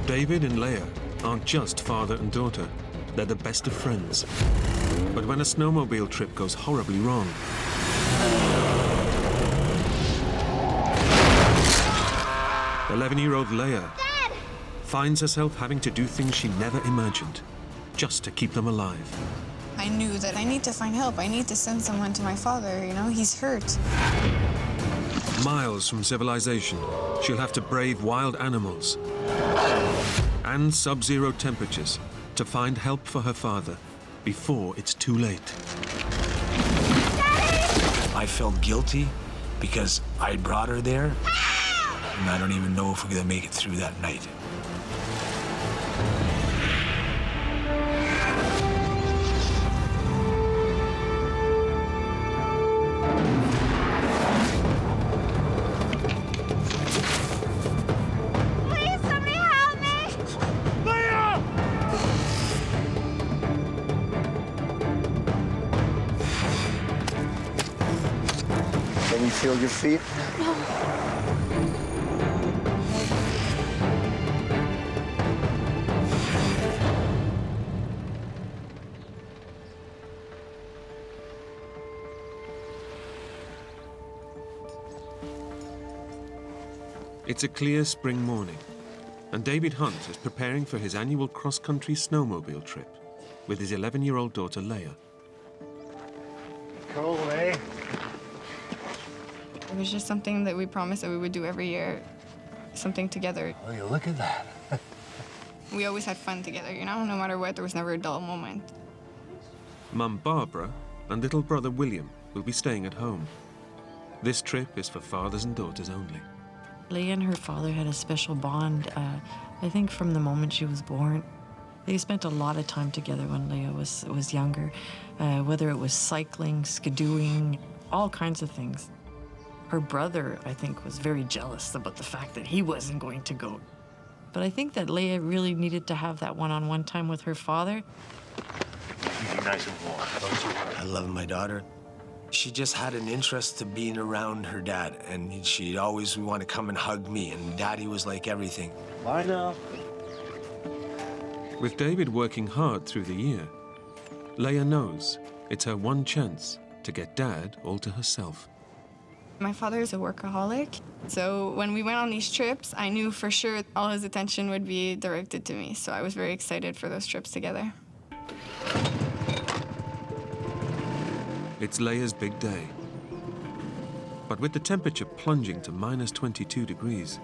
David and Leia aren't just father and daughter, they're the best of friends. But when a snowmobile trip goes horribly wrong, 11-year-old Leia finds herself having to do things she never imagined, just to keep them alive. I knew that I need to find help. I need to send someone to my father, you know, he's hurt. Miles from civilization, she'll have to brave wild animals and sub-zero temperatures to find help for her father before it's too late. I felt guilty because I brought her there, and I don't even know if we're gonna make it through that night. Can you feel your feet? It's a clear spring morning, and David Hunt is preparing for his annual cross-country snowmobile trip with his 11-year-old daughter, Leia. Cool, eh? It was just something that we promised that we would do every year, something together. Oh, you look at that. We always had fun together, you know, no matter what, there was never a dull moment. Mum Barbara and little brother William will be staying at home. This trip is for fathers and daughters only. Leia and her father had a special bond, I think from the moment she was born. They spent a lot of time together when Leia was younger, whether it was cycling, skidooing, all kinds of things. Her brother, I think, was very jealous about the fact that he wasn't going to go. But I think that Leia really needed to have that one-on-one time with her father. Keep you nice and warm, don't you? I love my daughter. She just had an interest to being around her dad, and she'd always want to come and hug me, and Daddy was like everything. Bye now. With David working hard through the year, Leia knows it's her one chance to get Dad all to herself. My father is a workaholic, so when we went on these trips, I knew for sure all his attention would be directed to me, so I was very excited for those trips together. It's Leia's big day. But with the temperature plunging to minus 22 degrees,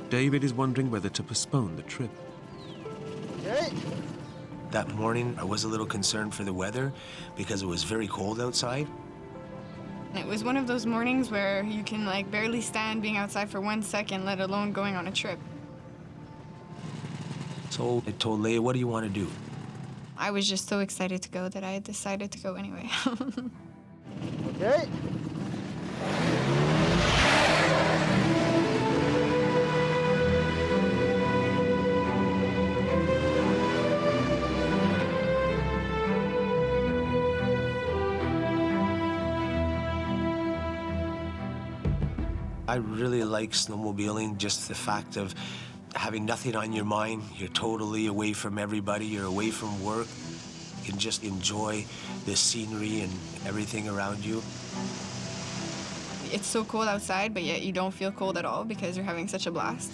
David is wondering whether to postpone the trip. Okay. That morning, I was a little concerned for the weather because it was very cold outside. It was one of those mornings where you can like barely stand being outside for 1 second, let alone going on a trip. So I told Leia, what do you want to do? I was just so excited to go that I decided to go anyway. Okay. I really like snowmobiling, just the fact of having nothing on your mind. You're totally away from everybody. You're away from work. You can just enjoy the scenery and everything around you. It's so cold outside, but yet you don't feel cold at all because you're having such a blast.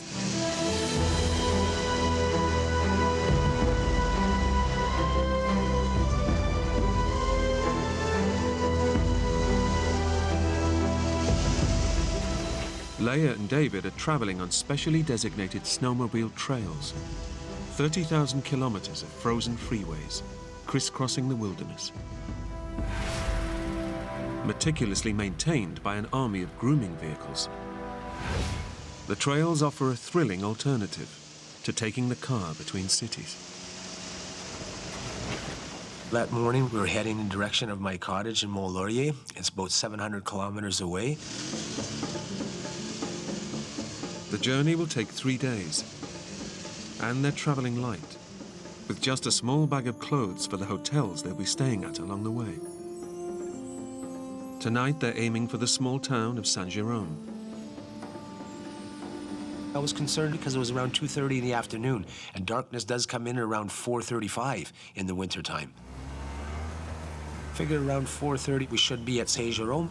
Leia and David are traveling on specially designated snowmobile trails. 30,000 kilometers of frozen freeways, crisscrossing the wilderness. Meticulously maintained by an army of grooming vehicles. The trails offer a thrilling alternative to taking the car between cities. That morning, we were heading in the direction of my cottage in Mont-Laurier. It's about 700 kilometers away. The journey will take 3 days, and they're traveling light, with just a small bag of clothes for the hotels they'll be staying at along the way. Tonight, they're aiming for the small town of Saint-Jérôme. I was concerned because it was around 2:30 in the afternoon, and darkness does come in around 4:35 in the wintertime. Figured around 4:30 we should be at Saint-Jérôme.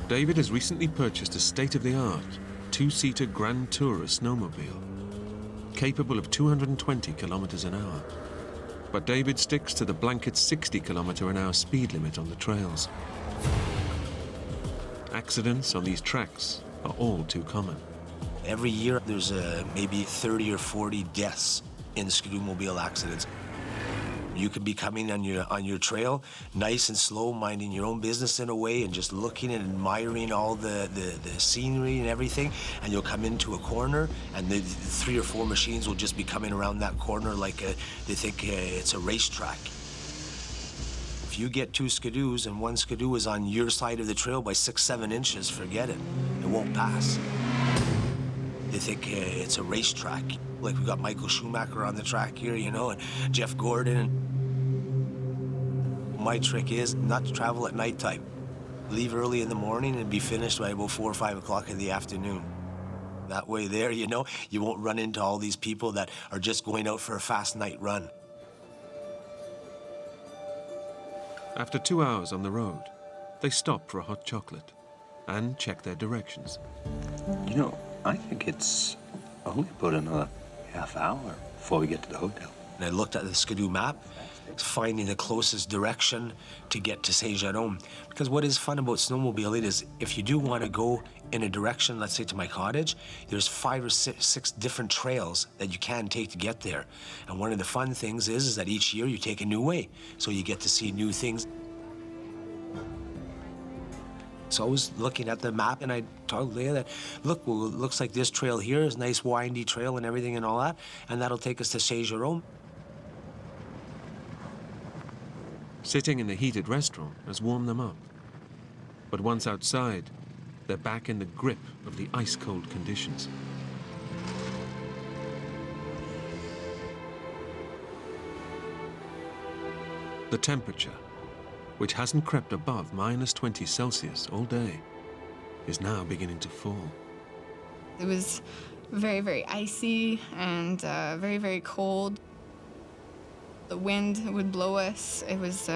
David has recently purchased a state-of-the-art two-seater Grand Tourer snowmobile, capable of 220 kilometers an hour. But David sticks to the blanket 60 kilometer an hour speed limit on the trails. Accidents on these tracks are all too common. Every year there's maybe 30 or 40 deaths in snowmobile accidents. You could be coming on your trail, nice and slow, minding your own business in a way, and just looking and admiring all the scenery and everything, and you'll come into a corner, and the 3 or 4 machines will just be coming around that corner like they think it's a racetrack. If you get 2 skidoos and 1 skidoo is on your side of the trail by 6-7 inches, forget it. It won't pass. They think it's a racetrack. Like we got Michael Schumacher on the track here, you know, and Jeff Gordon. My trick is not to travel at nighttime. Leave early in the morning and be finished by about 4 or 5 o'clock in the afternoon. That way there, you know, you won't run into all these people that are just going out for a fast night run. After 2 hours on the road, they stop for a hot chocolate and check their directions. You know, I think it's only about another half hour before we get to the hotel. And I looked at the Skidoo map, finding the closest direction to get to Saint-Jérôme. Because what is fun about snowmobiling is if you do want to go in a direction, let's say to my cottage, there's 5 or 6 different trails that you can take to get there. And one of the fun things is that each year you take a new way, so you get to see new things. So I was looking at the map and I told Leia that, look, well, it looks like this trail here is a nice windy trail and everything and all that, and that'll take us to Saint-Jérôme. Sitting in the heated restaurant has warmed them up. But once outside, they're back in the grip of the ice-cold conditions. The temperature, which hasn't crept above -20 Celsius all day, is now beginning to fall. It was very, very icy and very, very cold. The wind would blow us. It was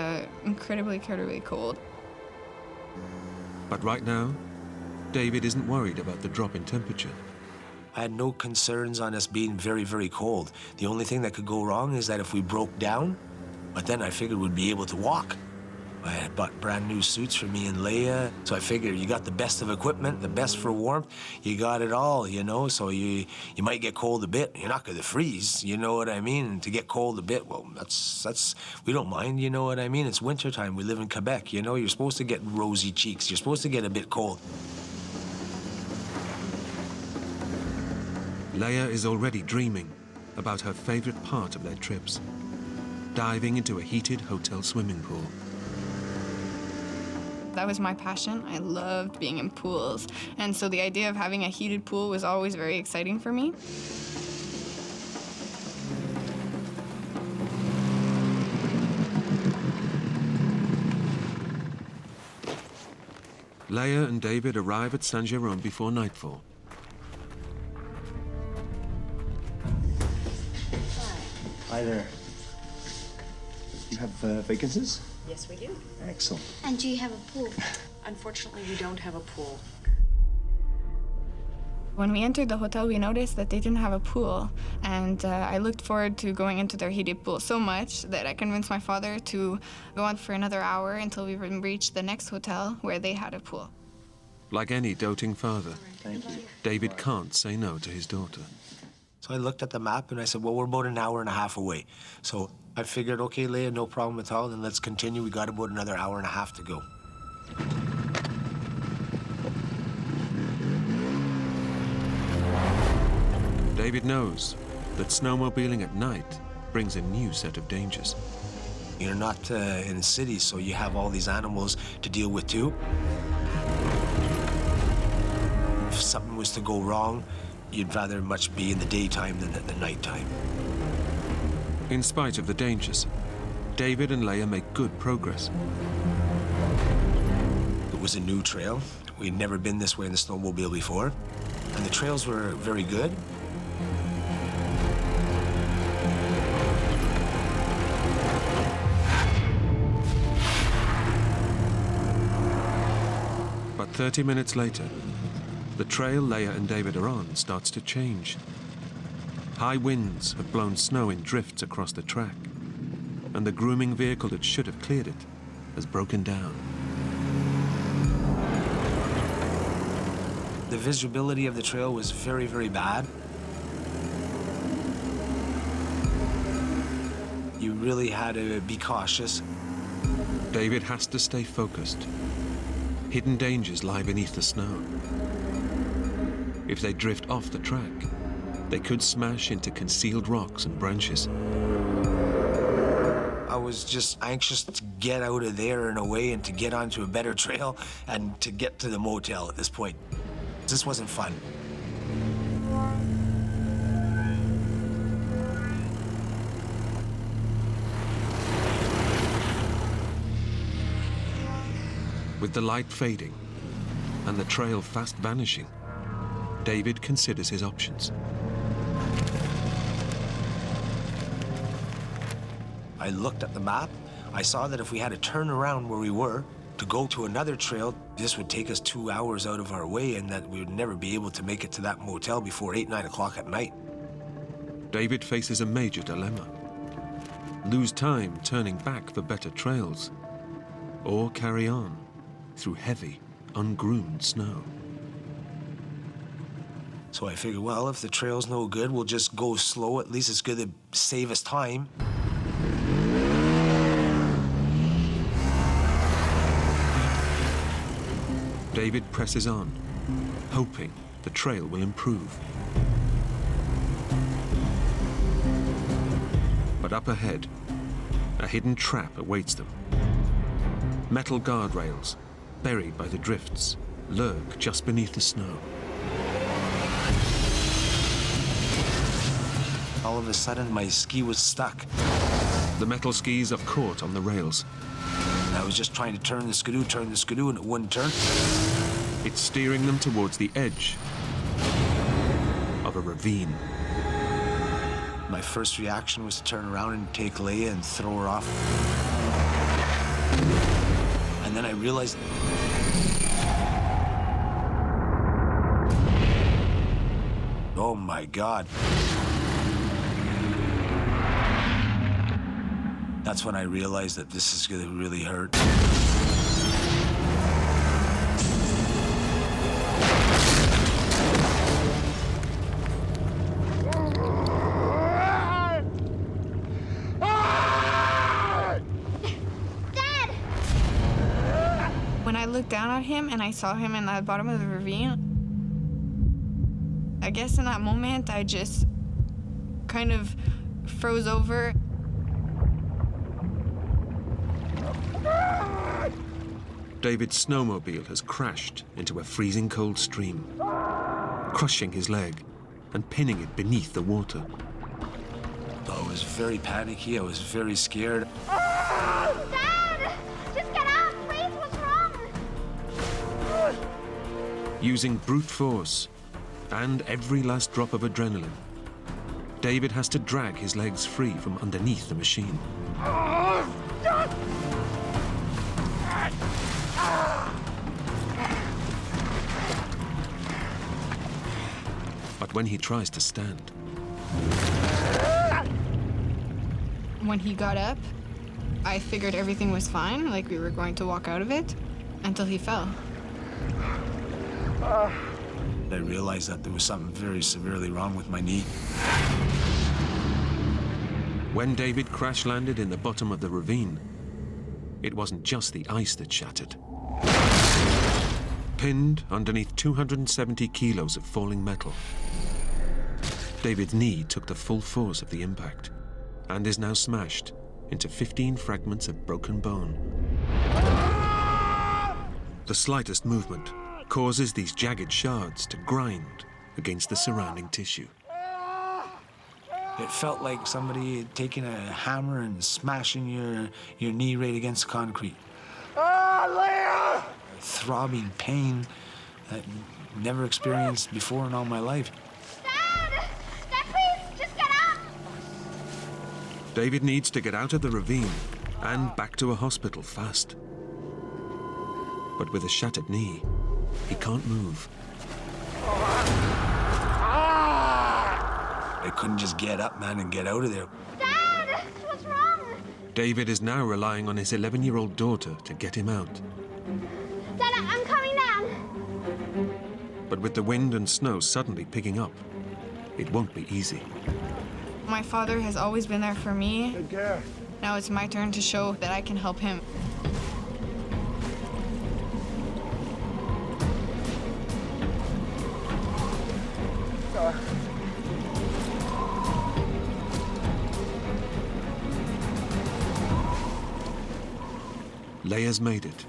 incredibly, incredibly cold. But right now, David isn't worried about the drop in temperature. I had no concerns on us being very, very cold. The only thing that could go wrong is that if we broke down, but then I figured we'd be able to walk. I had bought brand new suits for me and Leia, so I figured you got the best of equipment, the best for warmth, you got it all, you know, so you might get cold a bit. You're not going to freeze, you know what I mean? And to get cold a bit, well, that's we don't mind, you know what I mean? It's wintertime, we live in Quebec, you know, you're supposed to get rosy cheeks, you're supposed to get a bit cold. Leia is already dreaming about her favorite part of their trips, diving into a heated hotel swimming pool. That was my passion. I loved being in pools. And so the idea of having a heated pool was always very exciting for me. Leia and David arrive at Saint-Jérôme before nightfall. Hi there. You have vacancies? Yes, we do. Excellent. And do you have a pool? Unfortunately, we don't have a pool. When we entered the hotel, we noticed that they didn't have a pool. And I looked forward to going into their heated pool so much that I convinced my father to go on for another hour until we reached the next hotel where they had a pool. Like any doting father, Thank you. David can't say no to his daughter. So I looked at the map and I said, well, we're about an hour and a half away. So I figured, okay, Leia, no problem at all, then let's continue. We got about another hour and a half to go. David knows that snowmobiling at night brings a new set of dangers. You're not in the city, so you have all these animals to deal with too. If something was to go wrong, you'd rather much be in the daytime than at the nighttime. In spite of the dangers, David and Leia make good progress. It was a new trail. We'd never been this way in the snowmobile before, and the trails were very good. But 30 minutes later, the trail Leia and David are on starts to change. High winds have blown snow in drifts across the track, and the grooming vehicle that should have cleared it has broken down. The visibility of the trail was very, very bad. You really had to be cautious. David has to stay focused. Hidden dangers lie beneath the snow. If they drift off the track, they could smash into concealed rocks and branches. I was just anxious to get out of there and away and to get onto a better trail and to get to the motel at this point. This wasn't fun. With the light fading and the trail fast vanishing, David considers his options. I looked at the map. I saw that if we had to turn around where we were to go to another trail, this would take us 2 hours out of our way and that we would never be able to make it to that motel before 8, 9 o'clock at night. David faces a major dilemma. Lose time turning back for better trails, or carry on through heavy, ungroomed snow. So I figured, well, if the trail's no good, we'll just go slow. At least it's good to save us time. David presses on, hoping the trail will improve. But up ahead, a hidden trap awaits them. Metal guardrails, buried by the drifts, lurk just beneath the snow. All of a sudden, my ski was stuck. The metal skis are caught on the rails. And I was just trying to turn the skidoo, and it wouldn't turn. It's steering them towards the edge of a ravine. My first reaction was to turn around and take Leia and throw her off. And then I realized... Oh my God. That's when I realized that this is gonna really hurt. When I looked down at him and I saw him in the bottom of the ravine, I guess in that moment I just kind of froze over. David's snowmobile has crashed into a freezing cold stream, crushing his leg and pinning it beneath the water. I was very panicky. I was very scared. Dad! Just get out, please! What's wrong? Using brute force and every last drop of adrenaline, David has to drag his legs free from underneath the machine. But when he tries to stand, When he got up, I figured everything was fine, like we were going to walk out of it, until he fell. I realized that there was something very severely wrong with my knee. when David crash-landed in the bottom of the ravine, it wasn't just the ice that shattered. Pinned underneath 270 kilos of falling metal, David's knee took the full force of the impact and is now smashed into 15 fragments of broken bone. The slightest movement causes these jagged shards to grind against the surrounding tissue. It felt like somebody had taken a hammer and smashing your knee right against concrete. Ah, Leia! I throbbing pain that I've never experienced before in all my life. Dad! Dad, please, just get up! David needs to get out of the ravine and back to a hospital fast. But with a shattered knee, he can't move. I couldn't just get up, man, and get out of there. Dad! What's wrong? David is now relying on his 11-year-old daughter to get him out. Dad, I'm coming down. But with the wind and snow suddenly picking up, it won't be easy. My father has always been there for me. Take care. Now it's my turn to show that I can help him. Leia's made it,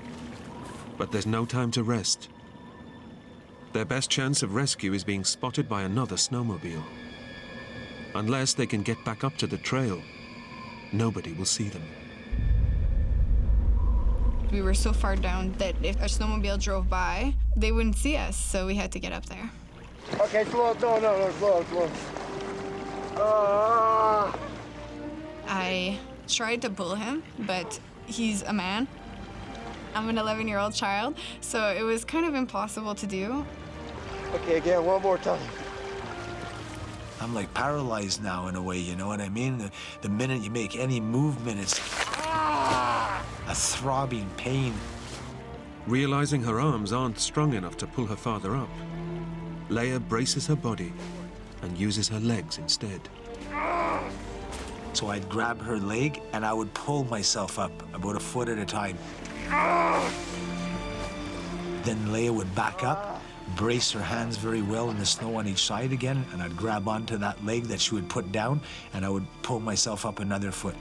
but there's no time to rest. Their best chance of rescue is being spotted by another snowmobile. Unless they can get back up to the trail, nobody will see them. We were so far down that if a snowmobile drove by, they wouldn't see us, so we had to get up there. Okay, slow. No, slow. I tried to pull him, but he's a man. I'm an 11-year-old child, so it was kind of impossible to do. Okay, again, one more time. I'm like paralyzed now in a way, you know what I mean? The minute you make any movement, it's a throbbing pain. Realizing her arms aren't strong enough to pull her father up, Leia braces her body and uses her legs instead. So I'd grab her leg and I would pull myself up about a foot at a time. Then Leia would back up, brace her hands very well in the snow on each side again, and I'd grab onto that leg that she would put down, and I would pull myself up another foot.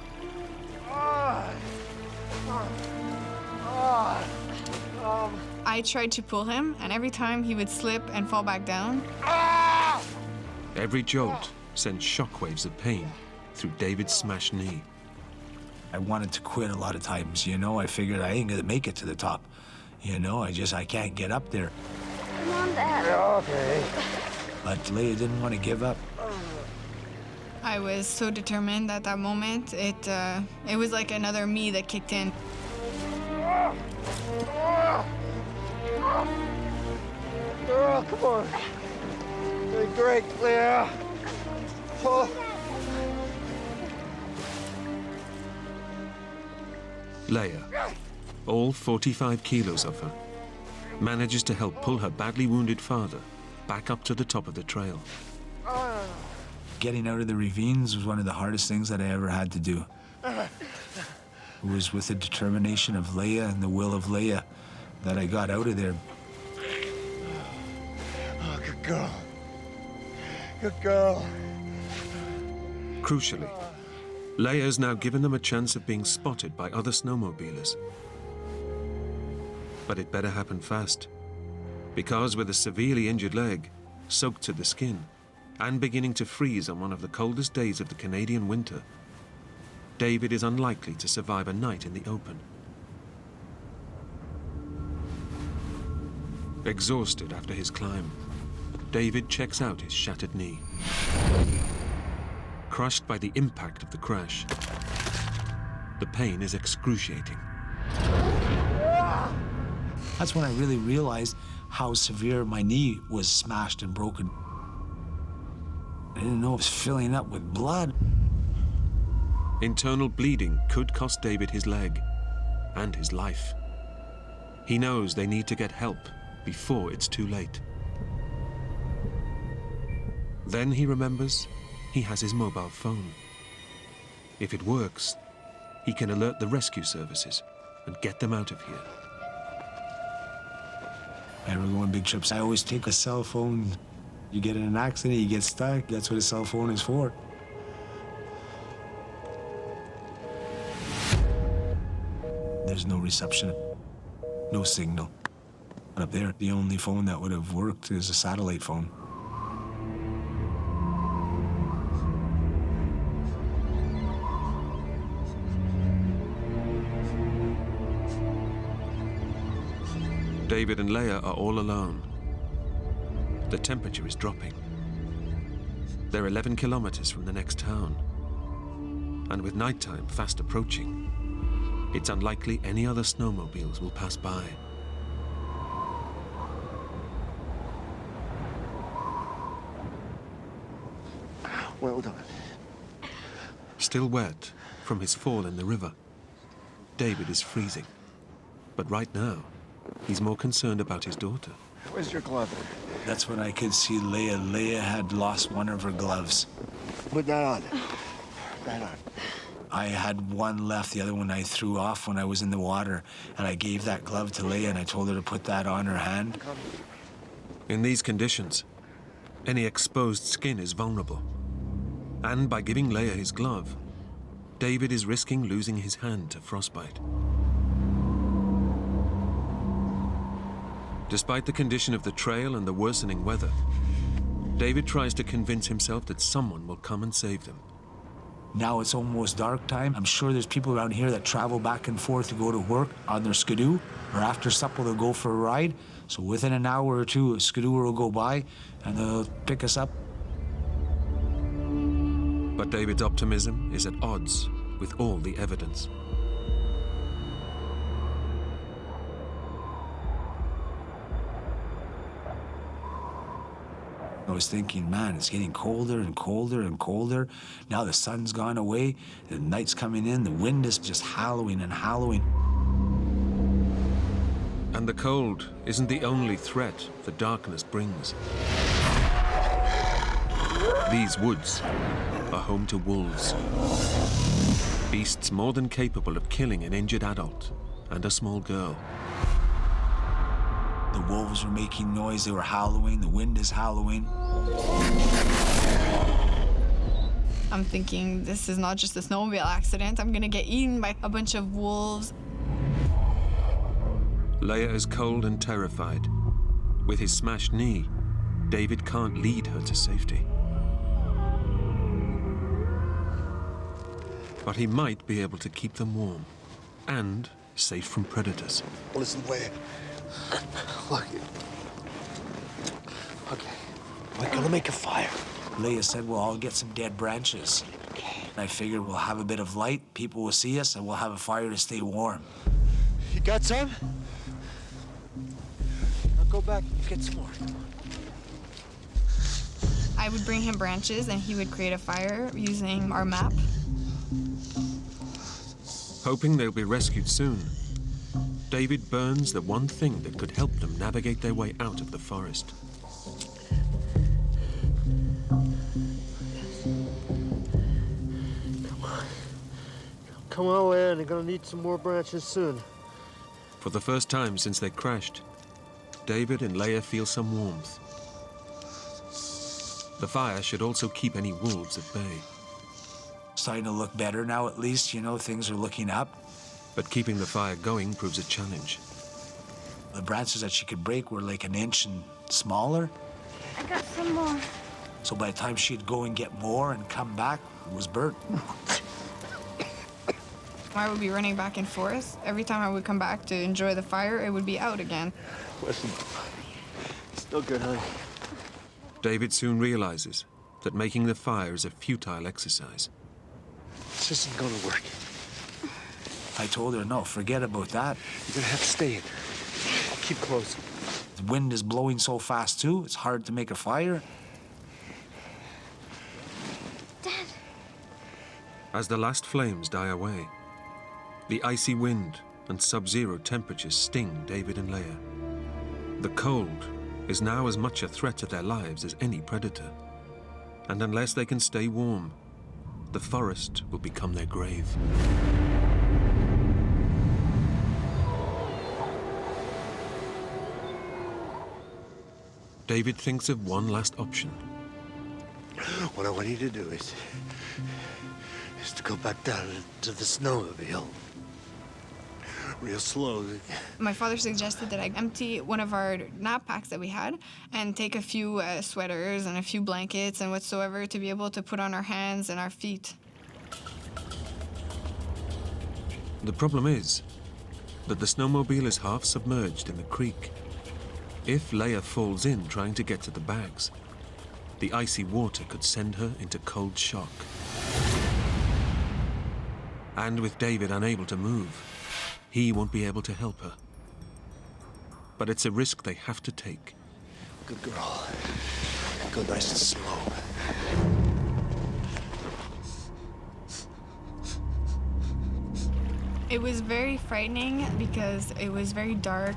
I tried to pull him, and every time he would slip and fall back down. Every jolt sent shockwaves of pain through David's smashed knee. I wanted to quit a lot of times, you know? I figured I ain't gonna make it to the top. You know, I can't get up there. Come on, Dad. Okay. But Leia didn't want to give up. I was so determined at that moment. It was like another me that kicked in. Girl, come on. Doing great, Leia. Oh. Leia, all 45 kilos of her, manages to help pull her badly wounded father back up to the top of the trail. Getting out of the ravines was one of the hardest things that I ever had to do. It was with the determination of Leia and the will of Leia that I got out of there. Oh, good girl. Good girl. Crucially, Leia's now given them a chance of being spotted by other snowmobilers. But it better happen fast, because with a severely injured leg, soaked to the skin, and beginning to freeze on one of the coldest days of the Canadian winter, David is unlikely to survive a night in the open. Exhausted after his climb, David checks out his shattered knee. Crushed by the impact of the crash, the pain is excruciating. That's when I really realized how severe my knee was smashed and broken. I didn't know it was filling up with blood. Internal bleeding could cost David his leg and his life. He knows they need to get help before it's too late. Then he remembers he has his mobile phone. If it works, he can alert the rescue services and get them out of here. I ever go on big trips, I always take a cell phone. You get in an accident, you get stuck, that's what a cell phone is for. There's no reception, no signal. Up there, the only phone that would have worked is a satellite phone. David and Leia are all alone. The temperature is dropping. They're 11 kilometers from the next town. And with nighttime fast approaching, it's unlikely any other snowmobiles will pass by. Well done. Still wet from his fall in the river, David is freezing. But right now, he's more concerned about his daughter. Where's your glove? That's when I could see Leia. Leia had lost one of her gloves. Put that on. That on. I had one left, the other one I threw off when I was in the water, and I gave that glove to Leia and I told her to put that on her hand. In these conditions, any exposed skin is vulnerable. And by giving Leia his glove, David is risking losing his hand to frostbite. Despite the condition of the trail and the worsening weather, David tries to convince himself that someone will come and save them. Now it's almost dark time. I'm sure there's people around here that travel back and forth to go to work on their skidoo, or after supper they'll go for a ride. So within an hour or two, a skidooer will go by and they'll pick us up. But David's optimism is at odds with all the evidence. I was thinking, man, it's getting colder and colder and colder. Now the sun's gone away, the night's coming in, the wind is just howling and howling. And the cold isn't the only threat the darkness brings. These woods are home to wolves. Beasts more than capable of killing an injured adult and a small girl. The wolves were making noise, they were howling, the wind is howling. I'm thinking, this is not just a snowmobile accident. I'm gonna get eaten by a bunch of wolves. Leia is cold and terrified. With his smashed knee, David can't lead her to safety. But he might be able to keep them warm and safe from predators. Listen, Leia. Look. Okay. We're gonna make a fire. Leia said, well, I'll get some dead branches. Okay. I figured we'll have a bit of light, people will see us, and we'll have a fire to stay warm. You got some? I'll go back and get some more. I would bring him branches and he would create a fire using our map. Hoping they'll be rescued soon, David burns the one thing that could help them navigate their way out of the forest. Come on, Leia, they're gonna need some more branches soon. For the first time since they crashed, David and Leia feel some warmth. The fire should also keep any wolves at bay. Starting to look better now, at least, you know, things are looking up. But keeping the fire going proves a challenge. The branches that she could break were like an inch and smaller. I got some more. So by the time she'd go and get more and come back, it was burnt. I would be running back and forth. Every time I would come back to enjoy the fire, it would be out again. Listen. Still good, honey. David soon realizes that making the fire is a futile exercise. This isn't gonna work. I told her, no, forget about that. You're gonna have to stay in. Keep close. The wind is blowing so fast, too. It's hard to make a fire. Dad. As the last flames die away, the icy wind and sub-zero temperatures sting David and Leia. The cold is now as much a threat to their lives as any predator. And unless they can stay warm, the forest will become their grave. David thinks of one last option. What I want you to do is to go back down to the snowmobile. Real slowly. My father suggested that I empty one of our nap packs that we had and take a few sweaters and a few blankets and whatsoever to be able to put on our hands and our feet. The problem is, that the snowmobile is half submerged in the creek. If Leia falls in trying to get to the bags, the icy water could send her into cold shock. And with David unable to move, he won't be able to help her. But it's a risk they have to take. Good girl. Go nice and slow. It was very frightening because it was very dark.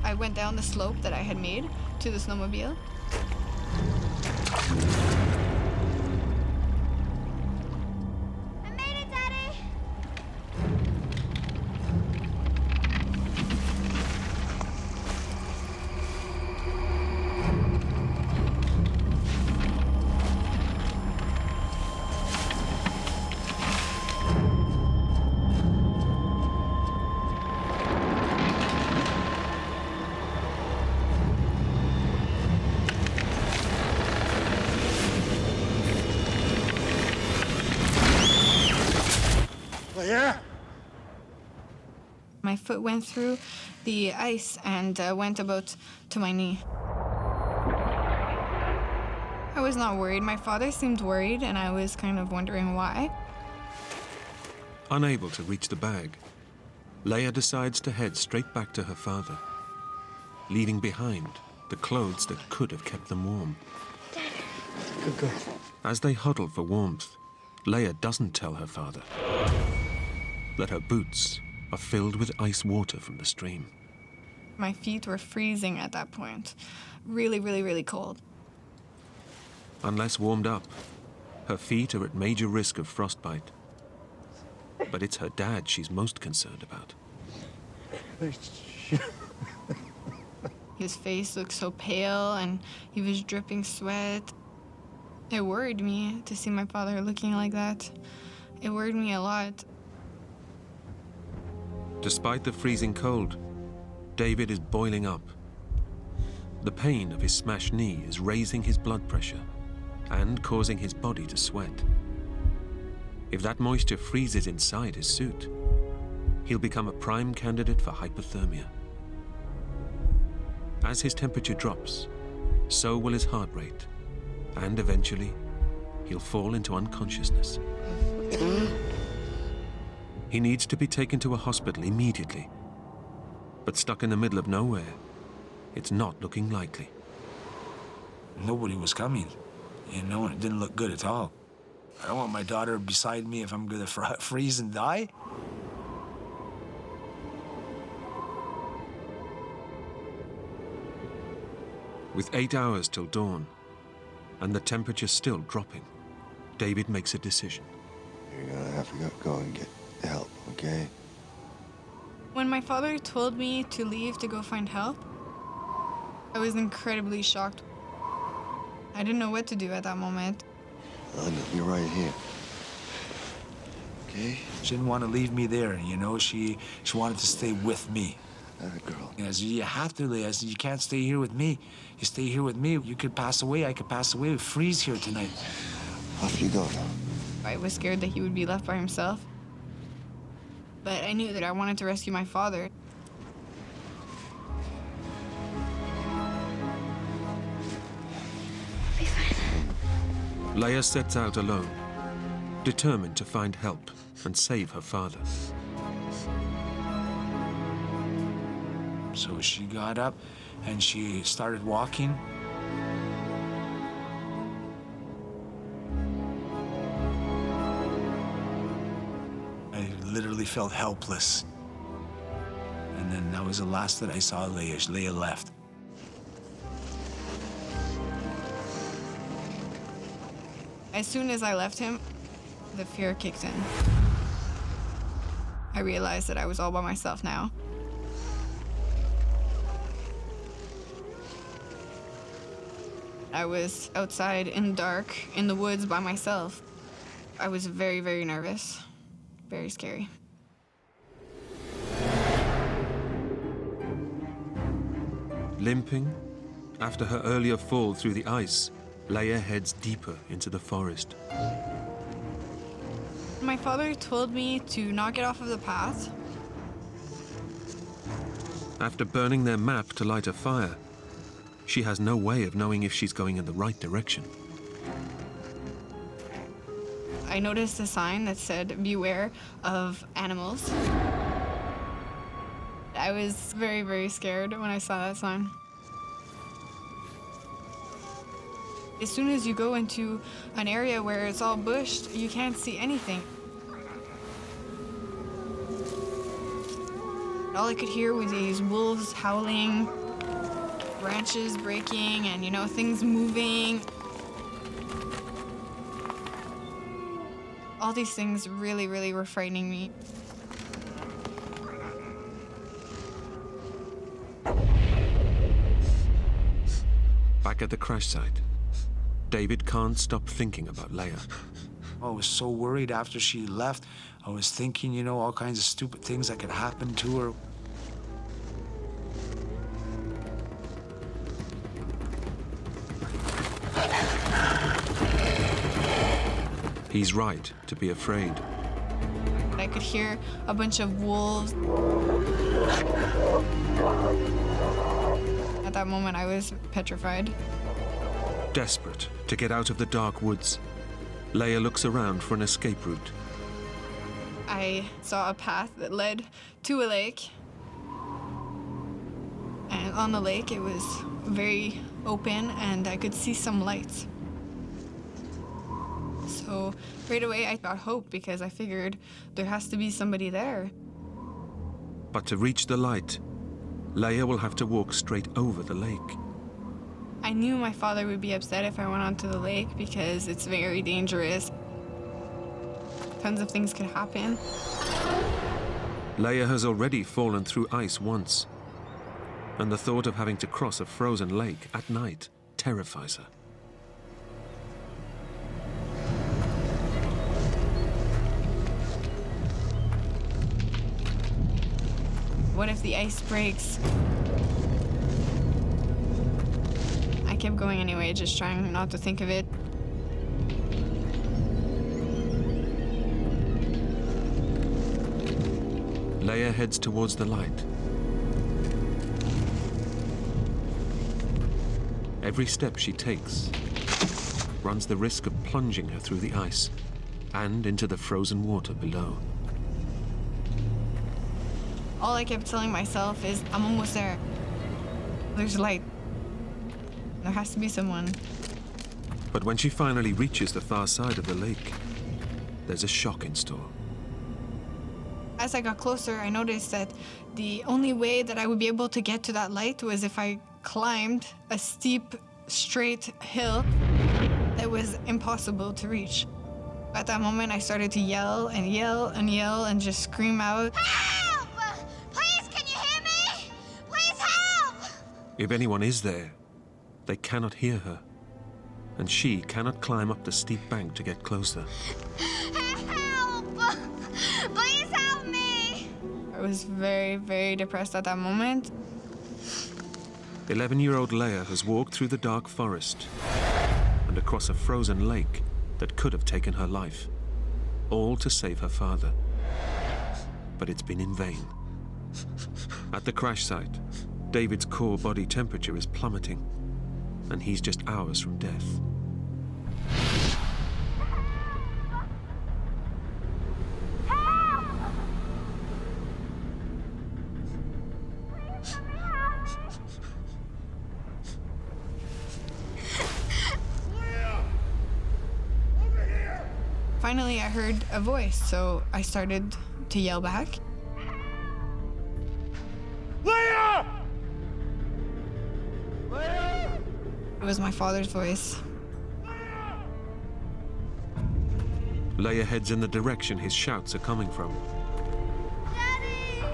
I went down the slope that I had made to the snowmobile. I made it, Daddy! Leia! My foot went through the ice and went about to my knee. I was not worried. My father seemed worried, and I was kind of wondering why. Unable to reach the bag, Leia decides to head straight back to her father, leaving behind the clothes that could have kept them warm. Good girl. As they huddle for warmth, Leia doesn't tell her father that her boots are filled with ice water from the stream. My feet were freezing at that point. Really, really, really cold. Unless warmed up, her feet are at major risk of frostbite. But it's her dad she's most concerned about. His face looked so pale and he was dripping sweat. It worried me to see my father looking like that. It worried me a lot. Despite the freezing cold, David is boiling up. The pain of his smashed knee is raising his blood pressure and causing his body to sweat. If that moisture freezes inside his suit, he'll become a prime candidate for hypothermia. As his temperature drops, so will his heart rate, and eventually, he'll fall into unconsciousness. He needs to be taken to a hospital immediately, but stuck in the middle of nowhere, it's not looking likely. Nobody was coming, you know, and it didn't look good at all. I don't want my daughter beside me if I'm gonna freeze and die. With 8 hours till dawn, and the temperature still dropping, David makes a decision. You're gonna have to go and get help, okay? When my father told me to leave to go find help, I was incredibly shocked. I didn't know what to do at that moment. Linda, you're right here. Okay? She didn't want to leave me there, you know. She wanted to stay with me. Girl. I said, you have to, Leia. I said, you can't stay here with me. You stay here with me, you could pass away. I could pass away. We'd freeze here tonight. Off you go now. I was scared that he would be left by himself. But I knew that I wanted to rescue my father. Be fine. Leia sets out alone, determined to find help and save her father. So she got up and she started walking. I literally felt helpless. And then that was the last that I saw of Leia. Leia left. As soon as I left him, the fear kicked in. I realized that I was all by myself now. I was outside in the dark, in the woods by myself. I was very, very nervous. Very scary. Limping, after her earlier fall through the ice, Leia heads deeper into the forest. My father told me to not get off of the path After burning their map to light a fire, she has no way of knowing if she's going in the right direction. I noticed a sign that said, "Beware of animals." I was very, very scared when I saw that sign. As soon as you go into an area where it's all bushed, you can't see anything. All I could hear was these wolves howling, branches breaking, and, you know, things moving. All these things really, really were frightening me. Back at the crash site, David can't stop thinking about Leia. I was so worried after she left. I was thinking, you know, all kinds of stupid things that could happen to her. He's right to be afraid. I could hear a bunch of wolves. At that moment, I was petrified. Desperate to get out of the dark woods, Leia looks around for an escape route. I saw a path that led to a lake. And on the lake, it was very open, and I could see some lights. So right away, I got hope because I figured there has to be somebody there. But to reach the light, Leia will have to walk straight over the lake. I knew my father would be upset if I went onto the lake because it's very dangerous. Tons of things could happen. Leia has already fallen through ice once, and the thought of having to cross a frozen lake at night terrifies her. What if the ice breaks? I kept going anyway, just trying not to think of it. Leia heads towards the light. Every step she takes runs the risk of plunging her through the ice and into the frozen water below. All I kept telling myself is, I'm almost there. There's light. There has to be someone. But when she finally reaches the far side of the lake, there's a shock in store. As I got closer, I noticed that the only way that I would be able to get to that light was if I climbed a steep, straight hill that was impossible to reach. At that moment, I started to yell and yell and yell and just scream out, Help! Please, can you hear me? Please help! If anyone is there, they cannot hear her, and she cannot climb up the steep bank to get closer. Help! Please help me! I was very, very depressed at that moment. 11-year-old Leia has walked through the dark forest and across a frozen lake that could have taken her life, all to save her father. But it's been in vain. At the crash site, David's core body temperature is plummeting, and he's just hours from death. Finally, I heard a voice, so I started to yell back. Leia! Leia! It was my father's voice. Leia heads in the direction his shouts are coming from. Daddy!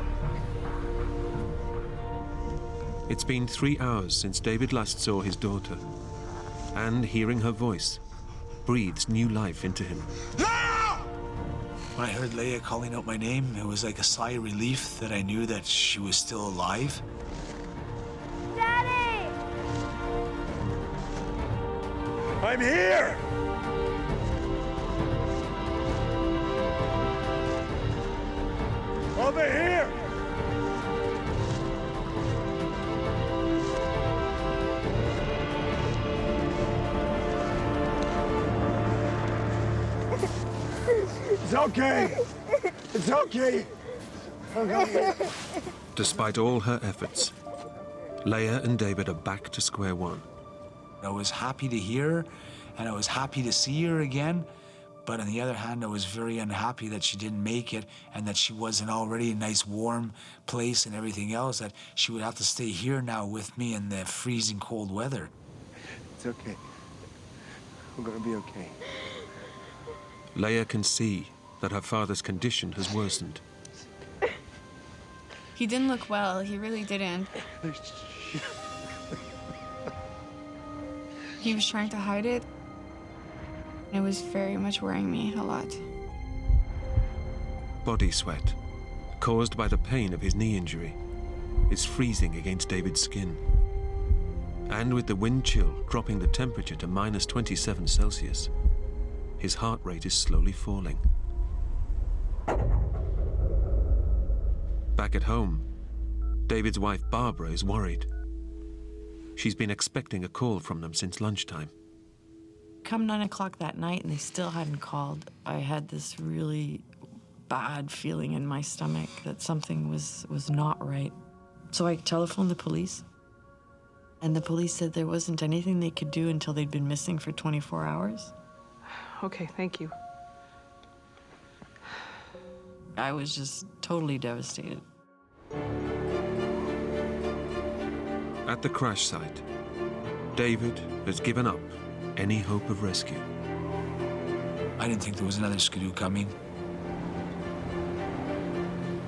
It's been 3 hours since David last saw his daughter, and hearing her voice breathes new life into him. When I heard Leia calling out my name, it was like a sigh of relief that I knew that she was still alive. Daddy! I'm here! Over here! It's okay. It's okay. Despite all her efforts, Leia and David are back to square one. I was happy to hear her, and I was happy to see her again. But on the other hand, I was very unhappy that she didn't make it and that she wasn't already a nice warm place and everything else, that she would have to stay here now with me in the freezing cold weather. It's okay. We're gonna be okay. Leia can see that her father's condition has worsened. He didn't look well, he really didn't. He was trying to hide it. It was very much worrying me a lot. Body sweat, caused by the pain of his knee injury, is freezing against David's skin. And with the wind chill dropping the temperature to minus 27 Celsius, his heart rate is slowly falling. Back at home, David's wife Barbara is worried. She's been expecting a call from them since lunchtime. Come 9 o'clock that night and they still hadn't called, I had this really bad feeling in my stomach that something was not right. So I telephoned the police, and the police said there wasn't anything they could do until they'd been missing for 24 hours. Okay, thank you. I was just totally devastated. At the crash site, David has given up any hope of rescue. I didn't think there was another skidoo coming.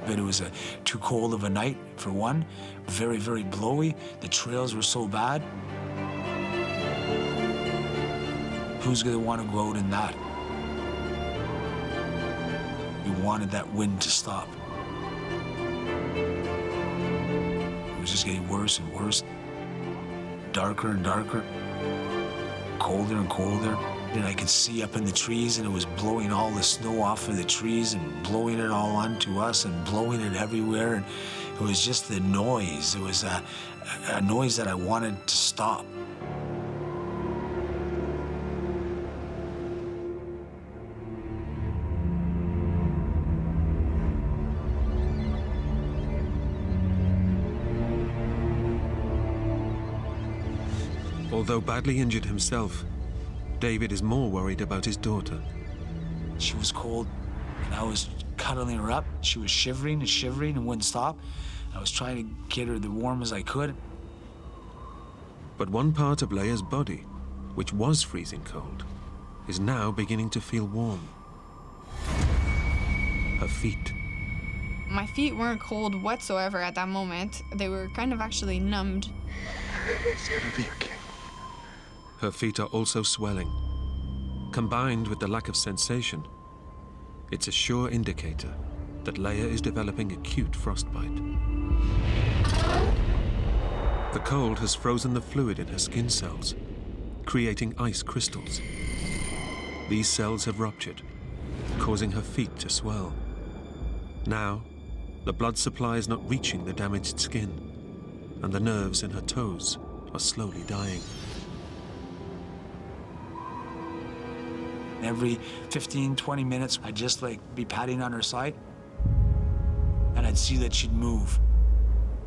But it was too cold of a night, for one. Very, very blowy. The trails were so bad. Who's gonna want to go out in that? We wanted that wind to stop. It was just getting worse and worse. Darker and darker. Colder and colder. And I could see up in the trees, and it was blowing all the snow off of the trees and blowing it all onto us and blowing it everywhere. And it was just the noise. It was a noise that I wanted to stop. Although badly injured himself, David is more worried about his daughter. She was cold, and I was cuddling her up. She was shivering and shivering and wouldn't stop. I was trying to get her as warm as I could. But one part of Leia's body, which was freezing cold, is now beginning to feel warm. Her feet. My feet weren't cold whatsoever at that moment. They were kind of actually numbed. It's gonna be okay. Her feet are also swelling. Combined with the lack of sensation, it's a sure indicator that Leia is developing acute frostbite. The cold has frozen the fluid in her skin cells, creating ice crystals. These cells have ruptured, causing her feet to swell. Now, the blood supply is not reaching the damaged skin, and the nerves in her toes are slowly dying. Every 15, 20 minutes, I'd just be patting on her side, and I'd see that she'd move.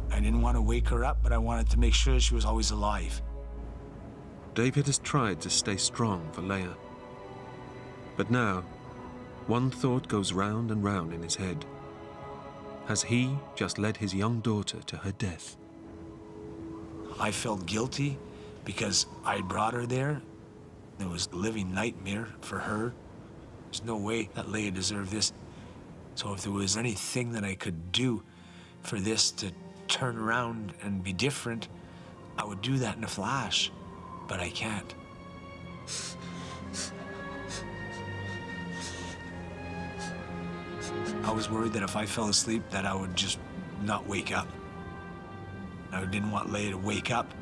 I didn't want to wake her up, but I wanted to make sure she was always alive. David has tried to stay strong for Leia. But now, one thought goes round and round in his head. Has he just led his young daughter to her death? I felt guilty because I brought her there. It was a living nightmare for her. There's no way that Leia deserved this. So if there was anything that I could do for this to turn around and be different, I would do that in a flash. But I can't. I was worried that if I fell asleep, that I would just not wake up. I didn't want Leia to wake up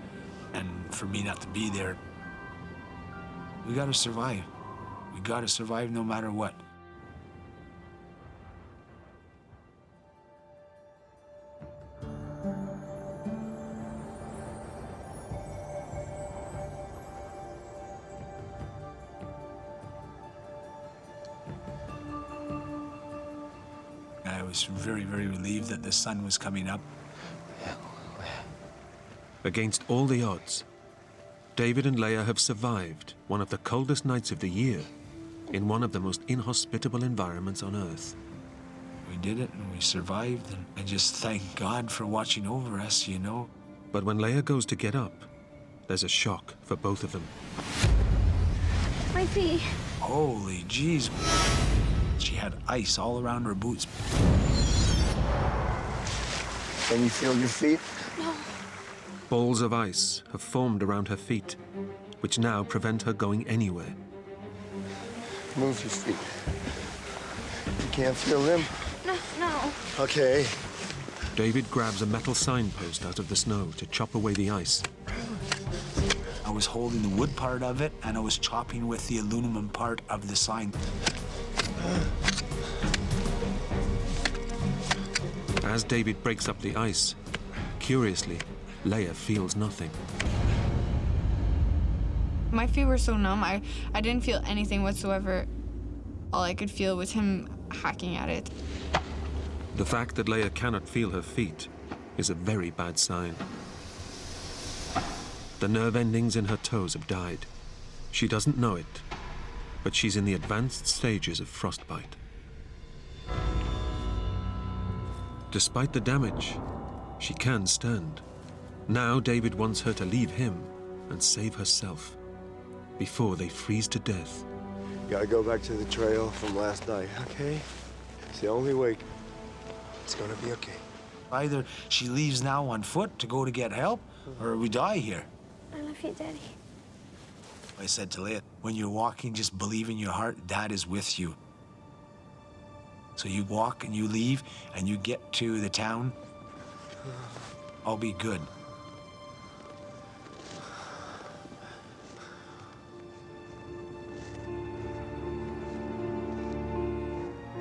and for me not to be there. We gotta survive. We gotta survive no matter what. was very, very relieved that the sun was coming up. Against all the odds, David and Leia have survived one of the coldest nights of the year in one of the most inhospitable environments on Earth. We did it and we survived, and I just thank God for watching over us, you know. But when Leia goes to get up, there's a shock for both of them. My feet. Holy jeez. She had ice all around her boots. Can you feel your feet? No. Balls of ice have formed around her feet, which now prevent her going anywhere. Move your feet. You can't feel them? No. Okay. David grabs a metal signpost out of the snow to chop away the ice. I was holding the wood part of it, and I was chopping with the aluminum part of the sign. As David breaks up the ice, curiously, Leia feels nothing. My feet were so numb, I didn't feel anything whatsoever. All I could feel was him hacking at it. The fact that Leia cannot feel her feet is a very bad sign. The nerve endings in her toes have died. She doesn't know it, but she's in the advanced stages of frostbite. Despite the damage, she can stand. Now David wants her to leave him and save herself before they freeze to death. Gotta go back to the trail from last night, okay? It's the only way. It's gonna be okay. Either she leaves now on foot to go to get help, or we die here. I love you, Daddy. I said to Leia, when you're walking, just believe in your heart, Dad is with you. So you walk and you leave and you get to the town, I'll be good.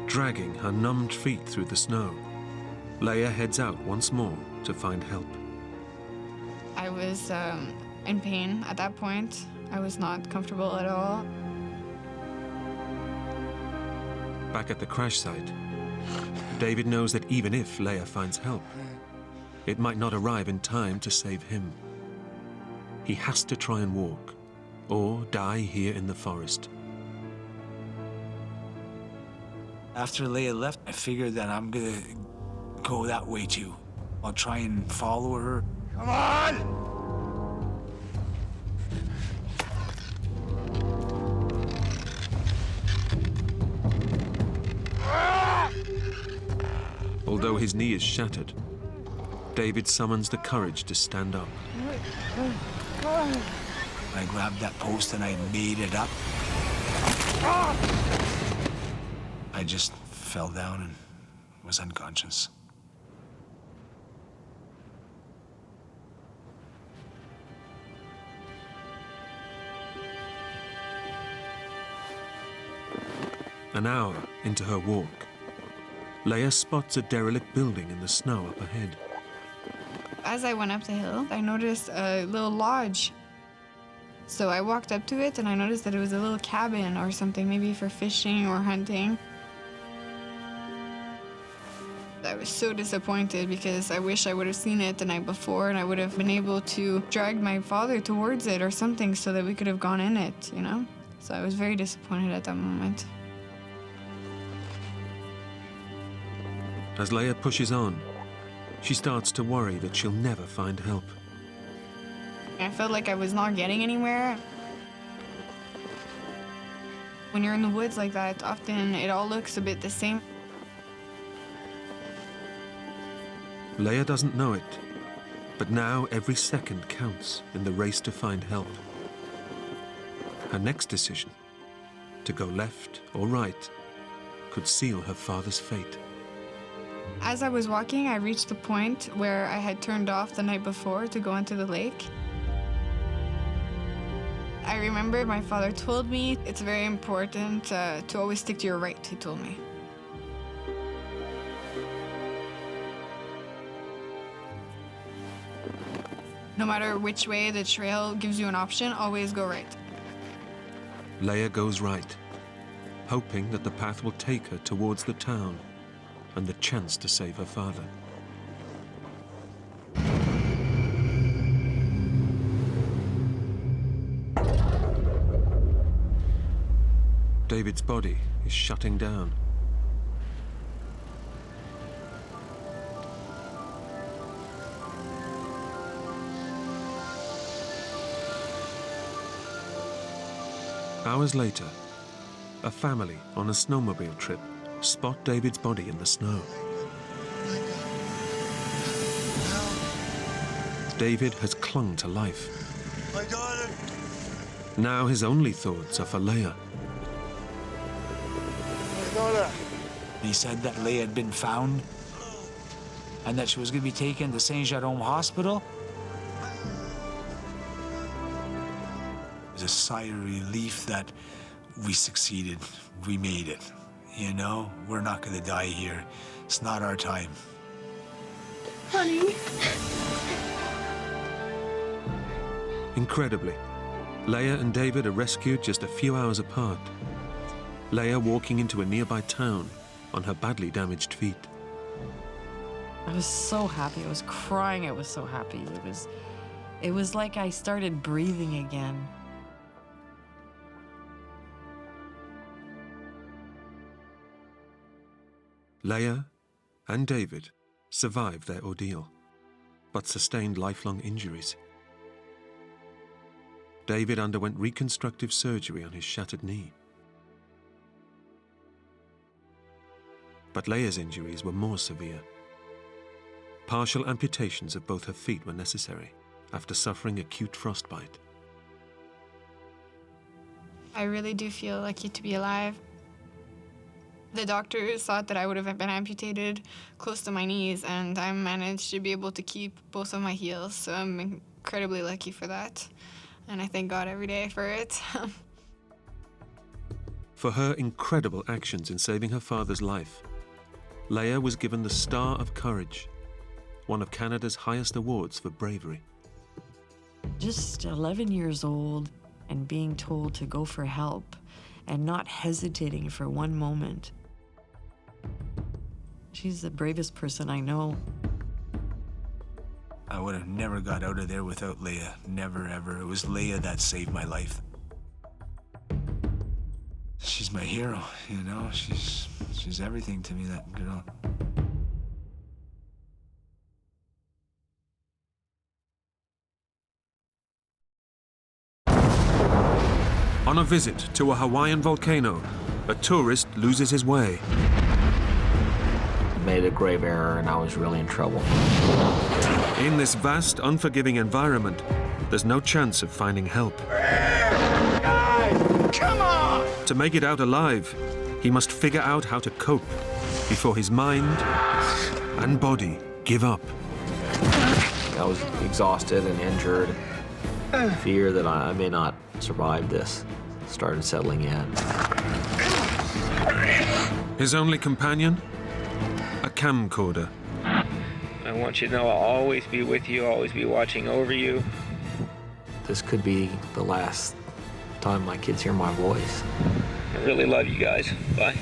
Dragging her numbed feet through the snow, Leia heads out once more to find help. I was in pain at that point. I was not comfortable at all. Back at the crash site, David knows that even if Leia finds help, it might not arrive in time to save him. He has to try and walk, or die here in the forest. After Leia left, I figured that I'm gonna go that way too. I'll try and follow her. Come on! Although his knee is shattered, David summons the courage to stand up. I grabbed that post and I made it up. I just fell down and was unconscious. An hour into her walk, Leia spots a derelict building in the snow up ahead. As I went up the hill, I noticed a little lodge. So I walked up to it and I noticed that it was a little cabin or something, maybe for fishing or hunting. I was so disappointed because I wish I would have seen it the night before and I would have been able to drag my father towards it or something so that we could have gone in it, you know? So I was very disappointed at that moment. As Leia pushes on, she starts to worry that she'll never find help. I felt like I was not getting anywhere. When you're in the woods like that, often it all looks a bit the same. Leia doesn't know it, but now every second counts in the race to find help. Her next decision, to go left or right, could seal her father's fate. As I was walking, I reached the point where I had turned off the night before to go into the lake. I remember my father told me it's very important to always stick to your right, he told me. No matter which way the trail gives you an option, always go right. Leia goes right, hoping that the path will take her towards the town. and the chance to save her father. David's body is shutting down. Hours later, a family on a snowmobile trip spot David's body in the snow. David has clung to life. My daughter! Now his only thoughts are for Leia. My daughter! He said that Leia had been found and that she was going to be taken to Saint Jerome Hospital. It was a sigh of relief that we succeeded. We made it. You know, we're not going to die here. It's not our time. Honey. Incredibly, Leia and David are rescued just a few hours apart. Leia walking into a nearby town on her badly damaged feet. I was so happy. I was crying. I was so happy. It was like I started breathing again. Leia and David survived their ordeal, but sustained lifelong injuries. David underwent reconstructive surgery on his shattered knee. But Leia's injuries were more severe. Partial amputations of both her feet were necessary after suffering acute frostbite. I really do feel lucky to be alive. The doctors thought that I would have been amputated close to my knees, and I managed to be able to keep both of my heels, so I'm incredibly lucky for that. And I thank God every day for it. For her incredible actions in saving her father's life, Leia was given the Star of Courage, one of Canada's highest awards for bravery. Just 11 years old and being told to go for help and not hesitating for one moment. She's the bravest person I know. I would have never got out of there without Leia. Never, ever. It was Leia that saved my life. She's my hero, you know? She's everything to me, that girl. On a visit to a Hawaiian volcano, a tourist loses his way. Made a grave error and I was really in trouble. In this vast, unforgiving environment, there's no chance of finding help. Guys, come on! To make it out alive, he must figure out how to cope before his mind and body give up. I was exhausted and injured. Fear that I may not survive this started settling in. His only companion? A camcorder. I want you to know I'll always be with you, always be watching over you. This could be the last time my kids hear my voice. I really love you guys. Bye.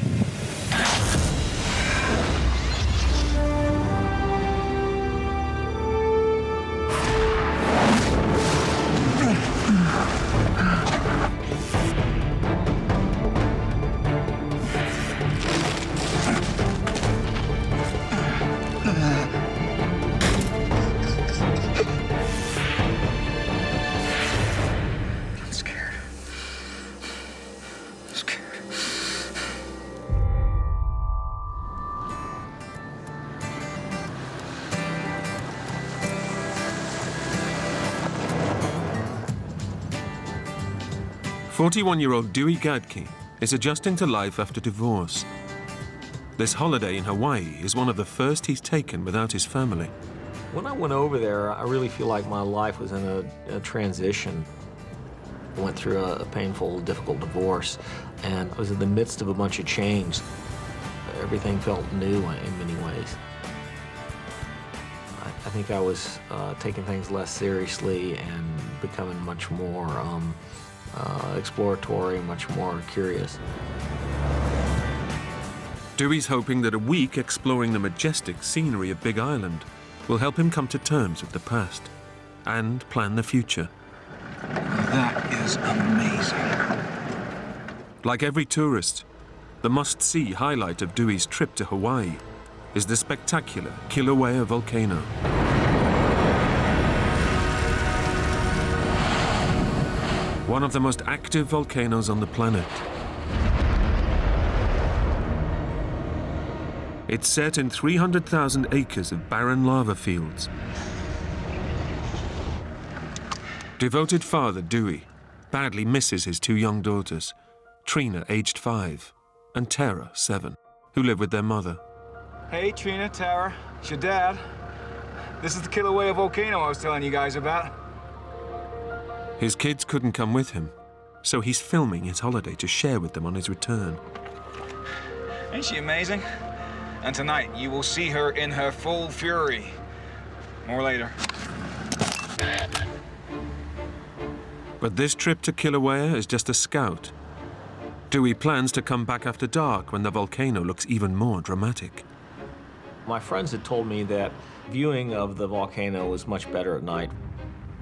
"41-year-old Dewey Gadke is adjusting to life after divorce. This holiday in Hawaii is one of the first he's taken without his family. When I went over there, I really feel like my life was in a transition. I went through a painful, difficult divorce, and I was in the midst of a bunch of change. Everything felt new in many ways. I think I was taking things less seriously and becoming much more exploratory, much more curious. Dewey's hoping that a week exploring the majestic scenery of Big Island will help him come to terms with the past and plan the future. That is amazing. Like every tourist, the must-see highlight of Dewey's trip to Hawaii is the spectacular Kilauea volcano. One of the most active volcanoes on the planet. It's set in 300,000 acres of barren lava fields. Devoted father Dewey badly misses his two young daughters, Trina, aged 5, and Tara, 7, who live with their mother. Hey, Trina, Tara, it's your dad. This is the Kilauea volcano I was telling you guys about. His kids couldn't come with him, so he's filming his holiday to share with them on his return. Ain't she amazing? And tonight, you will see her in her full fury. More later. But this trip to Kilauea is just a scout. Dewey plans to come back after dark when the volcano looks even more dramatic. My friends had told me that viewing of the volcano was much better at night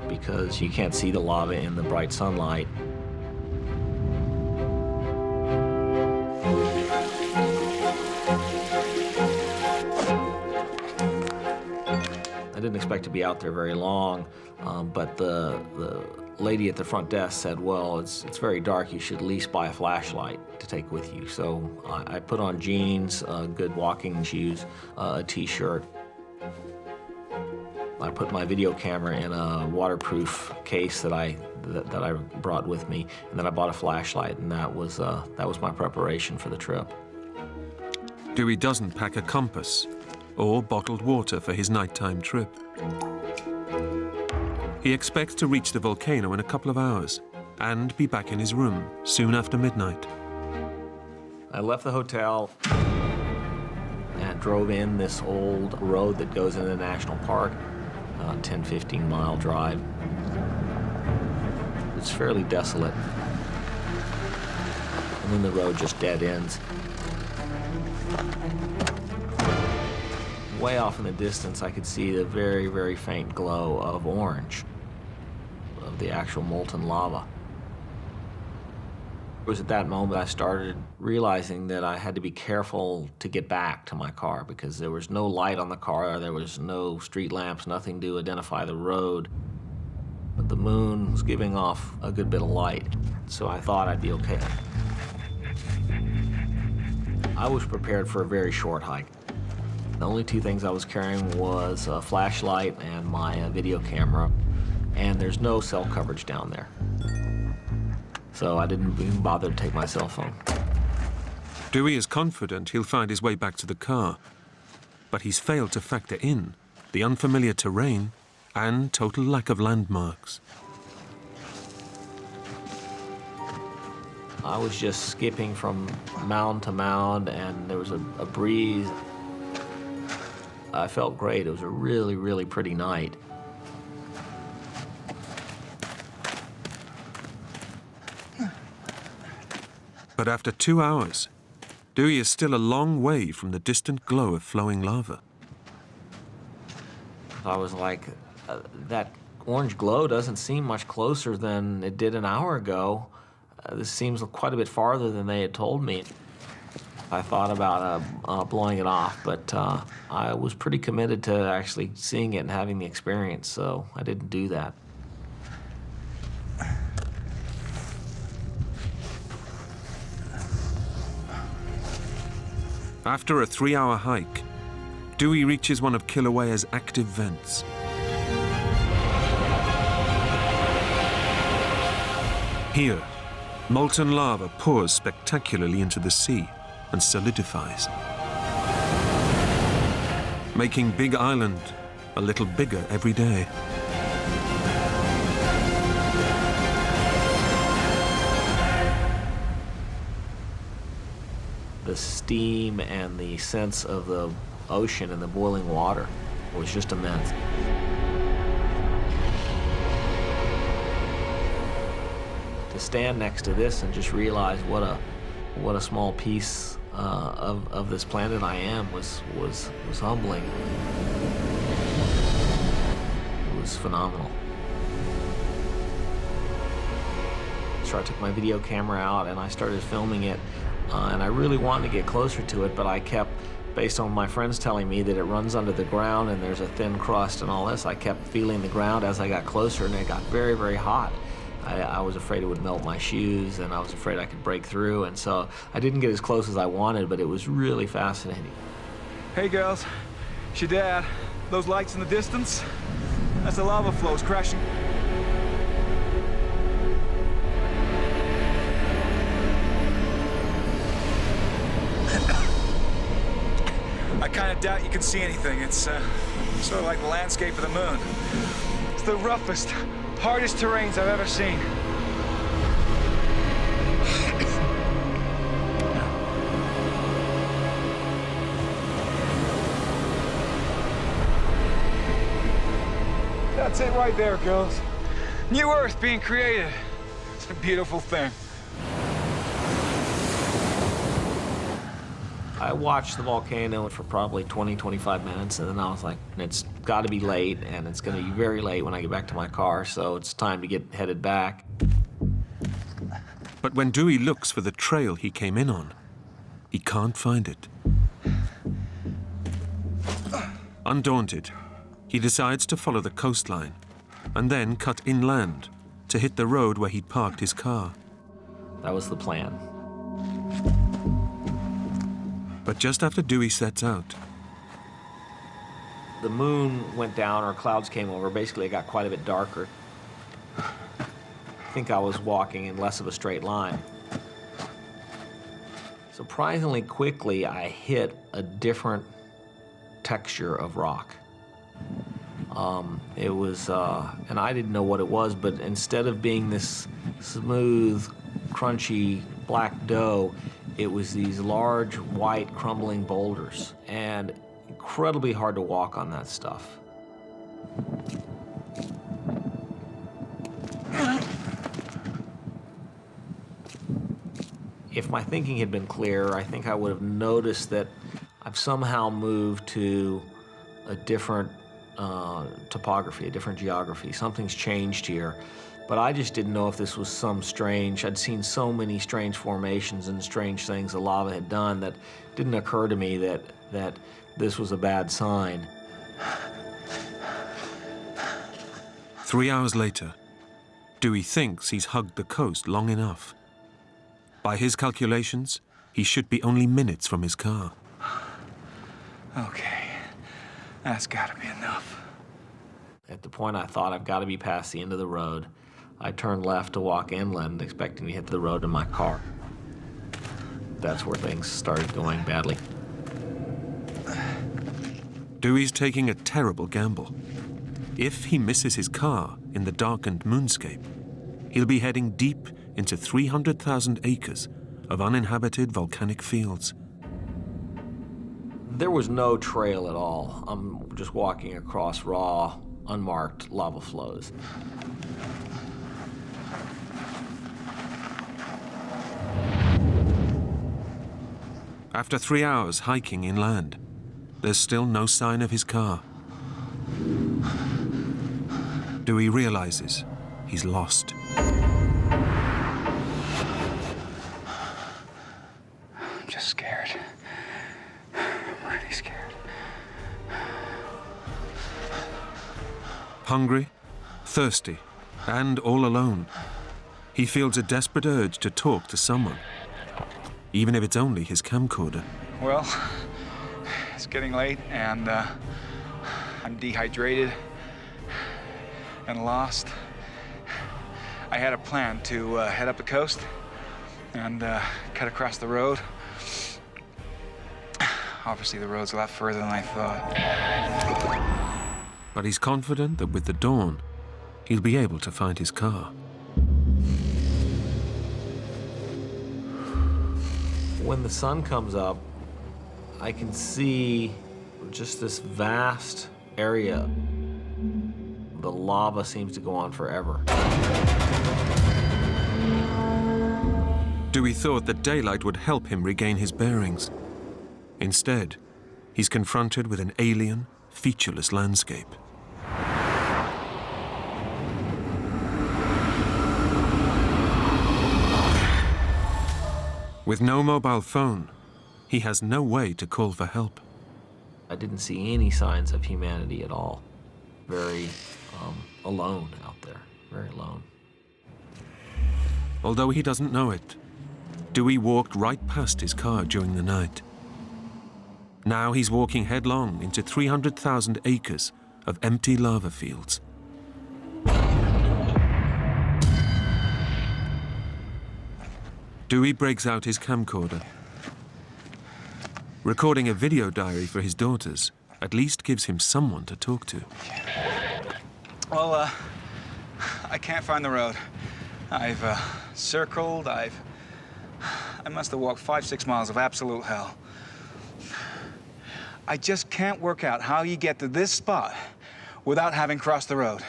because you can't see the lava in the bright sunlight. I didn't expect to be out there very long, but the lady at the front desk said, well, it's very dark, you should at least buy a flashlight to take with you. So I put on jeans, good walking shoes, a t-shirt. I put my video camera in a waterproof case that I brought with me, and then I bought a flashlight, and that was my preparation for the trip. Dewey doesn't pack a compass or bottled water for his nighttime trip. He expects to reach the volcano in a couple of hours and be back in his room soon after midnight. I left the hotel and drove in this old road that goes into the national park, 10, 15-mile drive. It's fairly desolate. And then the road just dead ends. Way off in the distance, I could see the very, very faint glow of orange, of the actual molten lava. It was at that moment I started realizing that I had to be careful to get back to my car because there was no light on the car, there was no street lamps, nothing to identify the road. But the moon was giving off a good bit of light, so I thought I'd be okay. I was prepared for a very short hike. The only two things I was carrying was a flashlight and my video camera, and there's no cell coverage down there. So I didn't even bother to take my cell phone. Dewey is confident he'll find his way back to the car, but he's failed to factor in the unfamiliar terrain and total lack of landmarks. I was just skipping from mound to mound, and there was a breeze. I felt great. It was a really, really pretty night. But after 2 hours, Dewey is still a long way from the distant glow of flowing lava. I was like, that orange glow doesn't seem much closer than it did an hour ago. This seems quite a bit farther than they had told me. I thought about blowing it off, but I was pretty committed to actually seeing it and having the experience, so I didn't do that. After a 3-hour hike, Dewey reaches one of Kilauea's active vents. Here, molten lava pours spectacularly into the sea and solidifies, making Big Island a little bigger every day. The steam and the sense of the ocean and the boiling water was just immense. To stand next to this and just realize what a small piece of this planet I am was humbling. It was phenomenal. So I took my video camera out and I started filming it, and I really wanted to get closer to it, but I kept, based on my friends telling me that it runs under the ground and there's a thin crust and all this, I kept feeling the ground as I got closer, and it got very, very hot. I was afraid it would melt my shoes, and I was afraid I could break through, and so I didn't get as close as I wanted, but it was really fascinating. Hey girls, it's your dad. Those lights in the distance? That's the lava flows crashing. I kind of doubt you can see anything. It's sort of like the landscape of the moon. It's the roughest, hardest terrains I've ever seen. That's it right there, girls. New Earth being created. It's a beautiful thing. I watched the volcano for probably 20, 25 minutes, and then I was like, it's got to be late, and it's going to be very late when I get back to my car, so it's time to get headed back. But when Dewey looks for the trail he came in on, he can't find it. Undaunted, he decides to follow the coastline and then cut inland to hit the road where he'd parked his car. That was the plan. But just after Dewey sets out, the moon went down, or clouds came over. Basically, it got quite a bit darker. I think I was walking in less of a straight line. Surprisingly quickly, I hit a different texture of rock. It was, and I didn't know what it was, but instead of being this smooth, crunchy black dough, it was these large, white, crumbling boulders, and incredibly hard to walk on that stuff. If my thinking had been clearer, I think I would have noticed that I've somehow moved to a different topography, a different geography. Something's changed here. But I just didn't know if this was some strange, I'd seen so many strange formations and strange things the lava had done that didn't occur to me that this was a bad sign. 3 hours later, Dewey thinks he's hugged the coast long enough. By his calculations, he should be only minutes from his car. Okay, that's gotta be enough. At the point I thought I've got to be past the end of the road, I turned left to walk inland, expecting to hit the road in my car. That's where things started going badly. Dewey's taking a terrible gamble. If he misses his car in the darkened moonscape, he'll be heading deep into 300,000 acres of uninhabited volcanic fields. There was no trail at all. I'm just walking across raw, unmarked lava flows. After 3 hours hiking inland, there's still no sign of his car. Dewey realizes he's lost. I'm just scared. I'm really scared. Hungry, thirsty, and all alone, he feels a desperate urge to talk to someone, even if it's only his camcorder. Well, it's getting late, and I'm dehydrated and lost. I had a plan to head up the coast and cut across the road. Obviously, the road's a lot further than I thought. But he's confident that with the dawn, he'll be able to find his car. When the sun comes up, I can see just this vast area. The lava seems to go on forever. Dewey thought that daylight would help him regain his bearings. Instead, he's confronted with an alien, featureless landscape. With no mobile phone, he has no way to call for help. I didn't see any signs of humanity at all. Very alone out there, very alone. Although he doesn't know it, Dewey walked right past his car during the night. Now he's walking headlong into 300,000 acres of empty lava fields. Dewey breaks out his camcorder. Recording a video diary for his daughters at least gives him someone to talk to. Well, I can't find the road. I've circled, I must have walked 5-6 miles of absolute hell. I just can't work out how you get to this spot without having crossed the road.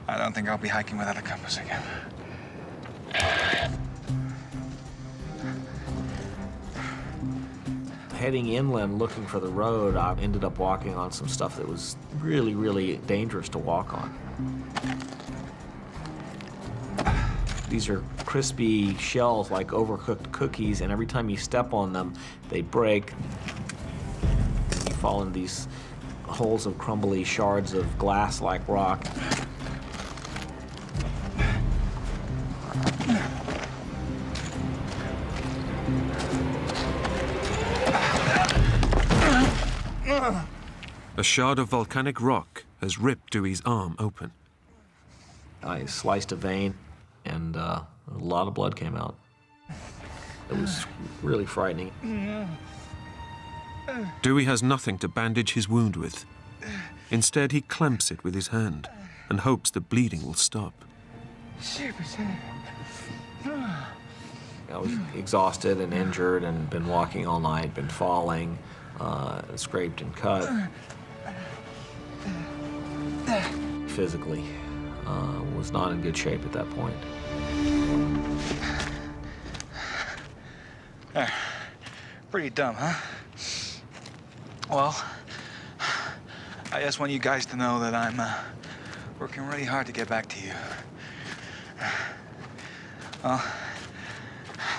I don't think I'll be hiking without a compass again. Heading inland looking for the road, I ended up walking on some stuff that was really, really dangerous to walk on. These are crispy shells like overcooked cookies, and every time you step on them, they break. You fall into these holes of crumbly shards of glass-like rock. A shard of volcanic rock has ripped Dewey's arm open. I sliced a vein, and a lot of blood came out. It was really frightening. Dewey has nothing to bandage his wound with. Instead, he clamps it with his hand and hopes the bleeding will stop. I was exhausted and injured and been walking all night, been falling, scraped and cut. Physically, was not in good shape at that point. Pretty dumb, huh? Well, I just want you guys to know that I'm working really hard to get back to you. Well,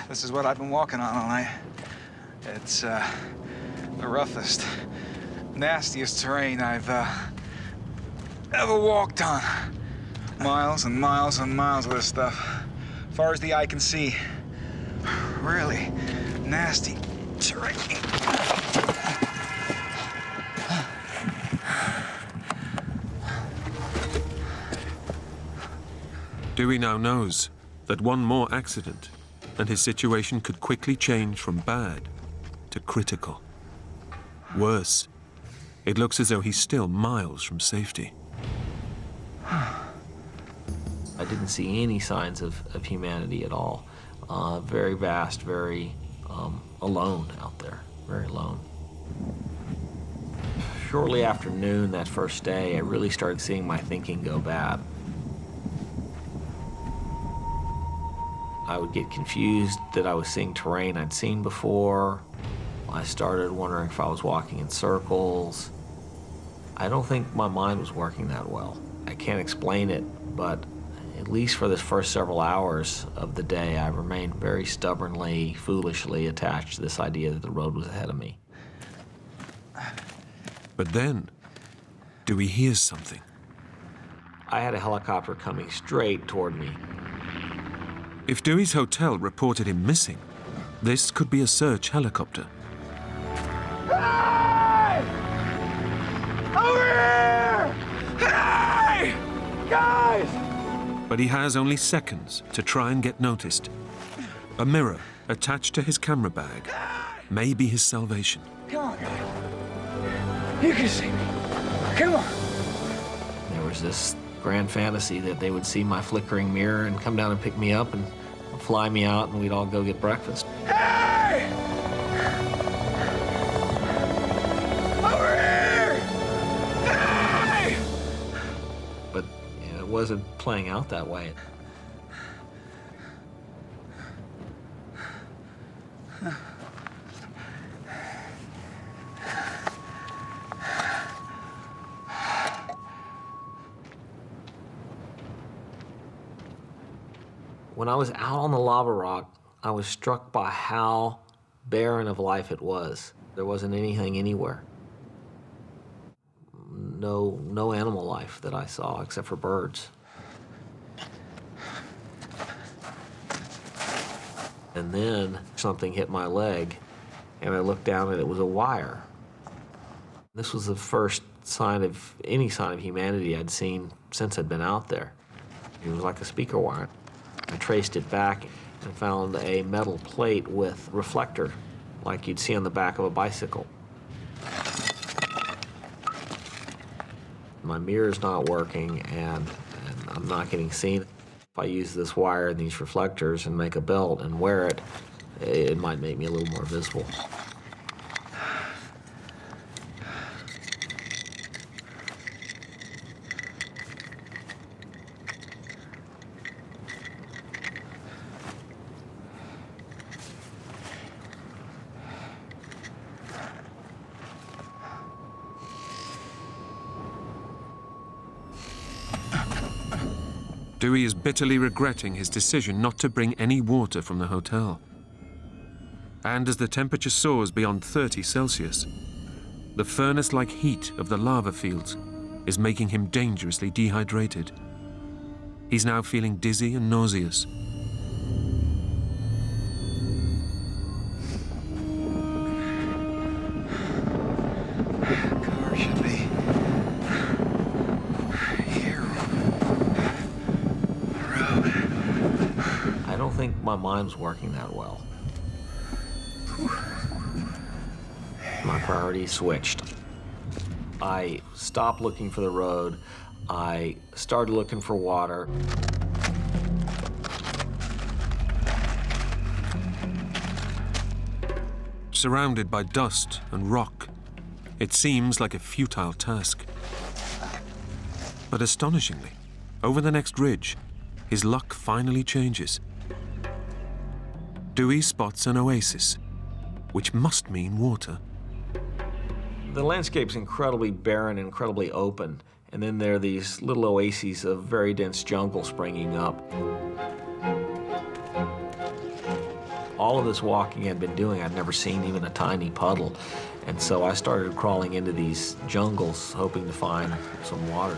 this is what I've been walking on all night. It's the roughest, nastiest terrain I've ever walked on. Miles and miles and miles of this stuff, as far as the eye can see. Really nasty terrain. Dewey now knows that one more accident and his situation could quickly change from bad to critical. Worse, it looks as though he's still miles from safety. I didn't see any signs of humanity at all. Very vast, very alone out there, very alone. Shortly after noon that first day, I really started seeing my thinking go bad. I would get confused that I was seeing terrain I'd seen before. I started wondering if I was walking in circles. I don't think my mind was working that well. I can't explain it, but at least for the first several hours of the day, I remained very stubbornly, foolishly attached to this idea that the road was ahead of me. But then, Dewey hears something. I had a helicopter coming straight toward me. If Dewey's hotel reported him missing, this could be a search helicopter. Hey! Over here! Hey! Guys! But he has only seconds to try and get noticed. A mirror attached to his camera bag may be his salvation. Come on, guys. You can see me. Come on. There was this grand fantasy that they would see my flickering mirror and come down and pick me up and fly me out, and we'd all go get breakfast. Hey! Over here! Hey! But it wasn't playing out that way. When I was out on the lava rock, I was struck by how barren of life it was. There wasn't anything anywhere. No animal life that I saw except for birds. And then something hit my leg, and I looked down and it was a wire. This was the first sign of any sign of humanity I'd seen since I'd been out there. It was like a speaker wire. I traced it back and found a metal plate with reflector, like you'd see on the back of a bicycle. My mirror's not working, and I'm not getting seen. If I use this wire and these reflectors and make a belt and wear it, it might make me a little more visible. Dewey is bitterly regretting his decision not to bring any water from the hotel. And as the temperature soars beyond 30 Celsius, the furnace-like heat of the lava fields is making him dangerously dehydrated. He's now feeling dizzy and nauseous. Car should be here. Road. I don't think my mind's working that well. My priorities switched. I stopped looking for the road. I started looking for water. Surrounded by dust and rock, it seems like a futile task. But astonishingly, over the next ridge, his luck finally changes. Dewey spots an oasis, which must mean water. The landscape's incredibly barren, incredibly open, and then there are these little oases of very dense jungle springing up. All of this walking I'd been doing, I'd never seen even a tiny puddle, and so I started crawling into these jungles, hoping to find some water.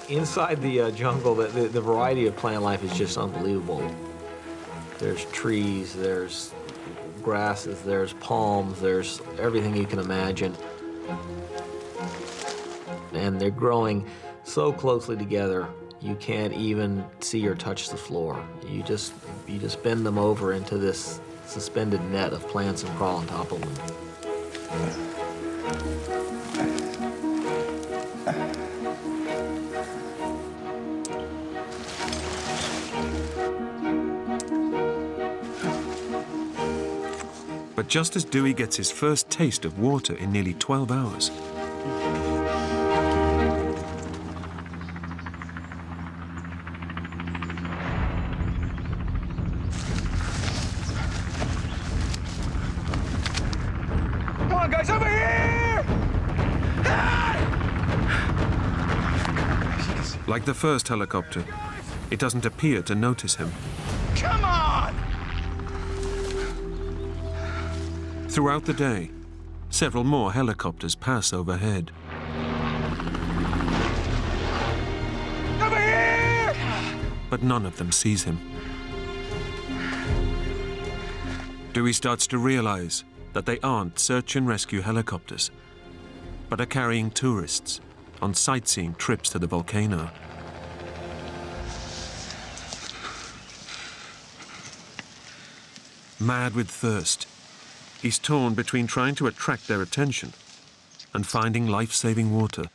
Inside the jungle, the variety of plant life is just unbelievable. There's trees, there's grasses, there's palms, there's everything you can imagine. And they're growing so closely together, you can't even see or touch the floor. You just bend them over into this suspended net of plants and crawl on top of them. But just as Dewey gets his first taste of water in nearly 12 hours, Come on, guys, over here! like the first helicopter, it doesn't appear to notice him. Come on! Throughout the day, several more helicopters pass overhead. Over here! But none of them sees him. Dewey starts to realize that they aren't search and rescue helicopters, but are carrying tourists on sightseeing trips to the volcano. Mad with thirst, he's torn between trying to attract their attention and finding life-saving water.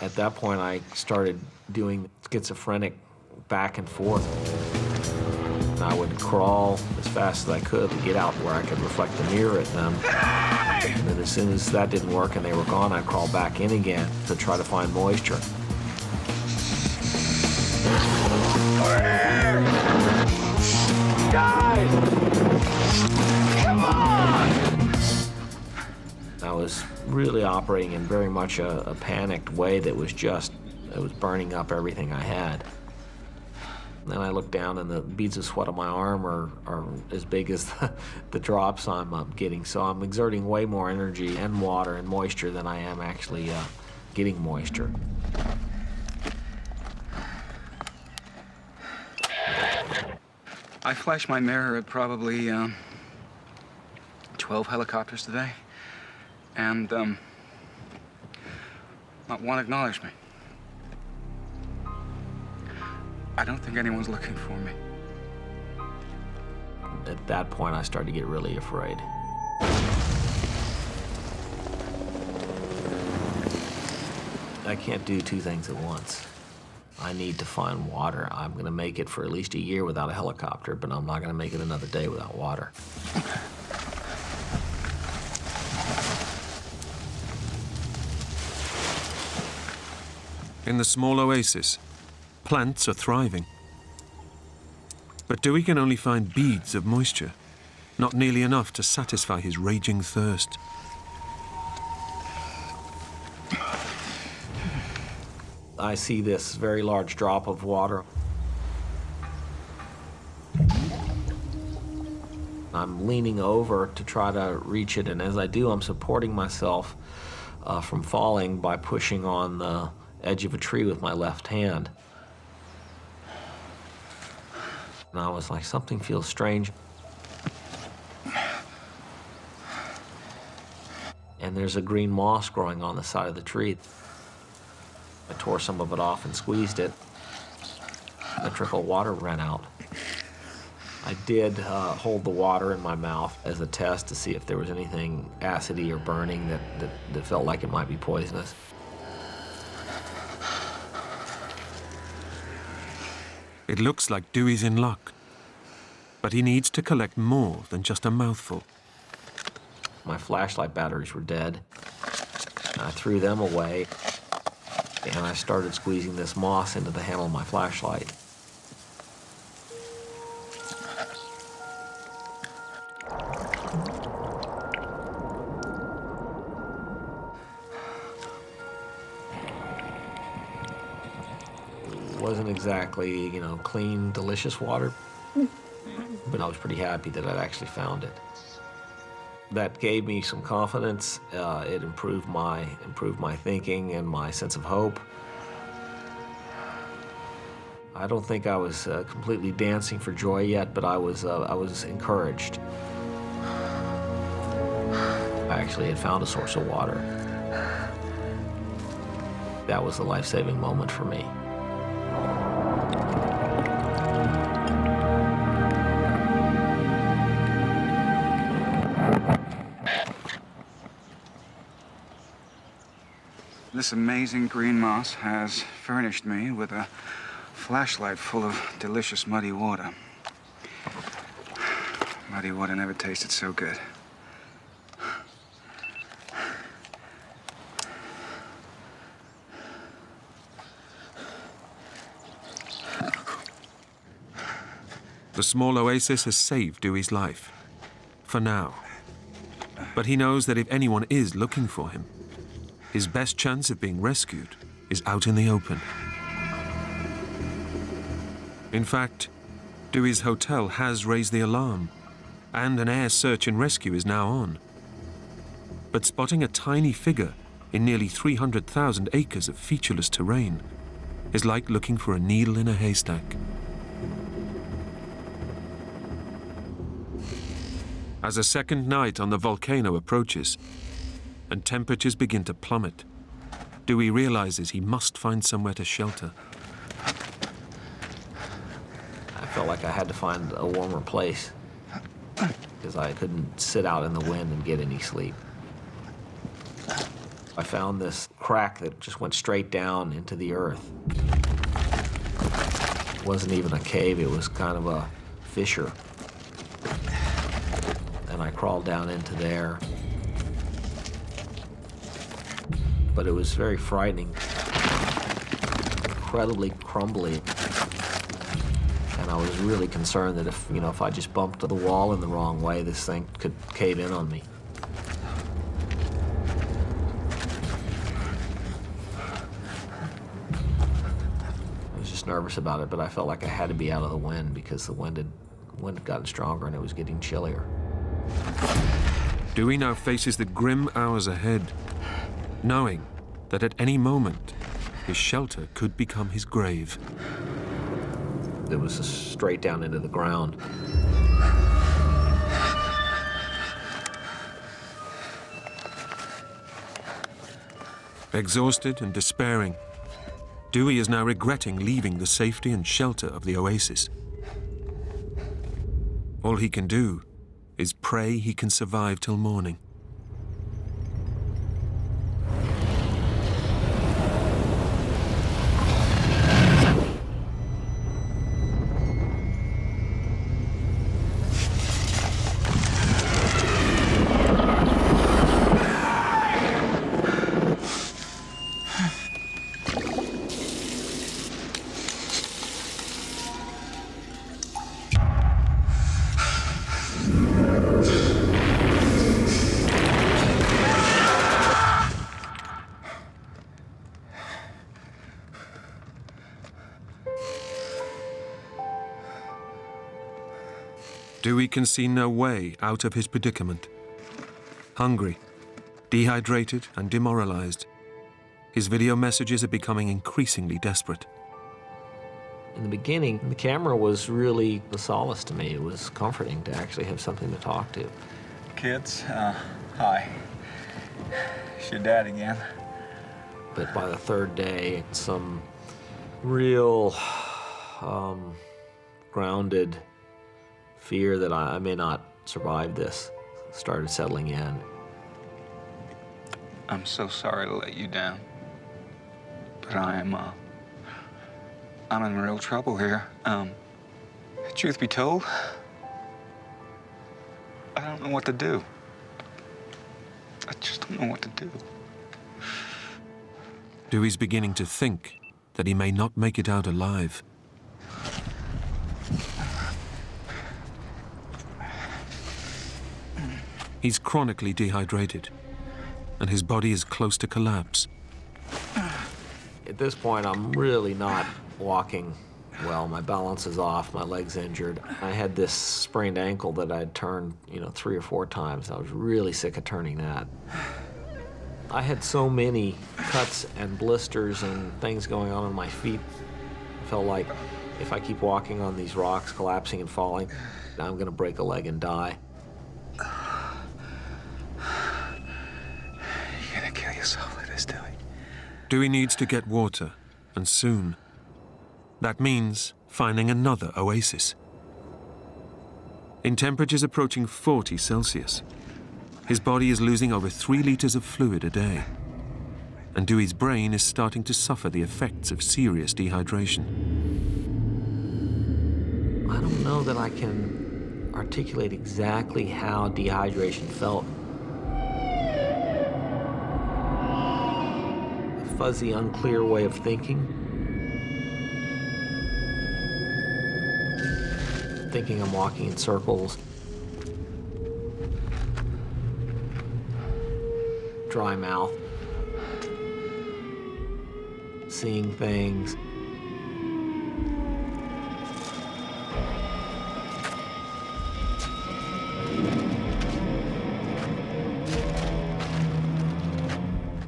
At that point, I started doing schizophrenic back and forth. I would crawl as fast as I could to get out where I could reflect the mirror at them. And then as soon as that didn't work and they were gone, I'd crawl back in again to try to find moisture. Guys! Come on! I was really operating in very much a panicked way that was just, it was burning up everything I had. And then I look down and the beads of sweat on my arm are as big as the drops I'm getting. So I'm exerting way more energy and water and moisture than I am actually getting moisture. I flashed my mirror at probably 12 helicopters today, and not one acknowledged me. I don't think anyone's looking for me. At that point, I started to get really afraid. I can't do two things at once. I need to find water. I'm going to make it for at least a year without a helicopter, but I'm not going to make it another day without water. In the small oasis, plants are thriving. But Dewey can only find beads of moisture, not nearly enough to satisfy his raging thirst. I see this very large drop of water. I'm leaning over to try to reach it, and as I do, I'm supporting myself from falling by pushing on the edge of a tree with my left hand. And I was like, something feels strange. And there's a green moss growing on the side of the tree. I tore some of it off and squeezed it. The trickle of water ran out. I did hold the water in my mouth as a test to see if there was anything acidy or burning that felt like it might be poisonous. It looks like Dewey's in luck, but he needs to collect more than just a mouthful. My flashlight batteries were dead. I threw them away, and I started squeezing this moss into the handle of my flashlight. It wasn't exactly, clean, delicious water, but I was pretty happy that I'd actually found it. That gave me some confidence. It improved my thinking and my sense of hope. I don't think I was completely dancing for joy yet, but I was encouraged. I actually had found a source of water. That was a life-saving moment for me. This amazing green moss has furnished me with a flashlight full of delicious muddy water. Muddy water never tasted so good. The small oasis has saved Dewey's life, for now. But he knows that if anyone is looking for him, his best chance of being rescued is out in the open. In fact, Dewey's hotel has raised the alarm, and an air search and rescue is now on. But spotting a tiny figure in nearly 300,000 acres of featureless terrain is like looking for a needle in a haystack. As a second night on the Volcano approaches, and temperatures begin to plummet, Dewey realizes he must find somewhere to shelter. I felt like I had to find a warmer place because I couldn't sit out in the wind and get any sleep. I found this crack that just went straight down into the earth. It wasn't even a cave, it was kind of a fissure. And I crawled down into there. But it was very frightening, incredibly crumbly. And I was really concerned that if I just bumped to the wall in the wrong way, this thing could cave in on me. I was just nervous about it, but I felt like I had to be out of the wind because the wind had gotten stronger and it was getting chillier. Dewey now faces the grim hours ahead, knowing that at any moment, his shelter could become his grave. It was straight down into the ground. Exhausted and despairing, Dewey is now regretting leaving the safety and shelter of the oasis. All he can do is pray he can survive till morning. Dewey can see no way out of his predicament. Hungry, dehydrated and demoralized, his video messages are becoming increasingly desperate. In the beginning, the camera was really a solace to me. It was comforting to actually have something to talk to. Kids, hi. It's your dad again. But by the third day, some real grounded fear that I may not survive this started settling in. I'm so sorry to let you down, but I'm in real trouble here. Truth be told, I don't know what to do. I just don't know what to do. Dewey's beginning to think that he may not make it out alive. He's chronically dehydrated, and his body is close to collapse. At this point, I'm really not walking well. My balance is off, my leg's injured. I had this sprained ankle that I'd turned, 3 or 4 times. I was really sick of turning that. I had so many cuts and blisters and things going on my feet. I felt like if I keep walking on these rocks, collapsing and falling, I'm gonna break a leg and die. You're gonna kill yourself like this, Dewey. Dewey needs to get water, and soon. That means finding another oasis. In temperatures approaching 40 Celsius, his body is losing over 3 liters of fluid a day, and Dewey's brain is starting to suffer the effects of serious dehydration. I don't know that I can articulate exactly how dehydration felt. A fuzzy, unclear way of thinking. Thinking I'm walking in circles. Dry mouth. Seeing things.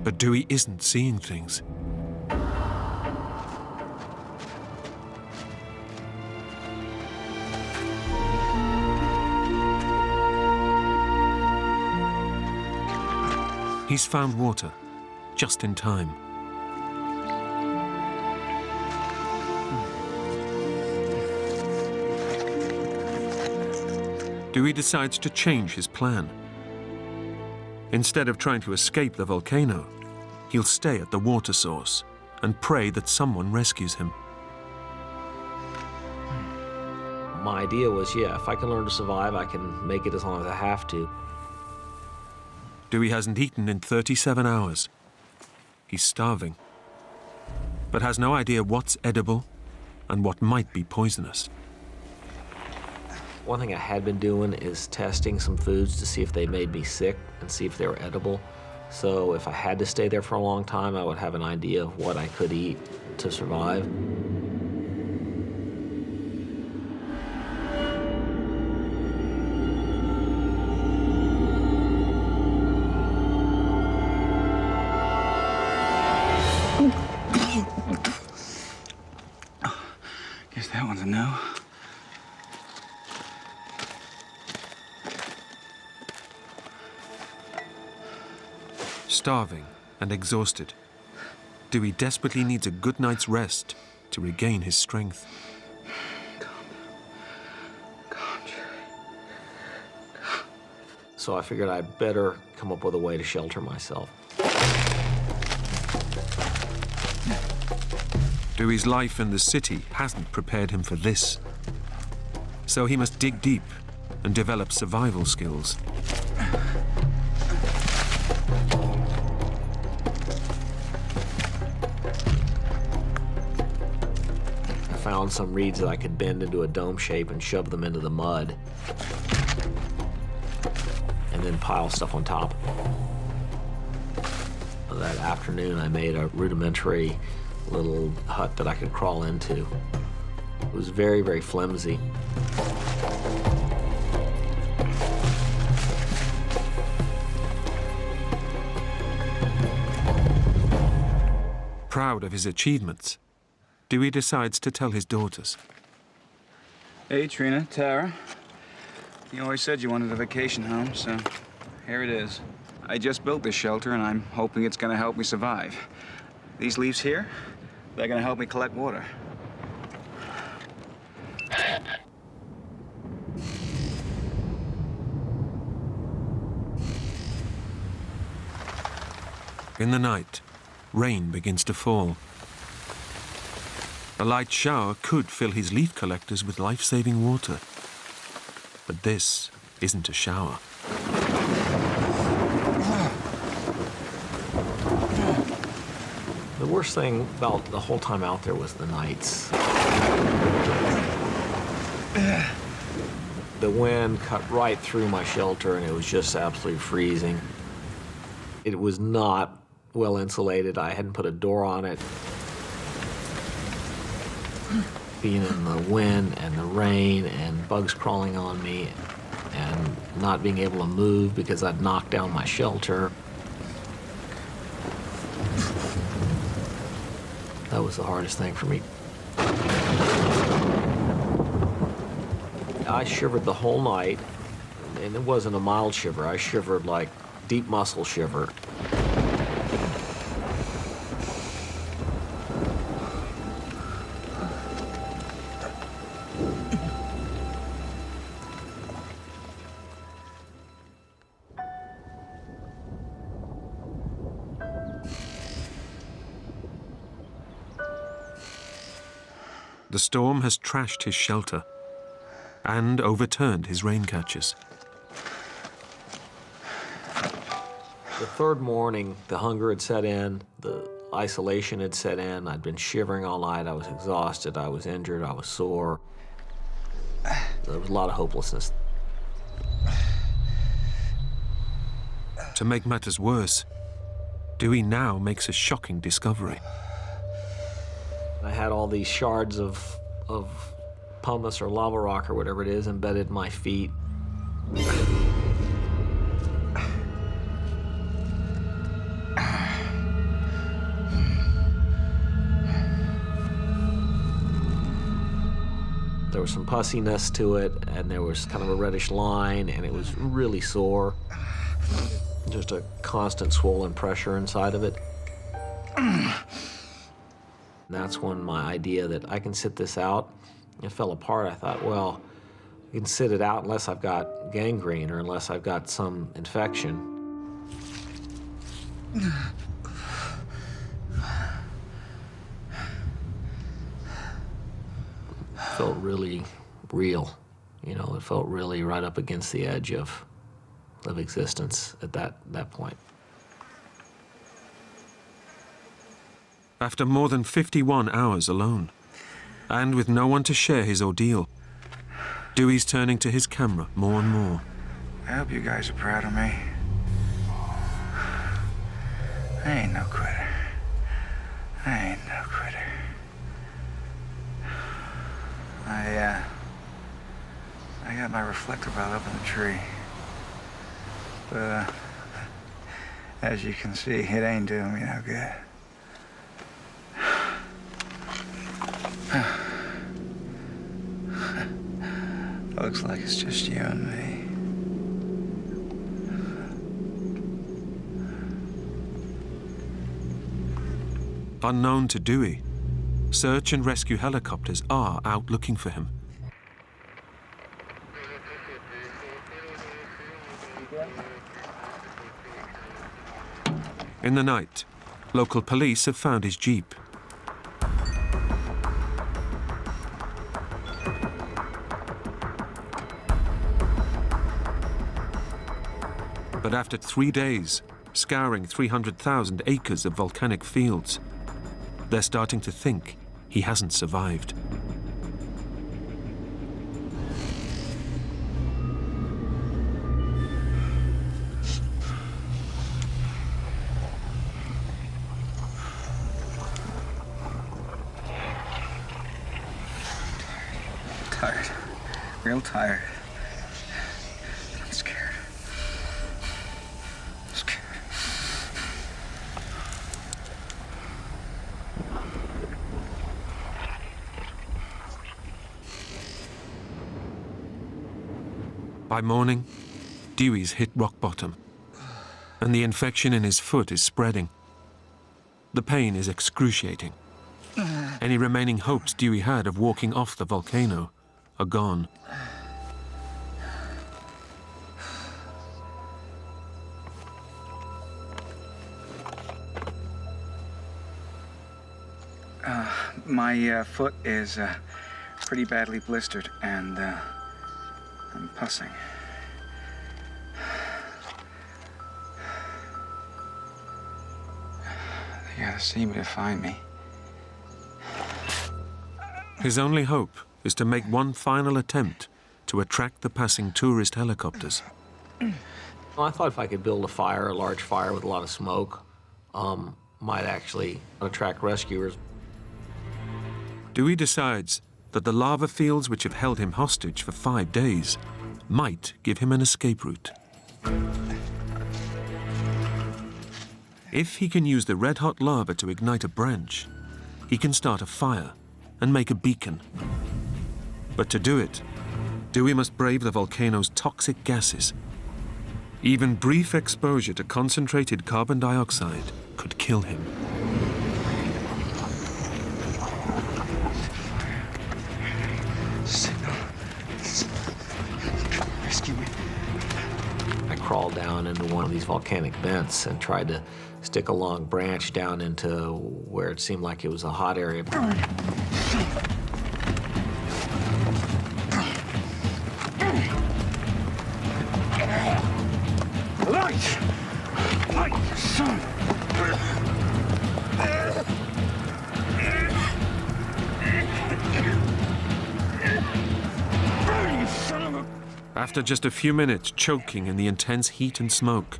But Dewey isn't seeing things. He's found water, just in time. Dewey decides to change his plan. Instead of trying to escape the volcano, he'll stay at the water source and pray that someone rescues him. My idea was, if I can learn to survive, I can make it as long as I have to. Dewey hasn't eaten in 37 hours. He's starving, but has no idea what's edible and what might be poisonous. One thing I had been doing is testing some foods to see if they made me sick and see if they were edible. So if I had to stay there for a long time, I would have an idea of what I could eat to survive. Guess that one's a no. Starving and exhausted, Dewey desperately needs a good night's rest to regain his strength. So I figured I'd better come up with a way to shelter myself. Dewey's life in the city hasn't prepared him for this. So he must dig deep and develop survival skills. I found some reeds that I could bend into a dome shape and shove them into the mud, and then pile stuff on top. That afternoon, I made a rudimentary little hut that I could crawl into. It was very, very flimsy. Proud of his achievements, Dewey decides to tell his daughters. Hey, Trina, Tara. You always said you wanted a vacation home, so here it is. I just built this shelter, and I'm hoping it's gonna help me survive. These leaves here, they're gonna help me collect water. In the night, rain begins to fall. A light shower could fill his leaf collectors with life-saving water. But this isn't a shower. The worst thing about the whole time out there was the nights. The wind cut right through my shelter, and it was just absolutely freezing. It was not well insulated. I hadn't put a door on it. Being in the wind and the rain and bugs crawling on me and not being able to move because I'd knocked down my shelter. That was the hardest thing for me. I shivered the whole night, and it wasn't a mild shiver. I shivered like deep muscle shiver. The storm has trashed his shelter and overturned his rain catchers. The third morning, the hunger had set in, the isolation had set in. I'd been shivering all night. I was exhausted. I was injured. I was sore. There was a lot of hopelessness. To make matters worse, Dewey now makes a shocking discovery. I had all these shards of pumice or lava rock or whatever it is embedded in my feet. There was some pussiness to it, and there was kind of a reddish line, and it was really sore. Just a constant swollen pressure inside of it. And that's when my idea that I can sit this out, it fell apart. I thought, well, I can sit it out unless I've got gangrene or unless I've got some infection. It felt really real, you know, it felt really right up against the edge of existence at that point. After more than 51 hours alone, and with no one to share his ordeal, Dewey's turning to his camera more and more. I hope you guys are proud of me. I ain't no quitter. I ain't no quitter. I got my reflector belt up in the tree. But, as you can see, it ain't doing me no good. Looks like it's just you and me. Unknown to Dewey, search and rescue helicopters are out looking for him. In the night, local police have found his jeep. But after 3 days, scouring 300,000 acres of volcanic fields, they're starting to think he hasn't survived. Tired. Real tired. I'm scared. By morning, Dewey's hit rock bottom, and the infection in his foot is spreading. The pain is excruciating. Any remaining hopes Dewey had of walking off the volcano are gone. My foot is pretty badly blistered, and I'm pussing. They gotta see me to find me. His only hope is to make one final attempt to attract the passing tourist helicopters. Well, I thought if I could build a large fire with a lot of smoke, might actually attract rescuers. Dewey decides that the lava fields which have held him hostage for 5 days might give him an escape route. If he can use the red-hot lava to ignite a branch, he can start a fire and make a beacon. But to do it, Dewey must brave the volcano's toxic gases. Even brief exposure to concentrated carbon dioxide could kill him. Rescue me. I crawled down into one of these volcanic vents and tried to stick a long branch down into where it seemed like it was a hot area. Light! Light, son! Burn, you son of a... After just a few minutes choking in the intense heat and smoke,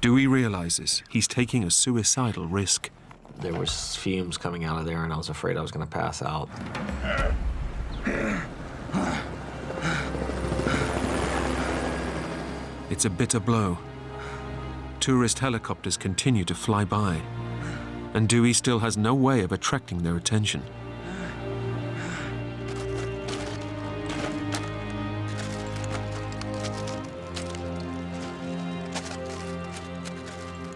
Dewey realizes he's taking a suicidal risk. There was fumes coming out of there, and I was afraid I was going to pass out. It's a bitter blow. Tourist helicopters continue to fly by, and Dewey still has no way of attracting their attention.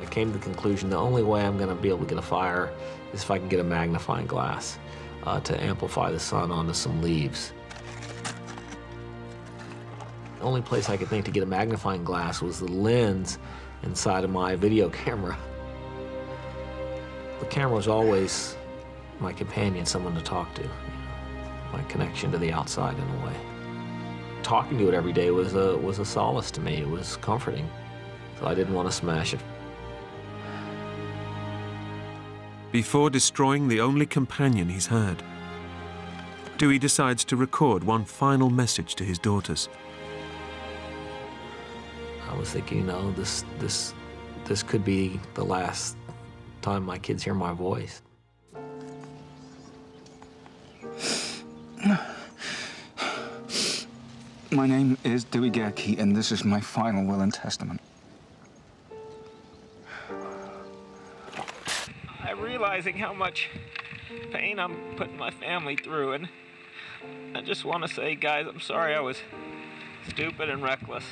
I came to the conclusion the only way I'm going to be able to get a fire is if I can get a magnifying glass to amplify the sun onto some leaves. The only place I could think to get a magnifying glass was the lens inside of my video camera. The camera was always my companion, someone to talk to, my connection to the outside in a way. Talking to it every day was a solace to me. It was comforting, so I didn't want to smash it. Before destroying the only companion he's had, Dewey decides to record one final message to his daughters. I was thinking, you know, this could be the last time my kids hear my voice. My name is Dewey Gerke, and this is my final will and testament. I'm realizing how much pain I'm putting my family through, and I just want to say, guys, I'm sorry I was stupid and reckless.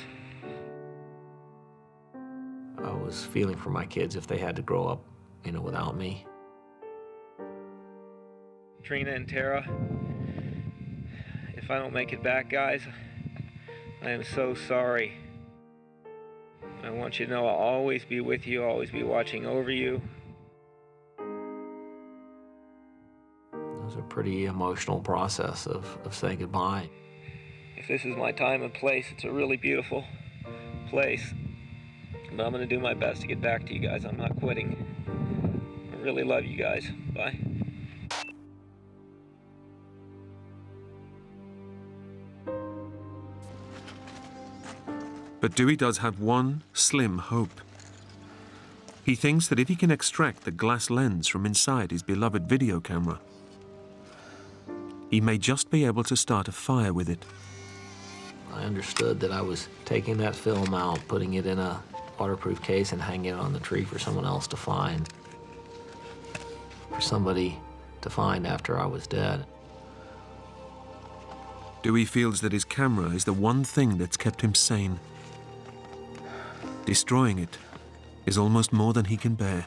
I was feeling for my kids if they had to grow up, you know, without me. Trina and Tara, if I don't make it back, guys, I am so sorry. I want you to know I'll always be with you, always be watching over you. It was a pretty emotional process of saying goodbye. If this is my time and place, it's a really beautiful place. But I'm going to do my best to get back to you guys. I'm not quitting. I really love you guys. Bye. But Dewey does have one slim hope. He thinks that if he can extract the glass lens from inside his beloved video camera, he may just be able to start a fire with it. I understood that I was taking that film out, putting it in a waterproof case and hanging it on the tree for someone else to find. For somebody to find after I was dead. Dewey feels that his camera is the one thing that's kept him sane. Destroying it is almost more than he can bear.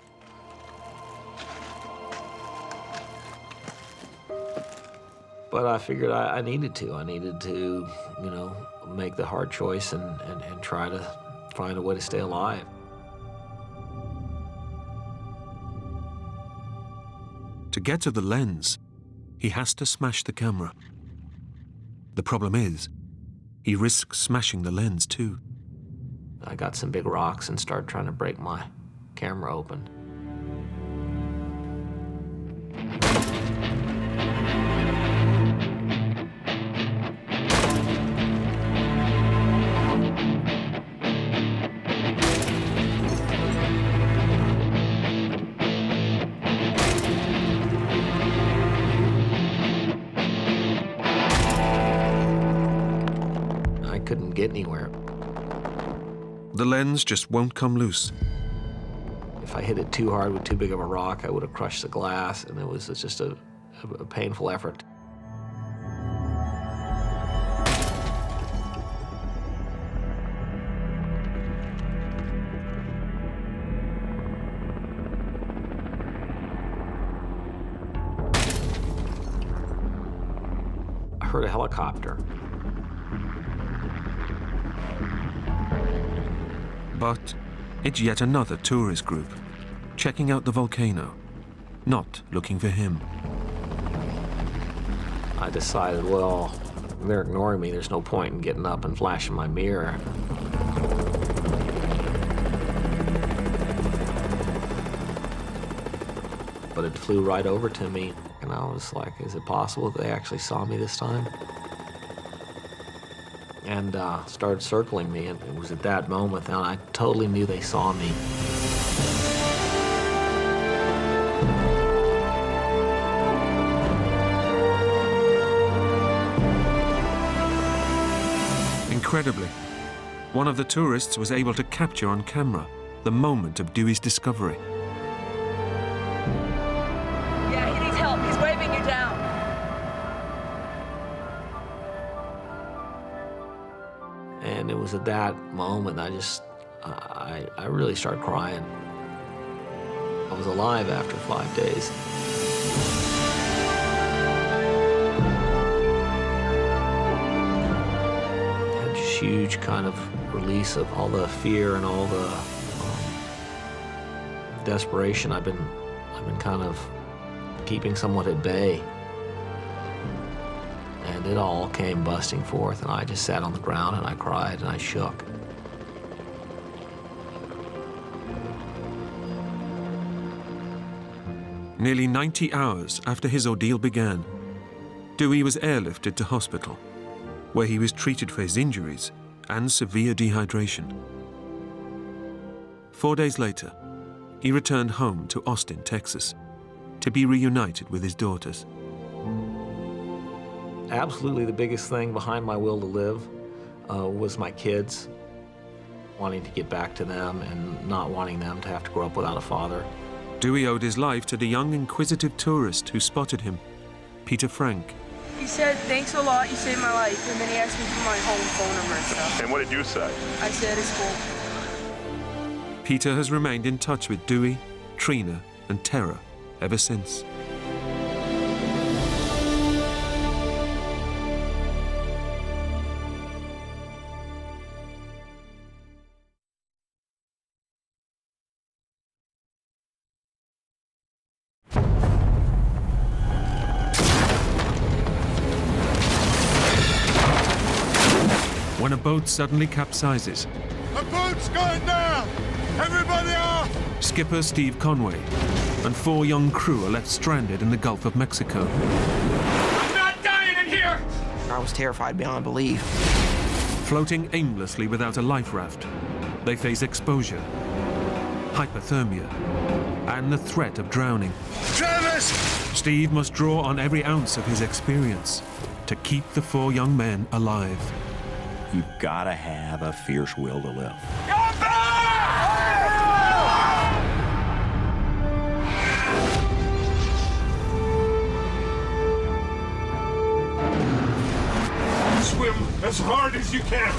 But I figured I needed to. I needed to, you know, make the hard choice and try to find a way to stay alive. To get to the lens, he has to smash the camera. The problem is, he risks smashing the lens too. I got some big rocks and started trying to break my camera open. I couldn't get anywhere. The lens just won't come loose. If I hit it too hard with too big of a rock, I would have crushed the glass, and it was just a painful effort. I heard a helicopter. But it's yet another tourist group, checking out the volcano, not looking for him. I decided, well, they're ignoring me. There's no point in getting up and flashing my mirror. But it flew right over to me, and I was like, is it possible that they actually saw me this time? And started circling me, and it was at that moment that I totally knew they saw me. Incredibly, one of the tourists was able to capture on camera the moment of Dewey's discovery. Yeah, he needs help. He's waving you down. And it was at that moment I really started crying. I was alive after 5 days. I had this huge kind of release of all the fear and all the desperation I've been kind of keeping somewhat at bay. And it all came busting forth, and I just sat on the ground and I cried and I shook. Nearly 90 hours after his ordeal began, Dewey was airlifted to hospital, where he was treated for his injuries and severe dehydration. 4 days later, he returned home to Austin, Texas, to be reunited with his daughters. Absolutely the biggest thing behind my will to live was my kids, wanting to get back to them and not wanting them to have to grow up without a father. Dewey owed his life to the young, inquisitive tourist who spotted him, Peter Frank. He said, "Thanks a lot, you saved my life," and then he asked me for my home phone number and stuff. And what did you say? I said, "It's cool." Peter has remained in touch with Dewey, Trina, and Tara ever since. When a boat suddenly capsizes, The boat's going down! Everybody off! skipper Steve Conway and 4 young crew are left stranded in the Gulf of Mexico. I'm not dying in here! I was terrified beyond belief. Floating aimlessly without a life raft, they face exposure, hypothermia, and the threat of drowning. Travis! Steve must draw on every ounce of his experience to keep the 4 young men alive. You've got to have a fierce will to live. Come back! Swim as hard as you can.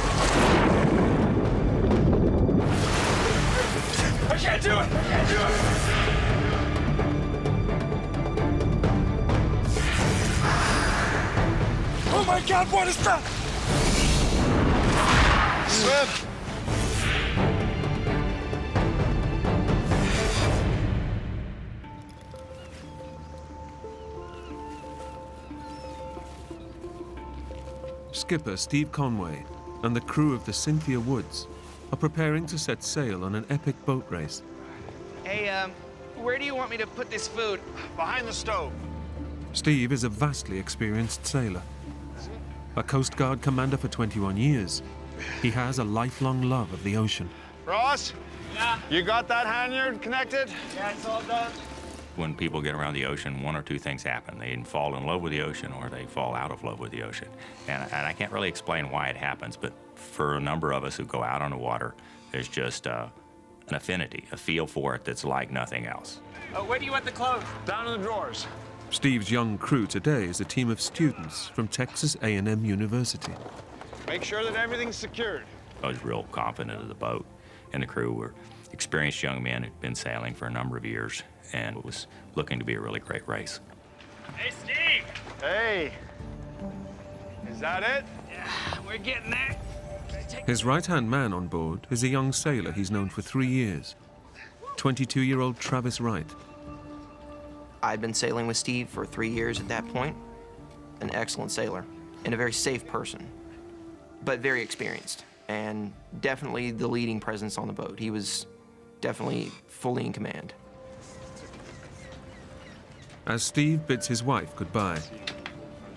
I can't do it! I can't do it! Oh my God, what is that? Swim! Skipper Steve Conway and the crew of the Cynthia Woods are preparing to set sail on an epic boat race. Hey, where do you want me to put this food? Behind the stove. Steve is a vastly experienced sailor. A Coast Guard commander for 21 years, he has a lifelong love of the ocean. Ross? Yeah? You got that halyard connected? Yeah, it's all done. When people get around the ocean, one or two things happen. They either fall in love with the ocean or they fall out of love with the ocean. And I can't really explain why it happens, but for a number of us who go out on the water, there's just an affinity, a feel for it that's like nothing else. Where do you want the clothes? Down in the drawers. Steve's young crew today is a team of students from Texas A&M University. Make sure that everything's secured. I was real confident of the boat, and the crew were experienced young men who'd been sailing for a number of years, and it was looking to be a really great race. Hey, Steve! Hey! Is that it? Yeah, we're getting there. His right-hand man on board is a young sailor he's known for 3 years, 22-year-old Travis Wright. I'd been sailing with Steve for 3 years at that point. An excellent sailor and a very safe person, but very experienced and definitely the leading presence on the boat. He was definitely fully in command. As Steve bids his wife goodbye,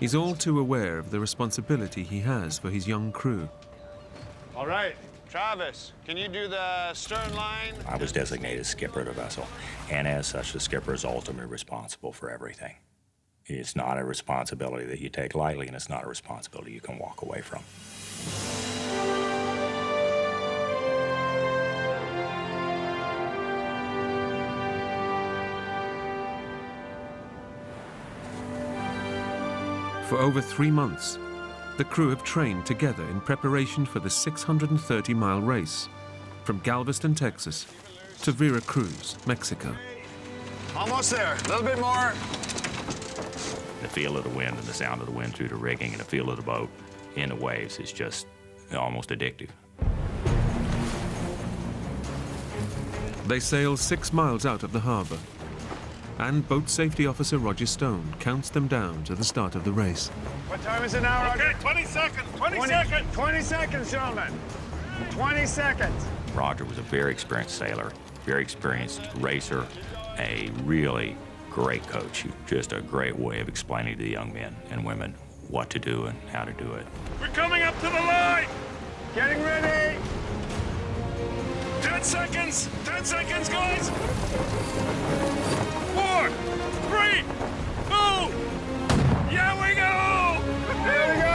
he's all too aware of the responsibility he has for his young crew. All right, Travis, can you do the stern line? I was designated skipper of the vessel, and as such, the skipper is ultimately responsible for everything. It's not a responsibility that you take lightly, and it's not a responsibility you can walk away from. For over 3 months, the crew have trained together in preparation for the 630-mile race from Galveston, Texas to Veracruz, Mexico. Almost there. A little bit more. The feel of the wind and the sound of the wind through the rigging and the feel of the boat in the waves is just almost addictive. They sail 6 miles out of the harbor, and boat safety officer Roger Stone counts them down to the start of the race. What time is it now, Roger? Okay, 20 seconds, 20 seconds. 20 seconds, gentlemen. 20 seconds. Roger was a very experienced sailor, very experienced racer, a really great coach, just a great way of explaining to the young men and women what to do and how to do it. We're coming up to the line! Getting ready! 10 seconds! 10 seconds, guys! 4, 3, 2, yeah, we go! Here we go!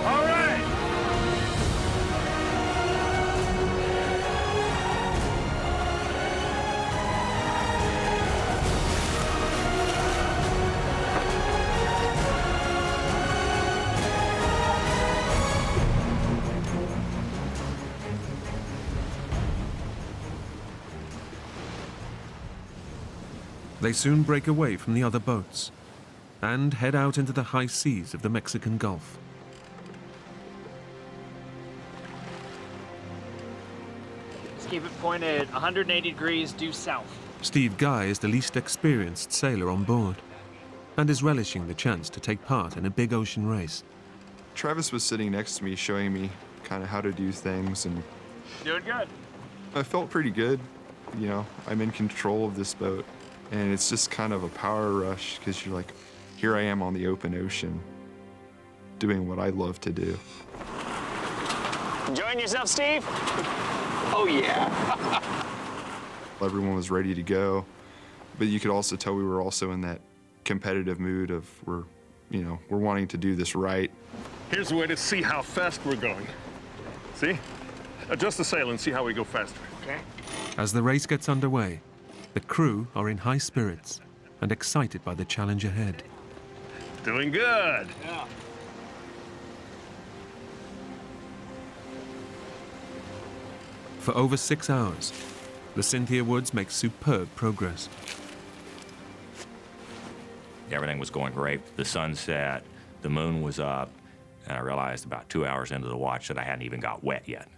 All right! They soon break away from the other boats and head out into the high seas of the Mexican Gulf. Just keep it pointed 180 degrees due south. Steve Guy is the least experienced sailor on board and is relishing the chance to take part in a big ocean race. Travis was sitting next to me, showing me kind of how to do things, and Doing good. I felt pretty good. You know, I'm in control of this boat, and it's just kind of a power rush because you're like, here I am on the open ocean doing what I love to do. Enjoying yourself, Steve? Oh, yeah. Everyone was ready to go, but you could also tell we were also in that competitive mood of we're wanting to do this right. Here's a way to see how fast we're going. See? Adjust the sail and see how we go faster. Okay. As the race gets underway, the crew are in high spirits and excited by the challenge ahead. Doing good. Yeah. For over 6 hours, the Cynthia Woods make superb progress. Everything was going great. The sun set, the moon was up, and I realized about 2 hours into the watch that I hadn't even got wet yet.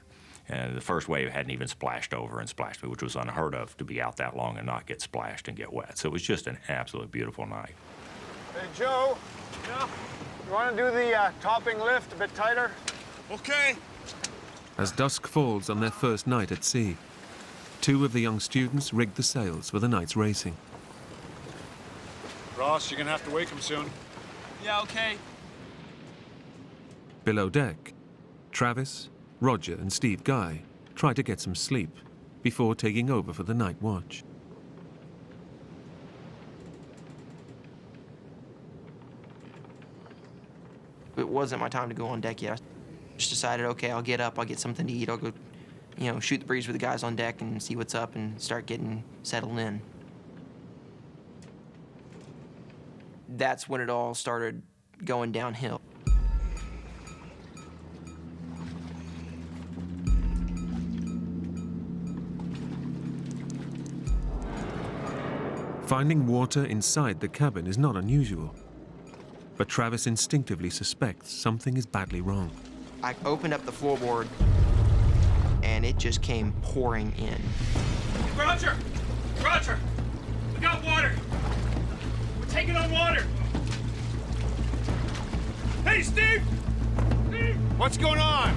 And the first wave hadn't even splashed over and splashed me, which was unheard of, to be out that long and not get splashed and get wet. So it was just an absolutely beautiful night. Hey, Joe. Yeah? You want to do the topping lift a bit tighter? Okay. As dusk falls on their first night at sea, 2 of the young students rig the sails for the night's racing. Ross, you're going to have to wake him soon. Yeah, okay. Below deck, Travis, Roger, and Steve Guy try to get some sleep before taking over for the night watch. It wasn't my time to go on deck yet. I just decided, okay, I'll get up, I'll get something to eat, I'll go, shoot the breeze with the guys on deck and see what's up and start getting settled in. That's when it all started going downhill. Finding water inside the cabin is not unusual, but Travis instinctively suspects something is badly wrong. I opened up the floorboard, and it just came pouring in. Roger! Roger! We got water! We're taking on water! Hey, Steve! Steve! What's going on?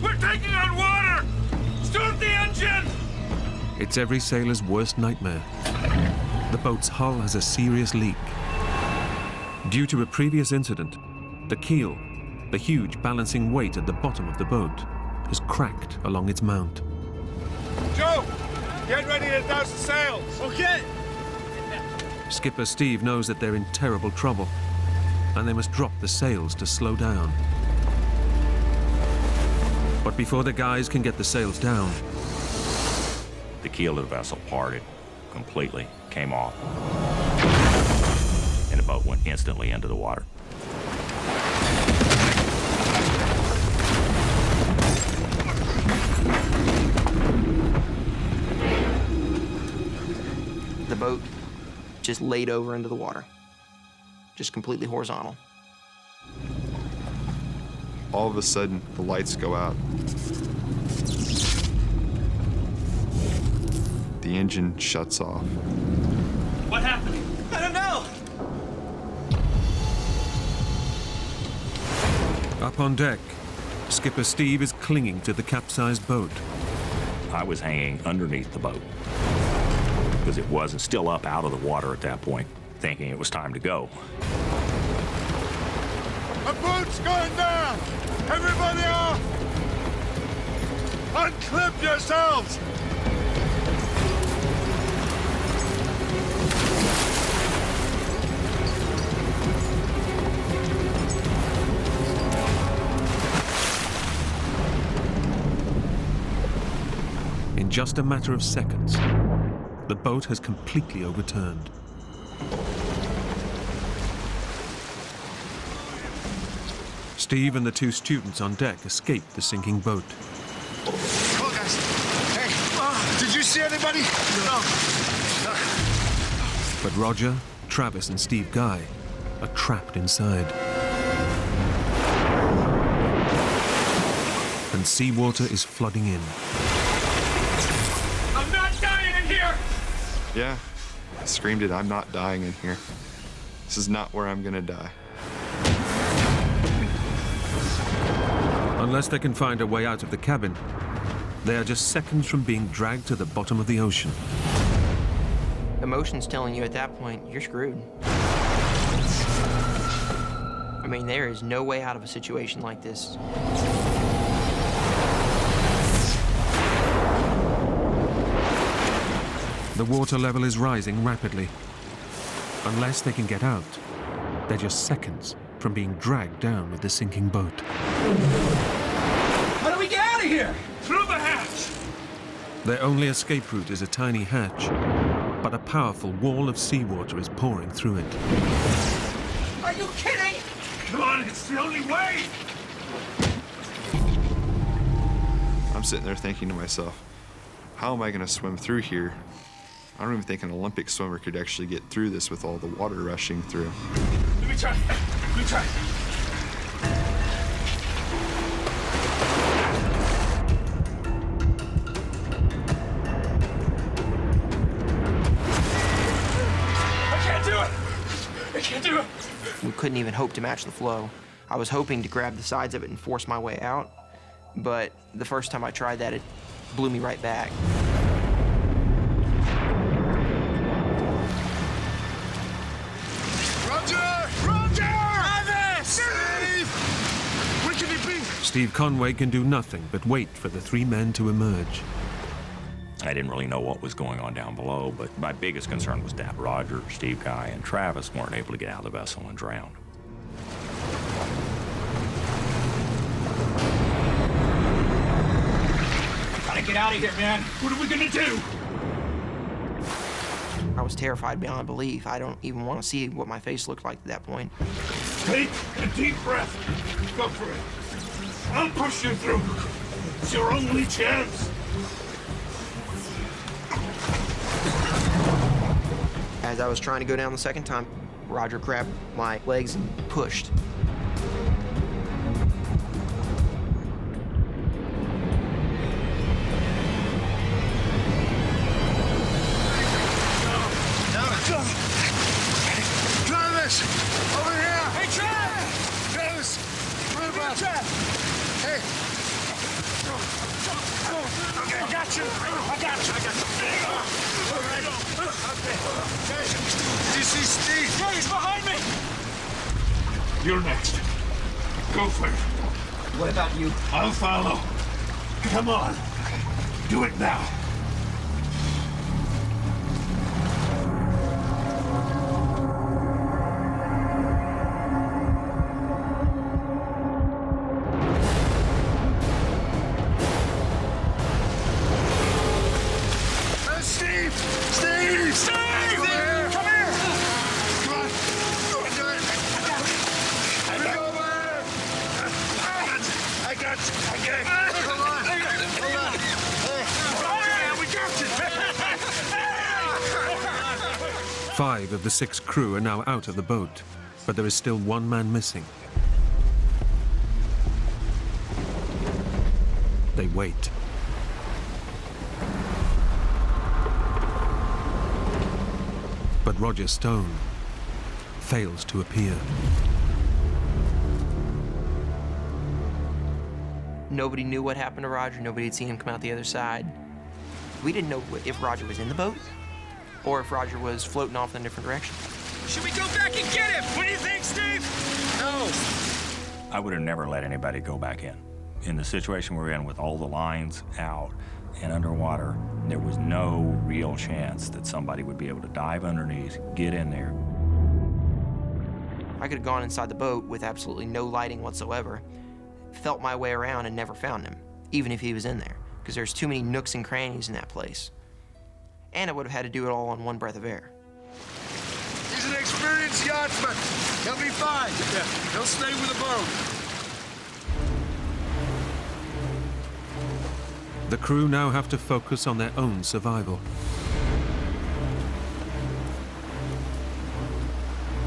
We're taking on water! Start the engine! It's every sailor's worst nightmare. The boat's hull has a serious leak. Due to a previous incident, the keel, the huge balancing weight at the bottom of the boat, has cracked along its mount. Joe, get ready to douse the sails. Okay. Skipper Steve knows that they're in terrible trouble, and they must drop the sails to slow down. But before the guys can get the sails down, The keel of the vessel parted completely, came off, and the boat went instantly into the water. The boat just laid over into the water, just completely horizontal. All of a sudden, the lights go out. The engine shuts off. What happened? I don't know! up on deck, Skipper Steve is clinging to the capsized boat. I was hanging underneath the boat. because it wasn't still up out of the water at that point, thinking it was time to go. A boat's going down! Everybody off! Unclip yourselves! In just a matter of seconds, the boat has completely overturned. Steve and the two students on deck escaped the sinking boat. Come on, guys. Hey, did you see anybody? No. But Roger, Travis, and Steve Guy are trapped inside. And seawater is flooding in. I'm not dying in here! Yeah, I screamed it, I'm not dying in here. This is not where I'm gonna die. Unless they can find a way out of the cabin, they are just seconds from being dragged to the bottom of the ocean. Emotion's telling you at that point, you're screwed. I mean, there is no way out of a situation like this. The water level is rising rapidly. Unless they can get out, they're just seconds from being dragged down with the sinking boat. How do we get out of here? Through the hatch! Their only escape route is a tiny hatch, but a powerful wall of seawater is pouring through it. Are you kidding? Come on, it's the only way! I'm sitting there thinking to myself, how am I gonna swim through here? I don't even think an Olympic swimmer could actually get through this with all the water rushing through. Let me try. Let me try. I can't do it! I can't do it! We couldn't even hope to match the flow. I was hoping to grab the sides of it and force my way out, but the first time I tried that, it blew me right back. Steve Conway can do nothing but wait for the three men to emerge. I didn't really know what was going on down below, but my biggest concern was that Roger, Steve Guy, and Travis weren't able to get out of the vessel and drown. Gotta get out of here, man. What are we gonna do? I was terrified beyond belief. I don't even want to see what my face looked like at that point. Take a deep breath. Go for it. I'll push you through. It's your only chance. As I was trying to go down the second time, Roger grabbed my legs and pushed. Travis! Over here! Hey, Travis! Travis! Come here, bud. Hey! Okay, I got you! I got you! All right. Okay. Did you see Steve? Yeah, he's behind me! You're next. Go for it. What about you? I'll follow. Come on. Do it now. Steve! Steve! Steve! Come here! Come here! Come on. Do it. I got it. I got it. Hold on. Hold on. Hey. We got you. 5 of the 6 crew are now out of the boat, but there is still one man missing. They wait. But Roger Stone fails to appear. Nobody knew what happened to Roger. Nobody had seen him come out the other side. We didn't know if Roger was in the boat or if Roger was floating off in a different direction. Should we go back and get him? What do you think, Steve? No. I would have never let anybody go back in. In the situation we're in with all the lines out and underwater, there was no real chance that somebody would be able to dive underneath, get in there. I could have gone inside the boat with absolutely no lighting whatsoever, felt my way around and never found him, even if he was in there, because there's too many nooks and crannies in that place. And I would have had to do it all on one breath of air. He's an experienced yachtsman. He'll be fine. Yeah, he'll stay with the boat. The crew now have to focus on their own survival.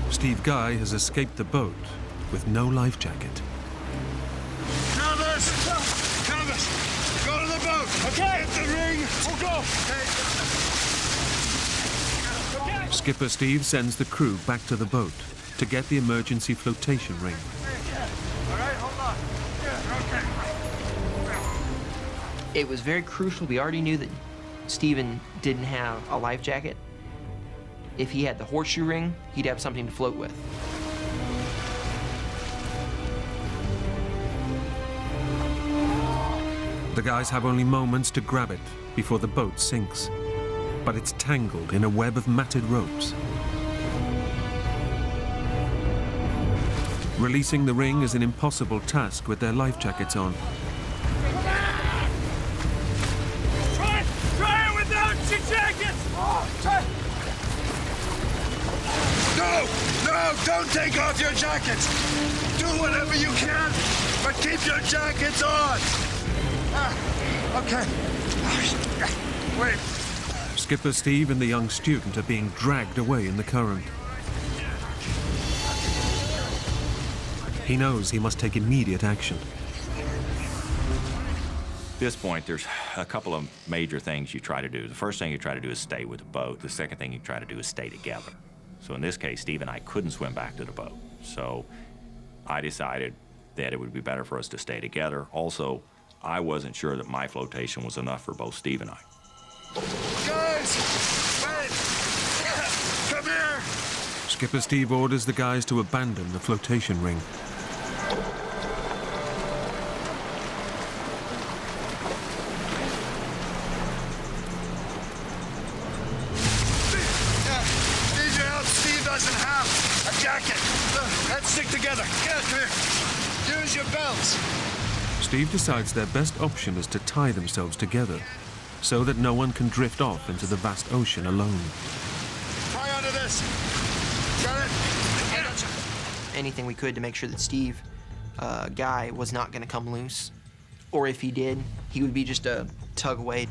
Steve Guy has escaped the boat with no life jacket. Travis! Travis! Go to the boat! Okay! Get the ring! We'll go! Okay. Skipper Steve sends the crew back to the boat to get the emergency flotation ring. All right, hold on. Yeah, okay. It was very crucial. We already knew that Steven didn't have a life jacket. If he had the horseshoe ring, he'd have something to float with. The guys have only moments to grab it before the boat sinks, but it's tangled in a web of matted ropes. Releasing the ring is an impossible task with their life jackets on. Try it without your jackets! Try. No, don't take off your jackets. Do whatever you can, but keep your jackets on. Okay. Wait. Skipper Steve and the young student are being dragged away in the current. He knows he must take immediate action. At this point, there's a couple of major things you try to do. The first thing you try to do is stay with the boat. The second thing you try to do is stay together. So in this case, Steve and I couldn't swim back to the boat. So I decided that it would be better for us to stay together. Also, I wasn't sure that my flotation was enough for both Steve and I. Guys, wait! Come here! Skipper Steve orders the guys to abandon the flotation ring. Need your help. Steve doesn't have a jacket. Let's stick together. Come here. Use your belts. Steve decides their best option is to tie themselves together so that no one can drift off into the vast ocean alone. Try under this. Got it? Anything we could to make sure that Steve, Guy, was not going to come loose. Or if he did, he would be just a tug away.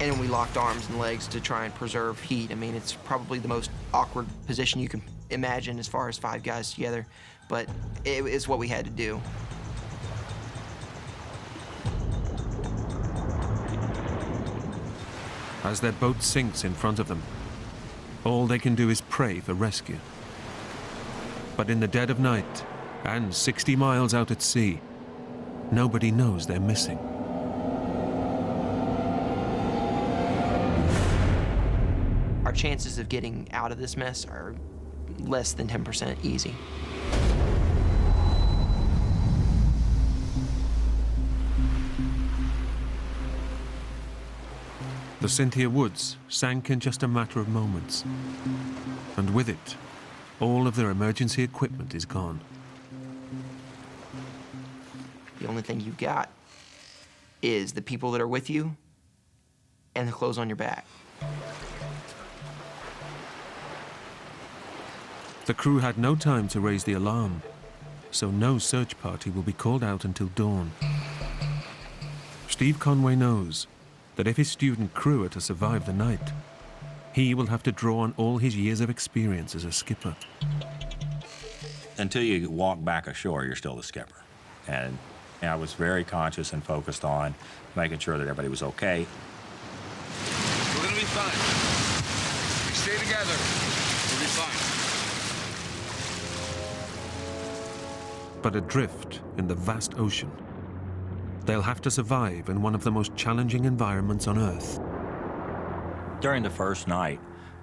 And then we locked arms and legs to try and preserve heat. I mean, it's probably the most awkward position you can imagine as far as 5 guys together, but it is what we had to do. As their boat sinks in front of them, all they can do is pray for rescue. But in the dead of night, and 60 miles out at sea, nobody knows they're missing. Our chances of getting out of this mess are less than 10% easy. The Cynthia Woods sank in just a matter of moments. And with it, all of their emergency equipment is gone. The only thing you've got is the people that are with you and the clothes on your back. The crew had no time to raise the alarm, so no search party will be called out until dawn. Steve Conway knows that if his student crew are to survive the night, he will have to draw on all his years of experience as a skipper. Until you walk back ashore, you're still the skipper. And I was very conscious and focused on making sure that everybody was okay. We're gonna be fine. We stay together. We'll be fine. But adrift in the vast ocean, they'll have to survive in one of the most challenging environments on Earth. During the first night,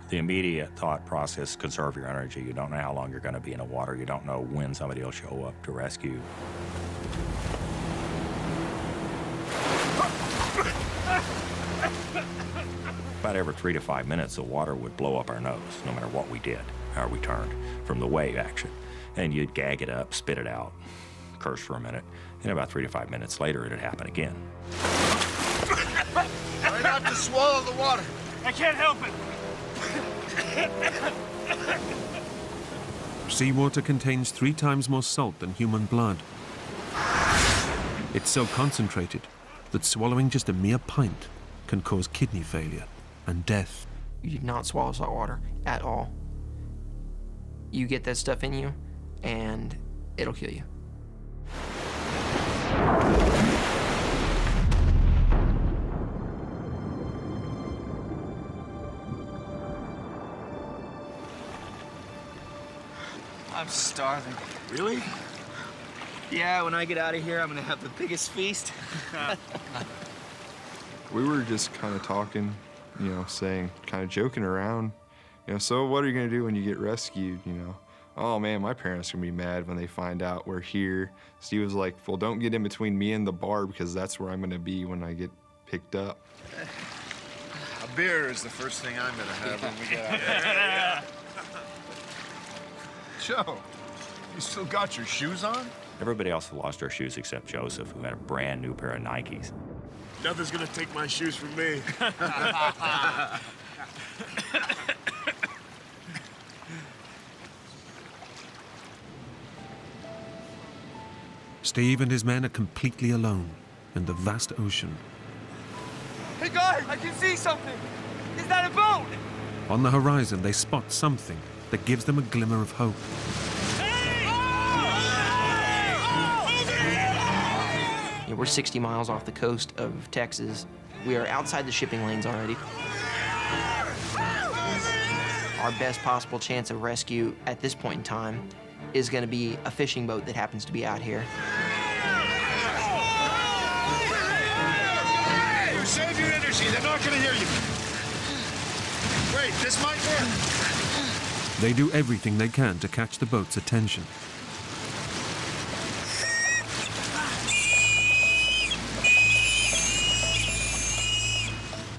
the immediate thought process, conserve your energy. You don't know how long you're going to be in the water. You don't know when somebody will show up to rescue. About every 3 to 5 minutes, the water would blow up our nose, no matter what we did, how we turned from the wave action. And you'd gag it up, spit it out, curse for a minute, and about 3 to 5 minutes later, it'd happen again. Try not to swallow the water. I can't help it. Seawater contains 3 times more salt than human blood. It's so concentrated that swallowing just a mere pint can cause kidney failure and death. You do not swallow salt water at all. You get that stuff in you, and it'll kill you. I'm starving. Really? Yeah, when I get out of here, I'm gonna have the biggest feast. We were just kind of talking, you know, saying, kind of joking around, you know, so what are you gonna do when you get rescued, you know? Oh man, my parents are gonna be mad when they find out we're here. Steve was like, well, don't get in between me and the bar because that's where I'm gonna be when I get picked up. A beer is the first thing I'm gonna have when we get out there. Joe, you still got your shoes on? Everybody else lost their shoes except Joseph, who had a brand new pair of Nikes. Nothing's gonna take my shoes from me. Steve and his men are completely alone in the vast ocean. Hey guys, I can see something. Is that a boat? On the horizon, they spot something that gives them a glimmer of hope. You know, we're 60 miles off the coast of Texas. We are outside the shipping lanes already. Our best possible chance of rescue at this point in time is going to be a fishing boat that happens to be out here. Save your energy, they're not gonna hear you. Wait, this might work. They do everything they can to catch the boat's attention.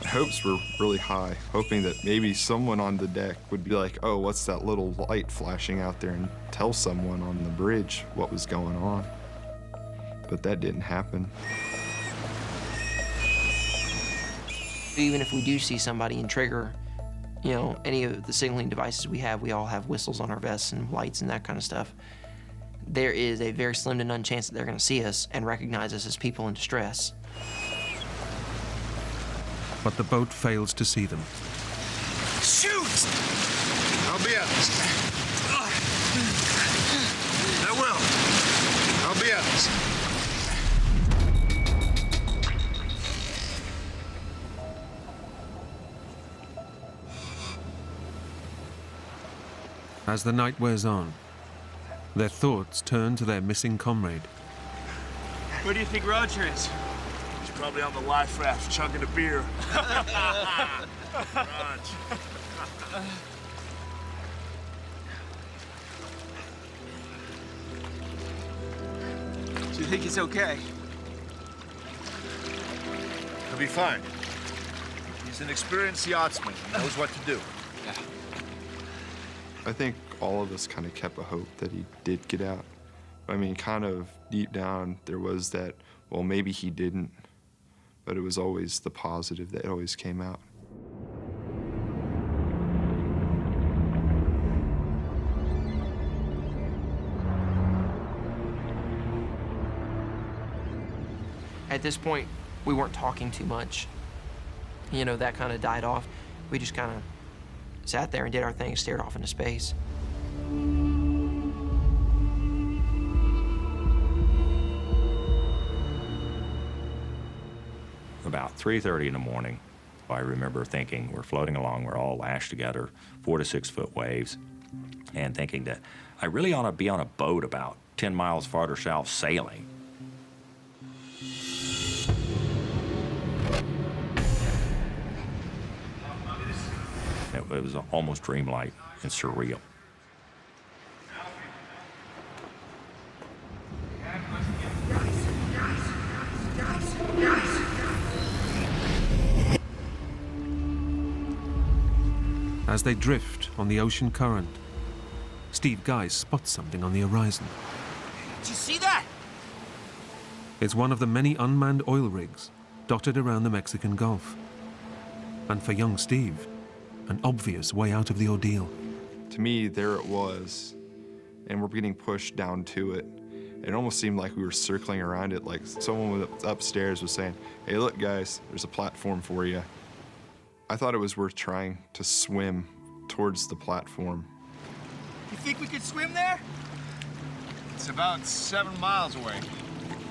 Hopes were really high, hoping that maybe someone on the deck would be like, oh, what's that little light flashing out there, and tell someone on the bridge what was going on. But that didn't happen. Even if we do see somebody and trigger, you know, any of the signaling devices we all have whistles on our vests and lights and that kind of stuff. There is a very slim to none chance that they're going to see us and recognize us as people in distress. But the boat fails to see them. Shoot! I'll be honest. I will. I'll be honest. As the night wears on, their thoughts turn to their missing comrade. Where do you think Roger is? He's probably on the life raft chugging a beer. Raj. Do you think he's okay? He'll be fine. He's an experienced yachtsman. He knows what to do. I think all of us kind of kept a hope that he did get out. I mean, kind of deep down, there was that, well, maybe he didn't, but it was always the positive that always came out. At this point, we weren't talking too much. You know, that kind of died off. We just kind of sat there and did our thing, stared off into space. About 3:30 in the morning, I remember thinking, we're floating along, we're all lashed together, 4 to 6 foot waves, and thinking that I really ought to be on a boat about 10 miles farther south sailing. It was almost dreamlike and surreal. As they drift on the ocean current, Steve Guy spots something on the horizon. Did you see that? It's one of the many unmanned oil rigs dotted around the Mexican Gulf. And for young Steve, an obvious way out of the ordeal. To me, there it was, and we're getting pushed down to it. It almost seemed like we were circling around it, like someone upstairs was saying, "Hey, look, guys, there's a platform for you." I thought it was worth trying to swim towards the platform. You think we could swim there? It's about 7 miles away.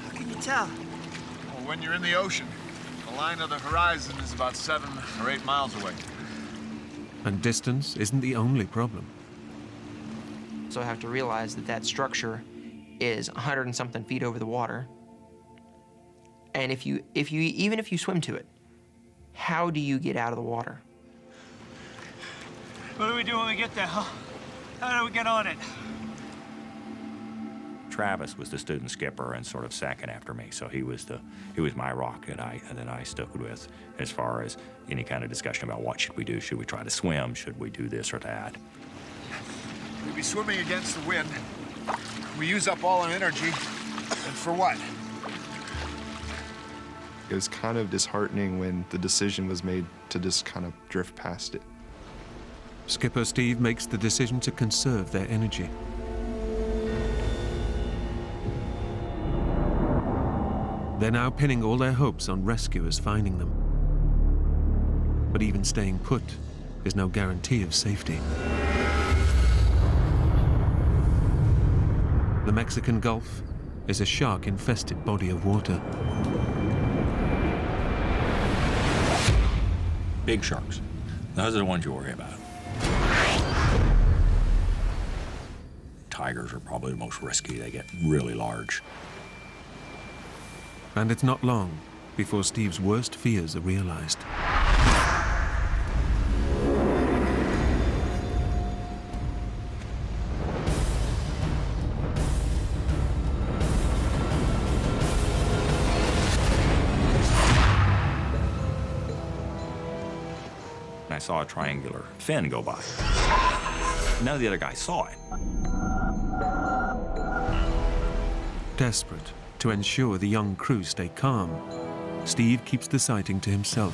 How can you tell? Well, when you're in the ocean, the line of the horizon is about 7 or 8 miles away. And distance isn't the only problem. So I have to realize that that structure is 100 and something feet over the water. And even if you swim to it, how do you get out of the water? What do we do when we get there, huh? How do we get on it? Travis was the student skipper and sort of second after me, so he was my rock that I stuck with as far as any kind of discussion about what should we do. Should we try to swim? Should we do this or that? We'd be swimming against the wind. We use up all our energy, and for what? It was kind of disheartening when the decision was made to just kind of drift past it. Skipper Steve makes the decision to conserve their energy. They're now pinning all their hopes on rescuers finding them. But even staying put is no guarantee of safety. The Mexican Gulf is a shark-infested body of water. Big sharks. Those are the ones you worry about. Tigers are probably the most risky. They get really large. And it's not long before Steve's worst fears are realized. I saw a triangular fin go by. None of the other guys saw it. Desperate to ensure the young crew stay calm, Steve keeps the sighting to himself.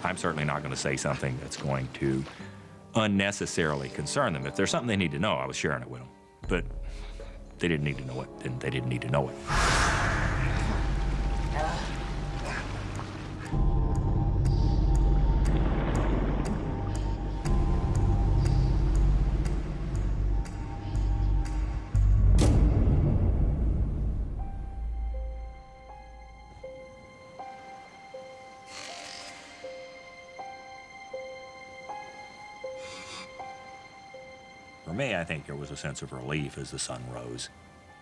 I'm certainly not going to say something that's going to unnecessarily concern them. If there's something they need to know, I was sharing it with them. But they didn't need to know it, then they didn't need to know it. For me, I think there was a sense of relief as the sun rose.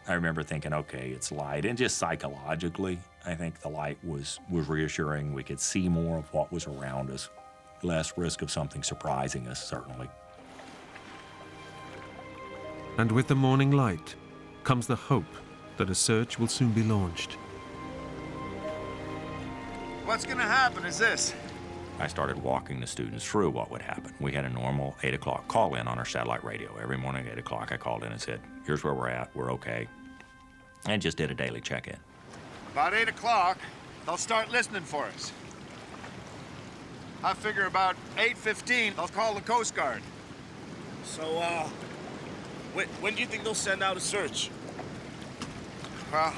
I remember thinking, okay, it's light, and just psychologically, I think the light was reassuring. We could see more of what was around us, less risk of something surprising us, certainly. And with the morning light comes the hope that a search will soon be launched. What's gonna happen is this. I started walking the students through what would happen. We had a normal 8 o'clock call-in on our satellite radio. Every morning at 8 o'clock, I called in and said, here's where we're at, we're okay, and just did a daily check-in. About 8 o'clock, they'll start listening for us. I figure about 8:15, they'll call the Coast Guard. So, when do you think they'll send out a search? Well,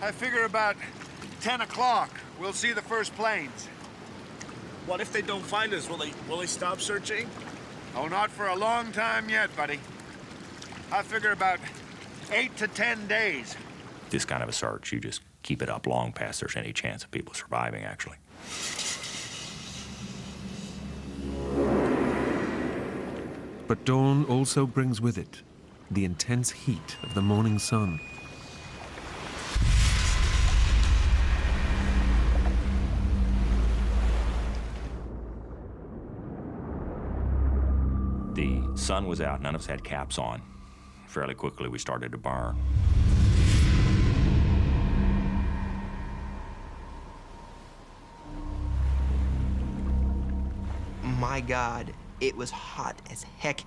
I figure about 10 o'clock, we'll see the first planes. What if they don't find us? Will they stop searching? Oh, not for a long time yet, buddy. I figure about 8 to 10 days. This kind of a search, you just keep it up long past there's any chance of people surviving, actually. But dawn also brings with it the intense heat of the morning sun. sun was out. None of us had caps on. Fairly quickly, we started to burn. My God, it was hot as heck.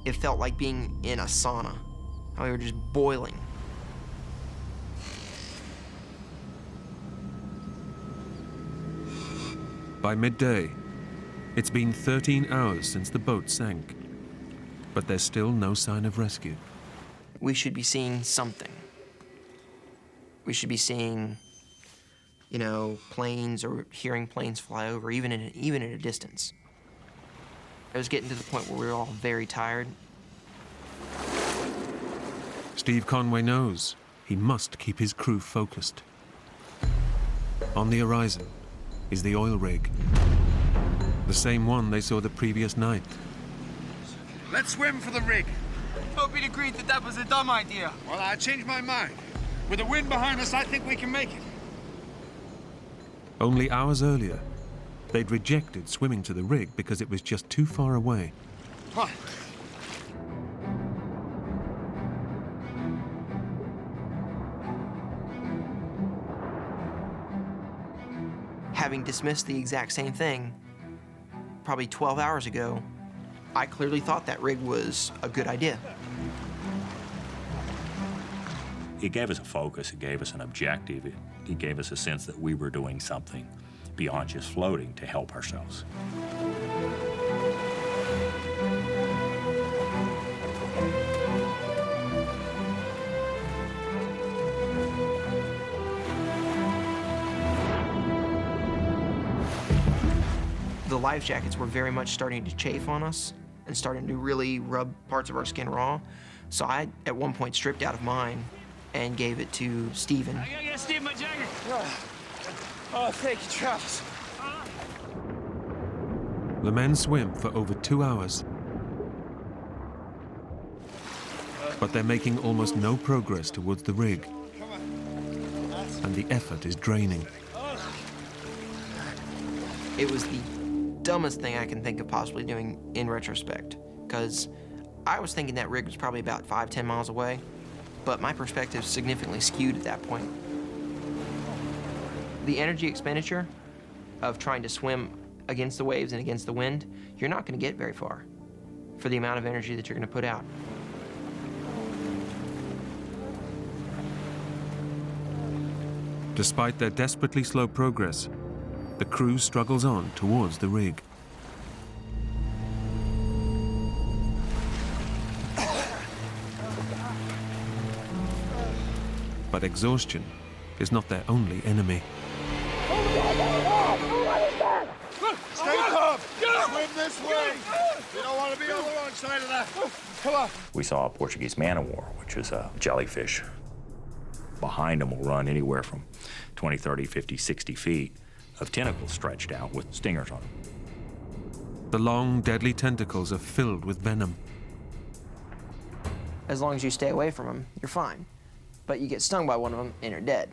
It felt like being in a sauna. How we were just boiling. By midday, it's been 13 hours since the boat sank, but there's still no sign of rescue. We should be seeing something. We should be seeing, you know, planes or hearing planes fly over, even at a distance. It was getting to the point where we were all very tired. Steve Conway knows he must keep his crew focused. On the horizon is the oil rig, the same one they saw the previous night. Let's swim for the rig. Toby agreed that that was a dumb idea. Well, I changed my mind. With the wind behind us, I think we can make it. Only hours earlier, they'd rejected swimming to the rig because it was just too far away. Come on. Having dismissed the exact same thing probably 12 hours ago, I clearly thought that rig was a good idea. It gave us a focus, it gave us an objective, it gave us a sense that we were doing something beyond just floating to help ourselves. The life jackets were very much starting to chafe on us and starting to really rub parts of our skin raw. So I, at one point, stripped out of mine and gave it to Steven. I gotta get Steve my jacket. Oh, thank you, Travis. The men swim for over 2 hours, but they're making almost no progress towards the rig, and the effort is draining. It was the dumbest thing I can think of possibly doing in retrospect, because I was thinking that rig was probably about 5-10 miles away, but my perspective significantly skewed at that point. The energy expenditure of trying to swim against the waves and against the wind, you're not going to get very far for the amount of energy that you're going to put out. Despite their desperately slow progress, the crew struggles on towards the rig. But exhaustion is not their only enemy. Stay calm. Swim this way. You don't want to be on the wrong side of that. Come on. We saw a Portuguese man-o-war, which is a jellyfish. Behind them will run anywhere from 20, 30, 50, 60 feet of tentacles stretched out with stingers on them. The long, deadly tentacles are filled with venom. As long as you stay away from them, you're fine. But you get stung by one of them and you're dead.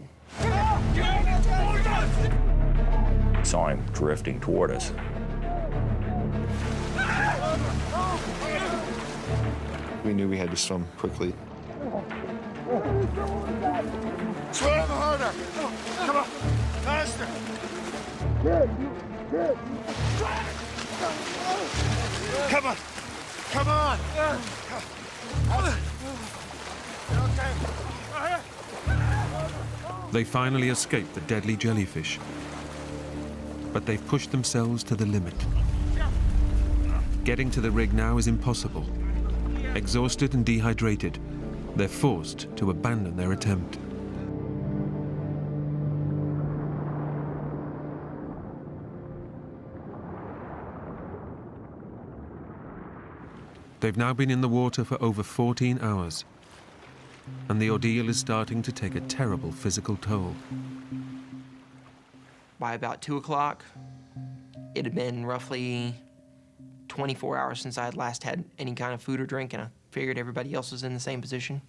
We saw him drifting toward us. We knew we had to swim quickly. Swim harder. Come on. Faster. Come on. Come on. Okay. They finally escape the deadly jellyfish, but they've pushed themselves to the limit. Getting to the rig now is impossible. Exhausted and dehydrated, they're forced to abandon their attempt. They've now been in the water for over 14 hours, and the ordeal is starting to take a terrible physical toll. By about 2 o'clock, it had been roughly 24 hours since I had last had any kind of food or drink, and I figured everybody else was in the same position.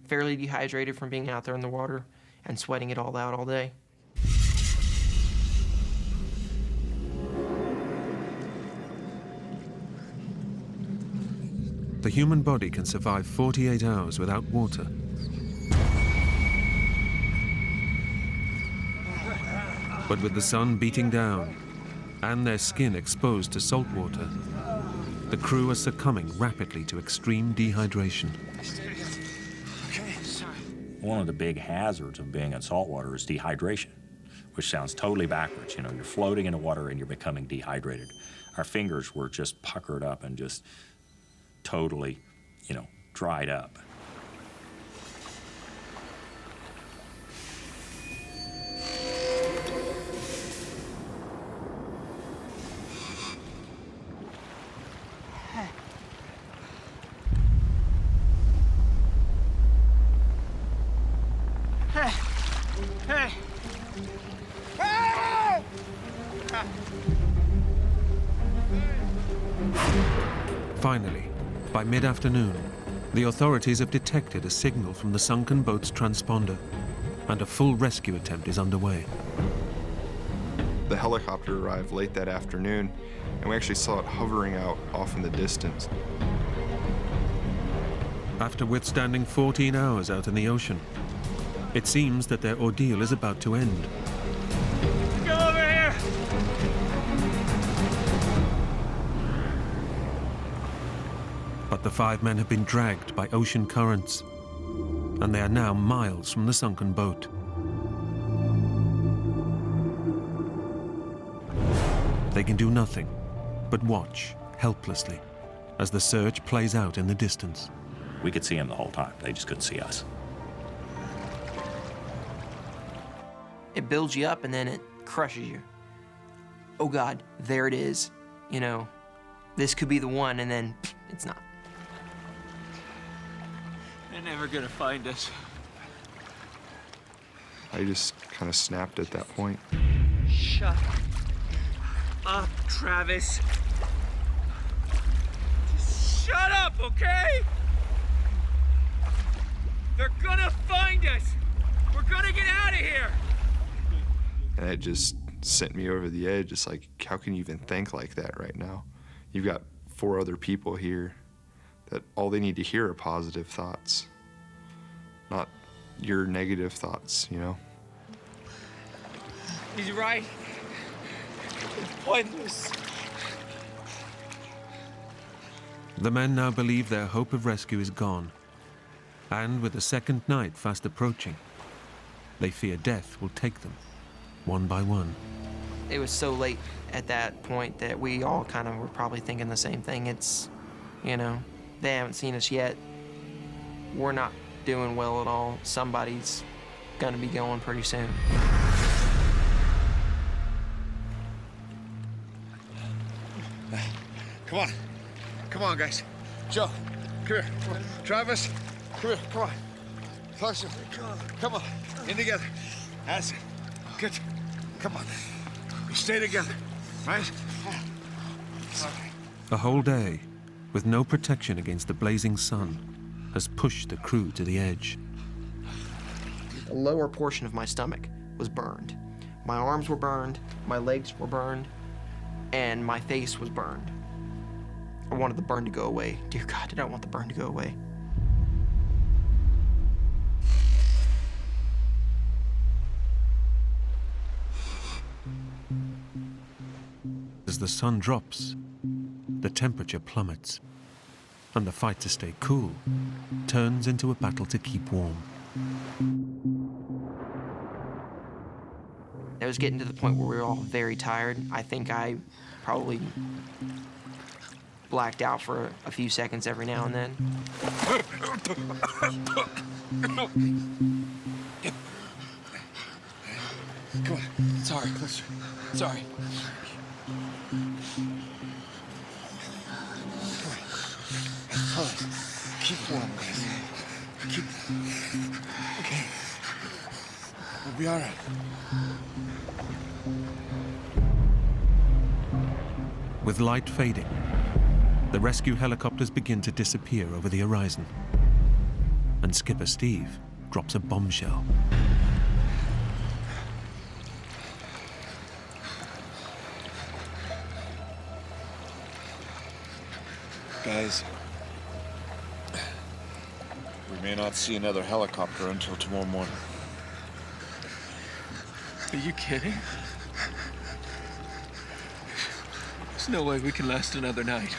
Fairly dehydrated from being out there in the water and sweating it all out all day. human body can survive 48 hours without water. But with the sun beating down and their skin exposed to salt water, the crew are succumbing rapidly to extreme dehydration. One of the big hazards of being in saltwater is dehydration, which sounds totally backwards. You know, you're floating in the water and you're becoming dehydrated. Our fingers were just puckered up and just totally, you know, dried up. Hey! Finally, by mid-afternoon, the authorities have detected a signal from the sunken boat's transponder, and a full rescue attempt is underway. The helicopter arrived late that afternoon, and we actually saw it hovering out off in the distance. After withstanding 14 hours out in the ocean, it seems that their ordeal is about to end. Go over here! But the 5 men have been dragged by ocean currents, and they are now miles from the sunken boat. They can do nothing but watch helplessly as the search plays out in the distance. We could see them the whole time. They just couldn't see us. It builds you up and then it crushes you. Oh God, there it is. You know, this could be the one, and then it's not. They're never gonna find us. I just kind of snapped at that point. Shut up, Travis. Just shut up, okay? They're gonna find us. We're gonna get out of here. And it just sent me over the edge. It's like, how can you even think like that right now? You've got 4 other people here that all they need to hear are positive thoughts, not your negative thoughts, you know? He's right. It's pointless. The men now believe their hope of rescue is gone, and with the second night fast approaching, they fear death will take them one by one. It was so late at that point that we all kind of were probably thinking the same thing. It's, you know, they haven't seen us yet. We're not doing well at all. Somebody's gonna be going pretty soon. Come on. Come on, guys. Joe, come here. Travis, come here. Come on. Closer. Come on. In together. That's it. Good. Come on. We stay together, right? A whole day, with no protection against the blazing sun, has pushed the crew to the edge. The lower portion of my stomach was burned. My arms were burned, my legs were burned, and my face was burned. I wanted the burn to go away. Dear God, did I want the burn to go away? As the sun drops, the temperature plummets, and the fight to stay cool turns into a battle to keep warm. It was getting to the point where we were all very tired. I think I probably blacked out for a few seconds every now and then. Come on. Sorry, closer. Sorry. Come on. Keep warm, guys. Keep. Okay. We'll be all right. With light fading, the rescue helicopters begin to disappear over the horizon, and Skipper Steve drops a bombshell. Guys, We may not see another helicopter until tomorrow morning. Are you kidding? There's no way we can last another night.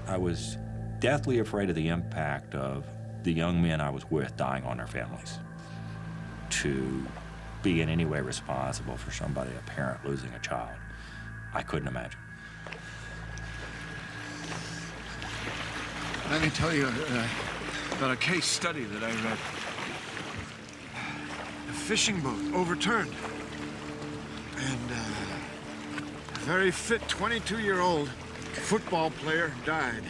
I was deathly afraid of the impact of the young men I was with dying on their families. To be in any way responsible for somebody, a parent, losing a child, I couldn't imagine. Let me tell you about a case study that I read. A fishing boat overturned. And a very fit 22-year-old football player died.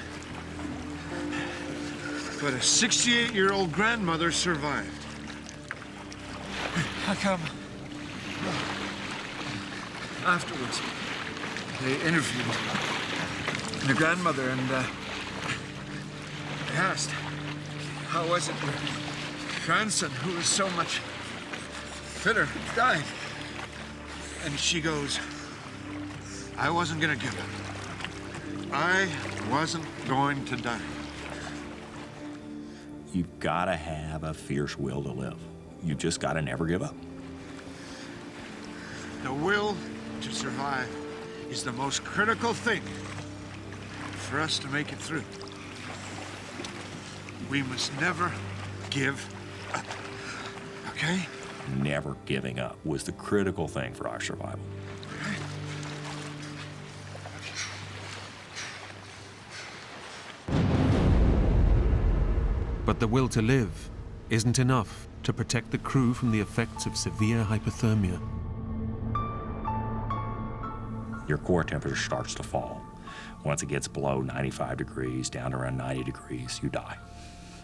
But a 68-year-old grandmother survived. How come? Afterwards, they interviewed the grandmother and they asked, how was it your grandson, who was so much fitter, died? And she goes, I wasn't gonna give up. I wasn't going to die. You've got to have a fierce will to live. You've just got to never give up. The will to survive is the most critical thing for us to make it through. We must never give up, okay? Never giving up was the critical thing for our survival. But the will to live isn't enough to protect the crew from the effects of severe hypothermia. Your core temperature starts to fall. Once it gets below 95 degrees, down to around 90 degrees, you die.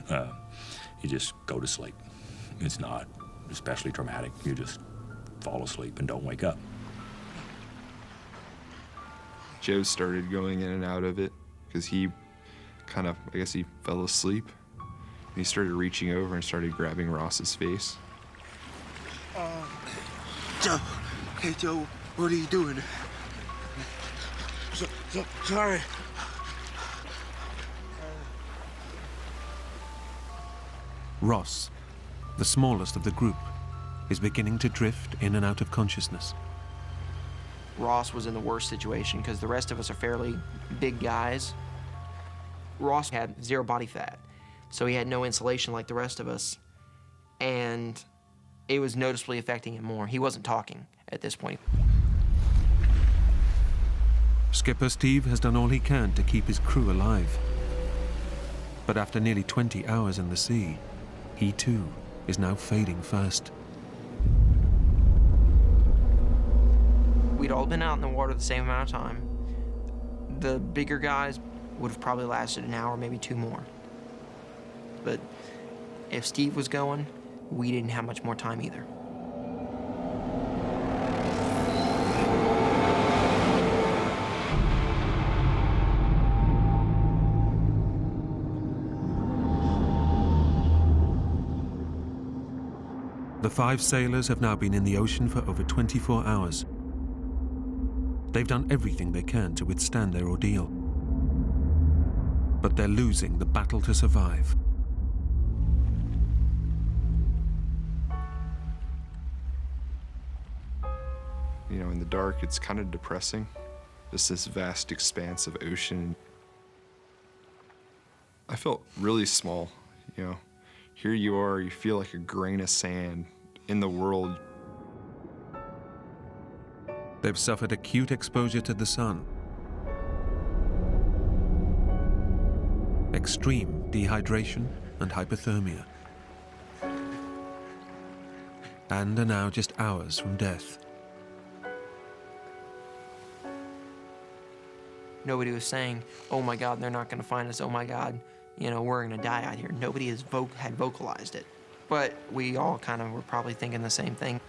You just go to sleep. It's not especially traumatic. You just fall asleep and don't wake up. Joe started going in and out of it because he kind of, I guess he fell asleep. And he started reaching over and started grabbing Ross's face. Joe. Hey, Joe, what are you doing? Sorry. Ross, the smallest of the group, is beginning to drift in and out of consciousness. Ross was in the worst situation because the rest of us are fairly big guys. Ross had zero body fat, so he had no insulation like the rest of us, and it was noticeably affecting him more. He wasn't talking at this point. Skipper Steve has done all he can to keep his crew alive. But after nearly 20 hours in the sea, he too is now fading fast. We'd all been out in the water the same amount of time. The bigger guys would have probably lasted an hour, maybe two more. But if Steve was going, we didn't have much more time either. The 5 sailors have now been in the ocean for over 24 hours. They've done everything they can to withstand their ordeal. But they're losing the battle to survive. You know, in the dark, it's kind of depressing. Just this vast expanse of ocean. I felt really small, you know. Here you are, you feel like a grain of sand in the world. They've suffered acute exposure to the sun, extreme dehydration and hypothermia, and are now just hours from death. Nobody was saying, oh my God, they're not gonna find us, oh my God, you know, we're gonna die out here. Nobody had vocalized it. But we all kind of were probably thinking the same thing.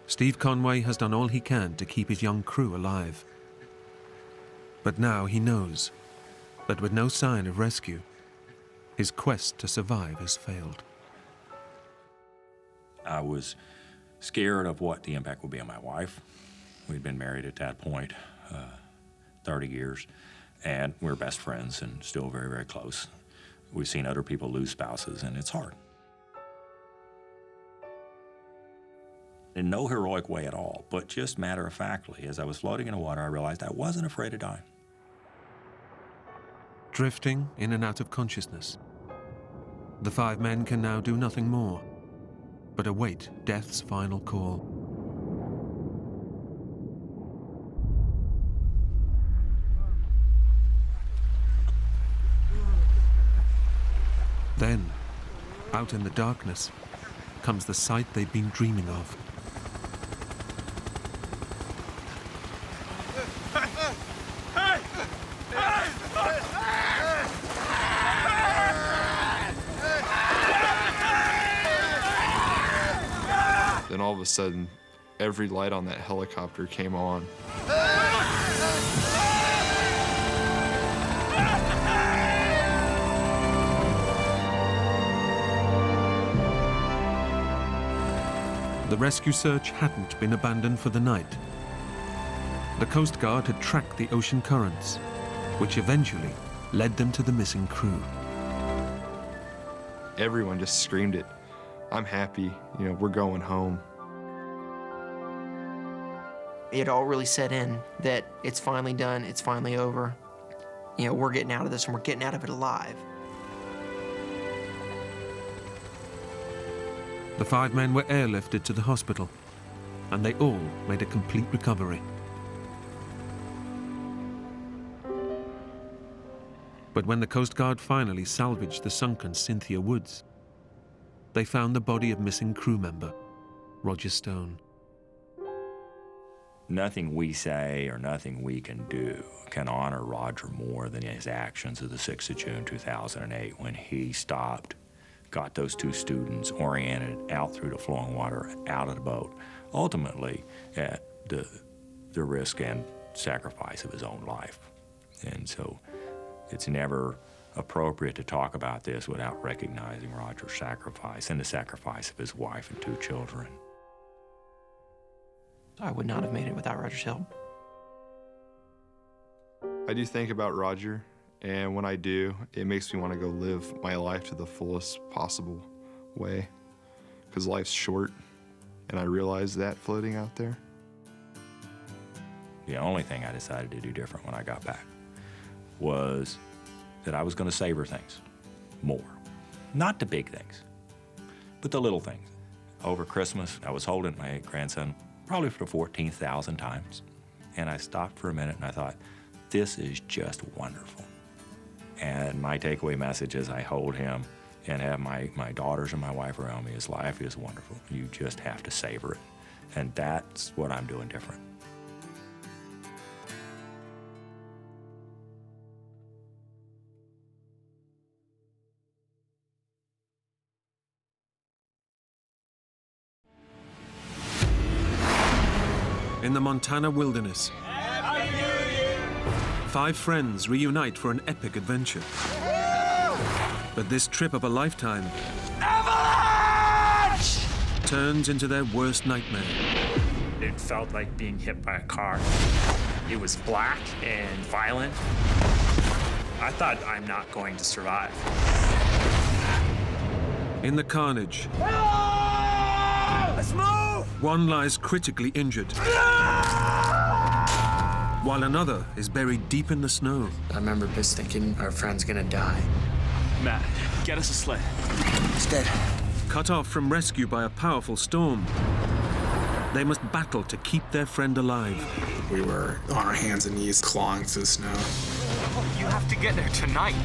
Steve Conway has done all he can to keep his young crew alive. But now he knows that with no sign of rescue, his quest to survive has failed. I was scared of what the impact would be on my wife. We'd been married at that point 30 years, and we're best friends and still very, very close. We've seen other people lose spouses, and it's hard. In no heroic way at all, but just matter-of-factly, as I was floating in the water, I realized I wasn't afraid to die. Drifting in and out of consciousness, the 5 men can now do nothing more but await death's final call. Then, out in the darkness, comes the sight they've been dreaming of. Then all of a sudden, every light on that helicopter came on. The rescue search hadn't been abandoned for the night. The Coast Guard had tracked the ocean currents, which eventually led them to the missing crew. Everyone just screamed it. I'm happy, you know, we're going home. It all really set in that it's finally done, it's finally over. You know, we're getting out of this and we're getting out of it alive. The 5 men were airlifted to the hospital, and they all made a complete recovery. But when the Coast Guard finally salvaged the sunken Cynthia Woods, they found the body of missing crew member Roger Stone. Nothing we say or nothing we can do can honor Roger more than his actions of the 6th of June 2008 when he stopped, got those 2 students oriented out through the flowing water, out of the boat, ultimately at the risk and sacrifice of his own life. And so it's never appropriate to talk about this without recognizing Roger's sacrifice and the sacrifice of his wife and 2 children. I would not have made it without Roger's help. I do think about Roger, and when I do, it makes me want to go live my life to the fullest possible way, because life's short, and I realize that floating out there. The only thing I decided to do different when I got back was that I was going to savor things more. Not the big things, but the little things. Over Christmas, I was holding my grandson probably for the 14,000th times, and I stopped for a minute and I thought, this is just wonderful. And my takeaway message as I hold him and have my daughters and my wife around me is life is wonderful. You just have to savor it. And that's what I'm doing different. In the Montana wilderness, 5 friends reunite for an epic adventure. But this trip of a lifetime Avalanche! turns into their worst nightmare. It felt like being hit by a car. It was black and violent. I thought, I'm not going to survive. In the carnage, Let's move! one lies critically injured, while another is buried deep in the snow. I remember just thinking our friend's gonna die. Matt, get us a sled. He's dead. Cut off from rescue by a powerful storm, they must battle to keep their friend alive. We were on our hands and knees clawing through the snow. You have to get there tonight.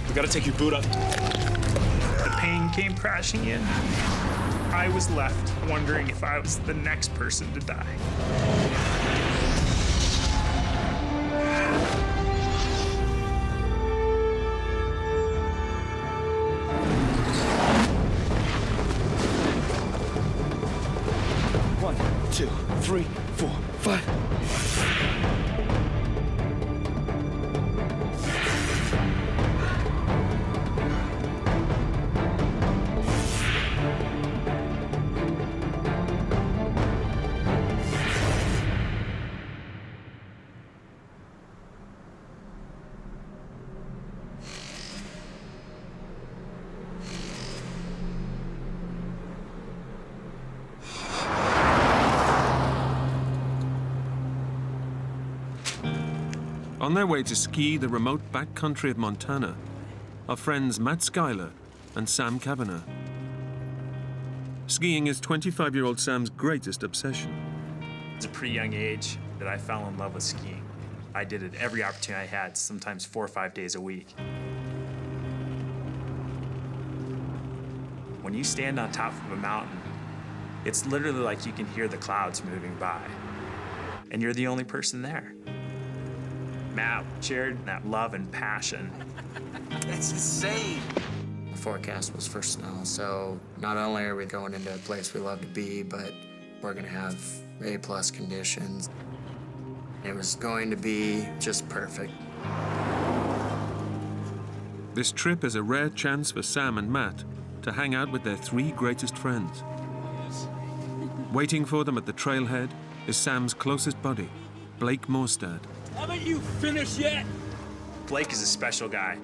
We gotta take your boot up. The pain came crashing in. I was left wondering if I was the next person to die. 3, 4, 5. On their way to ski the remote backcountry of Montana are friends Matt Schuyler and Sam Kavanagh. Skiing is 25-year-old Sam's greatest obsession. It's a pretty young age that I fell in love with skiing. I did it every opportunity I had, sometimes 4 or 5 days a week. When you stand on top of a mountain, it's literally like you can hear the clouds moving by, and you're the only person there. Matt shared that love and passion. That's insane. The forecast was for snow, so not only are we going into a place we love to be, but we're gonna have A+ conditions. It was going to be just perfect. This trip is a rare chance for Sam and Matt to hang out with their 3 greatest friends. Waiting for them at the trailhead is Sam's closest buddy, Blake Morstad. Haven't you finished yet? Blake is a special guy.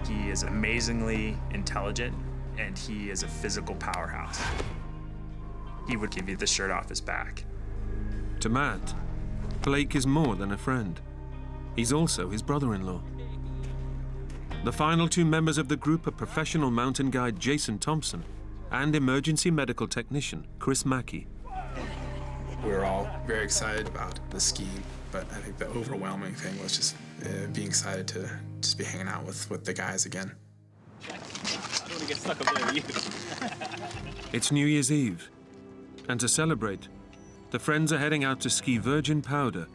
He is amazingly intelligent, and he is a physical powerhouse. He would give you the shirt off his back. To Matt, Blake is more than a friend. He's also his brother-in-law. The final 2 members of the group are professional mountain guide Jason Thompson and emergency medical technician Chris Mackey. We were all very excited about the skiing, but I think the overwhelming thing was just being excited to just be hanging out with the guys again. I don't want to get stuck up there with you. It's New Year's Eve, and to celebrate, the friends are heading out to ski virgin powder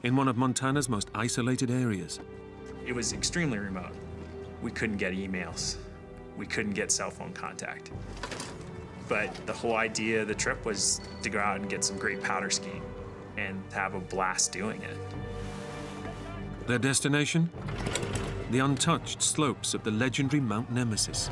in one of Montana's most isolated areas. It was extremely remote. We couldn't get emails. We couldn't get cell phone contact. But the whole idea of the trip was to go out and get some great powder skiing and have a blast doing it. Their destination? The untouched slopes of the legendary Mount Nemesis.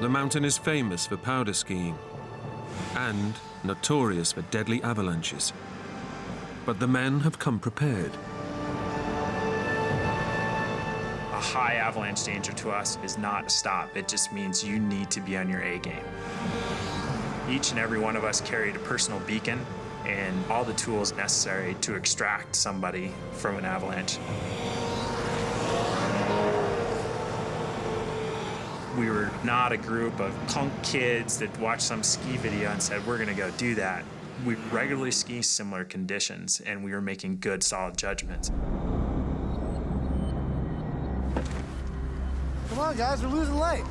The mountain is famous for powder skiing and notorious for deadly avalanches. But the men have come prepared. A high avalanche danger to us is not a stop. It just means you need to be on your A game. Each and every one of us carried a personal beacon and all the tools necessary to extract somebody from an avalanche. We were not a group of punk kids that watched some ski video and said, we're gonna go do that. We regularly ski similar conditions, and we were making good, solid judgments. Come on, guys, we're losing light.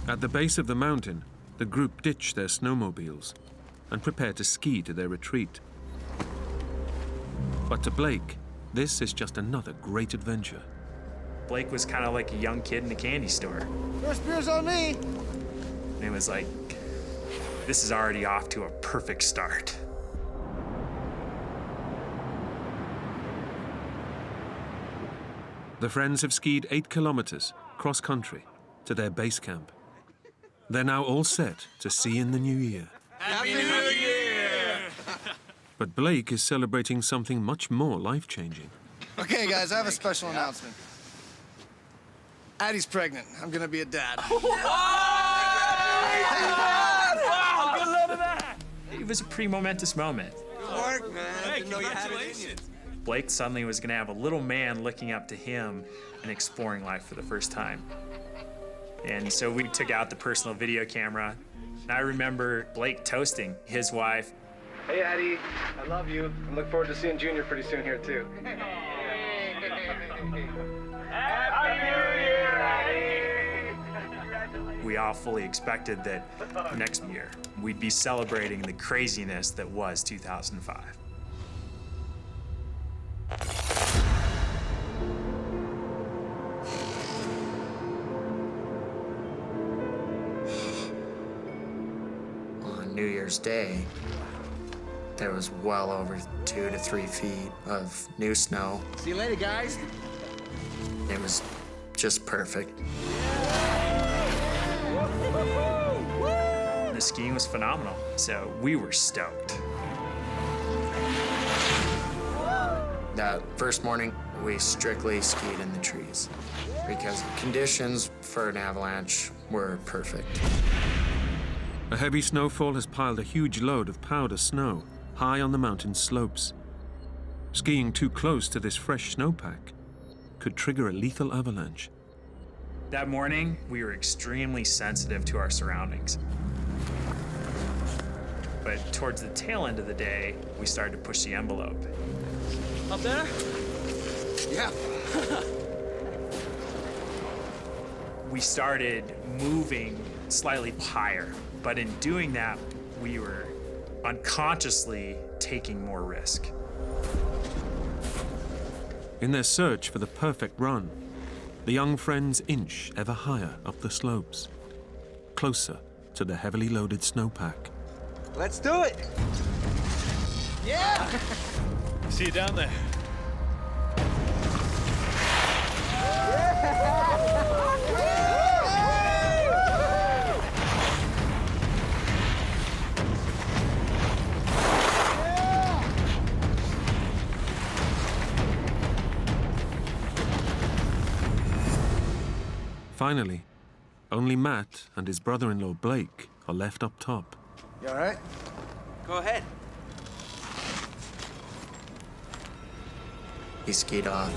At the base of the mountain, the group ditch their snowmobiles and prepare to ski to their retreat. But to Blake, this is just another great adventure. Blake was kind of like a young kid in a candy store. First beer's on me. And it was like, this is already off to a perfect start. The friends have skied 8 kilometers cross-country to their base camp. They're now all set to see in the new year. Happy New Year! But Blake is celebrating something much more life-changing. Okay, guys, I have a special announcement. Addie's pregnant. I'm gonna be a dad. Wow, good luck to that! It was a pretty momentous moment. Good work, man. Hey, Didn't know you had it in you. Blake suddenly was gonna have a little man looking up to him and exploring life for the first time. And so we took out the personal video camera. And I remember Blake toasting his wife. Hey, Addie. I love you. I look forward to seeing Junior pretty soon here, too. Happy New Year, Eddie! We all fully expected that next year we'd be celebrating the craziness that was 2005. on New Year's Day, there was well over 2 to 3 feet of new snow. See you later, guys. It was just perfect. The skiing was phenomenal, so we were stoked. That first morning, we strictly skied in the trees because conditions for an avalanche were perfect. A heavy snowfall has piled a huge load of powder snow high on the mountain slopes. Skiing too close to this fresh snowpack could trigger a lethal avalanche. That morning, we were extremely sensitive to our surroundings. But towards the tail end of the day, we started to push the envelope. Up there? Yeah. We started moving slightly higher, but in doing that, we were unconsciously taking more risk. In their search for the perfect run, the young friends inch ever higher up the slopes, closer to the heavily loaded snowpack. Let's do it. Yeah. See you down there. Finally, only Matt and his brother-in-law Blake are left up top. You all right? Go ahead. He skied off.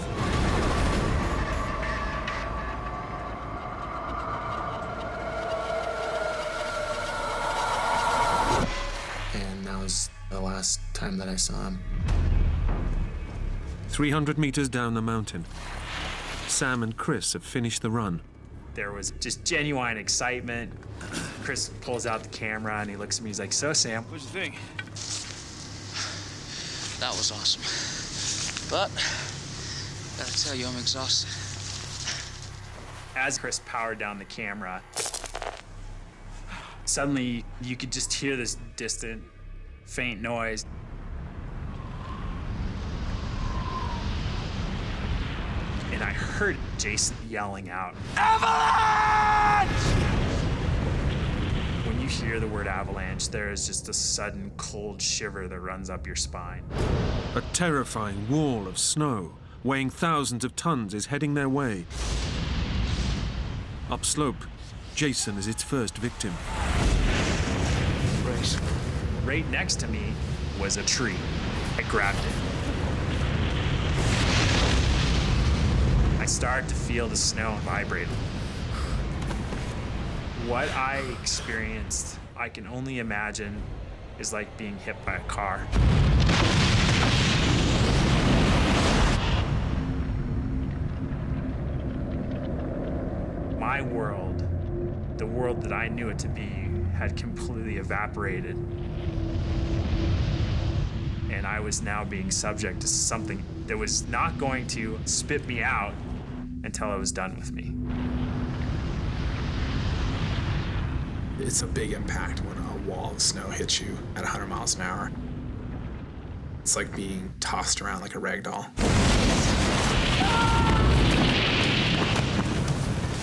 And that was the last time that I saw him. 300 meters down the mountain, Sam and Chris have finished the run. There was just genuine excitement. Chris pulls out the camera and he looks at me, he's like, "So, Sam, What'd you think?" That was awesome. But, gotta tell you, I'm exhausted. As Chris powered down the camera, suddenly you could just hear this distant, faint noise. And I heard Jason yelling out, "Avalanche!" When you hear the word avalanche, there is just a sudden cold shiver that runs up your spine. A terrifying wall of snow, weighing thousands of tons, is heading their way. Upslope, Jason is its first victim. Right. Right next to me was a tree. I grabbed it. I started to feel the snow vibrate. What I experienced, I can only imagine, is like being hit by a car. My world, the world that I knew it to be, had completely evaporated. And I was now being subject to something that was not going to spit me out until it was done with me. It's a big impact when a wall of snow hits you at 100 miles an hour. It's like being tossed around like a rag doll.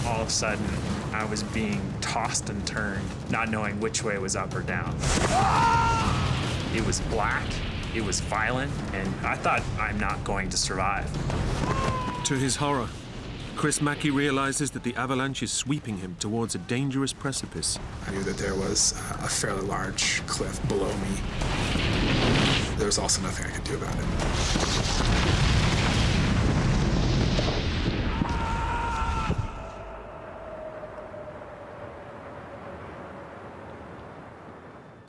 All of a sudden, I was being tossed and turned, not knowing which way was up or down. It was black, it was violent, and I thought, I'm not going to survive. To his horror, Chris Mackey realizes that the avalanche is sweeping him towards a dangerous precipice. I knew that there was a fairly large cliff below me. There was also nothing I could do about it.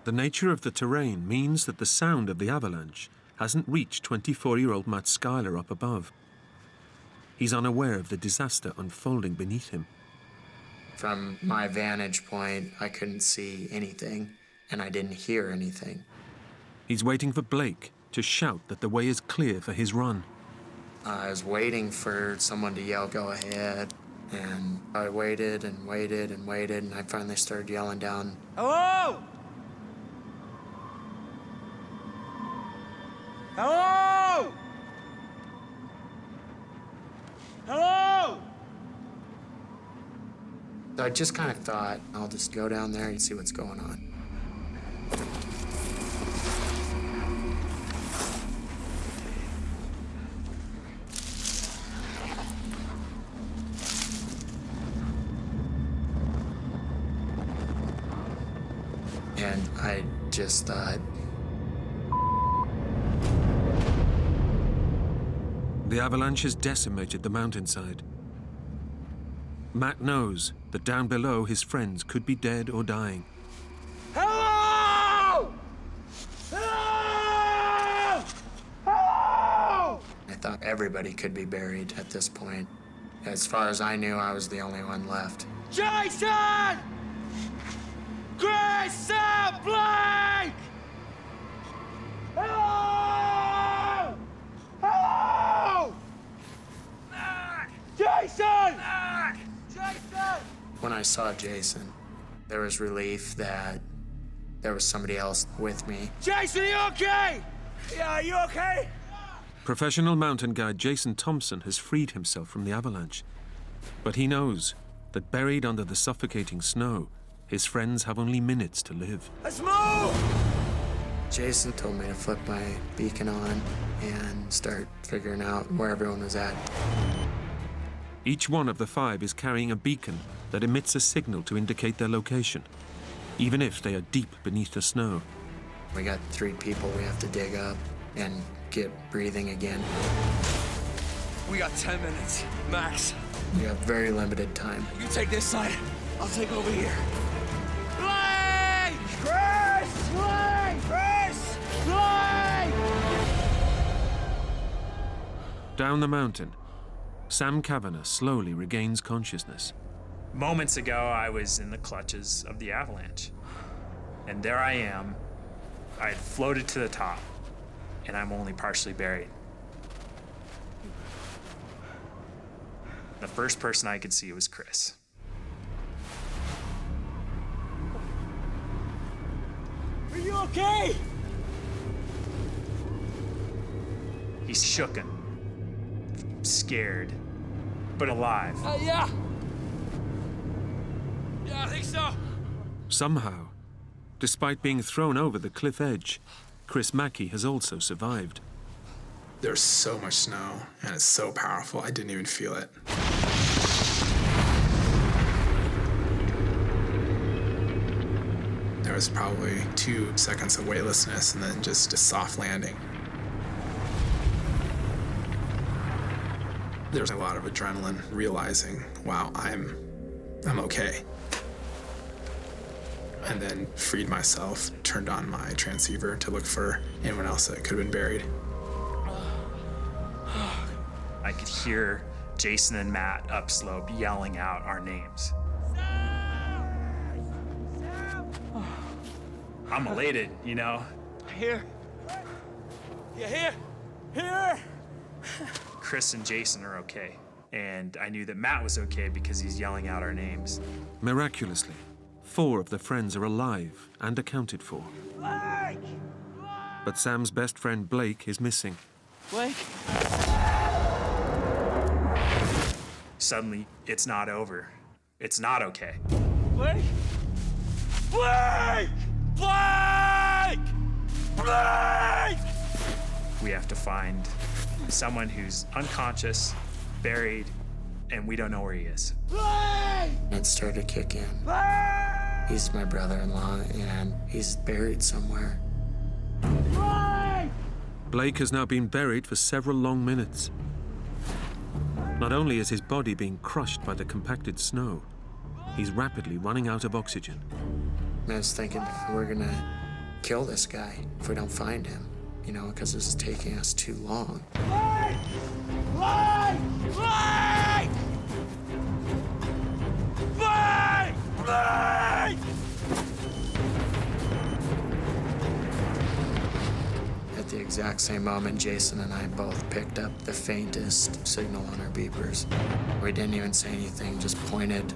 The nature of the terrain means that the sound of the avalanche hasn't reached 24-year-old Matt Schuyler up above. He's unaware of the disaster unfolding beneath him. From my vantage point, I couldn't see anything, and I didn't hear anything. He's waiting for Blake to shout that the way is clear for his run. I was waiting for someone to yell, "Go ahead," and I waited and waited and waited, and I finally started yelling down, "Hello! Hello? Hello? So I just kind of thought, I'll just go down there and see what's going on. And I just thought, The avalanche has decimated the mountainside. Matt knows that down below his friends could be dead or dying. Hello! Hello! Hello! I thought everybody could be buried at this point. As far as I knew, I was the only one left. Jason! Chris Blake! Hello! Hello! Jason! Jason! When I saw Jason, there was relief that there was somebody else with me. Jason, are you okay? Yeah, are you okay? Professional mountain guide Jason Thompson has freed himself from the avalanche. But he knows that buried under the suffocating snow, his friends have only minutes to live. Let's move! Jason told me to flip my beacon on and start figuring out where everyone was at. Each one of the 5 is carrying a beacon that emits a signal to indicate their location, even if they are deep beneath the snow. We got 3 people we have to dig up and get breathing again. We got 10 minutes, max. We have very limited time. You take this side, I'll take over here. Blake! Chris! Blake! Chris! Blake! Down the mountain, Sam Kavanagh slowly regains consciousness. Moments ago, I was in the clutches of the avalanche. And there I am. I had floated to the top, and I'm only partially buried. The first person I could see was Chris. Are you okay? He's shooken, scared, but alive. Yeah. Yeah, I think so. Somehow, despite being thrown over the cliff edge, Chris Mackey has also survived. There's so much snow, and it's so powerful, I didn't even feel it. There was probably 2 seconds of weightlessness and then just a soft landing. There's a lot of adrenaline, realizing, wow, I'm okay. And then freed myself, turned on my transceiver to look for anyone else that could have been buried. I could hear Jason and Matt upslope yelling out our names. I'm elated, you know? Here. Yeah, here. Here. Chris and Jason are okay. And I knew that Matt was okay because he's yelling out our names. Miraculously, 4 of the friends are alive and accounted for. Blake! But Sam's best friend Blake is missing. Blake? Suddenly, it's not over. It's not okay. Blake? Blake! Blake! Blake! We have to find someone who's unconscious, buried, and we don't know where he is. Blake! It started to kick in. Blake! He's my brother-in-law, and he's buried somewhere. Blake! Blake has now been buried for several long minutes. Not only is his body being crushed by the compacted snow, he's rapidly running out of oxygen. I was thinking, we're gonna kill this guy if we don't find him, you know, because this is taking us too long. Blake! Blake! Blake! Blake! Blake! At the exact same moment, Jason and I both picked up the faintest signal on our beepers. We didn't even say anything, just pointed.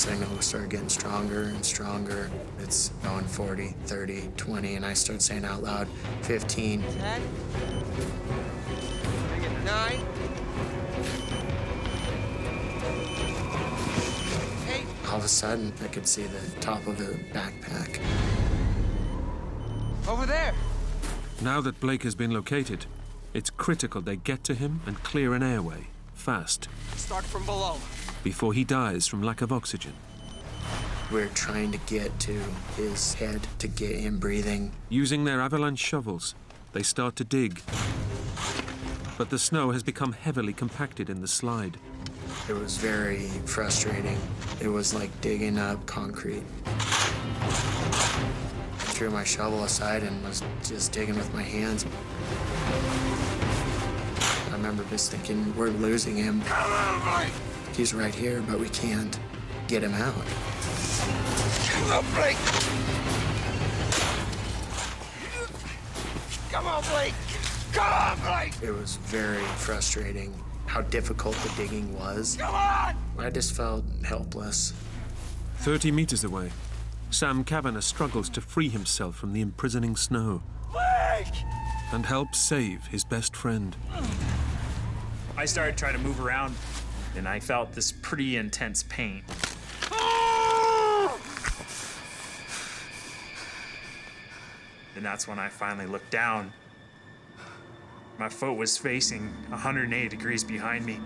signal started getting stronger and stronger. It's going 40, 30, 20, and I started saying out loud, 15. 10. 9. 8. All of a sudden, I could see the top of the backpack. Over there. Now that Blake has been located, it's critical they get to him and clear an airway, fast, Start from below. before he dies from lack of oxygen. We're trying to get to his head to get him breathing. Using their Avalanche shovels, they start to dig. But the snow has become heavily compacted in the slide. It was very frustrating. It was like digging up concrete. I threw my shovel aside and was just digging with my hands. I remember just thinking, we're losing him. He's right here, but we can't get him out. Come on, Blake. Come on, Blake. Come on, Blake. It was very frustrating how difficult the digging was. Come on! I just felt helpless. 30 meters away, Sam Kavanagh struggles to free himself from the imprisoning snow Blake! and helps save his best friend. I started trying to move around, and I felt this pretty intense pain. And that's when I finally looked down. My foot was facing 180 degrees behind me.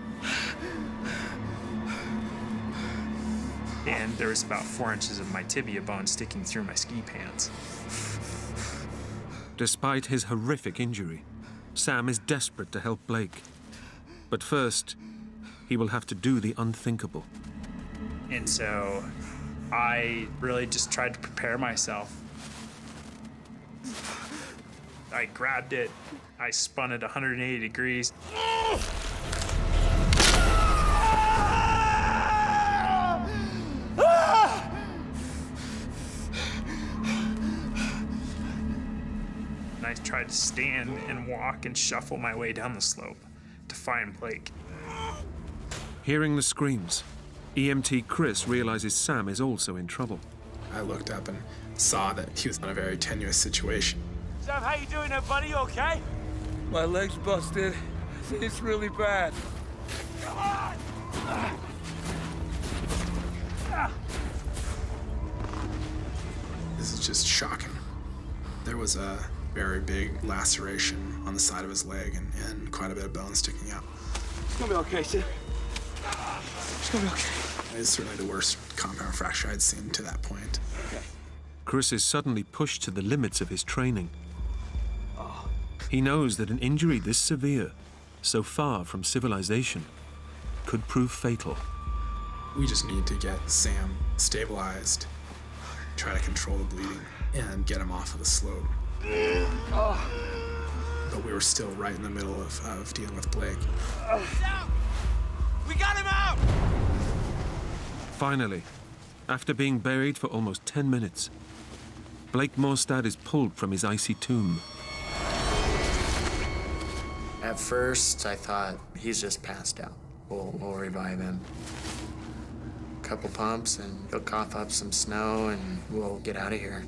And there was about 4 inches of my tibia bone sticking through my ski pants. Despite his horrific injury, Sam is desperate to help Blake. But first, he will have to do the unthinkable. And so I really just tried to prepare myself. I grabbed it, I spun it 180 degrees. And I tried to stand and walk and shuffle my way down the slope to find Blake. Hearing the screams, EMT Chris realizes Sam is also in trouble. I looked up and saw that he was in a very tenuous situation. Sam, how you doing there, buddy? You okay? My leg's busted. It's really bad. Come on! This is just shocking. There was a very big laceration on the side of his leg and quite a bit of bone sticking out. It's gonna be okay, Sid. It's gonna be okay. It was certainly the worst compound fracture I'd seen to that point. Chris is suddenly pushed to the limits of his training. He knows that an injury this severe, so far from civilization, could prove fatal. We just need to get Sam stabilized, try to control the bleeding, and get him off of the slope. But we were still right in the middle of dealing with Blake. We got him out! Finally, after being buried for almost 10 minutes, Blake Morstad is pulled from his icy tomb. At first, I thought, he's just passed out. We'll revive him. A couple pumps, and he'll cough up some snow, and we'll get out of here.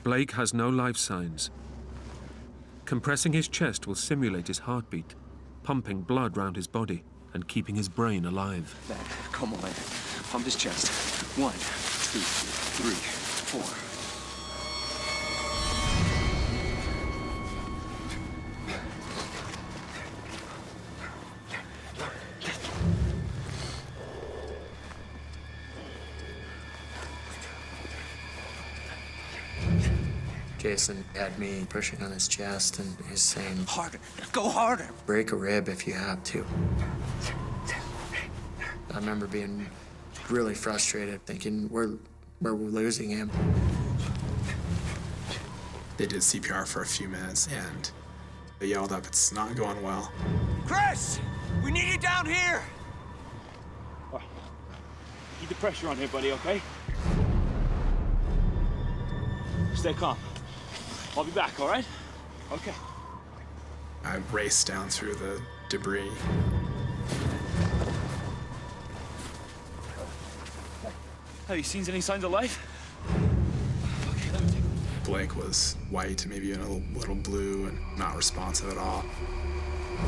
Blake has no life signs. Compressing his chest will simulate his heartbeat, pumping blood round his body and keeping his brain alive. Dad, come on. Pump his chest. 1, 2, 3, 4. Jason had me pushing on his chest, and he's saying, Harder. Go harder. break a rib if you have to. I remember being really frustrated, thinking, we're losing him. They did CPR for a few minutes, and they yelled up, "It's not going well." Chris! We need you down here! Keep the pressure on here, buddy, okay? Stay calm. I'll be back, all right? Okay. I raced down through the debris. Have you seen any signs of life? Blake was white, maybe even a little blue, and not responsive at all.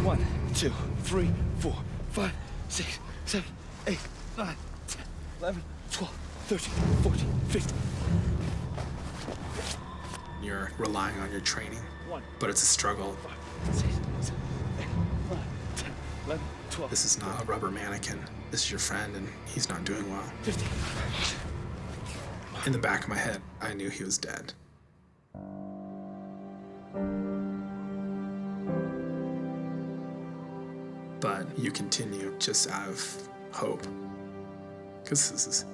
1, 2, 3, 4, 5, 6, 7, 8, 9, 10, 11, 12, 13, 14, 15. You're relying on your training, but it's a struggle. 6, 7, 8, 9, 10, 11, 12. This is not a rubber mannequin. This is your friend, and he's not doing well. 15. In the back of my head, I knew he was dead. But you continue just out of hope. Because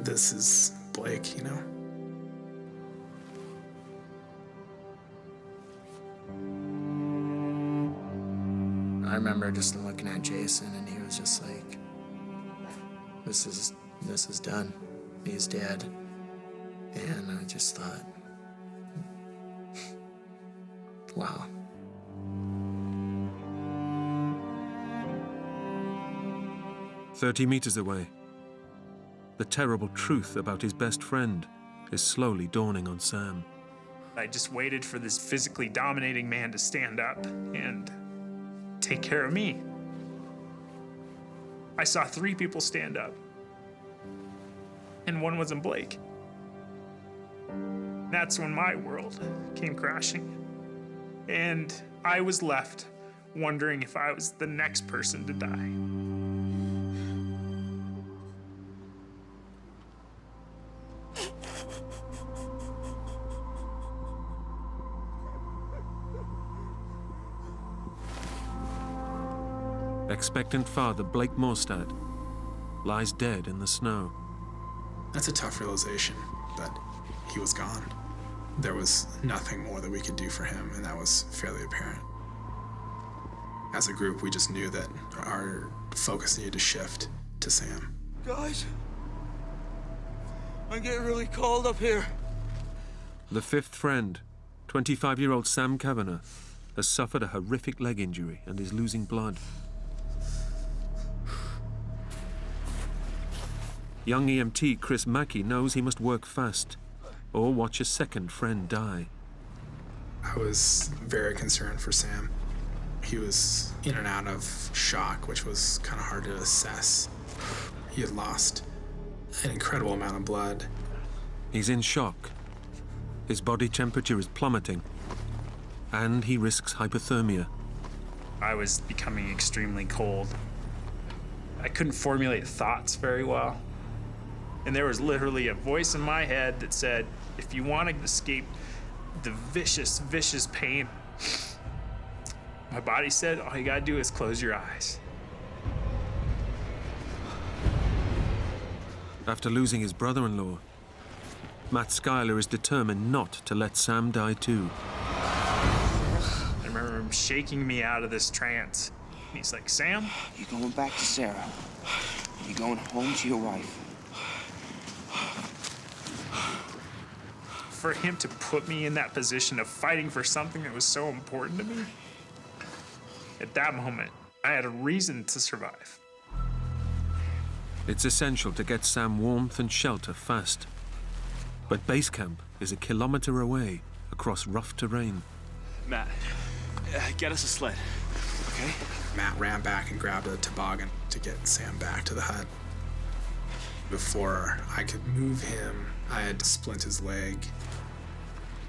this is Blake, you know? I remember just looking at Jason, and he was just like, this is done. He's dead. And I just thought, wow. "30 meters away, the terrible truth about his best friend is slowly dawning on Sam. I just waited for this physically dominating man to stand up and take care of me. I saw 3 people stand up, and one wasn't Blake. That's when my world came crashing, and I was left wondering if I was the next person to die. Expectant father Blake Morstad lies dead in the snow. That's a tough realization, but he was gone. There was nothing more that we could do for him, and that was fairly apparent. As a group, we just knew that our focus needed to shift to Sam. Guys, I'm getting really cold up here. The 5th friend, 25-year-old Sam Kavanagh, has suffered a horrific leg injury and is losing blood. Young EMT Chris Mackey knows he must work fast or watch a second friend die. I was very concerned for Sam. He was in and out of shock, which was kind of hard to assess. He had lost an incredible amount of blood. He's in shock. His body temperature is plummeting, and he risks hypothermia. I was becoming extremely cold. I couldn't formulate thoughts very well. And there was literally a voice in my head that said, if you want to escape the vicious, vicious pain, my body said, all you gotta do is close your eyes. After losing his brother-in-law, Matt Schuyler is determined not to let Sam die too. I remember him shaking me out of this trance. He's like, Sam? You're going back to Sarah. You're going home to your wife. For him to put me in that position of fighting for something that was so important to me, at that moment, I had a reason to survive. It's essential to get Sam warmth and shelter fast. But base camp is a kilometer away across rough terrain. Matt, get us a sled, okay? Matt ran back and grabbed a toboggan to get Sam back to the hut. Before I could move him, I had to splint his leg.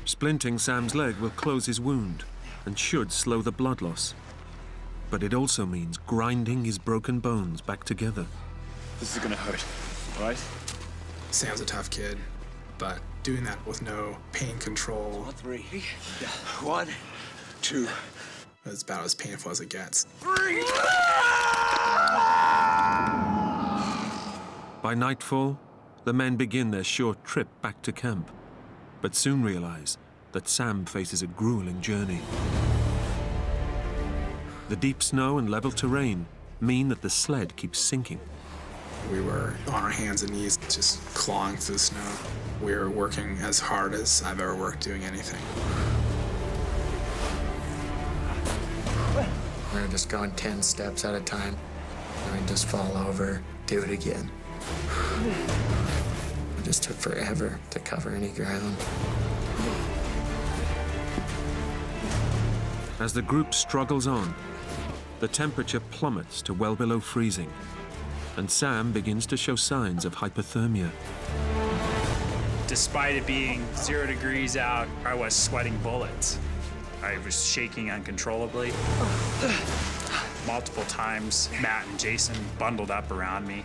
Splinting Sam's leg will close his wound and should slow the blood loss. But it also means grinding his broken bones back together. This is gonna hurt, all right? Sam's a tough kid, but doing that with no pain control. 3. 1, 2. It's about as painful as it gets. 3. By nightfall, the men begin their short trip back to camp, but soon realize that Sam faces a grueling journey. The deep snow and level terrain mean that the sled keeps sinking. We were on our hands and knees, just clawing through the snow. We were working as hard as I've ever worked doing anything. just going 10 steps at a time. And we'd just fall over, do it again. It just took forever to cover any ground. As the group struggles on, the temperature plummets to well below freezing, and Sam begins to show signs of hypothermia. Despite it being 0 degrees out, I was sweating bullets. I was shaking uncontrollably. Multiple times, Matt and Jason bundled up around me,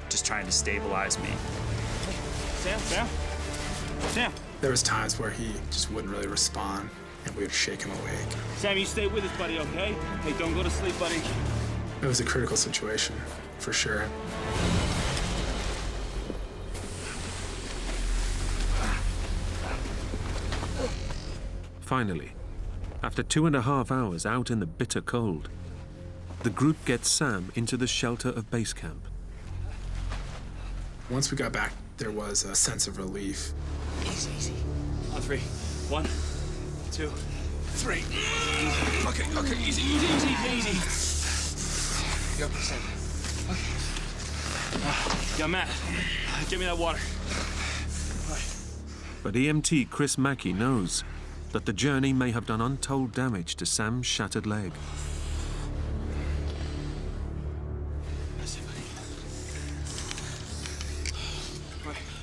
just trying to stabilize me. Sam! There was times where he just wouldn't really respond, and we would shake him awake. Sam, you stay with us, buddy, okay? Hey, don't go to sleep, buddy. It was a critical situation, for sure. Finally, after 2.5 hours out in the bitter cold, the group gets Sam into the shelter of base camp. Once we got back, there was a sense of relief. Easy, easy. On 3. 1, 2, 3. Okay, easy. Go, Sam. Okay. Yo, Matt, give me that water. All right. But EMT Chris Mackey knows that the journey may have done untold damage to Sam's shattered leg.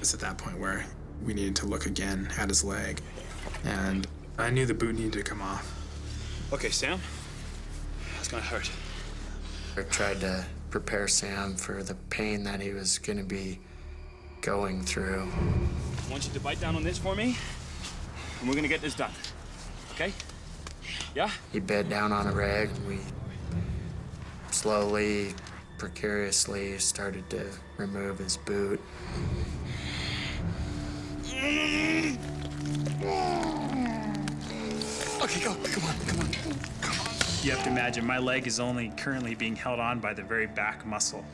It's at that point where we needed to look again at his leg, and I knew the boot needed to come off. Okay, Sam, that's gonna hurt. I tried to prepare Sam for the pain that he was gonna be going through. I want you to bite down on this for me, and we're gonna get this done, okay? Yeah? He bed down on a rag, and we slowly, precariously started to remove his boot. Okay, go. Come on. You have to imagine my leg is only currently being held on by the very back muscle.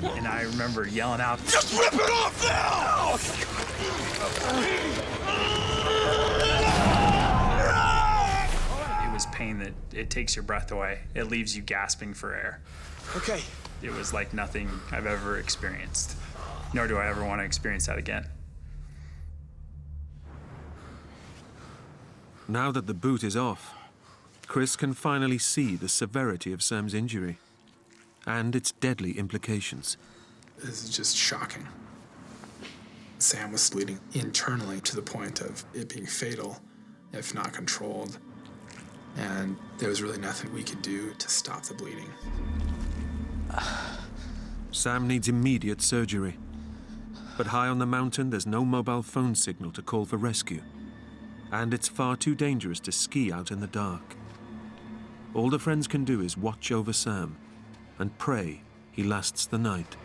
And I remember yelling out, "Just rip it off now!" It was pain that it takes your breath away. It leaves you gasping for air. Okay. It was like nothing I've ever experienced, nor do I ever want to experience that again. Now that the boot is off, Chris can finally see the severity of Sam's injury and its deadly implications. This is just shocking. Sam was bleeding internally to the point of it being fatal, if not controlled. And there was really nothing we could do to stop the bleeding. Sam needs immediate surgery. But high on the mountain, there's no mobile phone signal to call for rescue. And it's far too dangerous to ski out in the dark. All the friends can do is watch over Sam and pray he lasts the night.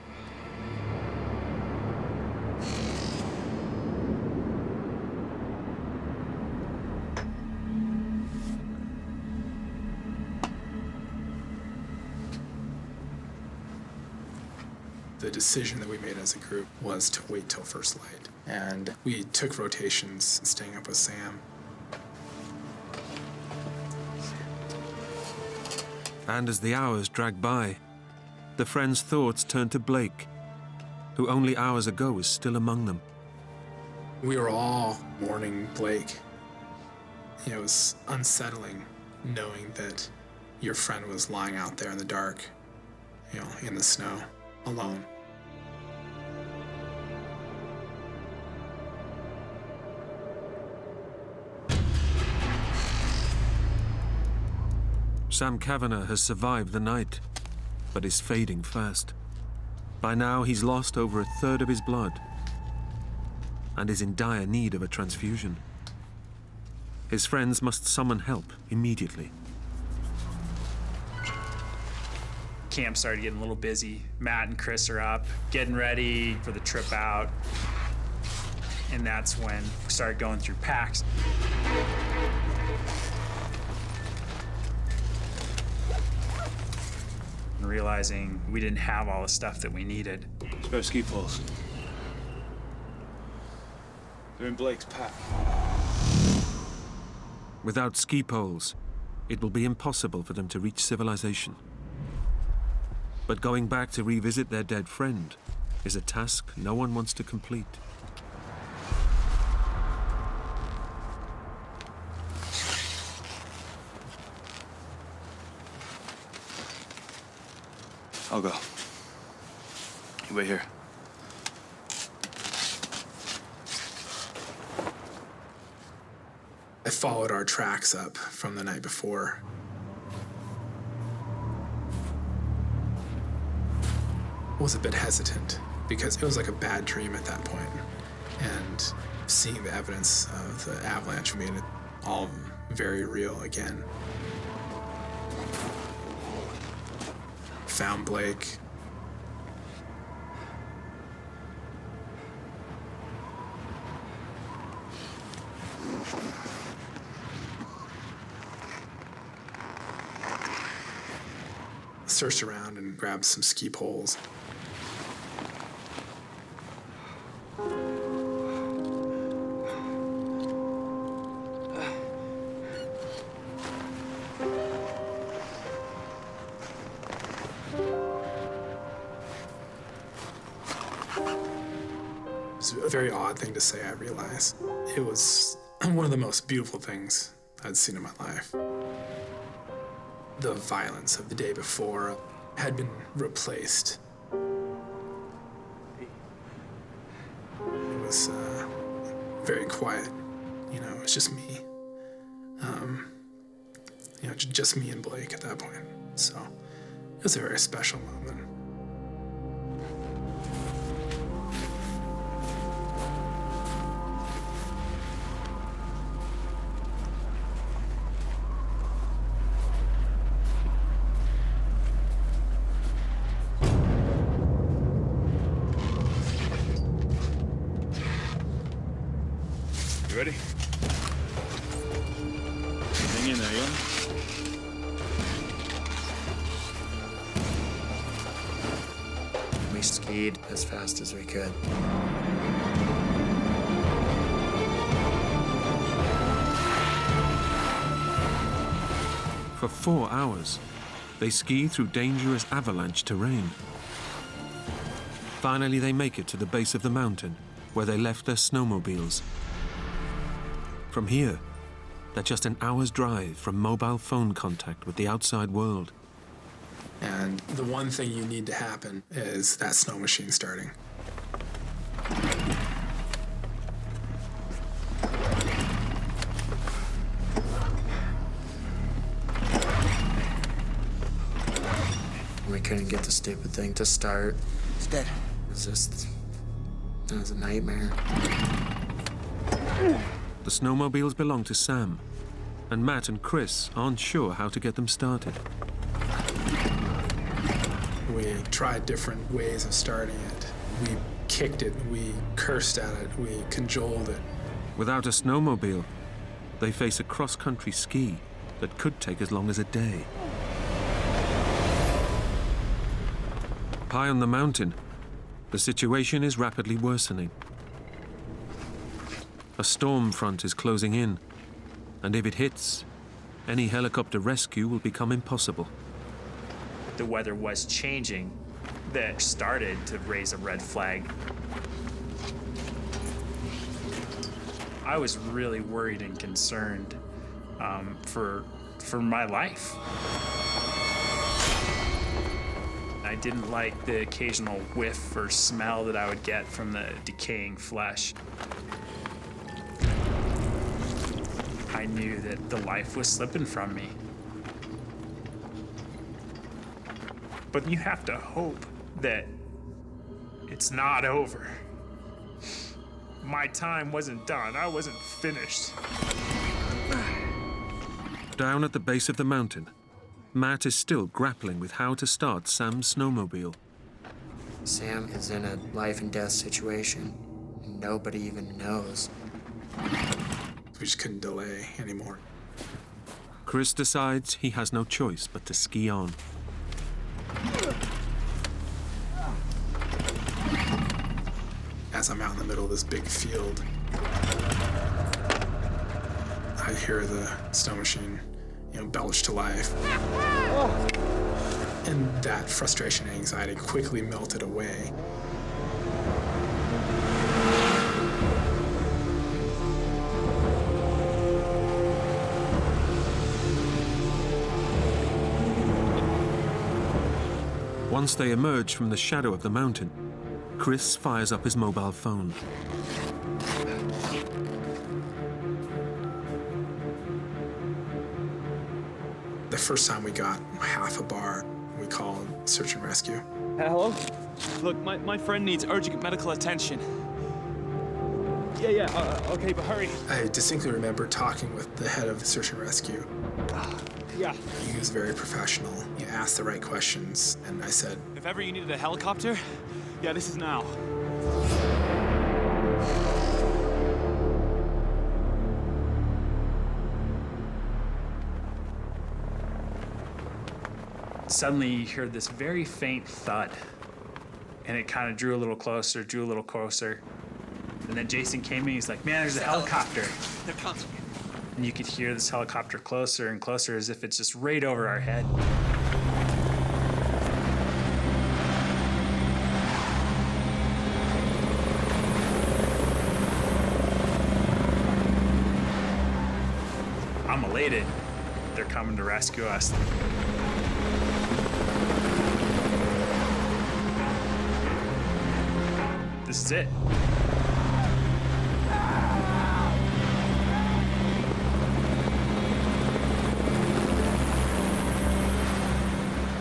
The decision that we made as a group was to wait till first light. And we took rotations staying up with Sam. And as the hours drag by, the friends' thoughts turn to Blake, who only hours ago was still among them. We were all mourning Blake. It was unsettling knowing that your friend was lying out there in the dark, in the snow, alone. Sam Kavanagh has survived the night, but is fading fast. By now, he's lost over 1/3 of his blood and is in dire need of a transfusion. His friends must summon help immediately. Camp started getting a little busy. Matt and Chris are up, getting ready for the trip out. And that's when we started going through packs. And realizing we didn't have all the stuff that we needed. Spare ski poles. They're in Blake's pack. Without ski poles, it will be impossible for them to reach civilization. But going back to revisit their dead friend is a task no one wants to complete. I'll go. You wait here. I followed our tracks up from the night before. I was a bit hesitant because it was like a bad dream at that point. And seeing the evidence of the avalanche made it all very real again. Found Blake. Searched around and grabbed some ski poles. It's a very odd thing to say, I realize. It was one of the most beautiful things I'd seen in my life. The violence of the day before had been replaced. It was very quiet, you know, it was just me. Just me and Blake at that point. So it was a very special moment. You ready? Hang in there, young. We skied as fast as we could. For 4 hours, they ski through dangerous avalanche terrain. Finally, they make it to the base of the mountain, where they left their snowmobiles. From here, they're just an hour's drive from mobile phone contact with the outside world. And the one thing you need to happen is that snow machine starting. We couldn't get the stupid thing to start. It's dead. It was a nightmare. The snowmobiles belong to Sam, and Matt and Chris aren't sure how to get them started. We tried different ways of starting it. We kicked it, we cursed at it, we cajoled it. Without a snowmobile, they face a cross-country ski that could take as long as a day. High on the mountain, the situation is rapidly worsening. A storm front is closing in, and if it hits, any helicopter rescue will become impossible. The weather was changing. That started to raise a red flag. I was really worried and concerned for my life. I didn't like the occasional whiff or smell that I would get from the decaying flesh. I knew that the life was slipping from me. But you have to hope that it's not over. My time wasn't done. I wasn't finished. Down at the base of the mountain, Matt is still grappling with how to start Sam's snowmobile. Sam is in a life and death situation. Nobody even knows. We just couldn't delay anymore. Chris decides he has no choice but to ski on. As I'm out in the middle of this big field, I hear the snow machine belched to life. And that frustration and anxiety quickly melted away. Once they emerge from the shadow of the mountain, Chris fires up his mobile phone. The first time we got half a bar, we called search and rescue. Hello? Look, my friend needs urgent medical attention. Yeah, okay, but hurry. I distinctly remember talking with the head of search and rescue. Yeah. He was very professional. He asked the right questions, and I said, If ever you needed a helicopter, yeah, this is now. Suddenly you heard this very faint thud, and it kind of drew a little closer, And then Jason came in, he's like, man, there's a helicopter. They're coming. And you could hear this helicopter closer and closer as if it's just right over our head. I'm elated. They're coming to rescue us. This is it.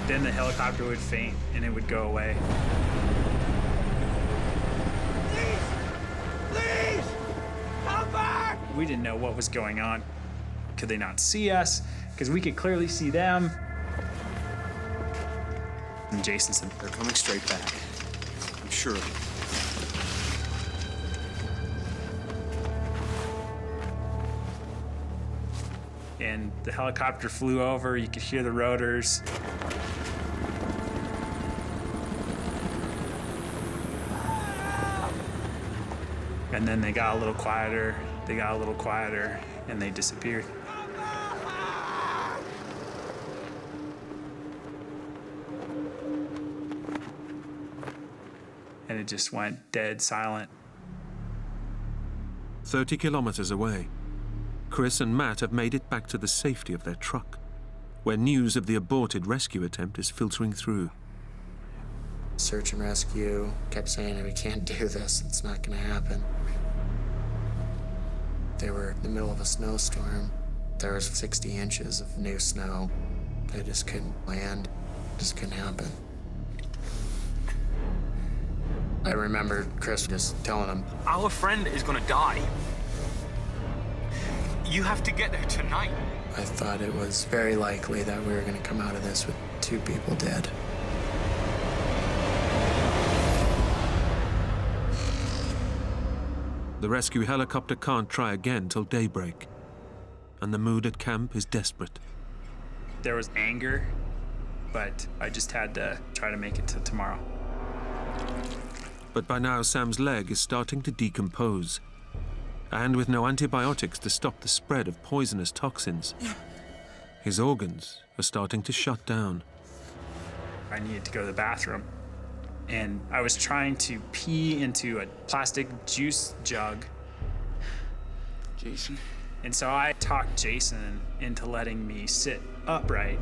Then the helicopter would faint and it would go away. Please! Come back! We didn't know what was going on. Could they not see us? Because we could clearly see them. And Jason said, they're coming straight back. I'm sure of it. And the helicopter flew over, you could hear the rotors. And then they got a little quieter, and they disappeared. And it just went dead silent. 30 kilometers away, Chris and Matt have made it back to the safety of their truck, where news of the aborted rescue attempt is filtering through. Search and rescue kept saying, we can't do this, it's not gonna happen. They were in the middle of a snowstorm. There was 60 inches of new snow. They just couldn't land, just couldn't happen. I remember Chris just telling them, Our friend is gonna die. You have to get there tonight. I thought it was very likely that we were gonna come out of this with 2 people dead. The rescue helicopter can't try again till daybreak, and the mood at camp is desperate. There was anger, but I just had to try to make it to tomorrow. But by now, Sam's leg is starting to decompose. And with no antibiotics to stop the spread of poisonous toxins, his organs are starting to shut down. I needed to go to the bathroom. And I was trying to pee into a plastic juice jug. Jason. And so I talked Jason into letting me sit upright.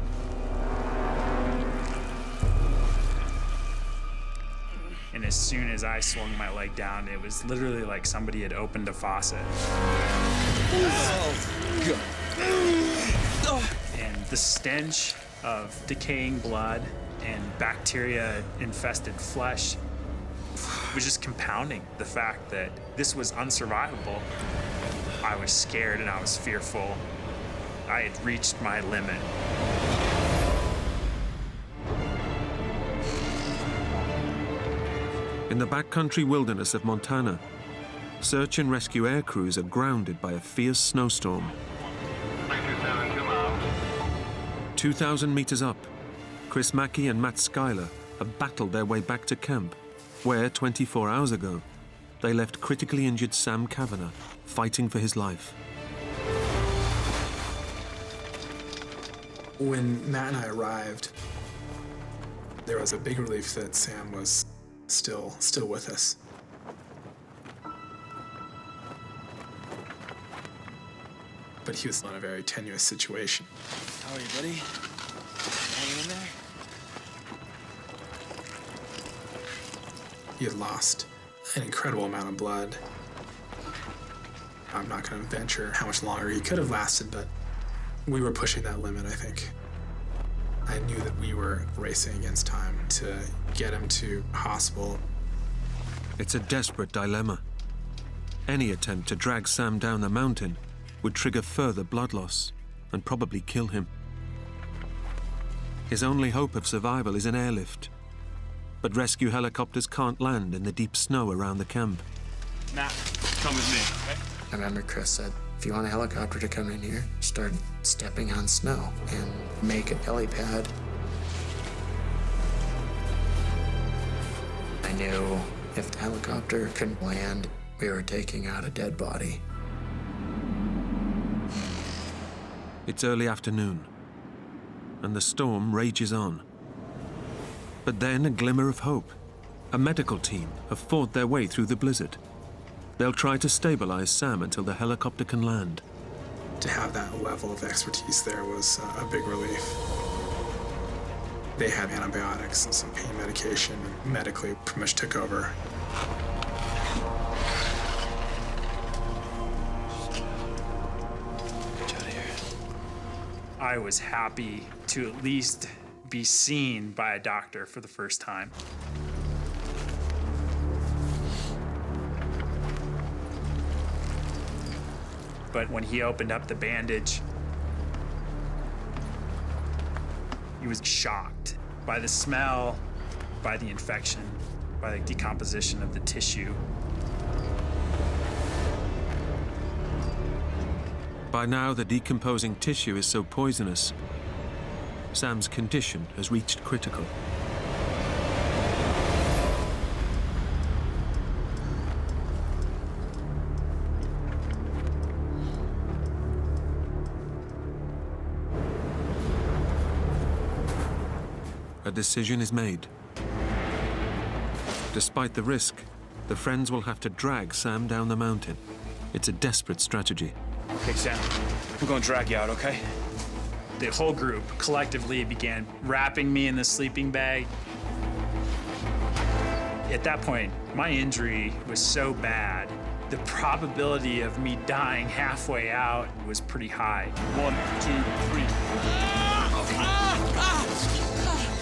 And as soon as I swung my leg down, it was literally like somebody had opened a faucet. And the stench of decaying blood and bacteria-infested flesh was just compounding the fact that this was unsurvivable. I was scared and I was fearful. I had reached my limit. In the backcountry wilderness of Montana, search and rescue air crews are grounded by a fierce snowstorm. 2,000 meters up, Chris Mackey and Matt Schuyler have battled their way back to camp, where 24 hours ago, they left critically injured Sam Kavanagh fighting for his life. When Matt and I arrived, there was a big relief that Sam was still with us. But he was in a very tenuous situation. How are you, buddy? Hanging in there? He had lost an incredible amount of blood. I'm not going to venture how much longer he could have lasted, but we were pushing that limit, I think. I knew that we were racing against time to get him to hospital. It's a desperate dilemma. Any attempt to drag Sam down the mountain would trigger further blood loss and probably kill him. His only hope of survival is an airlift, but rescue helicopters can't land in the deep snow around the camp. Matt, come with me, okay? I remember Chris said, if you want a helicopter to come in here, start stepping on snow and make a helipad. I knew if the helicopter couldn't land, we were taking out a dead body. It's early afternoon, and the storm rages on. But then a glimmer of hope. A medical team have fought their way through the blizzard. They'll try to stabilize Sam until the helicopter can land. To have that level of expertise there was a big relief. They had antibiotics and some pain medication, and medically pretty much took over. I was happy to at least be seen by a doctor for the first time. But when he opened up the bandage, he was shocked by the smell, by the infection, by the decomposition of the tissue. By now, the decomposing tissue is so poisonous, Sam's condition has reached critical. A decision is made. Despite the risk, the friends will have to drag Sam down the mountain. It's a desperate strategy. Okay, Sam, we're gonna drag you out, okay? The whole group collectively began wrapping me in the sleeping bag. At that point, my injury was so bad, the probability of me dying halfway out was pretty high. 1, 2, 3.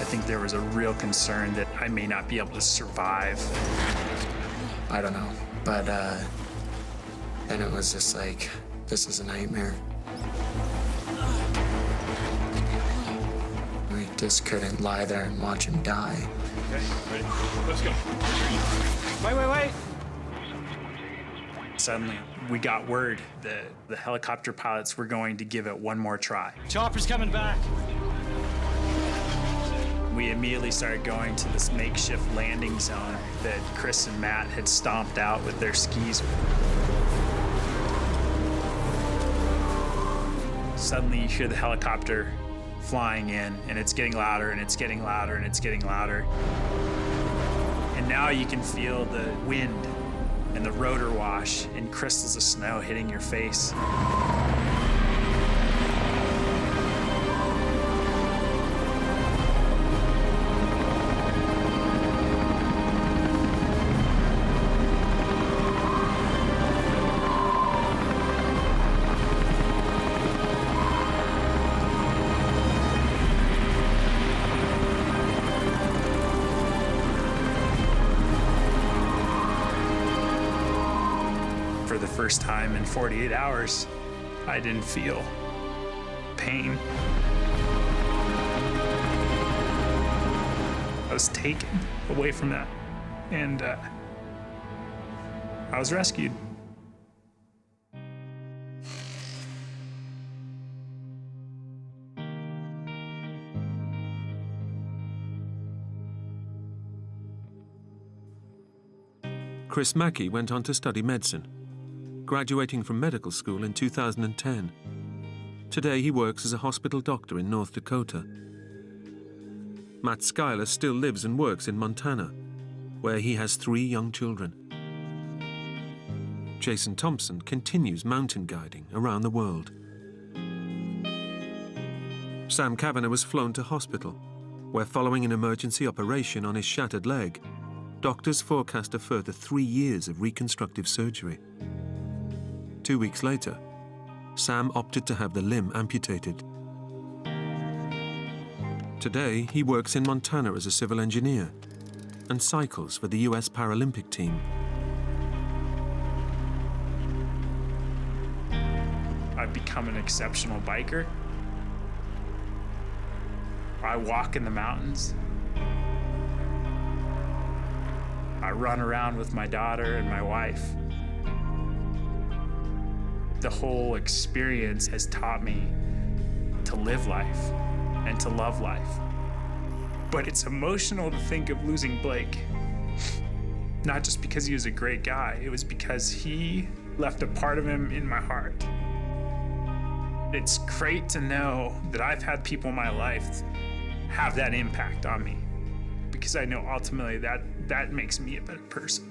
I think there was a real concern that I may not be able to survive. I don't know, but then it was just like, this is a nightmare. We just couldn't lie there and watch him die. Okay, ready? Let's go. Wait. Suddenly, we got word that the helicopter pilots were going to give it one more try. Chopper's coming back. We immediately started going to this makeshift landing zone that Chris and Matt had stomped out with their skis. Suddenly you hear the helicopter flying in, and it's getting louder, and it's getting louder, and it's getting louder. And now you can feel the wind and the rotor wash and crystals of snow hitting your face. For the first time in 48 hours, I didn't feel pain. I was taken away from that, and I was rescued. Chris Mackey went on to study medicine, graduating from medical school in 2010. Today he works as a hospital doctor in North Dakota. Matt Schuyler still lives and works in Montana, where he has 3 young children. Jason Thompson continues mountain guiding around the world. Sam Kavanagh was flown to hospital, where following an emergency operation on his shattered leg, doctors forecast a further 3 years of reconstructive surgery. 2 weeks later, Sam opted to have the limb amputated. Today, he works in Montana as a civil engineer and cycles for the US Paralympic team. I've become an exceptional biker. I walk in the mountains. I run around with my daughter and my wife. The whole experience has taught me to live life and to love life. But it's emotional to think of losing Blake. Not just because he was a great guy, it was because he left a part of him in my heart. It's great to know that I've had people in my life have that impact on me, because I know ultimately that makes me a better person.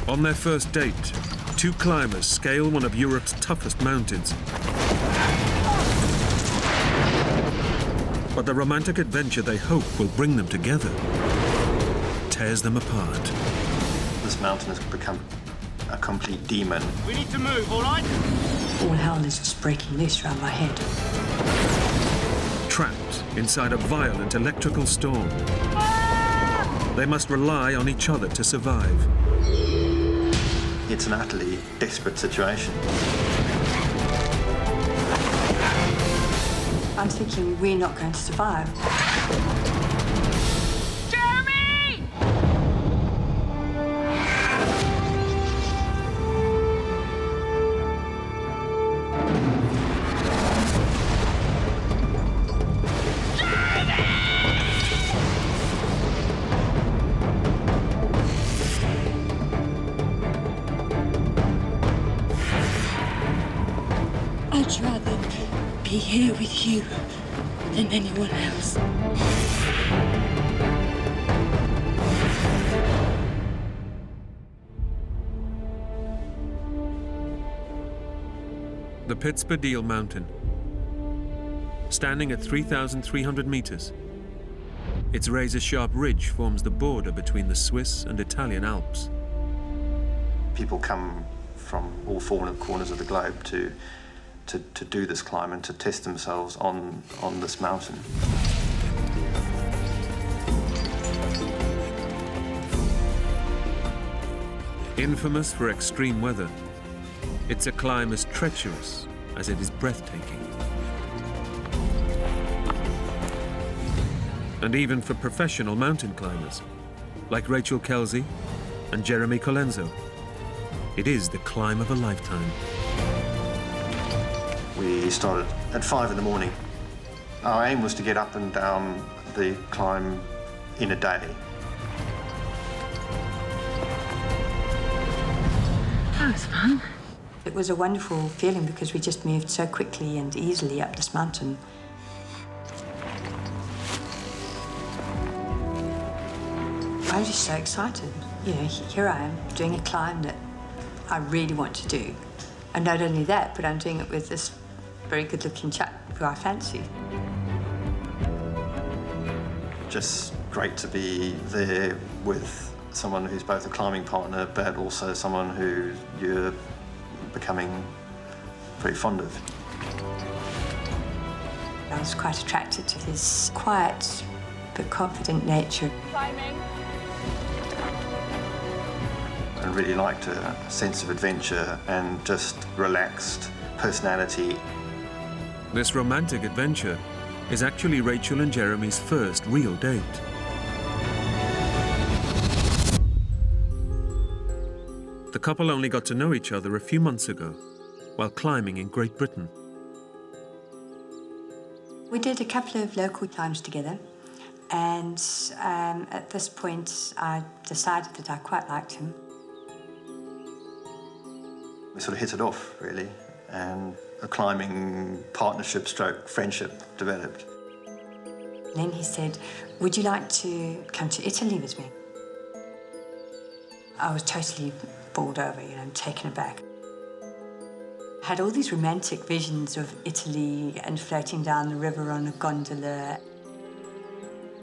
On their first date, 2 climbers scale one of Europe's toughest mountains. But the romantic adventure they hope will bring them together tears them apart. This mountain has become a complete demon. We need to move, all right? All hell is just breaking loose around my head. Trapped inside a violent electrical storm, they must rely on each other to survive. It's an utterly desperate situation. I'm thinking we're not going to survive. Jeremy! I'd rather be here with you than anyone else. The Ordeal Mountain. Standing at 3,300 meters, its razor-sharp ridge forms the border between the Swiss and Italian Alps. People come from all 4 corners of the globe to do this climb and to test themselves on this mountain. Infamous for extreme weather, it's a climb as treacherous as it is breathtaking. And even for professional mountain climbers, like Rachel Kelsey and Jeremy Colenso, it is the climb of a lifetime. We started at 5 in the morning. Our aim was to get up and down the climb in a day. That was fun. It was a wonderful feeling because we just moved so quickly and easily up this mountain. I was just so excited. You know, here I am doing a climb that I really want to do. And not only that, but I'm doing it with this very good-looking chap who I fancy. Just great to be there with someone who's both a climbing partner, but also someone who you're becoming very fond of. I was quite attracted to his quiet but confident nature. Climbing. And really liked a sense of adventure and just relaxed personality. This romantic adventure is actually Rachel and Jeremy's first real date. The couple only got to know each other a few months ago while climbing in Great Britain. We did a couple of local climbs together, and at this point I decided that I quite liked him. We sort of hit it off, really, and a climbing partnership stroke friendship developed. And then he said, would you like to come to Italy with me? I was totally bowled over, you know, taken aback. I had all these romantic visions of Italy and floating down the river on a gondola.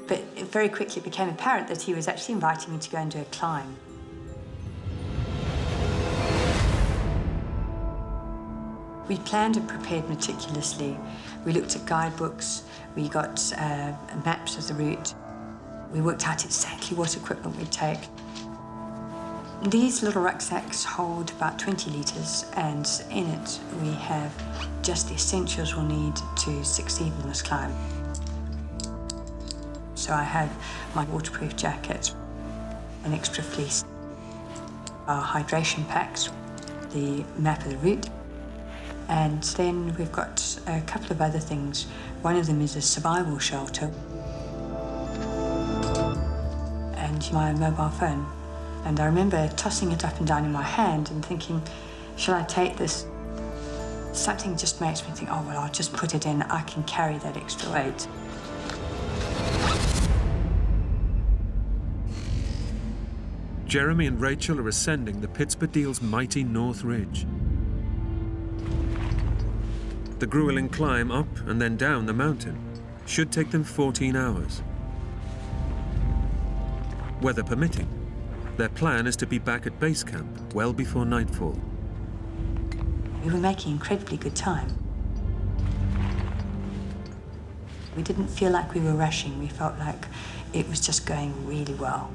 But it very quickly became apparent that he was actually inviting me to go and do a climb. We planned and prepared meticulously. We looked at guidebooks, we got maps of the route. We worked out exactly what equipment we'd take. These little rucksacks hold about 20 litres, and in it we have just the essentials we'll need to succeed in this climb. So I have my waterproof jacket, an extra fleece, our hydration packs, the map of the route, and then we've got a couple of other things. One of them is a survival shelter and my mobile phone. And I remember tossing it up and down in my hand and thinking, shall I take this? Something just makes me think, oh, well, I'll just put it in. I can carry that extra weight. Jeremy and Rachel are ascending the Pittsburgh mighty North Ridge. The grueling climb up and then down the mountain should take them 14 hours. Weather permitting, their plan is to be back at base camp well before nightfall. We were making incredibly good time. We didn't feel like we were rushing. We felt like it was just going really well.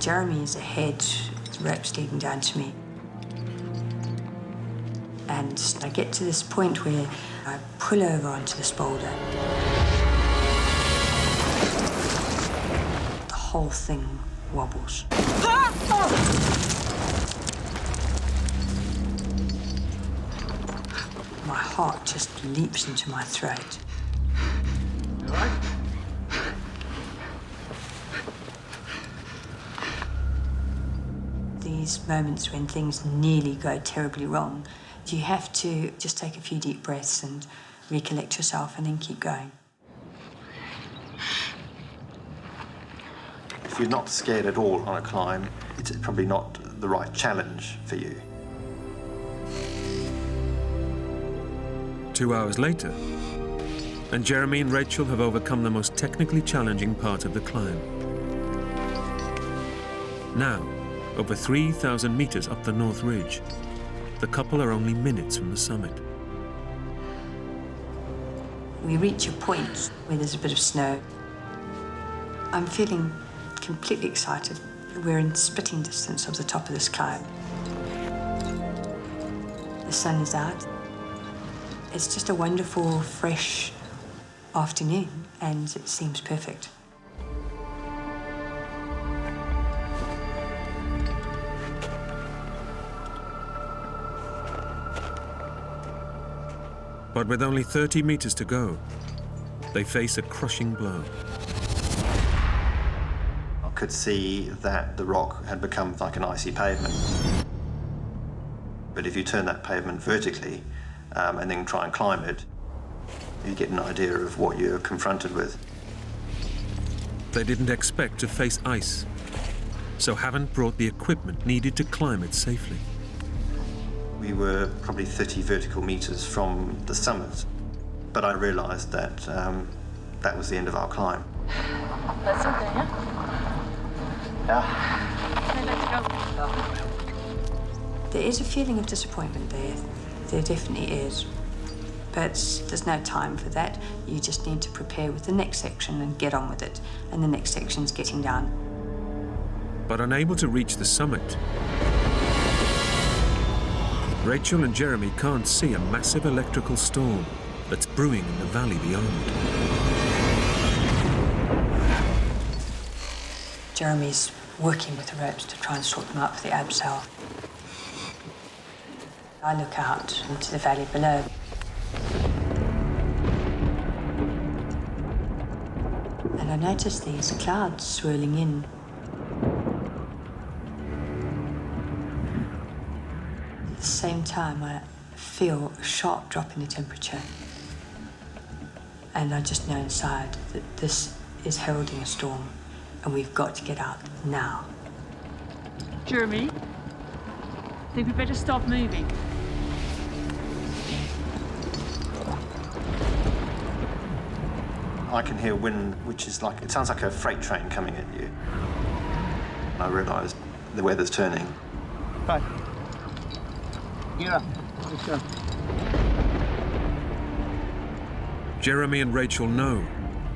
Jeremy is ahead, with ropes leading down to me. And I get to this point where I pull over onto this boulder. The whole thing wobbles. My heart just leaps into my throat. You all right? These moments when things nearly go terribly wrong, you have to just take a few deep breaths and recollect yourself and then keep going. If you're not scared at all on a climb, it's probably not the right challenge for you. 2 hours later, and Jeremy and Rachel have overcome the most technically challenging part of the climb. Now, over 3,000 meters up the North Ridge, the couple are only minutes from the summit. We reach a point where there's a bit of snow. I'm feeling completely excited. We're in spitting distance of the top of this climb. The sun is out. It's just a wonderful, fresh afternoon, and it seems perfect. But with only 30 meters to go, they face a crushing blow. I could see that the rock had become like an icy pavement. But if you turn that pavement vertically and then try and climb it, you get an idea of what you're confronted with. They didn't expect to face ice, so haven't brought the equipment needed to climb it safely. We were probably 30 vertical meters from the summit, but I realized that that was the end of our climb. That's something, yeah? There is a feeling of disappointment there. There definitely is. But there's no time for that. You just need to prepare with the next section and get on with it. And the next section's getting down. But unable to reach the summit, Rachel and Jeremy can't see a massive electrical storm that's brewing in the valley beyond. Jeremy's working with the ropes to try and sort them out for the abseil. I look out into the valley below. And I noticed these clouds swirling in. At the same time, I feel a sharp drop in the temperature. And I just know inside that this is heralding a storm, and we've got to get out now. Jeremy, I think we better stop moving. I can hear wind, which is like, it sounds like a freight train coming at you. And I realised the weather's turning. Bye. Yeah. Okay. Jeremy and Rachel know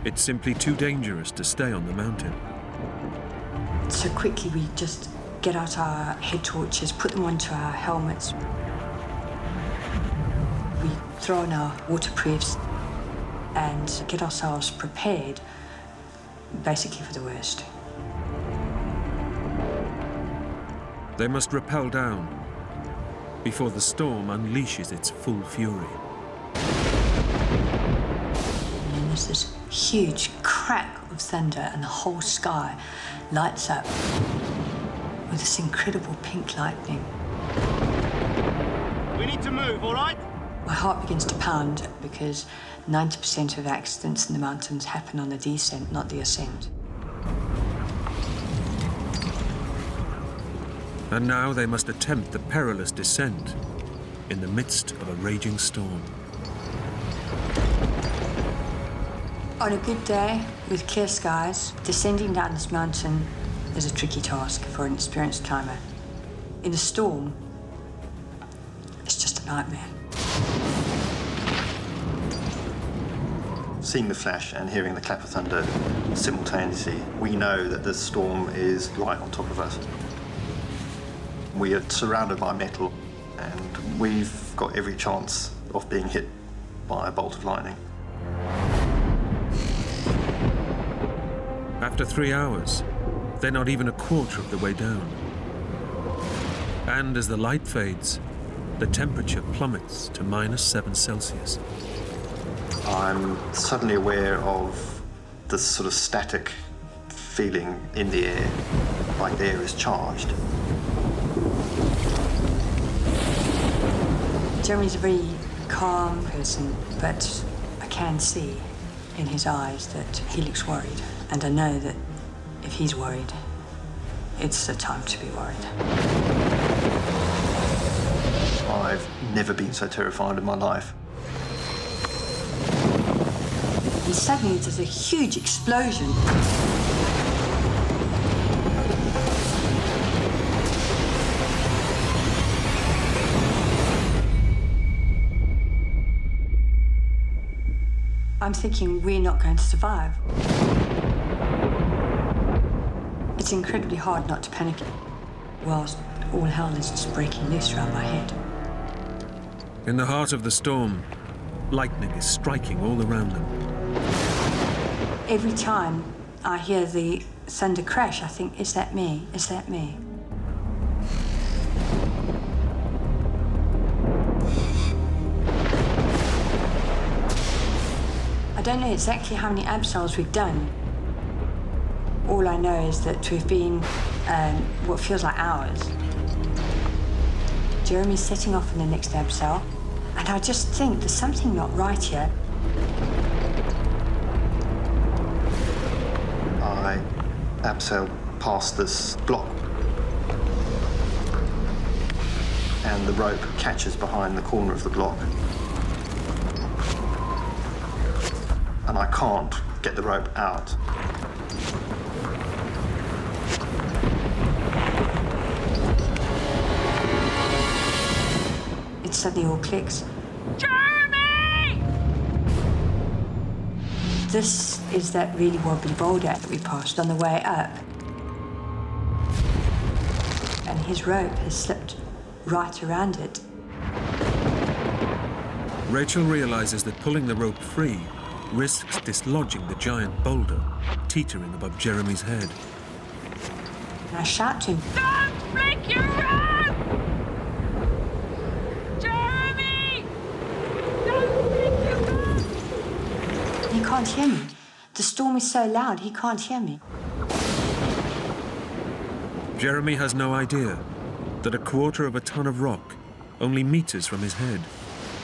it's simply too dangerous to stay on the mountain. So quickly we just get out our head torches, put them onto our helmets. We throw on our waterproofs and get ourselves prepared, basically for the worst. They must rappel down before the storm unleashes its full fury. And then there's this huge crack of thunder and the whole sky lights up with this incredible pink lightning. We need to move, all right? My heart begins to pound because 90% of accidents in the mountains happen on the descent, not the ascent. And now they must attempt the perilous descent in the midst of a raging storm. On a good day, with clear skies, descending down this mountain is a tricky task for an experienced climber. In a storm, it's just a nightmare. Seeing the flash and hearing the clap of thunder simultaneously, we know that the storm is right on top of us. We are surrounded by metal, and we've got every chance of being hit by a bolt of lightning. After 3 hours, they're not even a quarter of the way down. And as the light fades, the temperature plummets to -7 Celsius. I'm suddenly aware of this sort of static feeling in the air, like the air is charged. Jeremy's a very calm person, but I can see in his eyes that he looks worried. And I know that if he's worried, it's the time to be worried. I've never been so terrified in my life. And suddenly there's a huge explosion. I'm thinking we're not going to survive. It's incredibly hard not to panic whilst all hell is just breaking loose around my head. In the heart of the storm, lightning is striking all around them. Every time I hear the thunder crash, I think, is that me? Is that me? I don't know exactly how many abseils we've done. All I know is that we've been what feels like hours. Jeremy's setting off in the next abseil, and I just think there's something not right here. I abseil past this block, and the rope catches behind the corner of the block. And I can't get the rope out. It suddenly all clicks. Jeremy! This is that really wobbly boulder that we passed on the way up. And his rope has slipped right around it. Rachel realizes that pulling the rope free risks dislodging the giant boulder teetering above Jeremy's head. And I shout to him, Don't break your rope! Jeremy! Don't He can't hear me. The storm is so loud, he can't hear me. Jeremy has no idea that a quarter of a ton of rock, only meters from his head,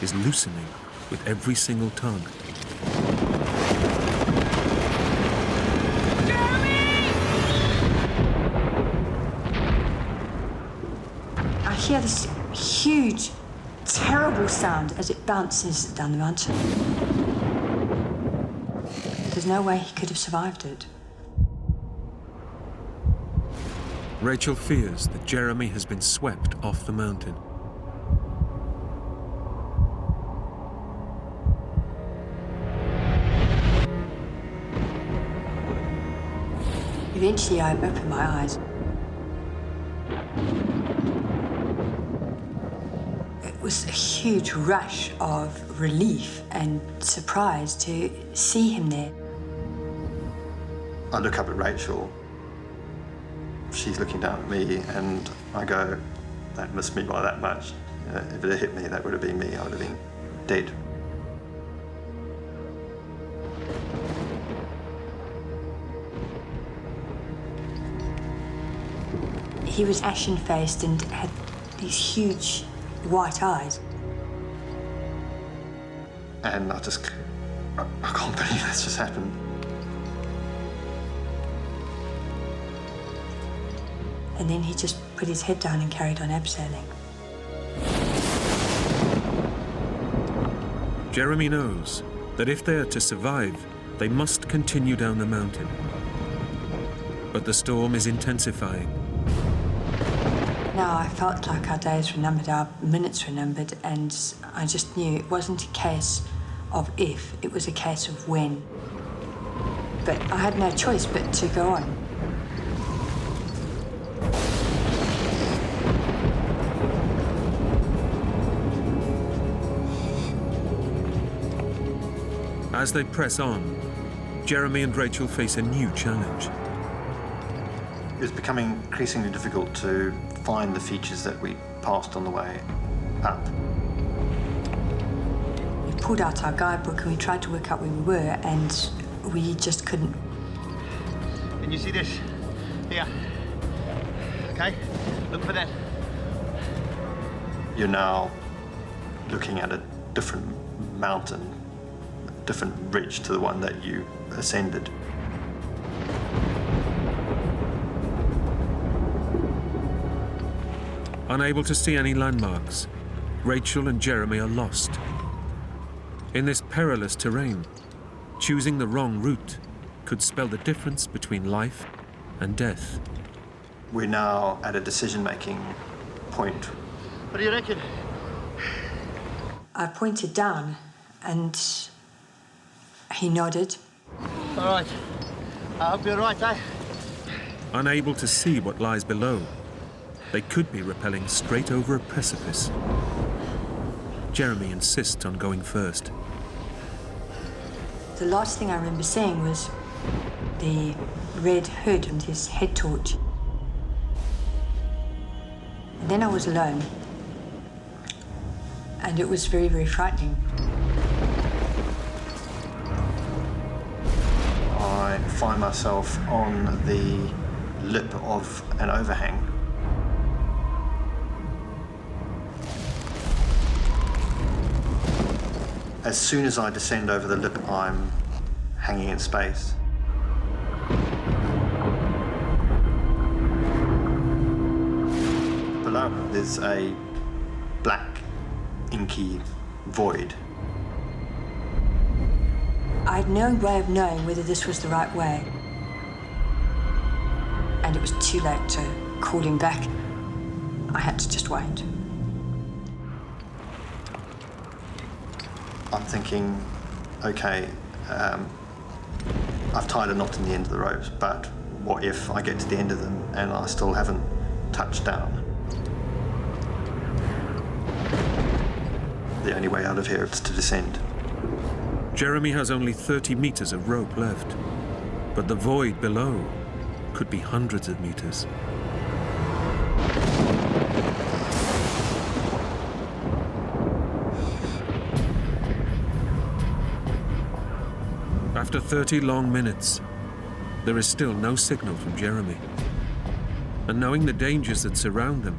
is loosening with every single tug. I hear this huge, terrible sound as it bounces down the mountain. There's no way he could have survived it. Rachel fears that Jeremy has been swept off the mountain. Eventually, I opened my eyes. It was a huge rush of relief and surprise to see him there. I look up at Rachel. She's looking down at me, and I go, that missed me by that much. If it had hit me, that would have been me. I would have been dead. He was ashen-faced and had these huge white eyes. And I can't believe that's just happened. And then he just put his head down and carried on abseiling. Jeremy knows that if they are to survive, they must continue down the mountain. But the storm is intensifying. Now I felt like our days were numbered, our minutes were numbered, and I just knew it wasn't a case of if, it was a case of when. But I had no choice but to go on. As they press on, Jeremy and Rachel face a new challenge. It was becoming increasingly difficult to find the features that we passed on the way up. We pulled out our guidebook and we tried to work out where we were, and we just couldn't. Can you see this? Here. Okay? Look for that. You're now looking at a different mountain, a different ridge to the one that you ascended. Unable to see any landmarks, Rachel and Jeremy are lost. In this perilous terrain, choosing the wrong route could spell the difference between life and death. We're now at a decision-making point. What do you reckon? I pointed down and he nodded. All right. I hope you're right, eh? Unable to see what lies below, they could be rappelling straight over a precipice. Jeremy insists on going first. The last thing I remember seeing was the red hood and his head torch. And then I was alone. And it was very, very frightening. I find myself on the lip of an overhang. As soon as I descend over the lip, I'm hanging in space. Below, there's a black, inky void. I had no way of knowing whether this was the right way. And it was too late to call him back. I had to just wait. I'm thinking, okay, I've tied a knot in the end of the ropes, but what if I get to the end of them and I still haven't touched down? The only way out of here is to descend. Jeremy has only 30 meters of rope left, but the void below could be hundreds of meters. After 30 long minutes, there is still no signal from Jeremy. And knowing the dangers that surround them,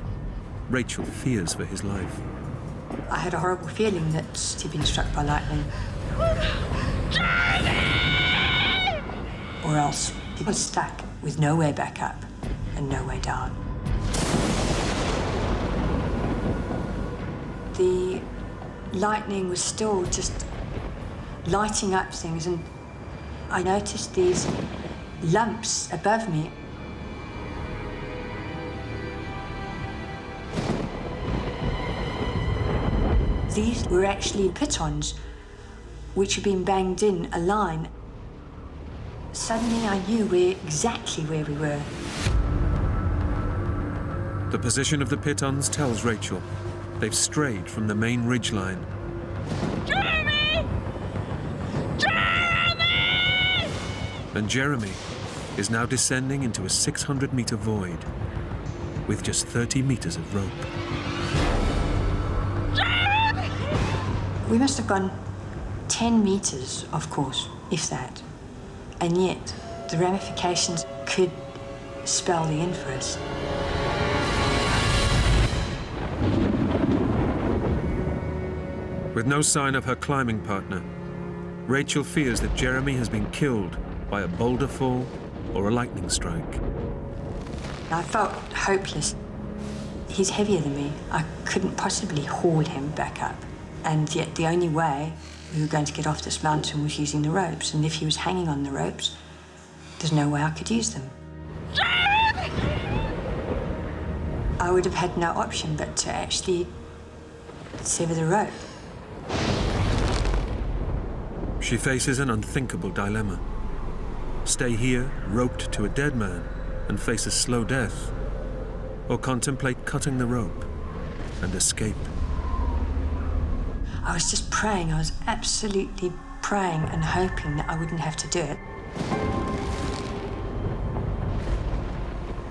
Rachel fears for his life. I had a horrible feeling that he'd been struck by lightning. Or else he was stuck with no way back up and no way down. The lightning was still just lighting up things, and I noticed these lumps above me. These were actually pitons, which had been banged in a line. Suddenly I knew exactly where we were. The position of the pitons tells Rachel they've strayed from the main ridgeline. Jeremy! Jeremy! And Jeremy is now descending into a 600-meter void with just 30 meters of rope. We must have gone 10 meters, of course, if that. And yet, the ramifications could spell the end for us. With no sign of her climbing partner, Rachel fears that Jeremy has been killed by a boulder fall or a lightning strike. I felt hopeless. He's heavier than me. I couldn't possibly haul him back up. And yet the only way we were going to get off this mountain was using the ropes. And if he was hanging on the ropes, there's no way I could use them. I would have had no option but to actually sever the rope. She faces an unthinkable dilemma. Stay here, roped to a dead man, and face a slow death, or contemplate cutting the rope and escape. I was just praying. I was absolutely praying and hoping that I wouldn't have to do it.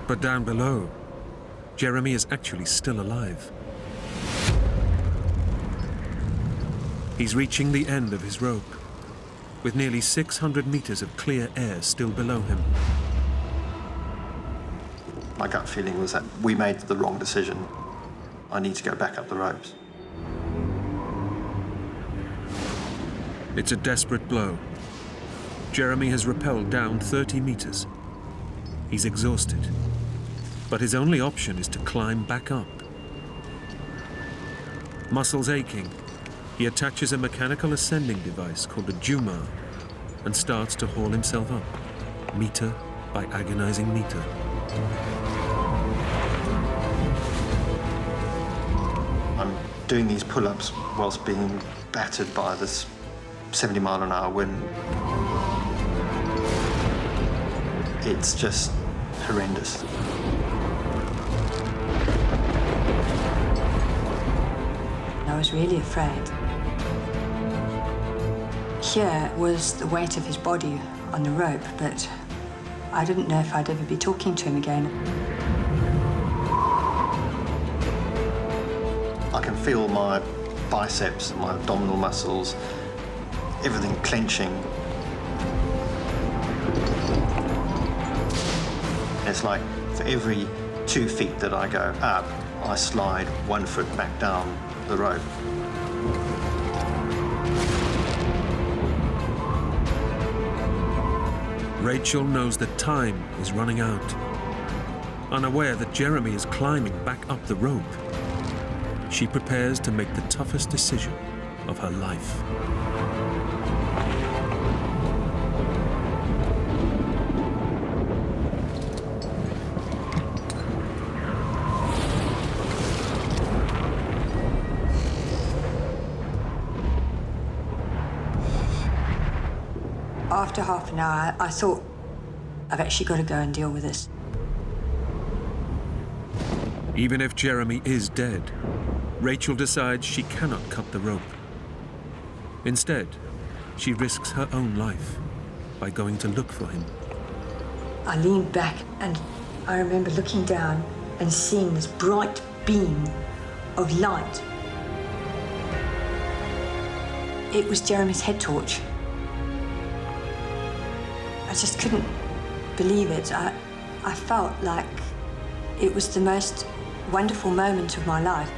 But down below, Jeremy is actually still alive. He's reaching the end of his rope, with nearly 600 meters of clear air still below him. My gut feeling was that we made the wrong decision. I need to go back up the ropes. It's a desperate blow. Jeremy has rappelled down 30 meters. He's exhausted, but his only option is to climb back up. Muscles aching, he attaches a mechanical ascending device called a Jumar and starts to haul himself up, meter by agonizing meter. I'm doing these pull-ups whilst being battered by this 70-mile-an-hour wind. It's just horrendous. I was really afraid. Here was the weight of his body on the rope, but I didn't know if I'd ever be talking to him again. I can feel my biceps, my abdominal muscles, everything clenching. It's like for every 2 feet that I go up, I slide 1 foot back down the rope. Rachel knows that time is running out. Unaware that Jeremy is climbing back up the rope, she prepares to make the toughest decision of her life. After half an hour, I thought, I've actually got to go and deal with this. Even if Jeremy is dead, Rachel decides she cannot cut the rope. Instead, she risks her own life by going to look for him. I leaned back and I remember looking down and seeing this bright beam of light. It was Jeremy's head torch. I just couldn't believe it. I felt like it was the most wonderful moment of my life.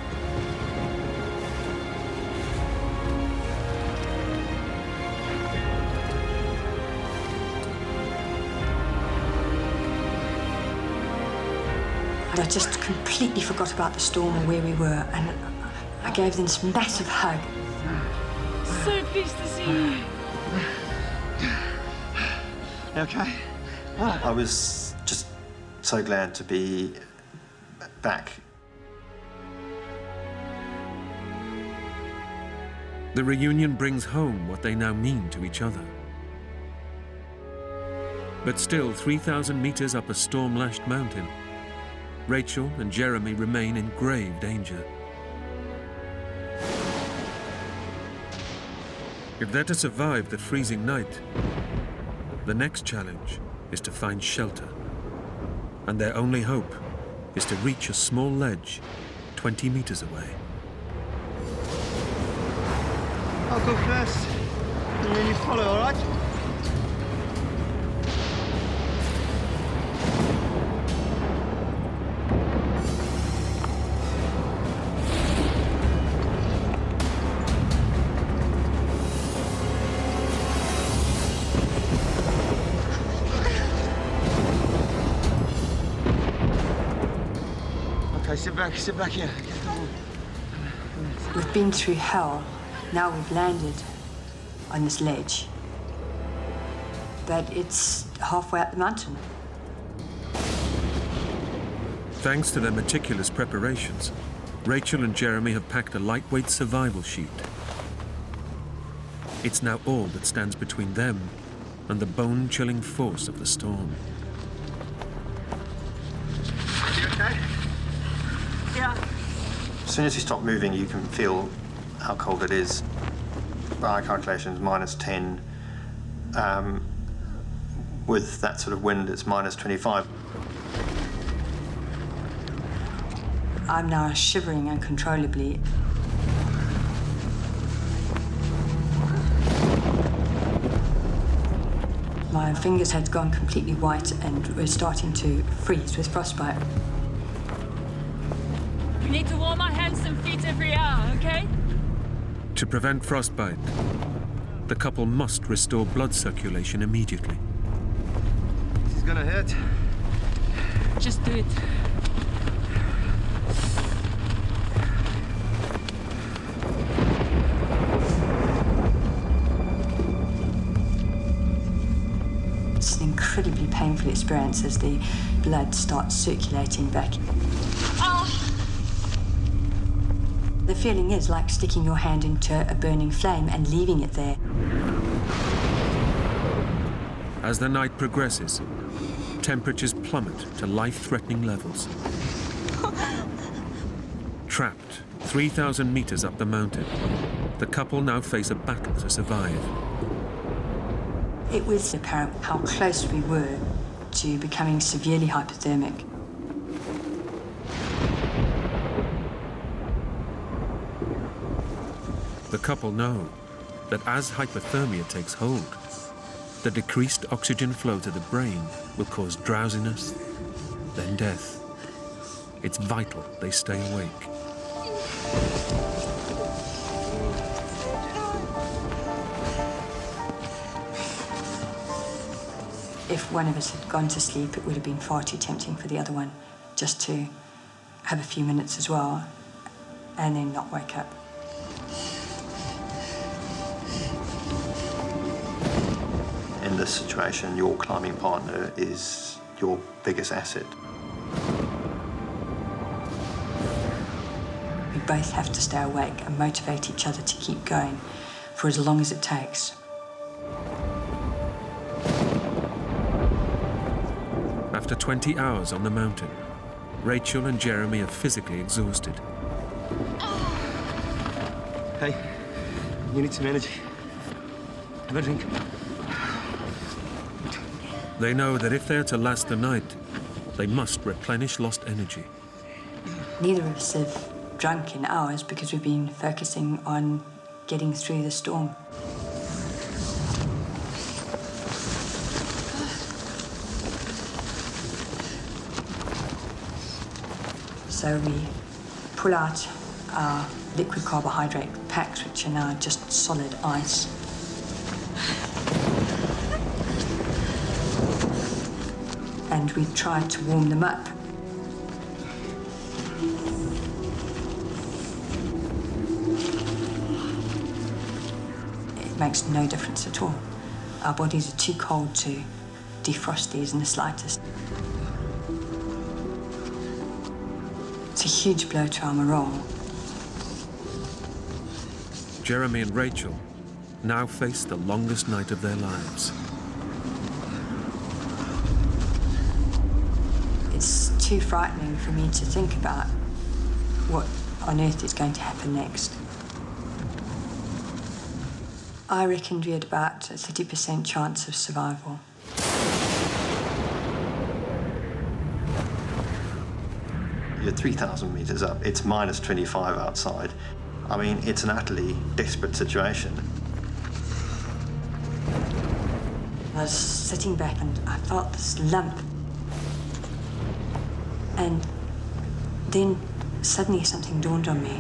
And I just completely forgot about the storm and where we were, and I gave them this massive hug. So pleased to see you. You okay? I was just so glad to be back. The reunion brings home what they now mean to each other. But still, 3,000 meters up a storm-lashed mountain, Rachel and Jeremy remain in grave danger. If they're to survive the freezing night, the next challenge is to find shelter. And their only hope is to reach a small ledge 20 meters away. I'll go first, and then you follow, all right? Okay, sit back here. We've been through hell. Now we've landed on this ledge. But it's halfway up the mountain. Thanks to their meticulous preparations, Rachel and Jeremy have packed a lightweight survival sheet. It's now all that stands between them and the bone-chilling force of the storm. You okay? Yeah. As soon as you stop moving, you can feel how cold it is. By our calculations, -10. With that sort of wind, it's -25. I'm now shivering uncontrollably. My fingers had gone completely white and were starting to freeze with frostbite. We need to warm our hands and feet every hour, okay? To prevent frostbite, the couple must restore blood circulation immediately. This is gonna hurt. Just do it. It's an incredibly painful experience as the blood starts circulating back. Oh. The feeling is like sticking your hand into a burning flame and leaving it there. As the night progresses, temperatures plummet to life-threatening levels. Trapped 3,000 meters up the mountain, the couple now face a battle to survive. It was apparent how close we were to becoming severely hypothermic. The couple know that as hypothermia takes hold, the decreased oxygen flow to the brain will cause drowsiness, then death. It's vital they stay awake. If one of us had gone to sleep, it would have been far too tempting for the other one just to have a few minutes as well and then not wake up. In this situation, your climbing partner is your biggest asset. We both have to stay awake and motivate each other to keep going for as long as it takes. After 20 hours on the mountain, Rachel and Jeremy are physically exhausted. Hey, you need some energy. Have a drink. They know that if they are to last the night, they must replenish lost energy. Neither of us have drunk in hours because we've been focusing on getting through the storm. So we pull out our liquid carbohydrate packs, which are now just solid ice. And we try to warm them up. It makes no difference at all. Our bodies are too cold to defrost these in the slightest. It's a huge blow to our morale. Jeremy and Rachel now face the longest night of their lives. It's too frightening for me to think about what on earth is going to happen next. I reckoned we had about a 30% chance of survival. You're 3,000 meters up. It's minus 25 outside. I mean, it's an utterly desperate situation. I was sitting back and I felt this lump. And then suddenly something dawned on me.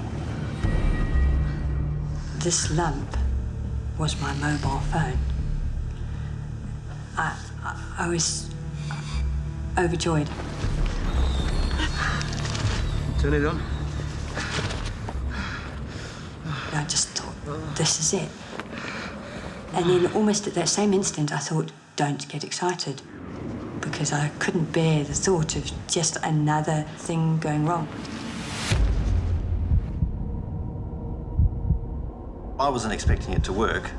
This lump was my mobile phone. I was overjoyed. Turn it on. I just thought, this is it. And then almost at that same instant, I thought, don't get excited. Because I couldn't bear the thought of just another thing going wrong. I wasn't expecting it to work.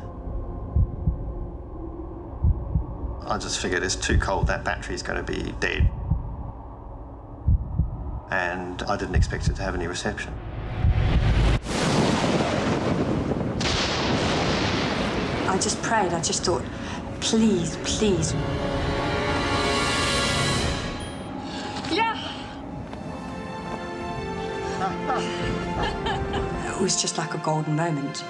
I just figured it's too cold, that battery's going to be dead. And I didn't expect it to have any reception. I just prayed, I just thought, please, please. Yeah! It was just like a golden moment.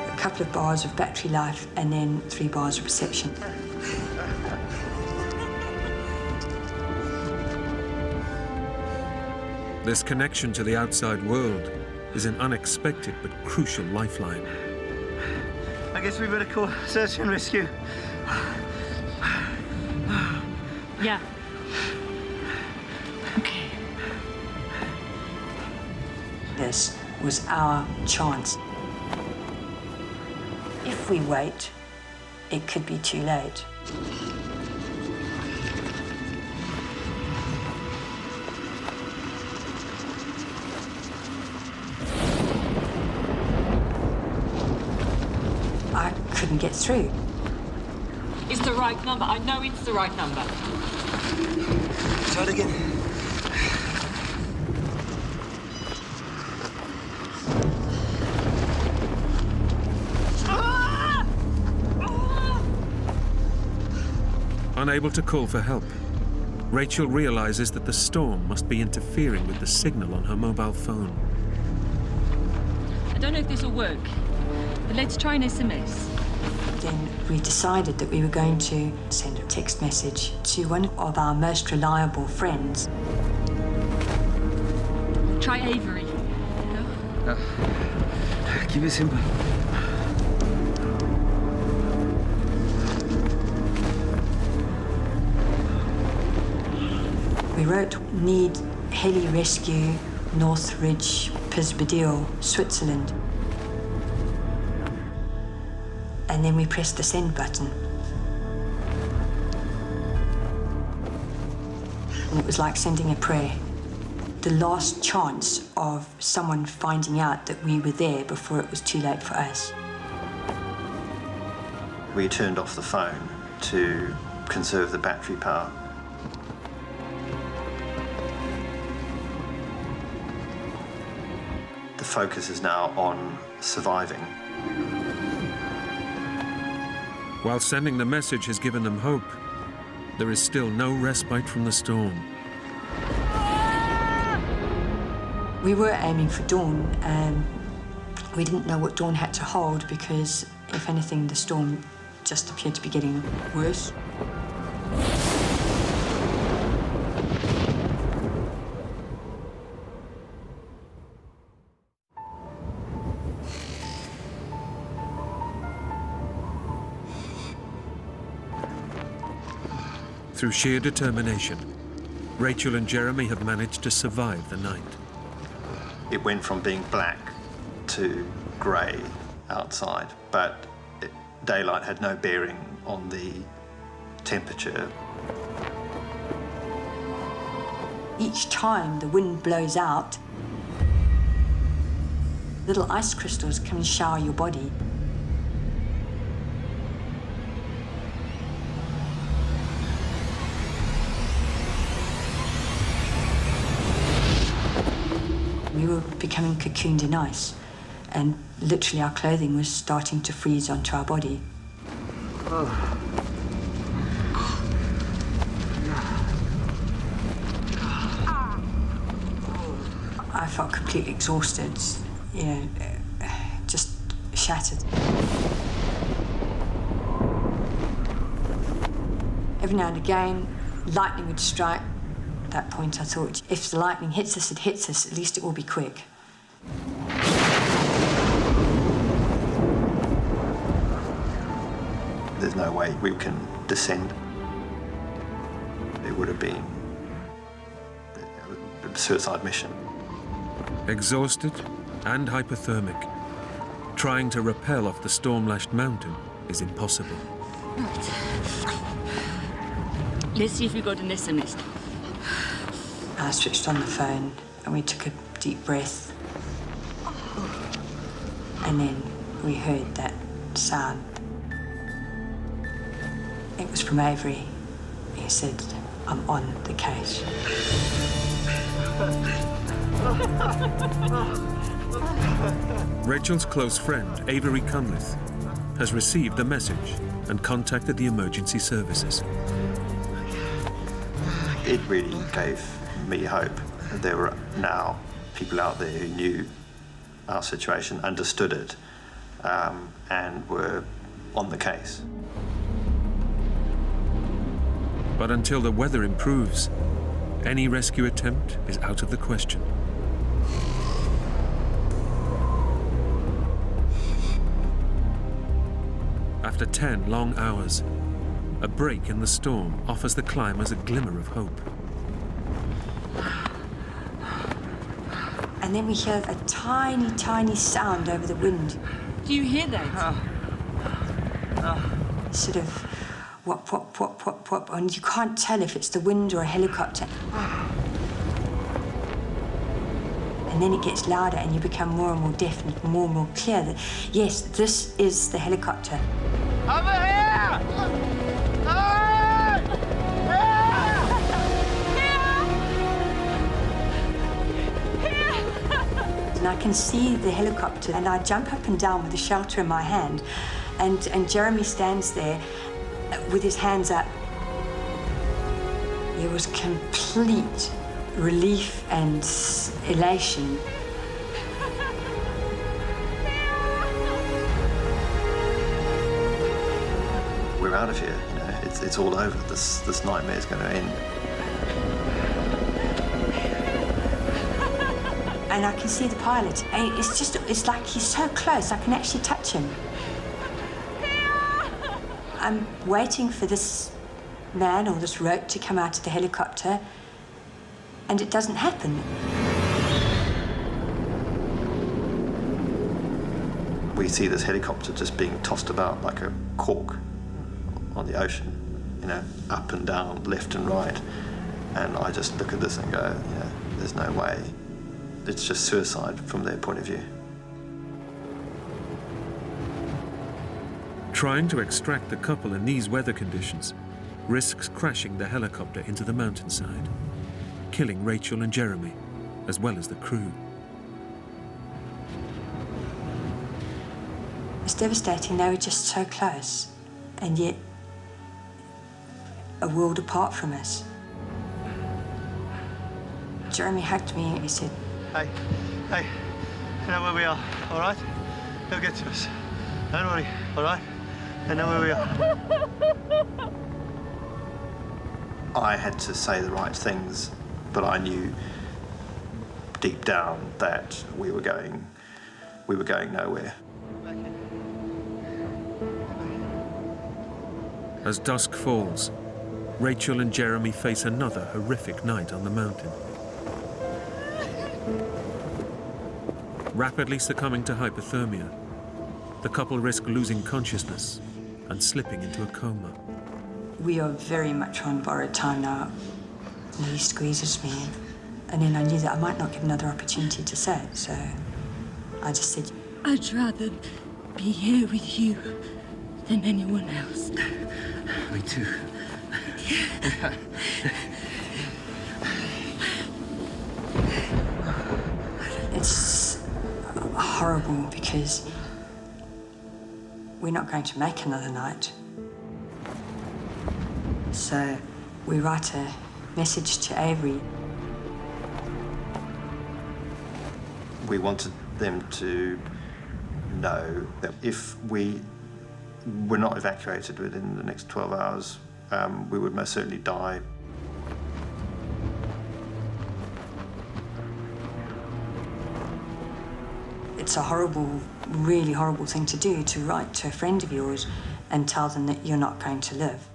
A couple of bars of battery life and then 3 bars of reception. This connection to the outside world is an unexpected but crucial lifeline. I guess we better call search and rescue. Yeah. This was our chance. If we wait, it could be too late. I couldn't get through. It's the right number. I know it's the right number. Try it again. Unable to call for help, Rachel realizes that the storm must be interfering with the signal on her mobile phone. I don't know if this will work, but let's try an SMS. Then we decided that we were going to send a text message to one of our most reliable friends. Try Avery. No? Keep it simple. We wrote, need heli rescue, Northridge, Pisbadil, Switzerland. And then we pressed the send button. And it was like sending a prayer. The last chance of someone finding out that we were there before it was too late for us. We turned off the phone to conserve the battery power. The focus is now on surviving. While sending the message has given them hope, there is still no respite from the storm. We were aiming for dawn, and we didn't know what dawn had to hold because, if anything, the storm just appeared to be getting worse. Through sheer determination, Rachel and Jeremy have managed to survive the night. It went from being black to grey outside, but daylight had no bearing on the temperature. Each time the wind blows out, little ice crystals come and shower your body. We were becoming cocooned in ice, and literally our clothing was starting to freeze onto our body. I felt completely exhausted, you know, just shattered. Every now and again, lightning would strike. At that point, I thought, if the lightning hits us, it hits us. At least it will be quick. There's no way we can descend. It would have been a suicide mission. Exhausted and hypothermic, trying to rappel off the storm-lashed mountain is impossible. Right. Let's see if we got an SMS. I switched on the phone and we took a deep breath. And then we heard that sound. It was from Avery. He said, "I'm on the case." Rachel's close friend, Avery Cunliffe, has received the message and contacted the emergency services. It really gave me hope that there were now people out there who knew our situation, understood it, and were on the case. But until the weather improves, any rescue attempt is out of the question. After 10 long hours, a break in the storm offers the climbers a glimmer of hope. And then we hear a tiny, tiny sound over the wind. Do you hear that? Sort of whop, whop, whop, whop, whop, and you can't tell if it's the wind or a helicopter. And then it gets louder and you become more and more definite, more and more clear that, yes, this is the helicopter. Over here! And I can see the helicopter, and I jump up and down with the shelter in my hand, and Jeremy stands there with his hands up. There was complete relief and elation. We're out of here, you know, it's all over. This nightmare is going to end. And I can see the pilot, and it's like he's so close, I can actually touch him. I'm waiting for this man or this rope to come out of the helicopter, and it doesn't happen. We see this helicopter just being tossed about like a cork on the ocean, you know, up and down, left and right. And I just look at this and go, you know, there's no way. It's just suicide from their point of view. Trying to extract the couple in these weather conditions risks crashing the helicopter into the mountainside, killing Rachel and Jeremy, as well as the crew. It's devastating. They were just so close, and yet a world apart from us. Jeremy hugged me and he said, Hey, you know where we are, all right? They'll get to us. Don't worry, all right? They know where we are. I had to say the right things, but I knew deep down that we were going nowhere. As dusk falls, Rachel and Jeremy face another horrific night on the mountain. Rapidly succumbing to hypothermia, the couple risk losing consciousness and slipping into a coma. We are very much on borrowed time now. And he squeezes me, and then I knew that I might not get another opportunity to say it, so I just said, I'd rather be here with you than anyone else. Me too. It's horrible because we're not going to make another night. So we write a message to Avery. We wanted them to know that if we were not evacuated within the next 12 hours, we would most certainly die. It's a horrible, really horrible thing to do, to write to a friend of yours and tell them that you're not going to live.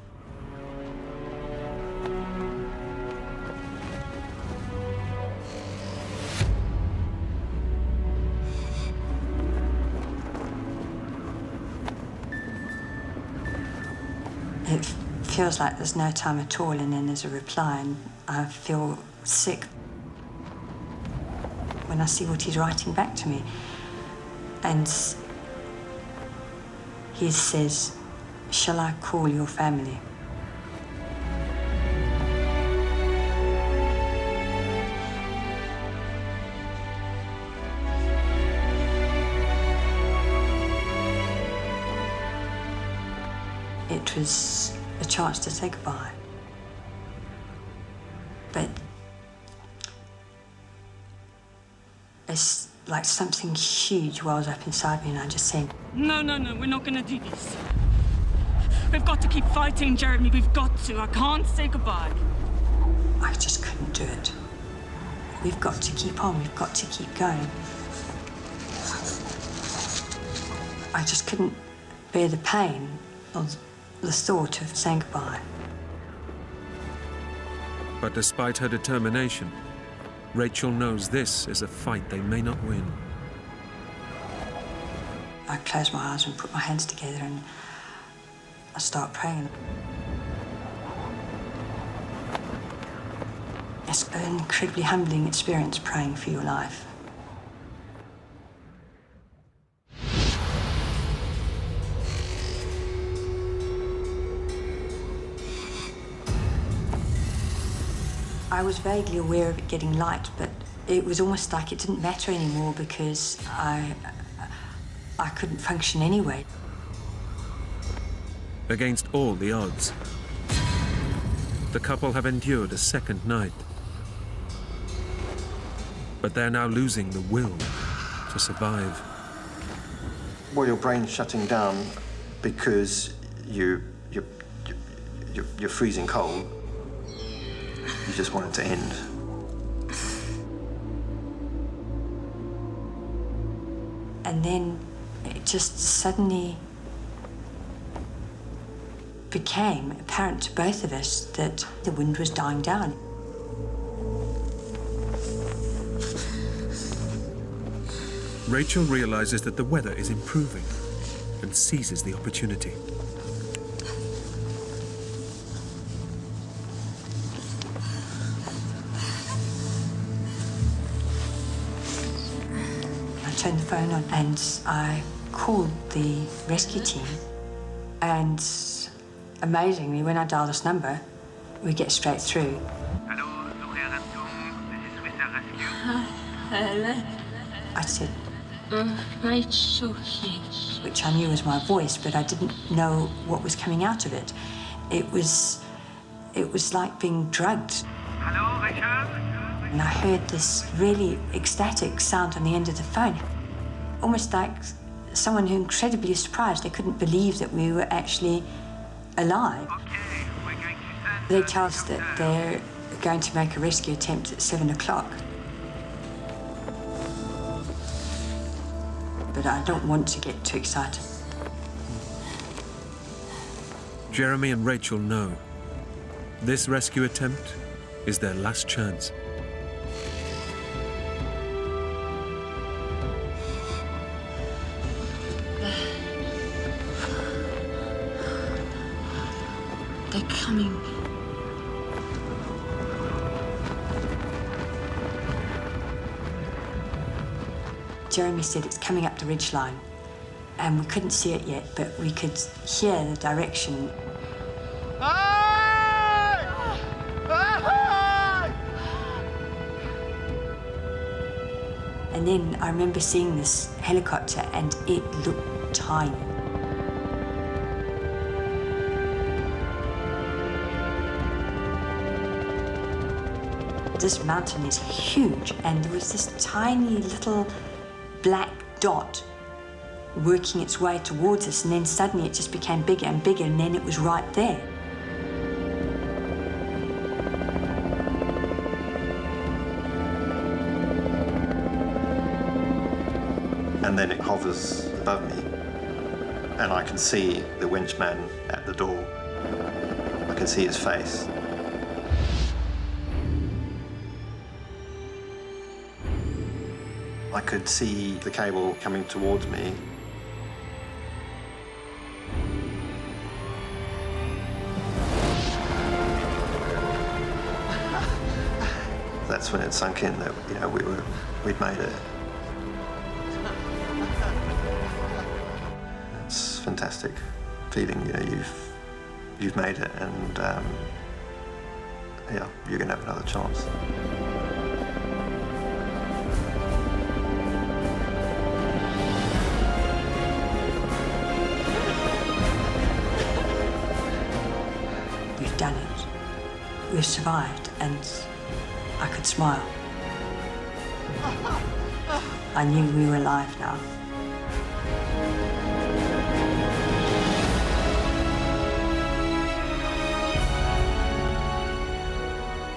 It feels like there's no time at all, and then there's a reply, and I feel sick when I see what he's writing back to me. And he says, "Shall I call your family?" It was a chance to say goodbye. But it's like something huge wells up inside me, and I just think, No, we're not gonna do this. We've got to keep fighting, Jeremy, we've got to. I can't say goodbye. I just couldn't do it. We've got to keep on, we've got to keep going. I just couldn't bear the pain of the thought of saying goodbye. But despite her determination, Rachel knows this is a fight they may not win. I close my eyes and put my hands together and I start praying. It's an incredibly humbling experience praying for your life. I was vaguely aware of it getting light, but it was almost like it didn't matter anymore because I couldn't function anyway. Against all the odds, the couple have endured a second night. But they're now losing the will to survive. Well, your brain's shutting down because you're freezing cold. You just want it to end. And then it just suddenly became apparent to both of us that the wind was dying down. Rachel realizes that the weather is improving and seizes the opportunity. I turned the phone on and I called the rescue team, and amazingly, when I dial this number, we get straight through. Hello. I said, Rachel here. which I knew was my voice, but I didn't know what was coming out of it. It was like being drugged. Hello, Rachel? And I heard this really ecstatic sound on the end of the phone, almost like someone who incredibly surprised. They couldn't believe that we were actually alive. They tell us that they're going to make a rescue attempt at 7 o'clock. But I don't want to get too excited. Jeremy and Rachel know This rescue attempt is their last chance. They're coming. Jeremy said it's coming up the ridgeline, and we couldn't see it yet, but we could hear the direction. And then I remember seeing this helicopter, and it looked tiny. This mountain is huge, and there was this tiny little black dot working its way towards us, and then suddenly it just became bigger and bigger, and then it was right there. And then it hovers above me, and I can see the winchman at the door. I can see his face. I could see the cable coming towards me. That's when it sunk in that, you know, we'd made it. It's a fantastic feeling, you know, you've made it, and yeah, you're gonna have another chance. We've done it. We've survived, and I could smile. I knew we were alive now.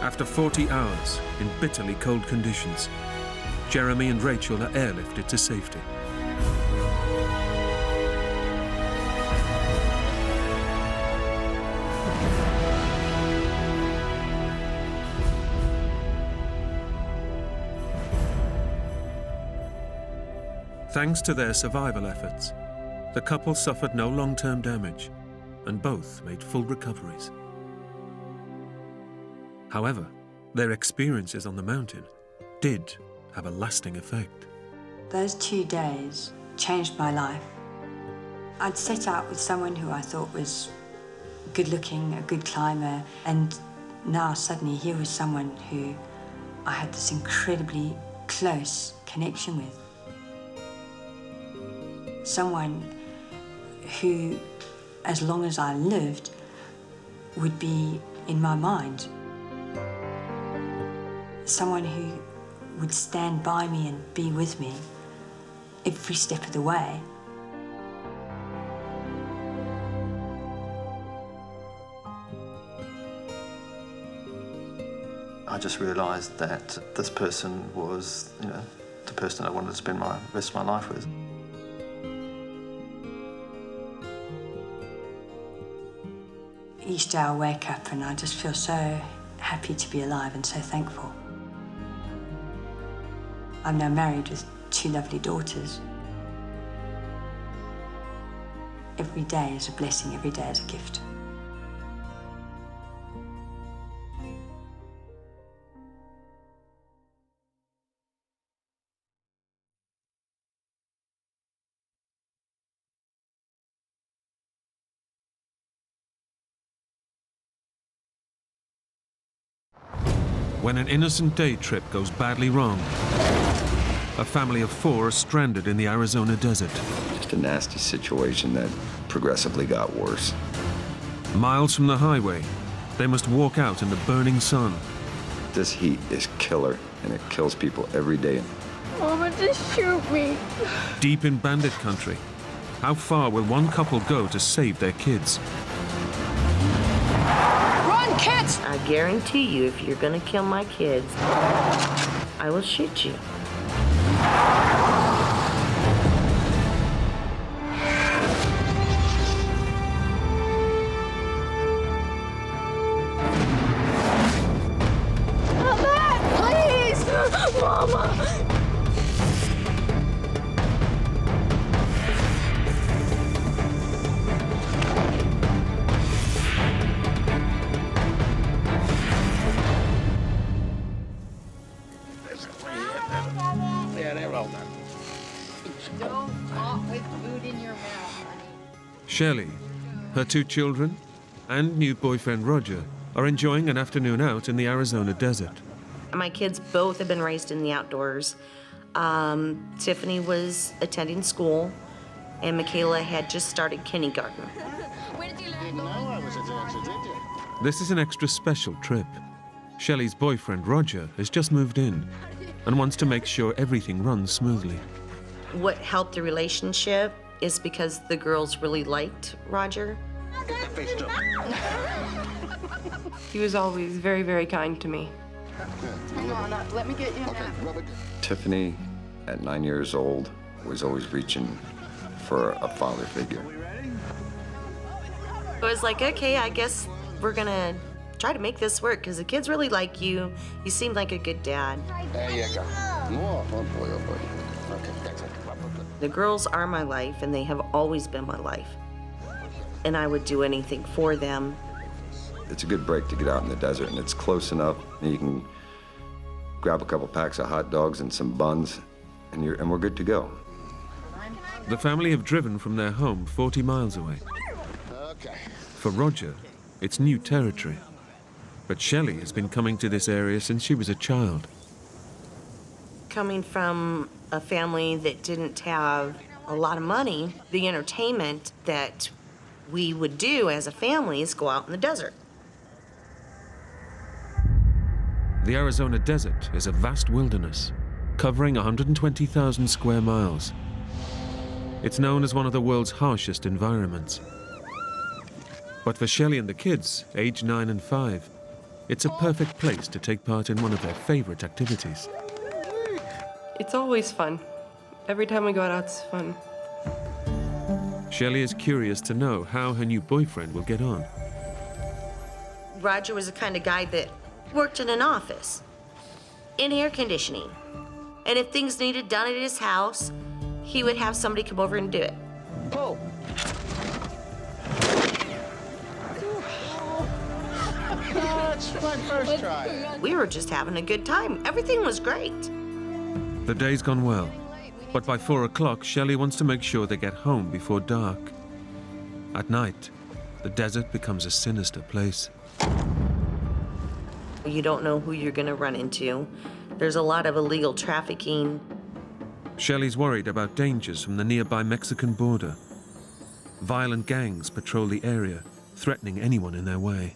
After 40 hours in bitterly cold conditions, Jeremy and Rachel are airlifted to safety. Thanks to their survival efforts, the couple suffered no long-term damage, and both made full recoveries. However, their experiences on the mountain did have a lasting effect. Those 2 days changed my life. I'd set out with someone who I thought was good-looking, a good climber, and now suddenly here was someone who I had this incredibly close connection with. Someone who, as long as I lived, would be in my mind. Someone who would stand by me and be with me every step of the way. I just realised that this person was, you know, the person I wanted to spend the rest of my life with. Each day I wake up and I just feel so happy to be alive and so thankful. I'm now married with 2 lovely daughters. Every day is a blessing, every day is a gift. When an innocent day trip goes badly wrong, a family of 4 are stranded in the Arizona desert. Just a nasty situation that progressively got worse. Miles from the highway, they must walk out in the burning sun. This heat is killer, and it kills people every day. Mama, just shoot me. Deep in bandit country, how far will one couple go to save their kids? Run, kids! I guarantee you, if you're gonna kill my kids, I will shoot you. Shelley, her 2 children, and new boyfriend Roger are enjoying an afternoon out in the Arizona desert. My kids both have been raised in the outdoors. Tiffany was attending school, and Michaela had just started kindergarten. This is an extra special trip. Shelley's boyfriend Roger has just moved in and wants to make sure everything runs smoothly. What helped the relationship is because the girls really liked Roger. He was always very, very kind to me. Hang on, let me get you a nap. Tiffany, at 9 years old, was always reaching for a father figure. I was like, okay, I guess we're gonna try to make this work because the kids really like you. You seem like a good dad. There you go. Oh boy, oh boy. Okay, that's it. The girls are my life, and they have always been my life. And I would do anything for them. It's a good break to get out in the desert, and it's close enough. You can grab a couple packs of hot dogs and some buns, and we're good to go. The family have driven from their home 40 miles away. Okay. For Roger, it's new territory. But Shelley has been coming to this area since she was a child. Coming from a family that didn't have a lot of money, the entertainment that we would do as a family is go out in the desert. The Arizona desert is a vast wilderness, covering 120,000 square miles. It's known as one of the world's harshest environments. But for Shelley and the kids, aged 9 and 5, it's a perfect place to take part in one of their favorite activities. It's always fun. Every time we go out, it's fun. Shelley is curious to know how her new boyfriend will get on. Roger was the kind of guy that worked in an office, in air conditioning. And if things needed done at his house, he would have somebody come over and do it. Pull. That's my first try. We were just having a good time. Everything was great. The day's gone well, but by 4 o'clock, Shelley wants to make sure they get home before dark. At night, the desert becomes a sinister place. You don't know who you're gonna run into. There's a lot of illegal trafficking. Shelley's worried about dangers from the nearby Mexican border. Violent gangs patrol the area, threatening anyone in their way.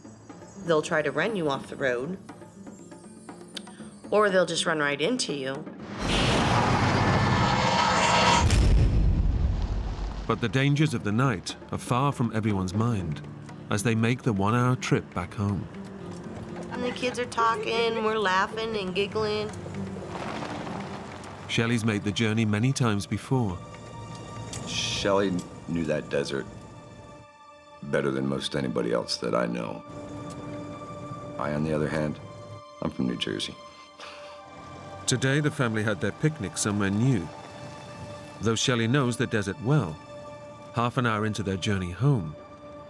They'll try to run you off the road, or they'll just run right into you. But the dangers of the night are far from everyone's mind as they make the 1-hour trip back home. And the kids are talking, we're laughing and giggling. Shelley's made the journey many times before. Shelley knew that desert better than most anybody else that I know. I, on the other hand, I'm from New Jersey. Today, the family had their picnic somewhere new. Though Shelley knows the desert well, half an hour into their journey home,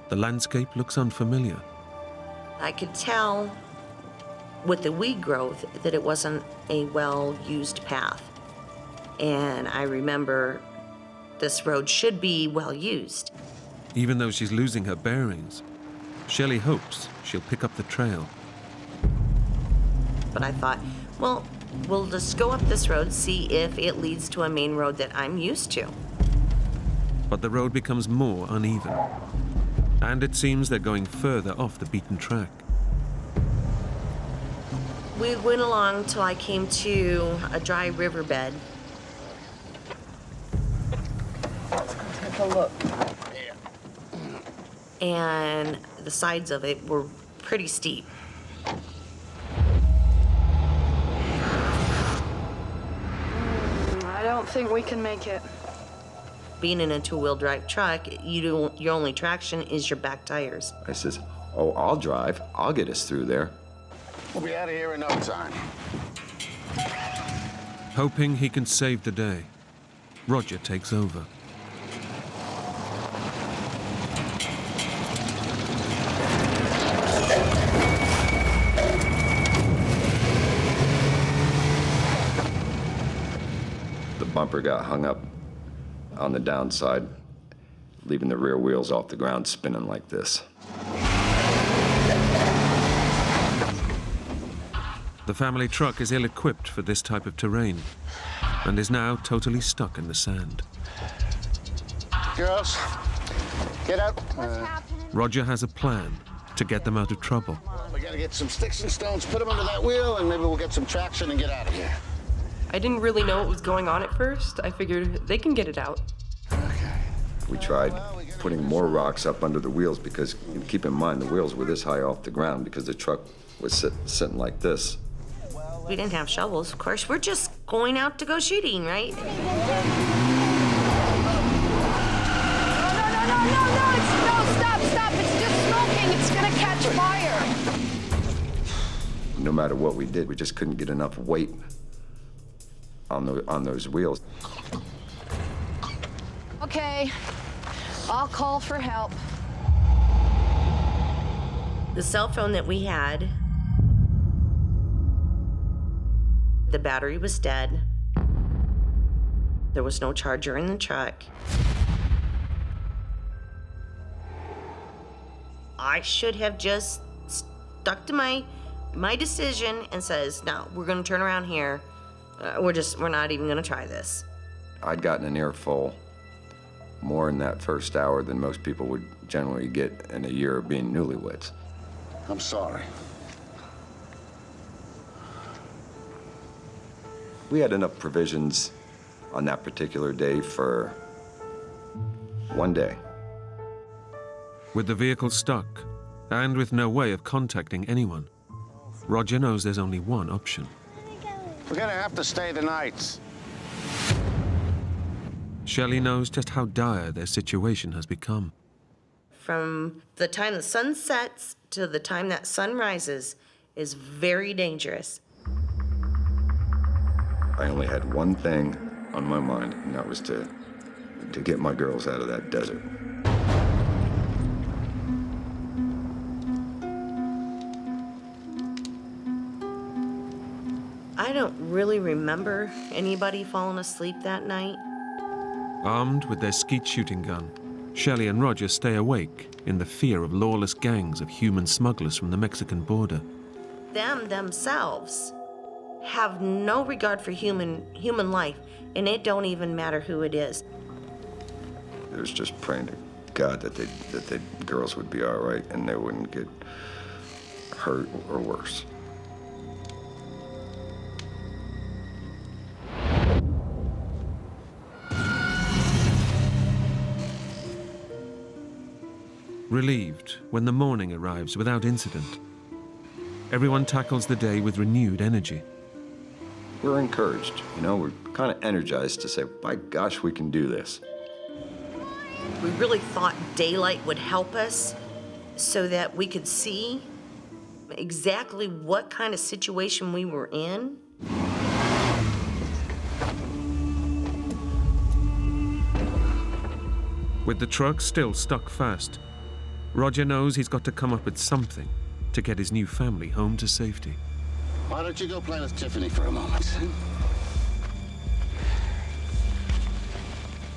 the landscape looks unfamiliar. I could tell with the weed growth that it wasn't a well-used path. And I remember this road should be well-used. Even though she's losing her bearings, Shelley hopes she'll pick up the trail. But I thought, well, we'll just go up this road, see if it leads to a main road that I'm used to. But the road becomes more uneven, and it seems they're going further off the beaten track. We went along till I came to a dry riverbed. Take a look. And the sides of it were pretty steep. I don't think we can make it. Being in a two-wheel drive truck, your only traction is your back tires. I says, oh, I'll drive. I'll get us through there. We'll be out of here in no time. Hoping he can save the day, Roger takes over. The bumper got hung up on the downside. leaving the rear wheels off the ground spinning like this. The family truck is ill-equipped for this type of terrain and is now totally stuck in the sand. Girls, get out. Roger has a plan to get them out of trouble. We gotta get some sticks and stones, put them under that wheel, and maybe we'll get some traction and get out of here. I didn't really know what was going on at first. I figured they can get it out. We tried putting more rocks up under the wheels because, keep in mind, the wheels were this high off the ground because the truck was sitting like this. We didn't have shovels, of course. We're just going out to go shooting, right? No, stop. It's just smoking. It's gonna catch fire. No matter what we did, we just couldn't get enough weight on those wheels. Okay, I'll call for help. The cell phone that we had, the battery was dead. There was no charger in the truck. I should have just stuck to my decision and says, no, we're gonna turn around here. We're not even gonna try this. I'd gotten an earful more in that first hour than most people would generally get in a year of being newlyweds. I'm sorry. We had enough provisions on that particular day for one day. With the vehicle stuck and with no way of contacting anyone, Roger knows there's only one option. We're gonna have to stay the night. Shelley knows just how dire their situation has become. From the time the sun sets to the time that sun rises is very dangerous. I only had one thing on my mind, and that was to get my girls out of that desert. I don't really remember anybody falling asleep that night. Armed with their skeet shooting gun, Shelley and Roger stay awake in the fear of lawless gangs of human smugglers from the Mexican border. Them themselves have no regard for human life, and it don't even matter who it is. It was just praying to God that the girls would be all right and they wouldn't get hurt or worse. Relieved when the morning arrives without incident, everyone tackles the day with renewed energy. We're encouraged, we're kind of energized to say, by gosh, we can do this. We really thought daylight would help us so that we could see exactly what kind of situation we were in. With the truck still stuck fast, Roger knows he's got to come up with something to get his new family home to safety. Why don't you go play with Tiffany for a moment?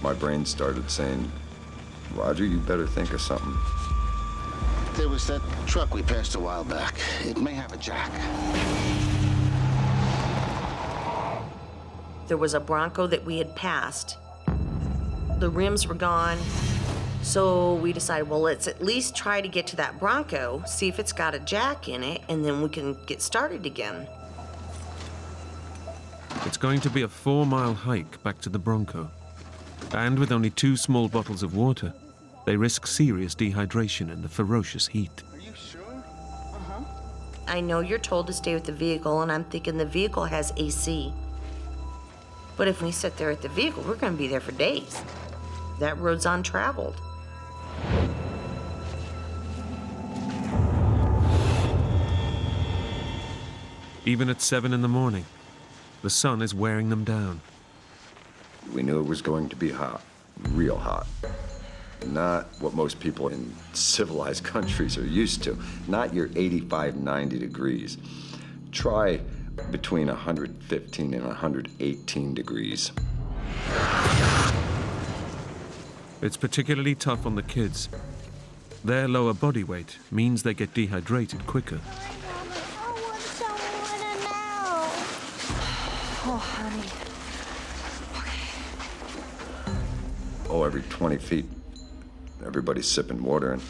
My brain started saying, Roger, you better think of something. There was that truck we passed a while back. It may have a jack. There was a Bronco that we had passed. The rims were gone. So we decided, well, let's at least try to get to that Bronco, see if it's got a jack in it, and then we can get started again. It's going to be a 4-mile hike back to the Bronco. And with only 2 small bottles of water, they risk serious dehydration in the ferocious heat. Are you sure? I know you're told to stay with the vehicle, and I'm thinking the vehicle has AC. But if we sit there at the vehicle, we're going to be there for days. That road's untraveled. Even at 7 in the morning, the sun is wearing them down. We knew it was going to be hot, real hot. Not what most people in civilized countries are used to. Not your 85, 90 degrees. Try between 115 and 118 degrees. It's particularly tough on the kids. Their lower body weight means they get dehydrated quicker. Oh, honey. Oh, every 20 feet, everybody's sipping water,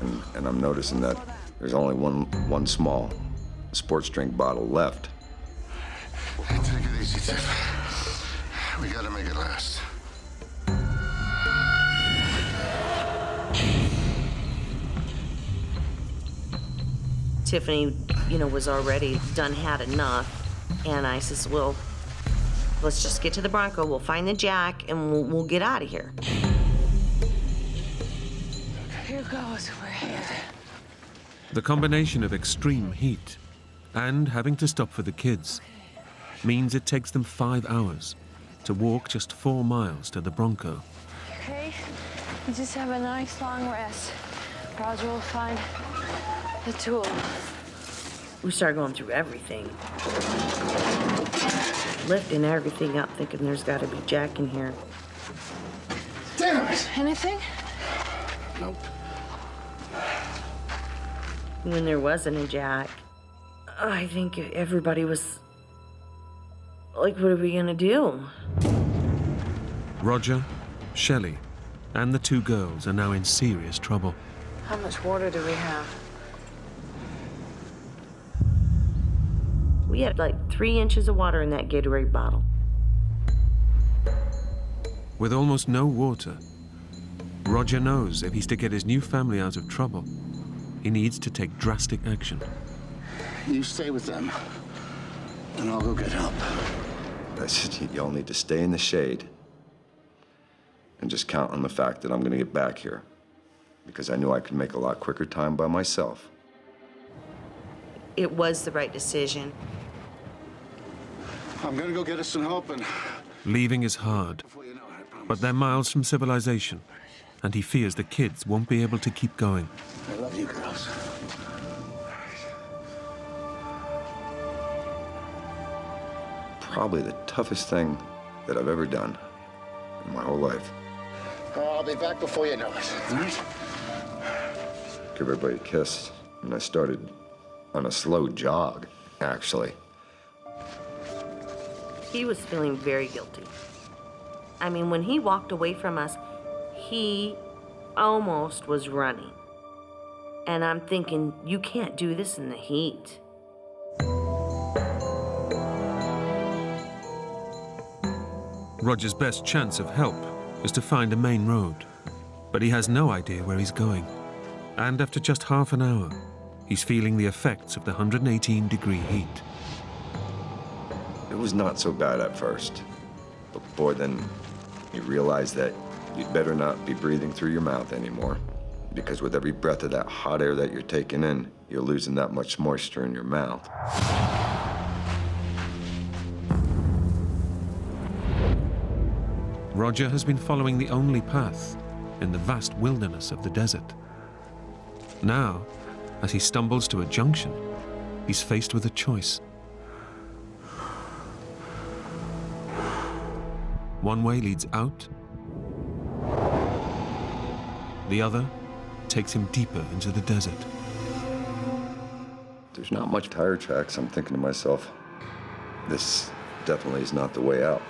and I'm noticing that there's only one small sports drink bottle left. Take it easy, Tiff. We gotta make it last. Tiffany, was already done had enough, and I says, well, let's just get to the Bronco, we'll find the jack, and we'll get out of here. Here goes, we're here. The combination of extreme heat and having to stop for the kids means it takes them 5 hours to walk just 4 miles to the Bronco. Okay, you just have a nice long rest. Roger will find the tool. We started going through everything. Lifting everything up, thinking there's got to be jack in here. Damn it! Anything? Nope. When there wasn't a jack, I think everybody was like, what are we gonna do? Roger, Shelley, and the 2 girls are now in serious trouble. How much water do we have? We had like 3 inches of water in that Gatorade bottle. With almost no water, Roger knows if he's to get his new family out of trouble, he needs to take drastic action. You stay with them, and I'll go get help. I said, y'all need to stay in the shade and just count on the fact that I'm gonna get back here, because I knew I could make a lot quicker time by myself. It was the right decision. I'm gonna go get us some help, and Leaving is hard, but they're miles from civilization, and he fears the kids won't be able to keep going. I love you girls. Probably the toughest thing that I've ever done in my whole life. I'll be back before you know it, all right? Give everybody a kiss, and I started on a slow jog, actually. He was feeling very guilty. I mean, when he walked away from us, he almost was running. And I'm thinking, you can't do this in the heat. Roger's best chance of help is to find a main road, but he has no idea where he's going. And after just half an hour, he's feeling the effects of the 118-degree heat. It was not so bad at first, but boy, then you realize that you'd better not be breathing through your mouth anymore, because with every breath of that hot air that you're taking in, you're losing that much moisture in your mouth. Roger has been following the only path in the vast wilderness of the desert. Now, as he stumbles to a junction, he's faced with a choice. One way leads out, the other takes him deeper into the desert. There's not much tire tracks. I'm thinking to myself, this definitely is not the way out.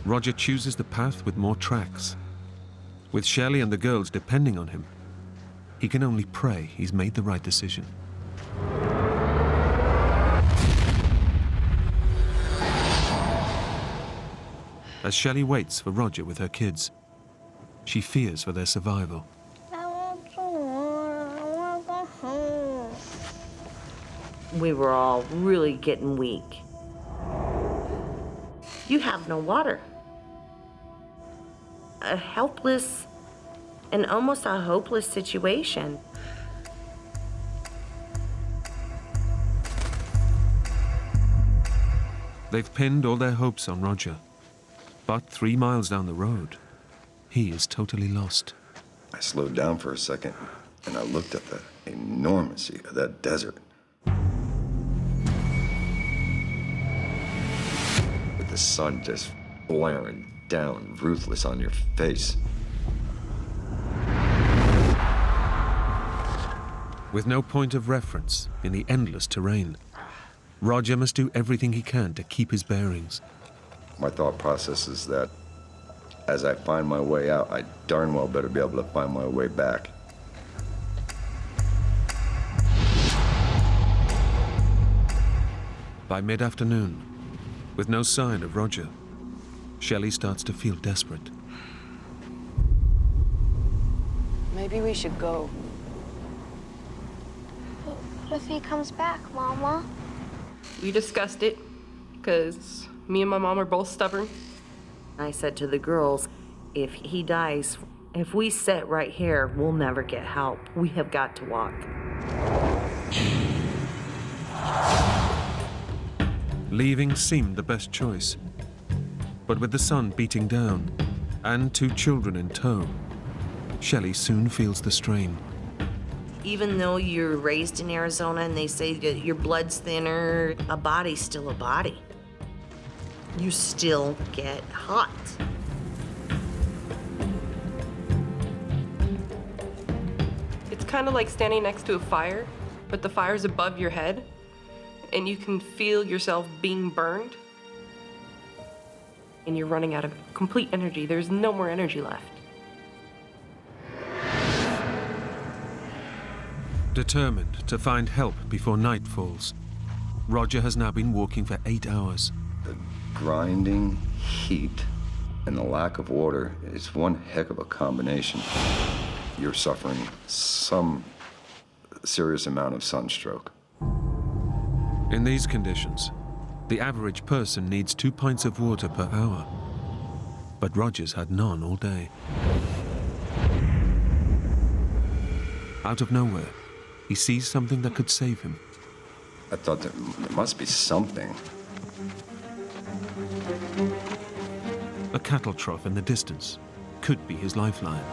Roger chooses the path with more tracks. With Shelley and the girls depending on him, he can only pray he's made the right decision. As Shelley waits for Roger with her kids, she fears for their survival. I want to go home. We were all really getting weak. You have no water. A helpless and almost a hopeless situation. They've pinned all their hopes on Roger. But 3 miles down the road, he is totally lost. I slowed down for a second, and I looked at the enormity of that desert. sun just blaring down, ruthless on your face. With no point of reference in the endless terrain, Roger must do everything he can to keep his bearings. My thought process is that as I find my way out, I darn well better be able to find my way back. By mid-afternoon, with no sign of Roger, Shelley starts to feel desperate. Maybe we should go. What if he comes back, Mama? We discussed it, because me and my mom are both stubborn. I said to the girls, if he dies, if we sit right here, we'll never get help. We have got to walk. Leaving seemed the best choice. But with the sun beating down and 2 children in tow, Shelley soon feels the strain. Even though you're raised in Arizona and they say that your blood's thinner, a body's still a body. You still get hot. It's kind of like standing next to a fire, but the fire's above your head, and you can feel yourself being burned. And you're running out of complete energy. There's no more energy left. Determined to find help before night falls, Roger has now been walking for 8 hours. The grinding heat and the lack of water is one heck of a combination. You're suffering some serious amount of sunstroke. In these conditions, the average person needs 2 pints of water per hour. But Roger's had none all day. Out of nowhere, he sees something that could save him. I thought there must be something. A cattle trough in the distance could be his lifeline.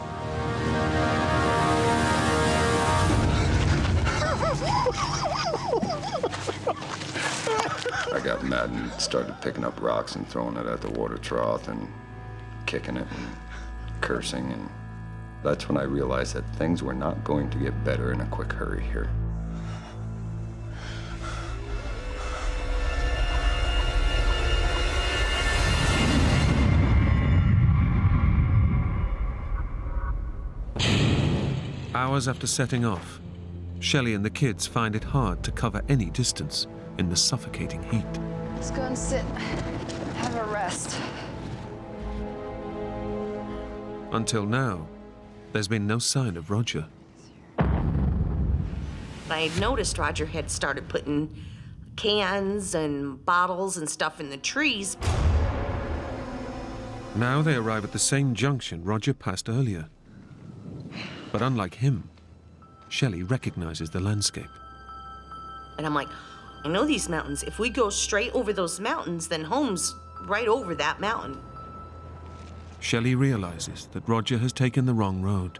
I got mad and started picking up rocks and throwing it at the water trough and kicking it and cursing, and that's when I realized that things were not going to get better in a quick hurry here. Hours after setting off, Shelley and the kids find it hard to cover any distance in the suffocating heat. Let's go and sit, have a rest. Until now, there's been no sign of Roger. I noticed Roger had started putting cans and bottles and stuff in the trees. Now they arrive at the same junction Roger passed earlier. But unlike him, Shelley recognizes the landscape. And I'm like, I know these mountains. If we go straight over those mountains, then home's right over that mountain. Shelley realizes that Roger has taken the wrong road,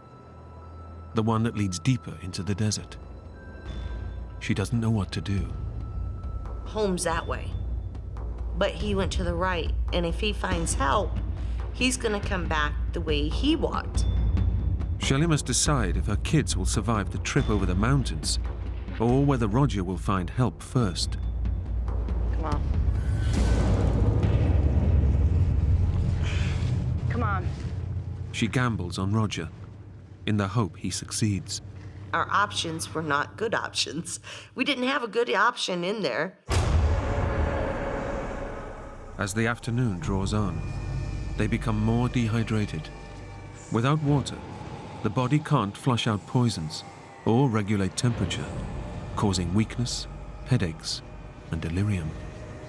the one that leads deeper into the desert. She doesn't know what to do. Home's that way. But he went to the right, and if he finds help, he's gonna come back the way he walked. Shelley must decide if her kids will survive the trip over the mountains, or whether Roger will find help first. Come on. Come on. She gambles on Roger, in the hope he succeeds. Our options were not good options. We didn't have a good option in there. As the afternoon draws on, they become more dehydrated. Without water, the body can't flush out poisons or regulate temperature, causing weakness, headaches, and delirium.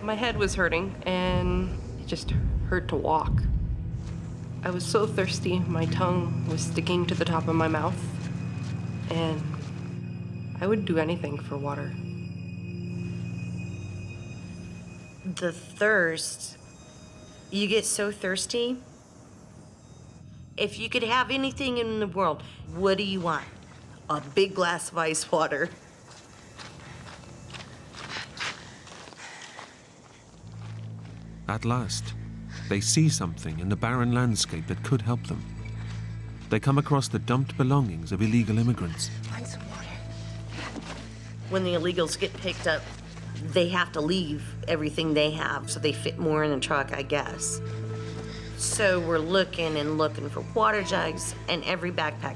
My head was hurting, and it just hurt to walk. I was so thirsty, my tongue was sticking to the top of my mouth, and I would do anything for water. The thirst, you get so thirsty. If you could have anything in the world, what do you want? A big glass of ice water. At last, they see something in the barren landscape that could help them. They come across the dumped belongings of illegal immigrants. Find some water. When the illegals get picked up, they have to leave everything they have, so they fit more in the truck, I guess. So we're looking and looking for water jugs and every backpack.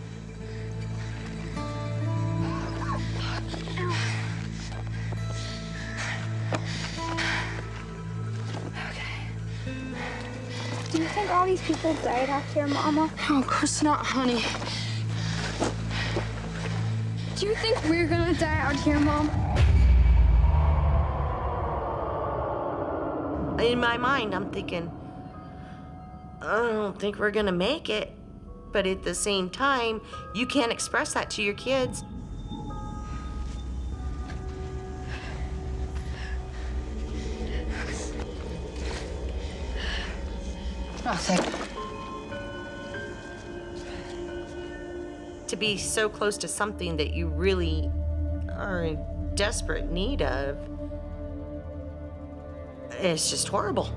Do you think all these people died out here, Mama? Oh, of course not, honey. Do you think we're gonna die out here, Mom? In my mind, I'm thinking, I don't think we're gonna make it. But at the same time, you can't express that to your kids. Nothing. To be so close to something that you really are in desperate need of, it's just horrible.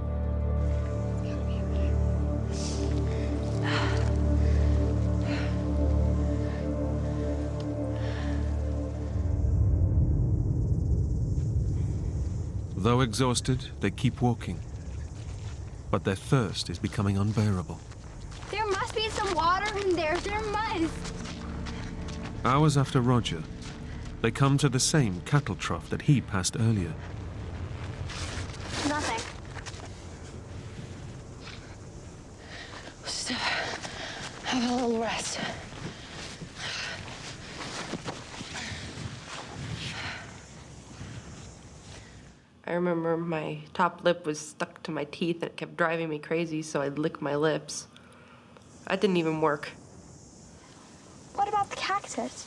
Though exhausted, they keep walking. But their thirst is becoming unbearable. There must be some water in there. There must. Hours after Roger, they come to the same cattle trough that he passed earlier. Nothing. Just have a little rest. I remember my top lip was stuck to my teeth and it kept driving me crazy, so I'd lick my lips. That didn't even work. What about the cactus?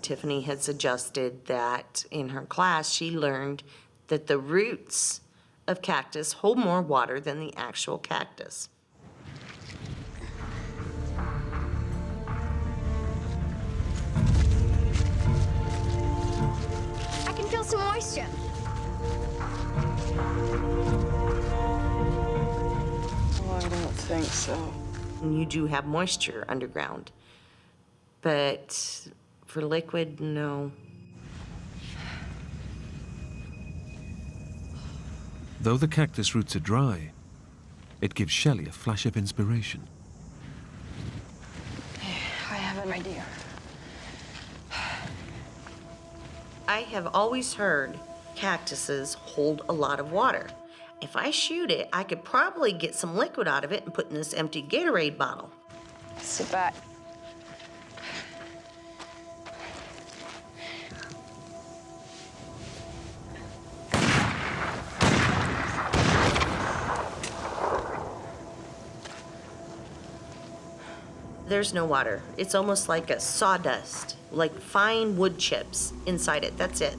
Tiffany had suggested that in her class she learned that the roots of cactus hold more water than the actual cactus. I can feel some moisture. Oh, I don't think so. You do have moisture underground, but for liquid, no. Though the cactus roots are dry, it gives Shelley a flash of inspiration. I have an idea. I have always heard cactuses hold a lot of water. If I shoot it, I could probably get some liquid out of it and put in this empty Gatorade bottle. Sit back. There's no water. It's almost like a sawdust, like fine wood chips inside it. That's it.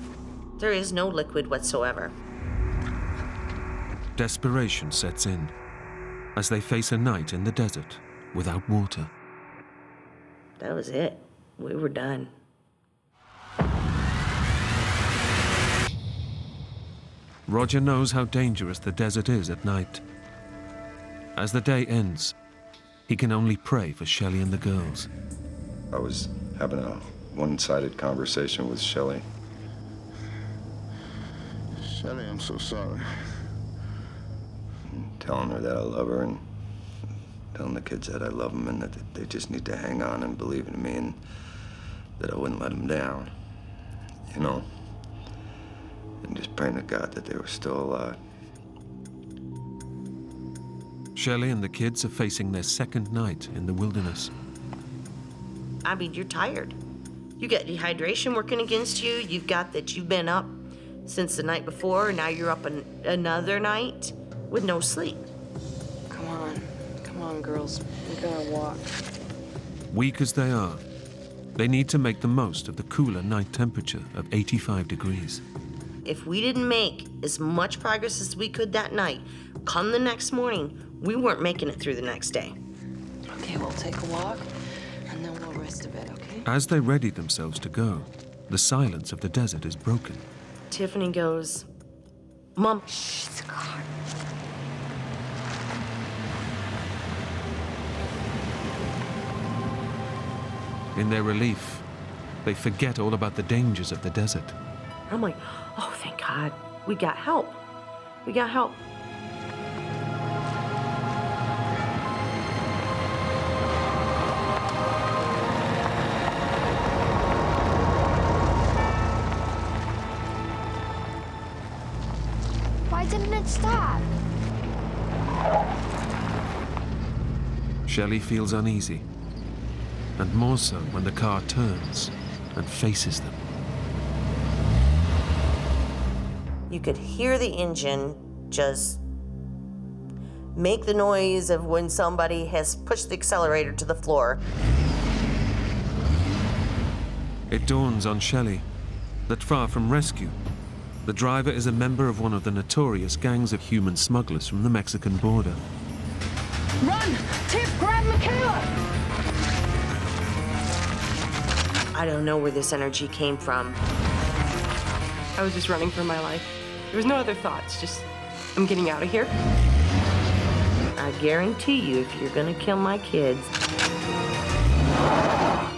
There is no liquid whatsoever. Desperation sets in as they face a night in the desert without water. That was it. We were done. Roger knows how dangerous the desert is at night. As the day ends, he can only pray for Shelley and the girls. I was having a one-sided conversation with Shelley. Shelley, I'm so sorry. Telling her that I love her and telling the kids that I love them and that they just need to hang on and believe in me and that I wouldn't let them down, you know? And just praying to God that they were still alive. Shelley and the kids are facing their second night in the wilderness. I mean, you're tired. You got dehydration working against you. You've got that you've been up since the night before, and now you're up another night with no sleep. Come on, girls. We're gonna walk. Weak as they are, they need to make the most of the cooler night temperature of 85 degrees. If we didn't make as much progress as we could that night, come the next morning, we weren't making it through the next day. Okay, we'll take a walk, and then we'll rest a bit, okay? As they ready themselves to go, the silence of the desert is broken. Tiffany goes, Mom. Shh, it's a car. In their relief, they forget all about the dangers of the desert. I'm like, oh, thank God. We got help. We got help. Why didn't it stop? Shelley feels uneasy, and more so when the car turns and faces them. You could hear the engine just make the noise of when somebody has pushed the accelerator to the floor. It dawns on Shelley that far from rescue, the driver is a member of one of the notorious gangs of human smugglers from the Mexican border. Run! Tip, grab Michaela! I don't know where this energy came from. I was just running for my life. There was no other thoughts, just, I'm getting out of here. I guarantee you, if you're gonna kill my kids,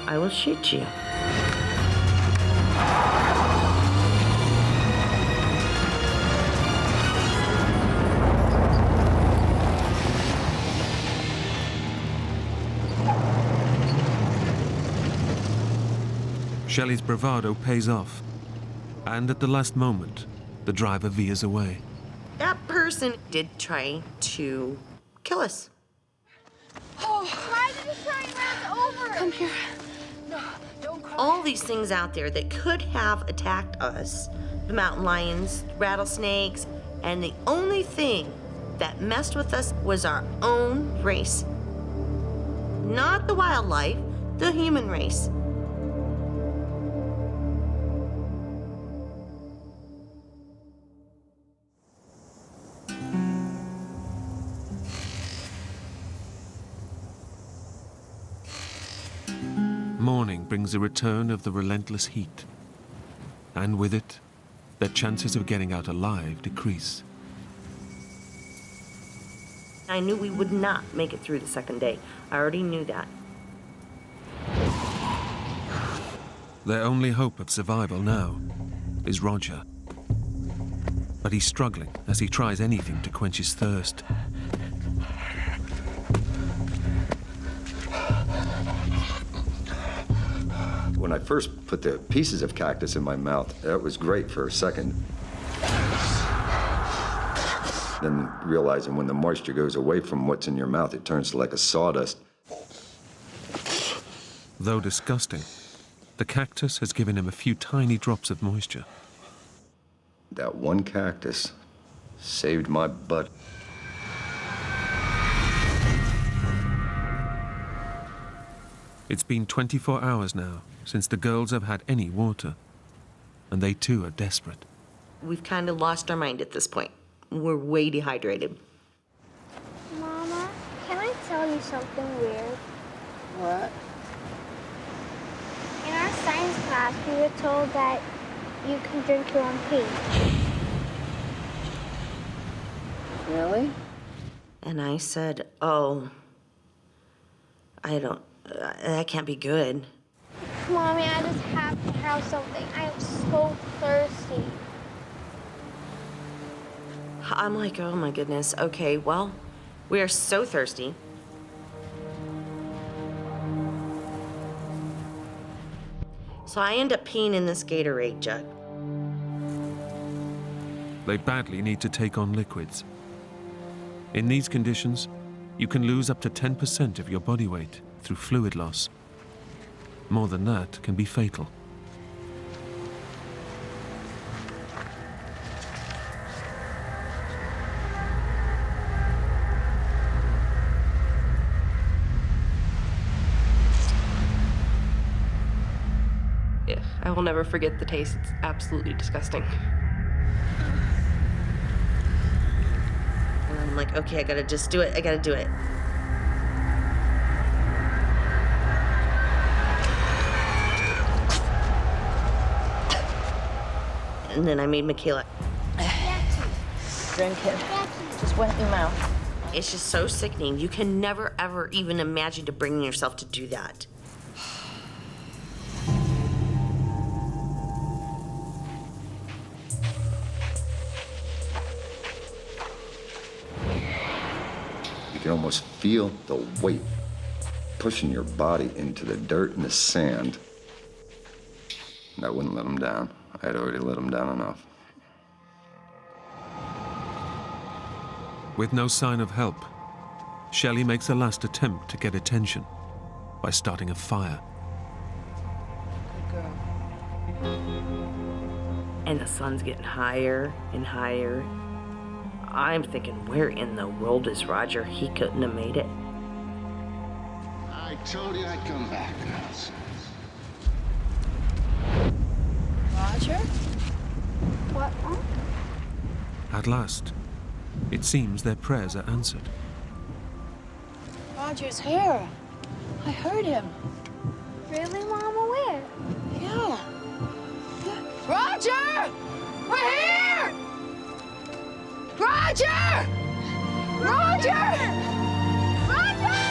I will shoot you. Shelley's bravado pays off, and at the last moment, the driver veers away. That person did try to kill us. Oh, why did he try and run us over? Come here. No, don't cry. All these things out there that could have attacked us, the mountain lions, rattlesnakes, and the only thing that messed with us was our own race. Not the wildlife, the human race. Morning brings a return of the relentless heat, and with it, their chances of getting out alive decrease. I knew we would not make it through the second day. I already knew that. Their only hope of survival now is Roger. But he's struggling as he tries anything to quench his thirst. When I first put the pieces of cactus in my mouth, that was great for a second. Then realizing when the moisture goes away from what's in your mouth, it turns to like a sawdust. Though disgusting, the cactus has given him a few tiny drops of moisture. That one cactus saved my butt. It's been 24 hours now since the girls have had any water, and they too are desperate. We've kind of lost our mind at this point. We're way dehydrated. Mama, can I tell you something weird? What? In our science class, we were told that you can drink your own pee. Really? And I said, oh, that can't be good. Mommy, I just have to have something. I am so thirsty. I'm like, oh my goodness. Okay, well, we are so thirsty. So I end up peeing in this Gatorade jug. They badly need to take on liquids. In these conditions, you can lose up to 10% of your body weight through fluid loss. More than that can be fatal. Yeah, I will never forget the taste. It's absolutely disgusting. And I'm like, okay, I gotta just do it. I gotta do it. And then I made Michaela. Drink it. Just wet your mouth. It's just so sickening. You can never, ever even imagine to bring yourself to do that. You can almost feel the weight pushing your body into the dirt and the sand. And I wouldn't let him down. I had already let him down enough. With no sign of help, Shelley makes a last attempt to get attention by starting a fire. And the sun's getting higher and higher. I'm thinking, where in the world is Roger? He couldn't have made it. I told you I'd come back. Roger? What? At last, it seems their prayers are answered. Roger's here. I heard him. Really, Mama? Where? Yeah. Roger! We're here! Roger! Roger! Roger!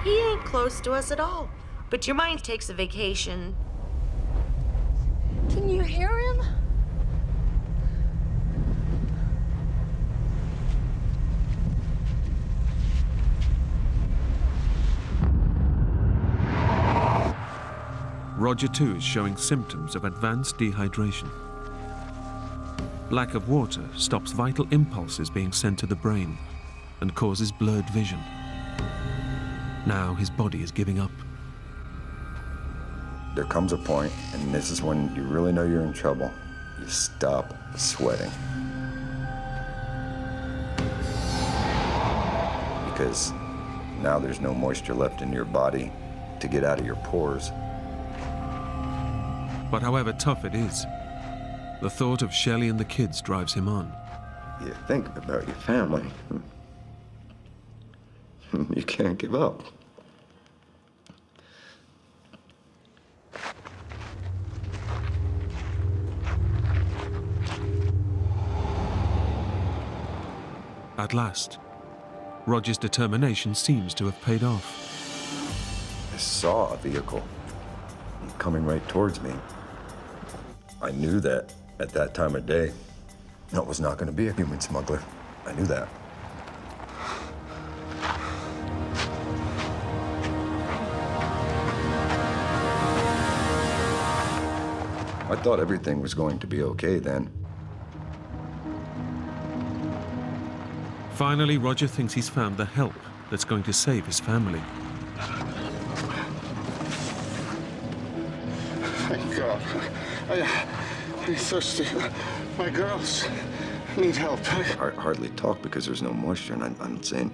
He ain't close to us at all. But your mind takes a vacation. Can you hear him? Roger, too, is showing symptoms of advanced dehydration. Lack of water stops vital impulses being sent to the brain and causes blurred vision. Now his body is giving up. There comes a point, and this is when you really know you're in trouble. You stop sweating. Because now there's no moisture left in your body to get out of your pores. But however tough it is, the thought of Shelley and the kids drives him on. You think about your family. You can't give up. At last, Roger's determination seems to have paid off. I saw a vehicle coming right towards me. I knew that at that time of day, that was not going to be a human smuggler. I knew that. I thought everything was going to be okay then. Finally, Roger thinks he's found the help that's going to save his family. Thank God. I'm thirsty. My girls need help. I hardly talk because there's no moisture, and I'm saying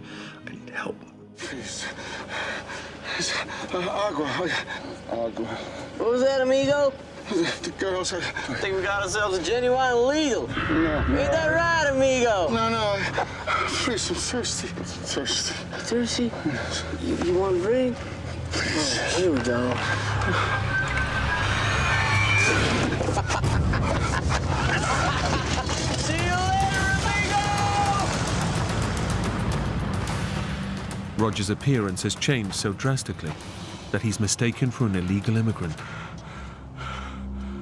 I need help. Please. Agua. Agua. What was that, amigo? The girls, I think we got ourselves a genuine legal. No. Ain't that right, amigo? No. Please, I'm thirsty. Thirsty. Thirsty? Yes. You want a drink? Please. Oh, here we go. See you later, amigo! Roger's appearance has changed so drastically that he's mistaken for an illegal immigrant.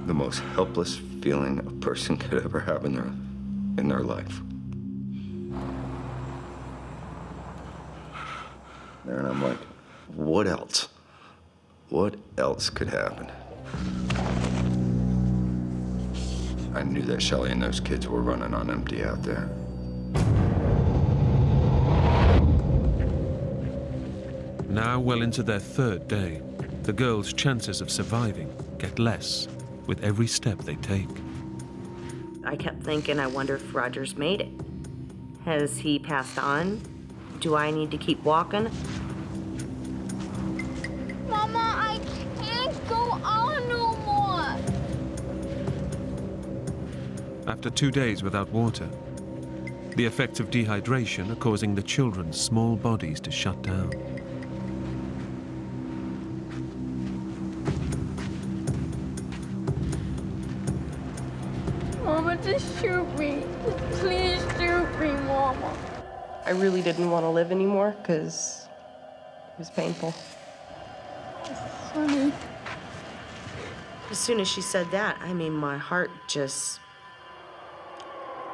The most helpless feeling a person could ever have in their life. And I'm like, what else? What else could happen? I knew that Shelley and those kids were running on empty out there. Now well into their third day, the girls' chances of surviving get less with every step they take. I kept thinking, I wonder if Roger's made it. Has he passed on? Do I need to keep walking? Mama, I can't go on no more. After 2 days without water, the effects of dehydration are causing the children's small bodies to shut down. Mama, just shoot me. Just please shoot me, Mama. I really didn't want to live anymore because it was painful. Honey. As soon as she said that, I mean, my heart just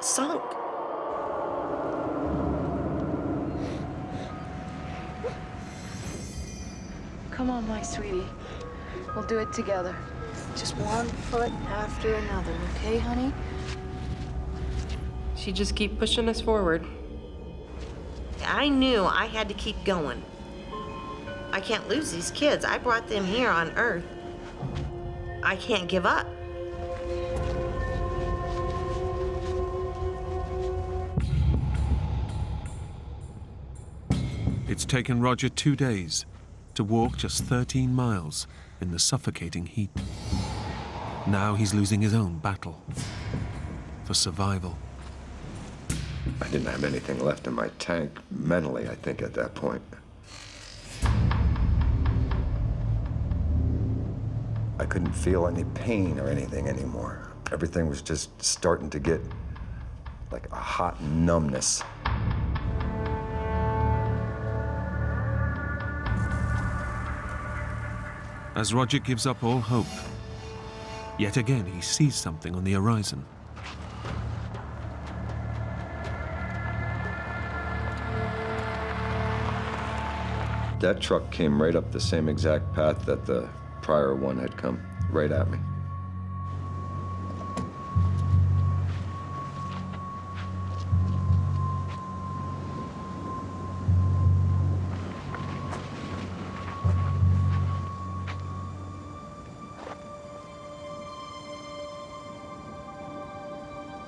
sunk. Come on, my sweetie. We'll do it together. Just one foot after another, okay, honey? She just keep pushing us forward. I knew I had to keep going. I can't lose these kids. I brought them here on Earth. I can't give up. It's taken Roger 2 days to walk just 13 miles in the suffocating heat. Now he's losing his own battle for survival. I didn't have anything left in my tank mentally, I think, at that point. I couldn't feel any pain or anything anymore. Everything was just starting to get like a hot numbness. As Roger gives up all hope, yet again he sees something on the horizon. That truck came right up the same exact path that the prior one had come, right at me.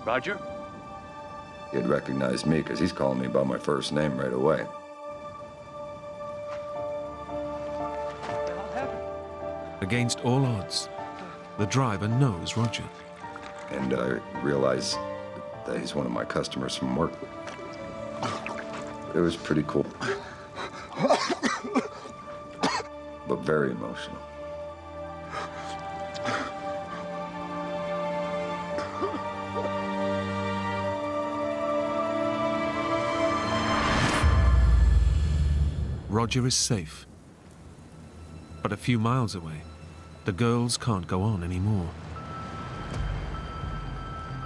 Roger? He had recognized me because he's calling me by my first name right away. Against all odds, the driver knows Roger. And I realized that he's one of my customers from work. It was pretty cool. But very emotional. Roger is safe. But a few miles away, the girls can't go on anymore.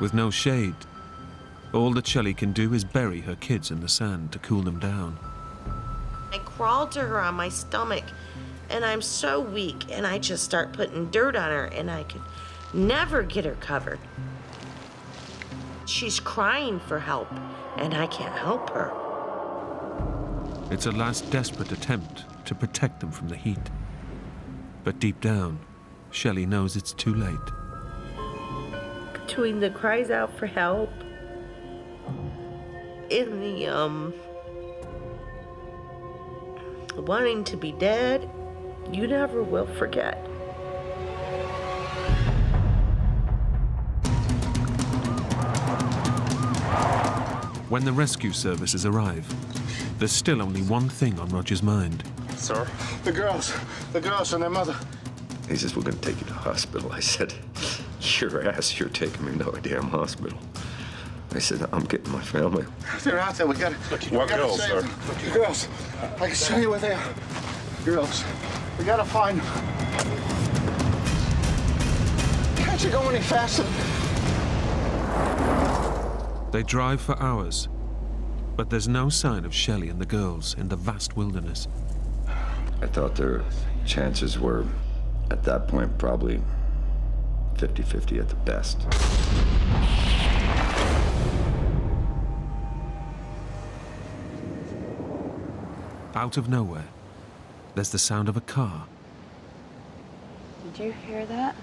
With no shade, all that Shelley can do is bury her kids in the sand to cool them down. I crawled to her on my stomach, and I'm so weak, and I just start putting dirt on her, and I could never get her covered. She's crying for help, and I can't help her. It's a last desperate attempt to protect them from the heat. But deep down, Shelley knows it's too late. Between the cries out for help and the, wanting to be dead, you never will forget. When the rescue services arrive, there's still only one thing on Roger's mind. Sir? The girls and their mother. He says, we're gonna take you to the hospital. I said, your ass, you're taking me to a damn hospital. I said, I'm getting my family. They're out there, we gotta girls, save sir? them. Girls, I can show you where they are. Girls, we gotta find them. Can't you go any faster? They drive for hours, but there's no sign of Shelley and the girls in the vast wilderness. I thought their chances were, at that point, probably 50-50 at the best. Out of nowhere, there's the sound of a car. Did you hear that?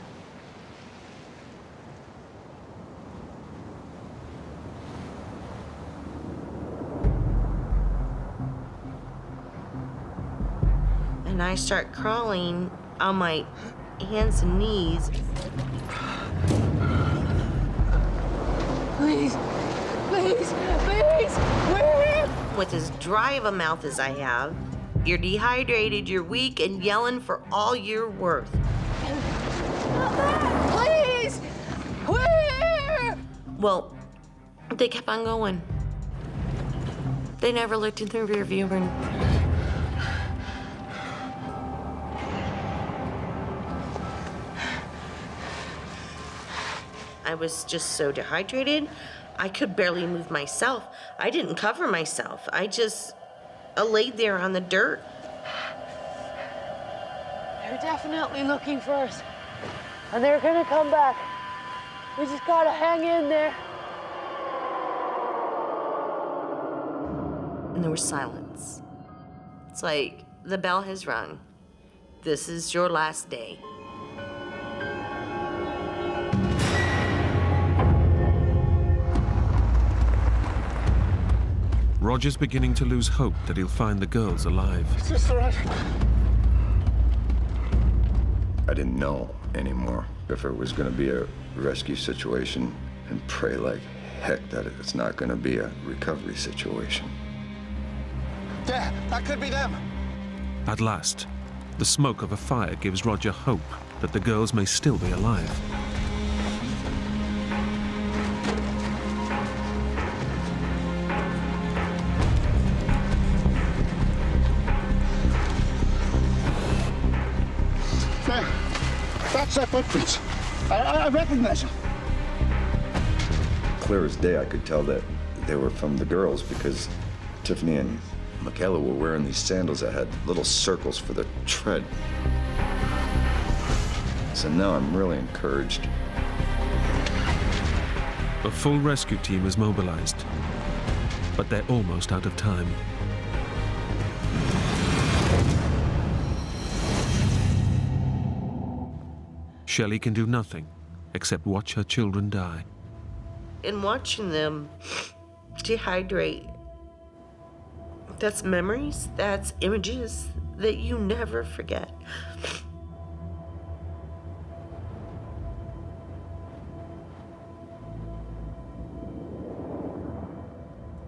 And I start crawling on my hands and knees. Please, please, please, where? With as dry of a mouth as I have, you're dehydrated, you're weak, and yelling for all you're worth. Please, where? Well, they kept on going. They never looked in their rear view and I was just so dehydrated. I could barely move myself. I didn't cover myself. I just laid there on the dirt. They're definitely looking for us. And they're gonna come back. We just gotta hang in there. And there was silence. It's like the bell has rung. This is your last day. Roger's beginning to lose hope that he'll find the girls alive. Is this all right? I didn't know anymore if it was going to be a rescue situation, and pray like heck that it's not going to be a recovery situation. There, that could be them. At last, the smoke of a fire gives Roger hope that the girls may still be alive. There, that's their footprints. I recognize them. Clear as day, I could tell that they were from the girls because Tiffany and Michaela were wearing these sandals that had little circles for the tread. So now I'm really encouraged. A full rescue team is mobilized, but they're almost out of time. Shelley can do nothing except watch her children die. And watching them dehydrate, that's memories, that's images that you never forget.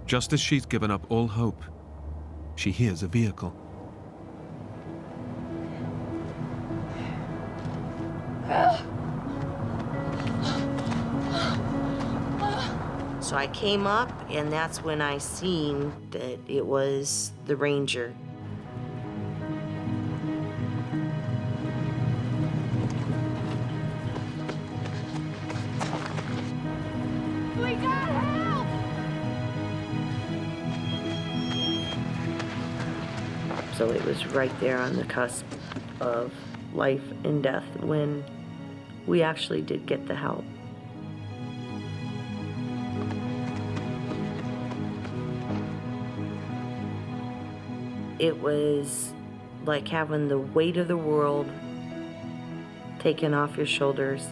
Just as she's given up all hope, she hears a vehicle. So I came up, and that's when I seen that it was the Ranger. We got help! So it was right there on the cusp of life and death when we actually did get the help. It was like having the weight of the world taken off your shoulders.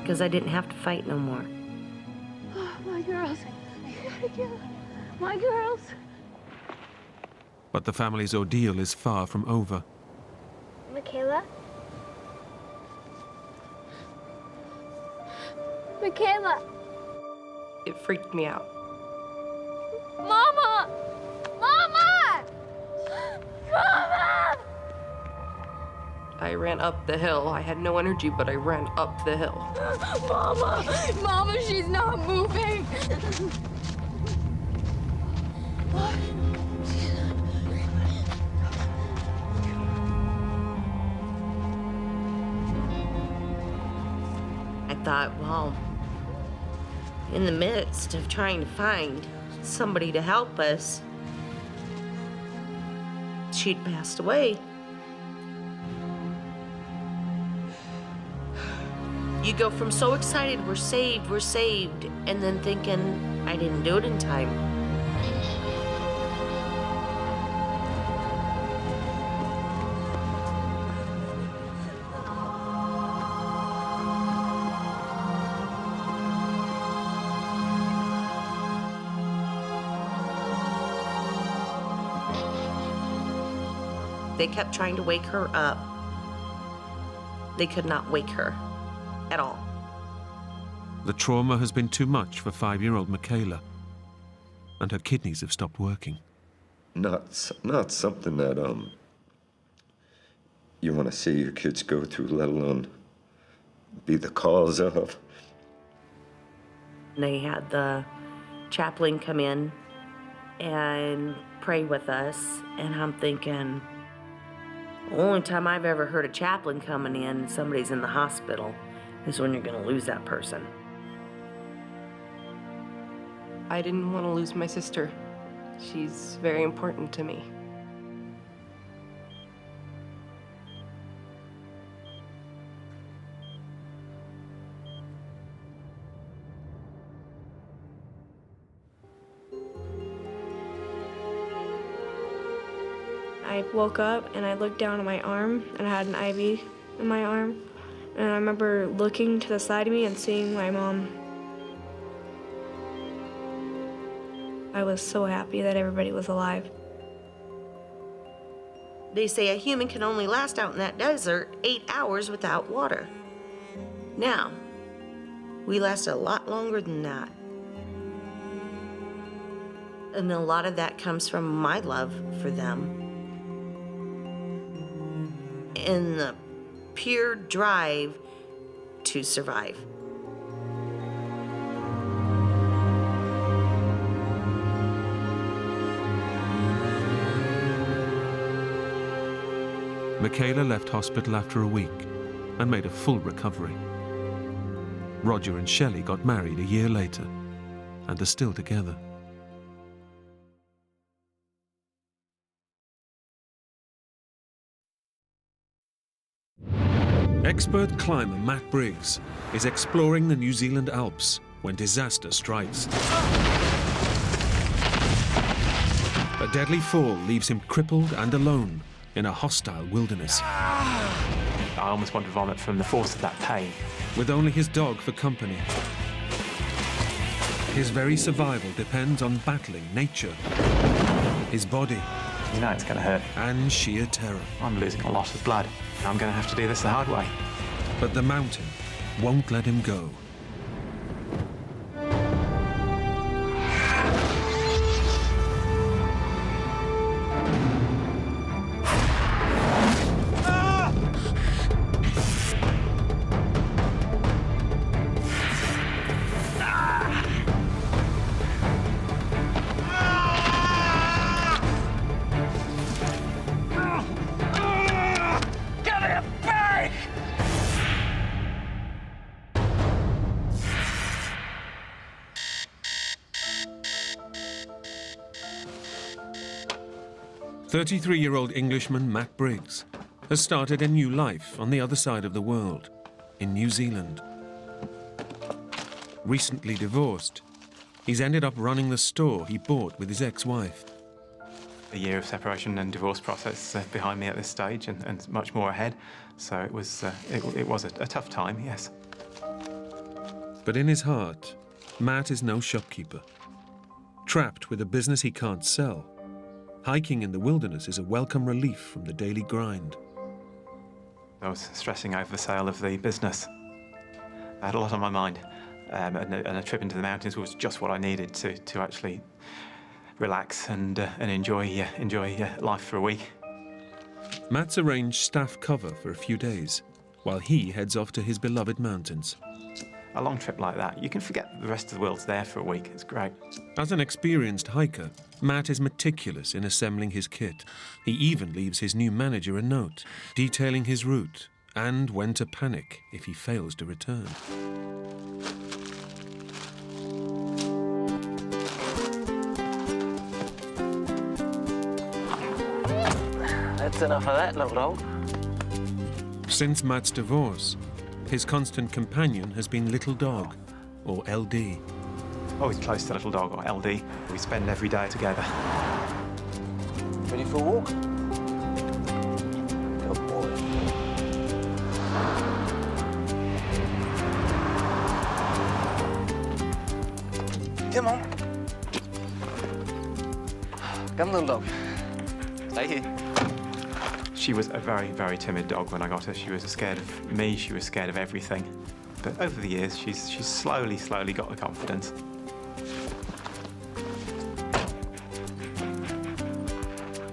Because I didn't have to fight no more. Oh, my girls. You gotta get them. My girls. But the family's ordeal is far from over. Michaela? Michaela! It freaked me out. Mama! Mama! Mama! I ran up the hill. I had no energy, but I ran up the hill. Mama! Mama, she's not moving! I thought, well, in the midst of trying to find somebody to help us, she'd passed away. You go from so excited, we're saved, and then thinking, I didn't do it in time. They kept trying to wake her up. They could not wake her at all. The trauma has been too much for 5-year-old Michaela, and her kidneys have stopped working. Not something that you want to see your kids go through, let alone be the cause of. They had the chaplain come in and pray with us, and I'm thinking, the only time I've ever heard a chaplain coming in, somebody's in the hospital, is when you're gonna lose that person. I didn't want to lose my sister. She's very important to me. I woke up and I looked down at my arm and I had an IV in my arm. And I remember looking to the side of me and seeing my mom. I was so happy that everybody was alive. They say a human can only last out in that desert 8 hours without water. Now, we lasted a lot longer than that. And a lot of that comes from my love for them. And the pure drive to survive. Michaela left hospital after a week and made a full recovery. Roger and Shelley got married a year later and are still together. Expert climber Matt Briggs is exploring the New Zealand Alps when disaster strikes. A deadly fall leaves him crippled and alone in a hostile wilderness. I almost want to vomit from the force of that pain. With only his dog for company. His very survival depends on battling nature, his body. You know it's going to hurt. And sheer terror. I'm losing a lot of blood. I'm going to have to do this the hard way. But the mountain won't let him go. Give me a break! 33-year-old Englishman Matt Briggs has started a new life on the other side of the world, in New Zealand. Recently divorced, he's ended up running the store he bought with his ex-wife. A year of separation and divorce process behind me at this stage, and much more ahead. So it was a tough time, yes. But in his heart, Matt is no shopkeeper. Trapped with a business he can't sell, hiking in the wilderness is a welcome relief from the daily grind. I was stressing over the sale of the business. I had a lot on my mind, and a trip into the mountains was just what I needed to actually relax and enjoy life for a week. Matt's arranged staff cover for a few days, while he heads off to his beloved mountains. A long trip like that, you can forget the rest of the world's there for a week. It's great. As an experienced hiker, Matt is meticulous in assembling his kit. He even leaves his new manager a note, detailing his route and when to panic if he fails to return. That's enough of that, little dog. Since Matt's divorce, his constant companion has been Little Dog, or LD. Always close to Little Dog, or LD. We spend every day together. Ready for a walk? Good boy. Come on. Come, little dog. Stay here. She was a very, very timid dog when I got her. She was scared of me, she was scared of everything. But over the years, she's slowly got the confidence.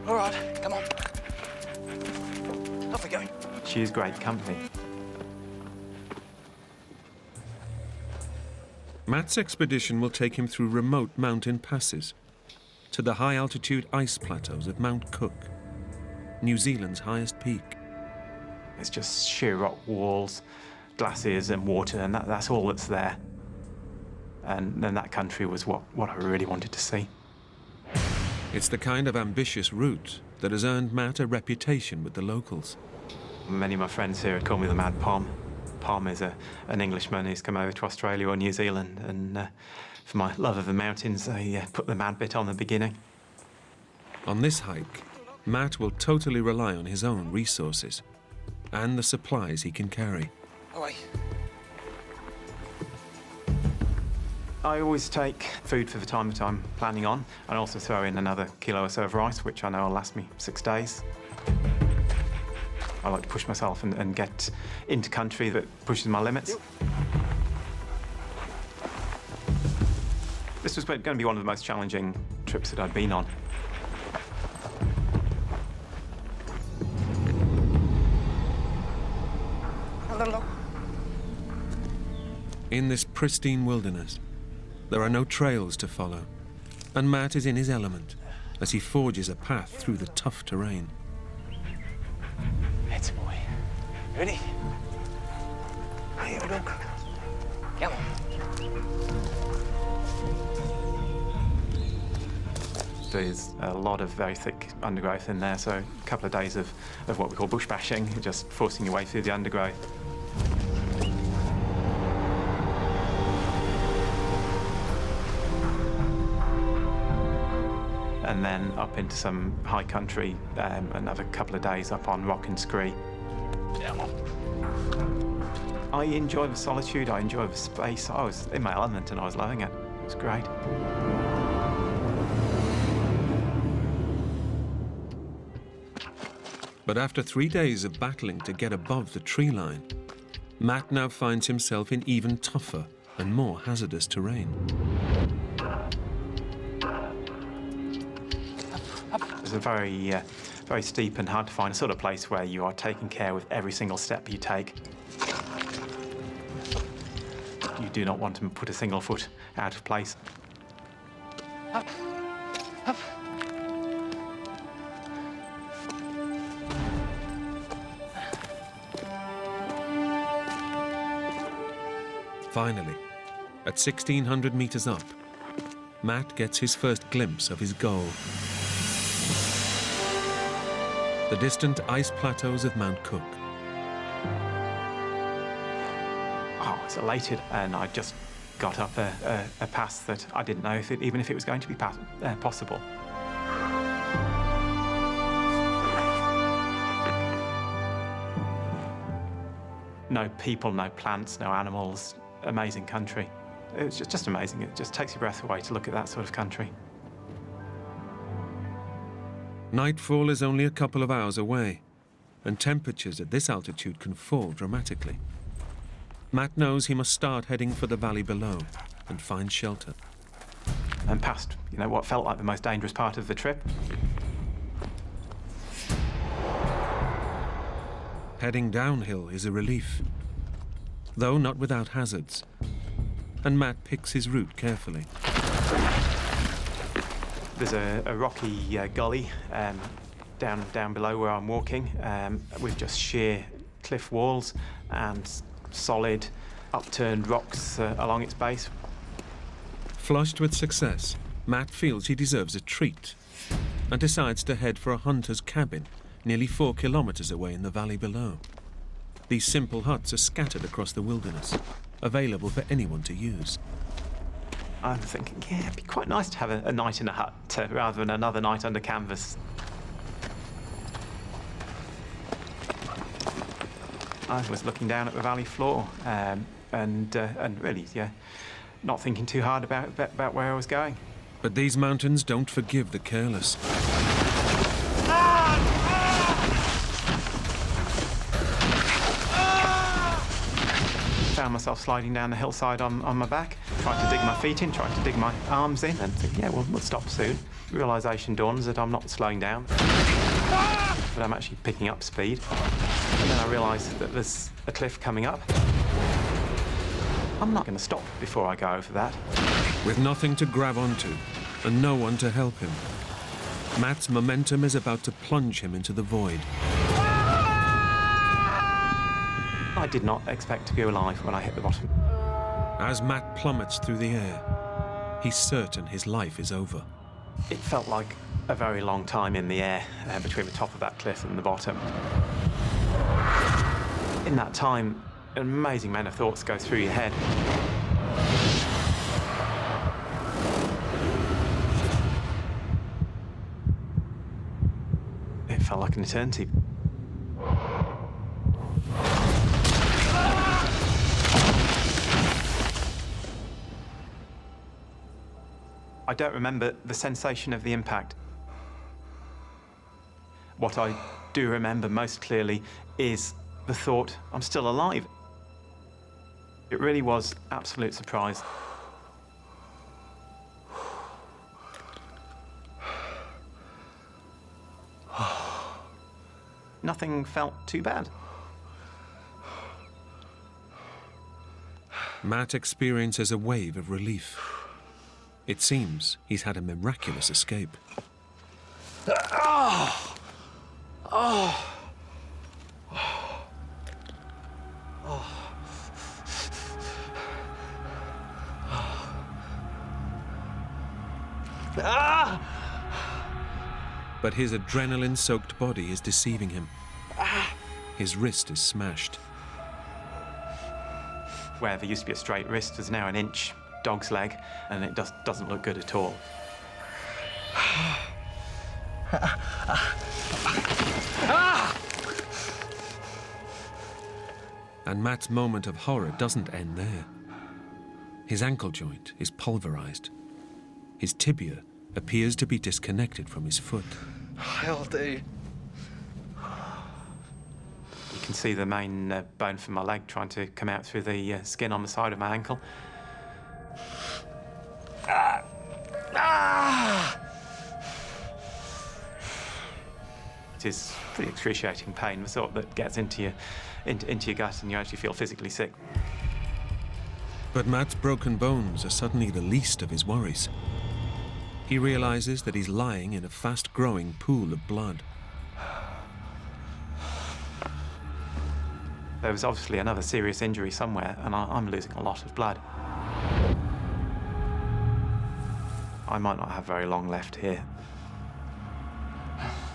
All right, come on. Off we go. She is great company. Matt's expedition will take him through remote mountain passes to the high-altitude ice plateaus of Mount Cook, New Zealand's highest peak. It's just sheer rock walls, glaciers and water, and that's all that's there. And then that country was what I really wanted to see. It's the kind of ambitious route that has earned Matt a reputation with the locals. Many of my friends here call me the Mad Pom. Pom is an Englishman who's come over to Australia or New Zealand, and for my love of the mountains, I put the mad bit on the beginning. On this hike, Matt will totally rely on his own resources and the supplies he can carry. Away. I always take food for the time that I'm planning on, and also throw in another kilo or so of rice, which I know will last me 6 days. I like to push myself and get into country that pushes my limits. This was going to be one of the most challenging trips that I'd been on. In this pristine wilderness, there are no trails to follow, and Matt is in his element as he forges a path through the tough terrain. It's boy. Ready? Here we go. Come on. There's a lot of very thick undergrowth in there, so a couple of days of what we call bush bashing, just forcing your way through the undergrowth. And then up into some high country, another couple of days up on rock and scree. I enjoy the solitude, I enjoy the space. I was in my element and I was loving it. It was great. But after 3 days of battling to get above the tree line, Matt now finds himself in even tougher and more hazardous terrain. It's a very steep and hard to find sort of place where you are taking care with every single step you take. You do not want to put a single foot out of place. Up. Up. Finally, at 1,600 meters up, Matt gets his first glimpse of his goal. The distant ice plateaus of Mount Cook. I was elated, and I just got up a pass that I didn't know even if it was going to be possible. No people, no plants, no animals. Amazing country. It was just amazing. It just takes your breath away to look at that sort of country. Nightfall is only a couple of hours away, and temperatures at this altitude can fall dramatically. Matt knows he must start heading for the valley below and find shelter. And past, what felt like the most dangerous part of the trip. Heading downhill is a relief, though not without hazards, and Matt picks his route carefully. There's a rocky gully down below where I'm walking, with just sheer cliff walls and solid upturned rocks along its base. Flushed with success, Matt feels he deserves a treat and decides to head for a hunter's cabin nearly 4 kilometers away in the valley below. These simple huts are scattered across the wilderness, available for anyone to use. I'm thinking, yeah, it'd be quite nice to have a night in a hut rather than another night under canvas. I was looking down at the valley floor and really, not thinking too hard about where I was going. But these mountains don't forgive the careless. Found myself sliding down the hillside on my back, tried to dig my feet in, tried to dig my arms in, and think, yeah, we'll stop soon. Realisation dawns that I'm not slowing down, but I'm actually picking up speed. And then I realised that there's a cliff coming up. I'm not going to stop before I go over that. With nothing to grab onto and no one to help him, Matt's momentum is about to plunge him into the void. I did not expect to be alive when I hit the bottom. As Matt plummets through the air, he's certain his life is over. It felt like a very long time in the air between the top of that cliff and the bottom. In that time, an amazing amount of thoughts go through your head. It felt like an eternity. I don't remember the sensation of the impact. What I do remember most clearly is the thought, I'm still alive. It really was absolute surprise. Nothing felt too bad. Matt experiences a wave of relief. It seems he's had a miraculous escape. Oh! Oh! Ah! But his adrenaline-soaked body is deceiving him. His wrist is smashed. Where there used to be a straight wrist, there's now an inch dog's leg, and it doesn't look good at all. And Matt's moment of horror doesn't end there. His ankle joint is pulverized. His tibia appears to be disconnected from his foot. Hildy. You can see the main bone from my leg trying to come out through the skin on the side of my ankle. It is pretty excruciating pain, the sort that gets into your gut and you actually feel physically sick. But Matt's broken bones are suddenly the least of his worries. He realizes that he's lying in a fast-growing pool of blood. There was obviously another serious injury somewhere, and I'm losing a lot of blood. I might not have very long left here.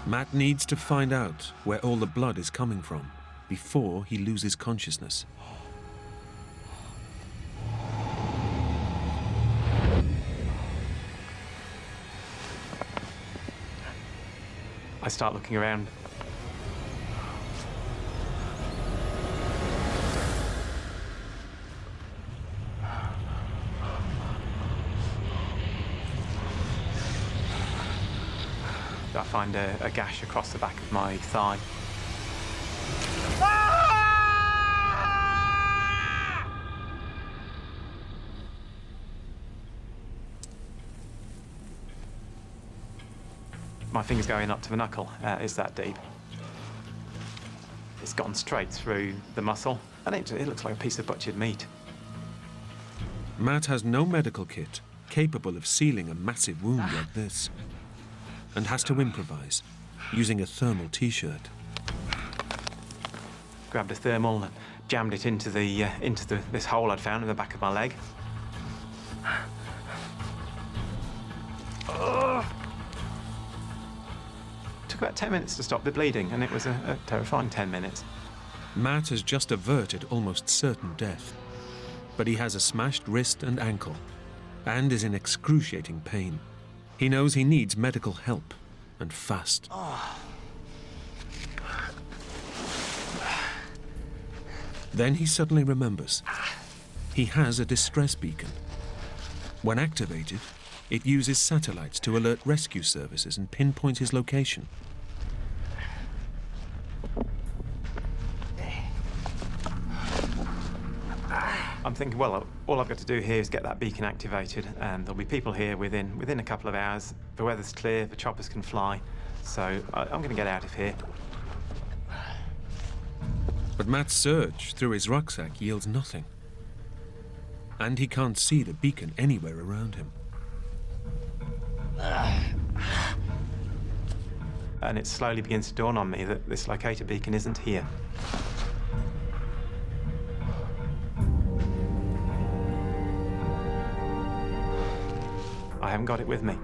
Matt needs to find out where all the blood is coming from before he loses consciousness. I start looking around. I find a gash across the back of my thigh. My finger's going up to the knuckle. It's that deep. It's gone straight through the muscle, and it looks like a piece of butchered meat. Matt has no medical kit capable of sealing a massive wound like this, and has to improvise, using a thermal t-shirt. Grabbed a thermal and jammed it into this hole I'd found in the back of my leg. Took about 10 minutes to stop the bleeding, and it was a terrifying 10 minutes. Matt has just averted almost certain death, but he has a smashed wrist and ankle, and is in excruciating pain. He knows he needs medical help, and fast. Then he suddenly remembers. He has a distress beacon. When activated, it uses satellites to alert rescue services and pinpoint his location. I'm thinking, well, all I've got to do here is get that beacon activated, and there'll be people here within a couple of hours. The weather's clear, the choppers can fly, so I'm going to get out of here. But Matt's search through his rucksack yields nothing. and he can't see the beacon anywhere around him. And it slowly begins to dawn on me that this locator beacon isn't here. I haven't got it with me.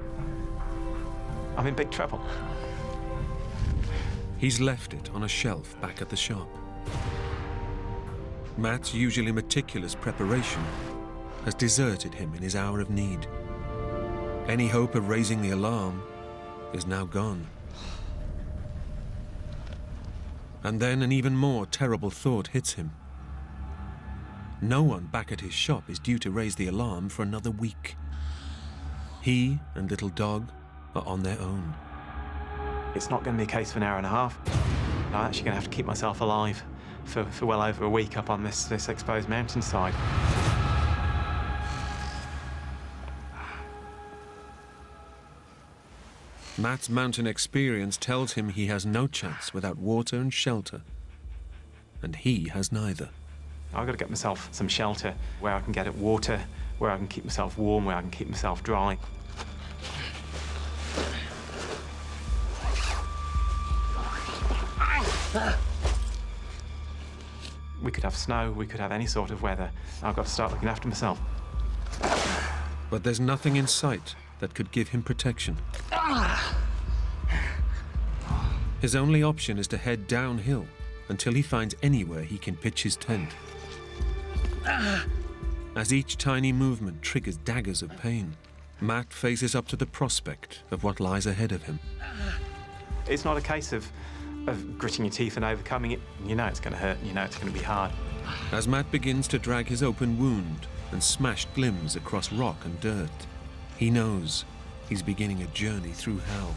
I'm in big trouble. He's left it on a shelf back at the shop. Matt's usually meticulous preparation has deserted him in his hour of need. Any hope of raising the alarm is now gone. And then an even more terrible thought hits him. No one back at his shop is due to raise the alarm for another week. He and little dog are on their own. It's not going to be a case for an hour and a half. I'm actually going to have to keep myself alive for well over a week up on this exposed mountainside. Matt's mountain experience tells him he has no chance without water and shelter. And he has neither. I've got to get myself some shelter where I can get at water, where I can keep myself warm, where I can keep myself dry. We could have snow, we could have any sort of weather. I've got to start looking after myself. But there's nothing in sight that could give him protection. His only option is to head downhill until he finds anywhere he can pitch his tent. As each tiny movement triggers daggers of pain, Matt faces up to the prospect of what lies ahead of him. It's not a case of gritting your teeth and overcoming it. You know it's going to hurt, you know it's going to be hard. As Matt begins to drag his open wound and smashed limbs across rock and dirt, he knows he's beginning a journey through hell.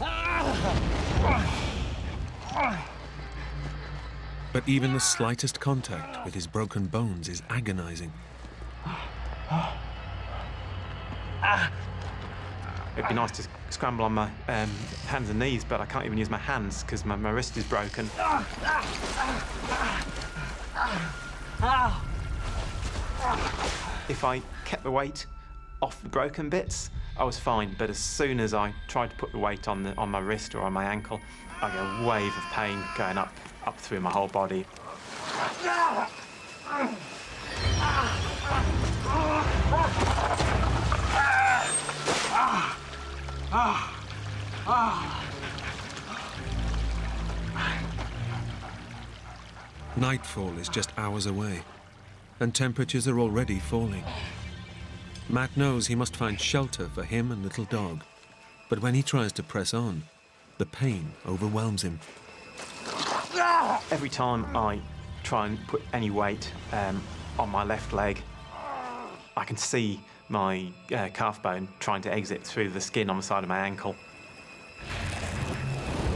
But even the slightest contact with his broken bones is agonizing. It'd be nice to scramble on my hands and knees, but I can't even use my hands because my wrist is broken. If I kept the weight off the broken bits, I was fine, but as soon as I tried to put the weight on my wrist or on my ankle, I get a wave of pain going up through my whole body. Nightfall is just hours away, and temperatures are already falling. Matt knows he must find shelter for him and little dog, but when he tries to press on, the pain overwhelms him. Every time I try and put any weight on my left leg, I can see my calf bone trying to exit through the skin on the side of my ankle.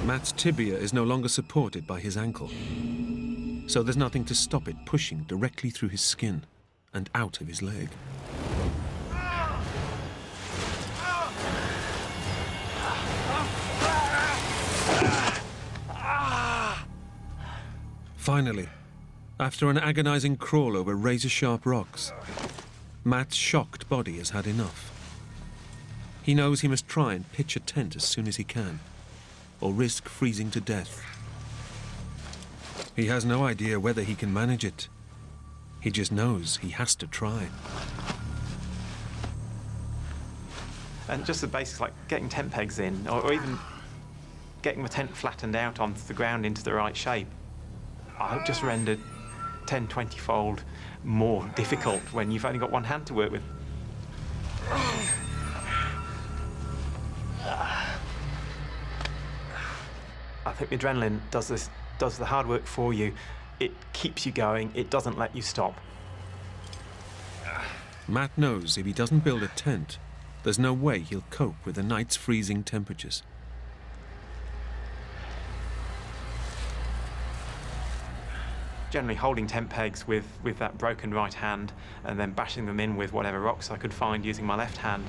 Matt's tibia is no longer supported by his ankle, so there's nothing to stop it pushing directly through his skin and out of his leg. Finally, after an agonizing crawl over razor-sharp rocks, Matt's shocked body has had enough. He knows he must try and pitch a tent as soon as he can, or risk freezing to death. He has no idea whether he can manage it. He just knows he has to try. And just the basics like getting tent pegs in, or even getting the tent flattened out onto the ground into the right shape, I just rendered 10, 20-fold more difficult when you've only got one hand to work with. I think the adrenaline does the hard work for you. It keeps you going, it doesn't let you stop. Matt knows if he doesn't build a tent, there's no way he'll cope with the night's freezing temperatures. Generally holding tent pegs with that broken right hand and then bashing them in with whatever rocks I could find using my left hand.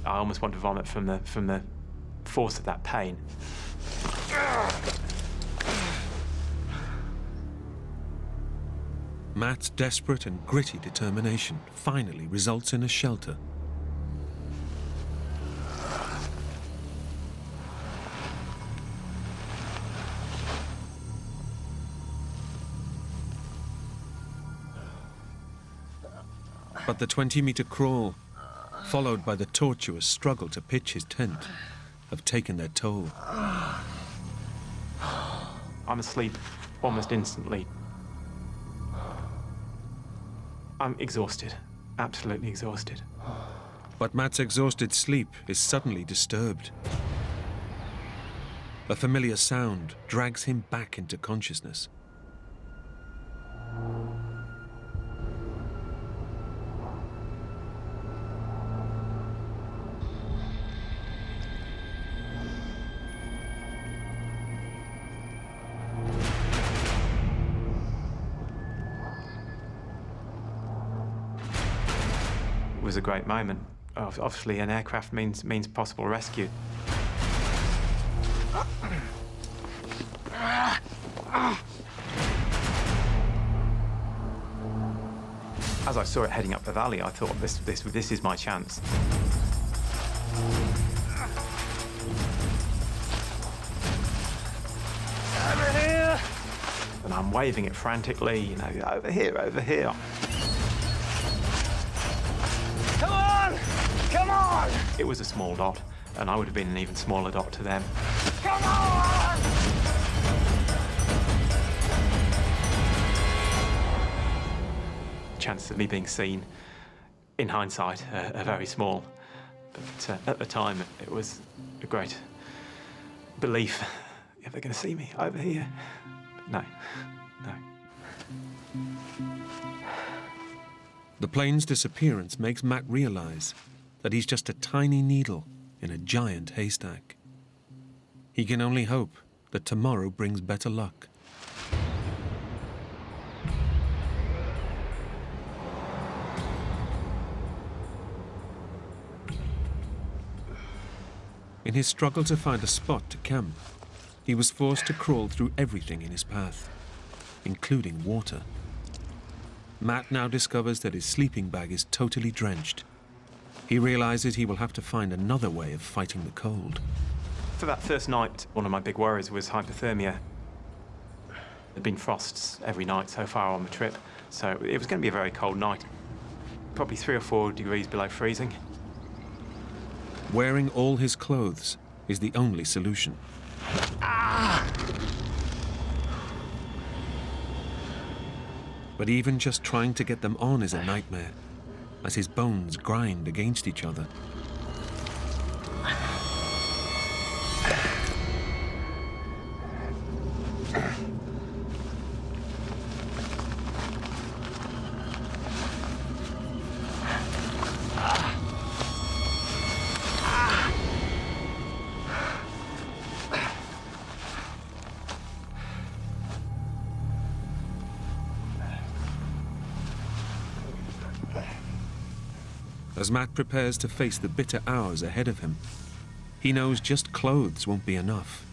I almost want to vomit from the force of that pain. Matt's desperate and gritty determination finally results in a shelter. But the 20-meter crawl, followed by the tortuous struggle to pitch his tent, have taken their toll. I'm asleep almost instantly. I'm exhausted, absolutely exhausted. But Matt's exhausted sleep is suddenly disturbed. A familiar sound drags him back into consciousness. It was a great moment. Obviously, an aircraft means possible rescue. As I saw it heading up the valley, I thought, this is my chance. Over here! And I'm waving it frantically, you know, over here, over here. Come on! Come on! It was a small dot, and I would have been an even smaller dot to them. Come on! Chances of me being seen, in hindsight, are very small. But at the time, it was a great belief. Are they going to see me over here? No, no. The plane's disappearance makes Matt realize that he's just a tiny needle in a giant haystack. He can only hope that tomorrow brings better luck. In his struggle to find a spot to camp, he was forced to crawl through everything in his path, including water. Matt now discovers that his sleeping bag is totally drenched. He realizes he will have to find another way of fighting the cold. For that first night, one of my big worries was hypothermia. There'd been frosts every night so far on the trip, so it was going to be a very cold night. Probably 3 or 4 degrees below freezing. Wearing all his clothes is the only solution. But even just trying to get them on is a nightmare, as his bones grind against each other. As Matt prepares to face the bitter hours ahead of him, he knows just clothes won't be enough.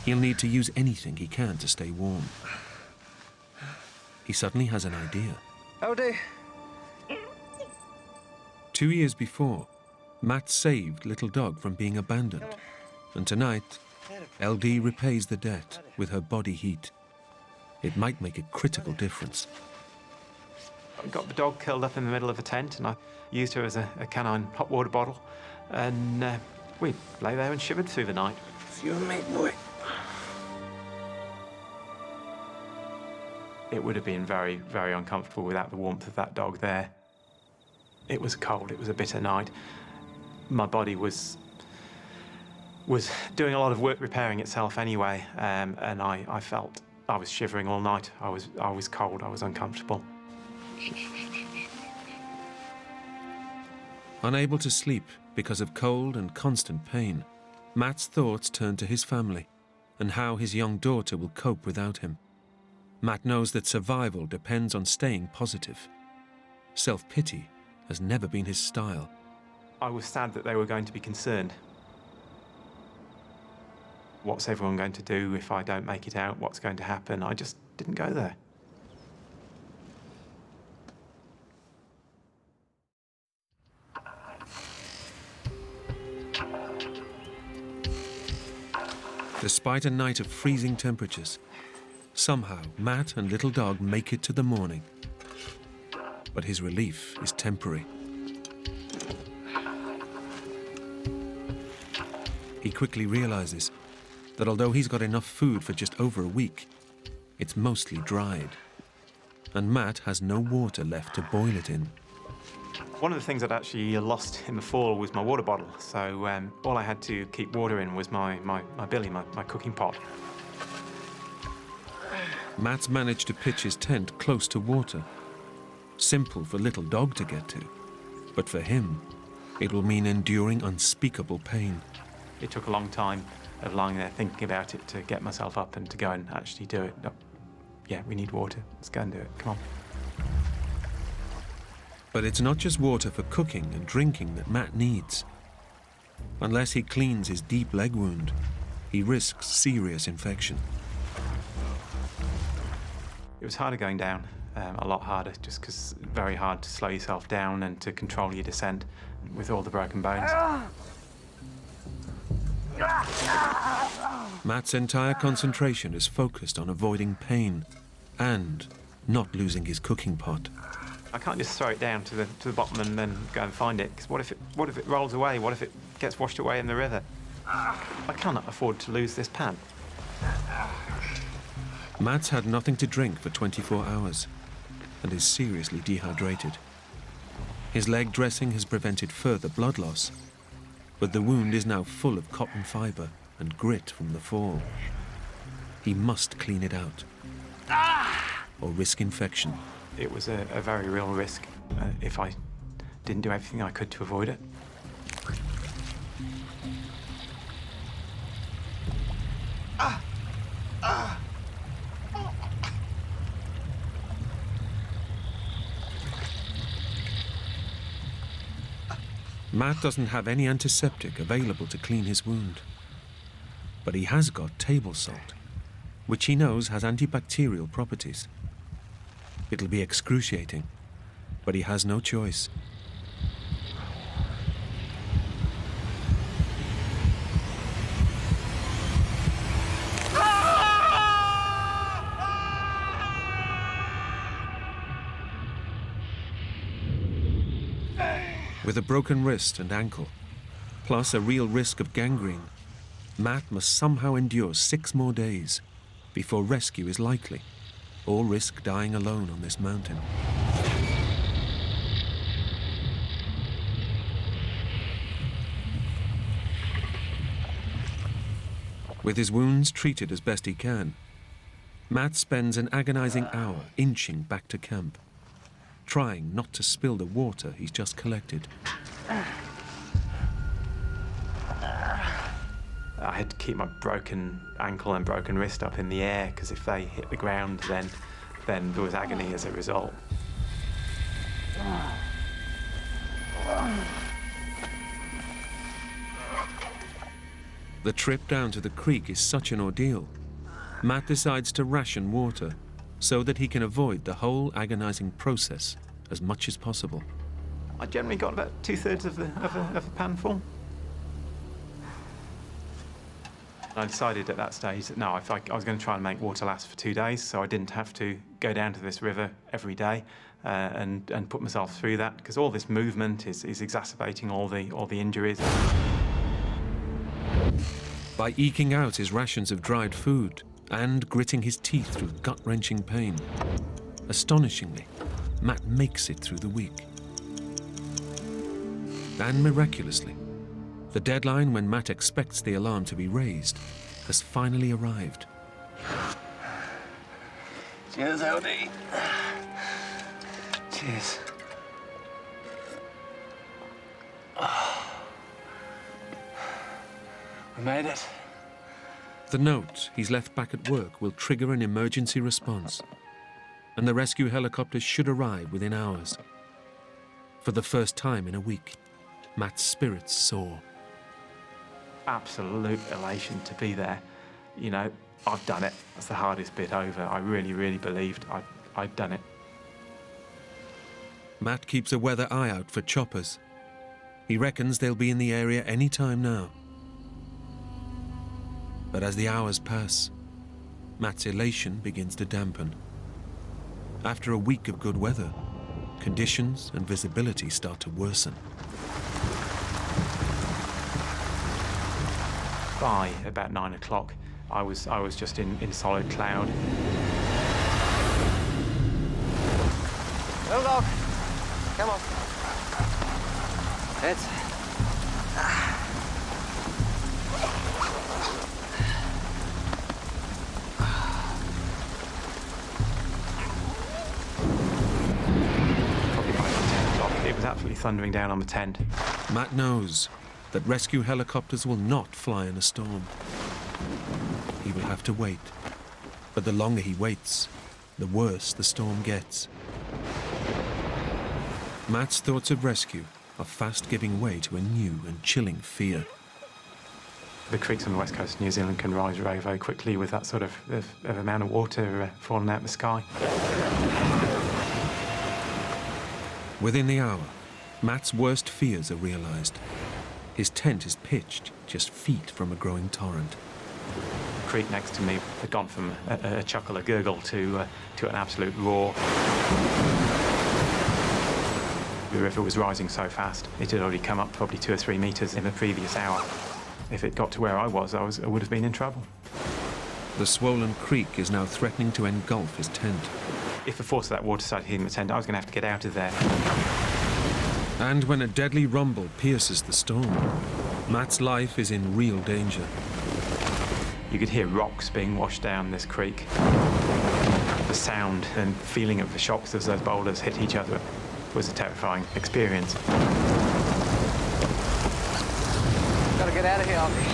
He'll need to use anything he can to stay warm. He suddenly has an idea. Howdy. 2 years before, Matt saved Little Dog from being abandoned. And tonight, LD repays the debt with her body heat. It might make a critical difference. I got the dog curled up in the middle of a tent, and I used her as a canine hot water bottle. And we lay there and shivered through the night. It's you and me, boy. It would have been very, very uncomfortable without the warmth of that dog there. It was cold, it was a bitter night. My body was doing a lot of work repairing itself anyway, and I felt I was shivering all night. I was cold, I was uncomfortable. Unable to sleep because of cold and constant pain, Matt's thoughts turn to his family and how his young daughter will cope without him. Matt knows that survival depends on staying positive. Self-pity has never been his style. I was sad that they were going to be concerned. What's everyone going to do if I don't make it out? What's going to happen? I just didn't go there. Despite a night of freezing temperatures, somehow Matt and little dog make it to the morning. But his relief is temporary. He quickly realizes that although he's got enough food for just over a week, it's mostly dried. And Matt has no water left to boil it in. One of the things I'd actually lost in the fall was my water bottle, so all I had to keep water in was my billy, my cooking pot. Matt's managed to pitch his tent close to water. Simple for little dog to get to, but for him, it will mean enduring unspeakable pain. It took a long time of lying there thinking about it to get myself up and to go and actually do it. No, yeah, we need water. Let's go and do it. Come on. But it's not just water for cooking and drinking that Matt needs. Unless he cleans his deep leg wound, he risks serious infection. It was harder going down, a lot harder, just because very hard to slow yourself down and to control your descent with all the broken bones. Matt's entire concentration is focused on avoiding pain and not losing his cooking pot. I can't just throw it down to the bottom and then go and find it, because what if it rolls away? What if it gets washed away in the river? I cannot afford to lose this pan. Matt's had nothing to drink for 24 hours and is seriously dehydrated. His leg dressing has prevented further blood loss, but the wound is now full of cotton fibre and grit from the fall. He must clean it out or risk infection. It was a very real risk if I didn't do everything I could to avoid it. Matt doesn't have any antiseptic available to clean his wound. But he has got table salt, which he knows has antibacterial properties. It'll be excruciating, but he has no choice. With a broken wrist and ankle, plus a real risk of gangrene, Matt must somehow endure 6 more days before rescue is likely, or risk dying alone on this mountain. With his wounds treated as best he can, Matt spends an agonizing hour inching back to camp, trying not to spill the water he's just collected. I had to keep my broken ankle and broken wrist up in the air, because if they hit the ground, then there was agony as a result. The trip down to the creek is such an ordeal. Matt decides to ration water so that he can avoid the whole agonizing process as much as possible. I generally got about 2/3 of the pan full. I decided at that stage that no, I was going to try and make water last for 2 days, so I didn't have to go down to this river every day and put myself through that, because all this movement is exacerbating all the injuries. By eking out his rations of dried food and gritting his teeth through gut-wrenching pain, astonishingly, Matt makes it through the week. And miraculously, the deadline when Matt expects the alarm to be raised has finally arrived. Cheers, LD. Cheers. We made it. The note he's left back at work will trigger an emergency response, and the rescue helicopter should arrive within hours. For the first time in a week, Matt's spirits soar. Absolute elation to be there. You know, I've done it. That's the hardest bit over. I really, really believed I'd done it. Matt keeps a weather eye out for choppers. He reckons they'll be in the area any time now. But as the hours pass, Matt's elation begins to dampen. After a week of good weather, conditions and visibility start to worsen. By about 9 o'clock, I was just in solid cloud. Little dog, come on. It's... Probably by 10 o'clock, it was absolutely thundering down on the tent. Matt knows that rescue helicopters will not fly in a storm. He will have to wait. But the longer he waits, the worse the storm gets. Matt's thoughts of rescue are fast giving way to a new and chilling fear. The creeks on the west coast of New Zealand can rise very, very quickly with that sort of amount of water falling out of the sky. Within the hour, Matt's worst fears are realized. His tent is pitched just feet from a growing torrent. The creek next to me had gone from a chuckle, a gurgle, to an absolute roar. The river was rising so fast, it had already come up probably 2 or 3 meters in the previous hour. If it got to where I would have been in trouble. The swollen creek is now threatening to engulf his tent. If the force of that water started hitting the tent, I was going to have to get out of there. And when a deadly rumble pierces the storm, Matt's life is in real danger. You could hear rocks being washed down this creek. The sound and feeling of the shocks as those boulders hit each other was a terrifying experience. Gotta get out of here, Ollie.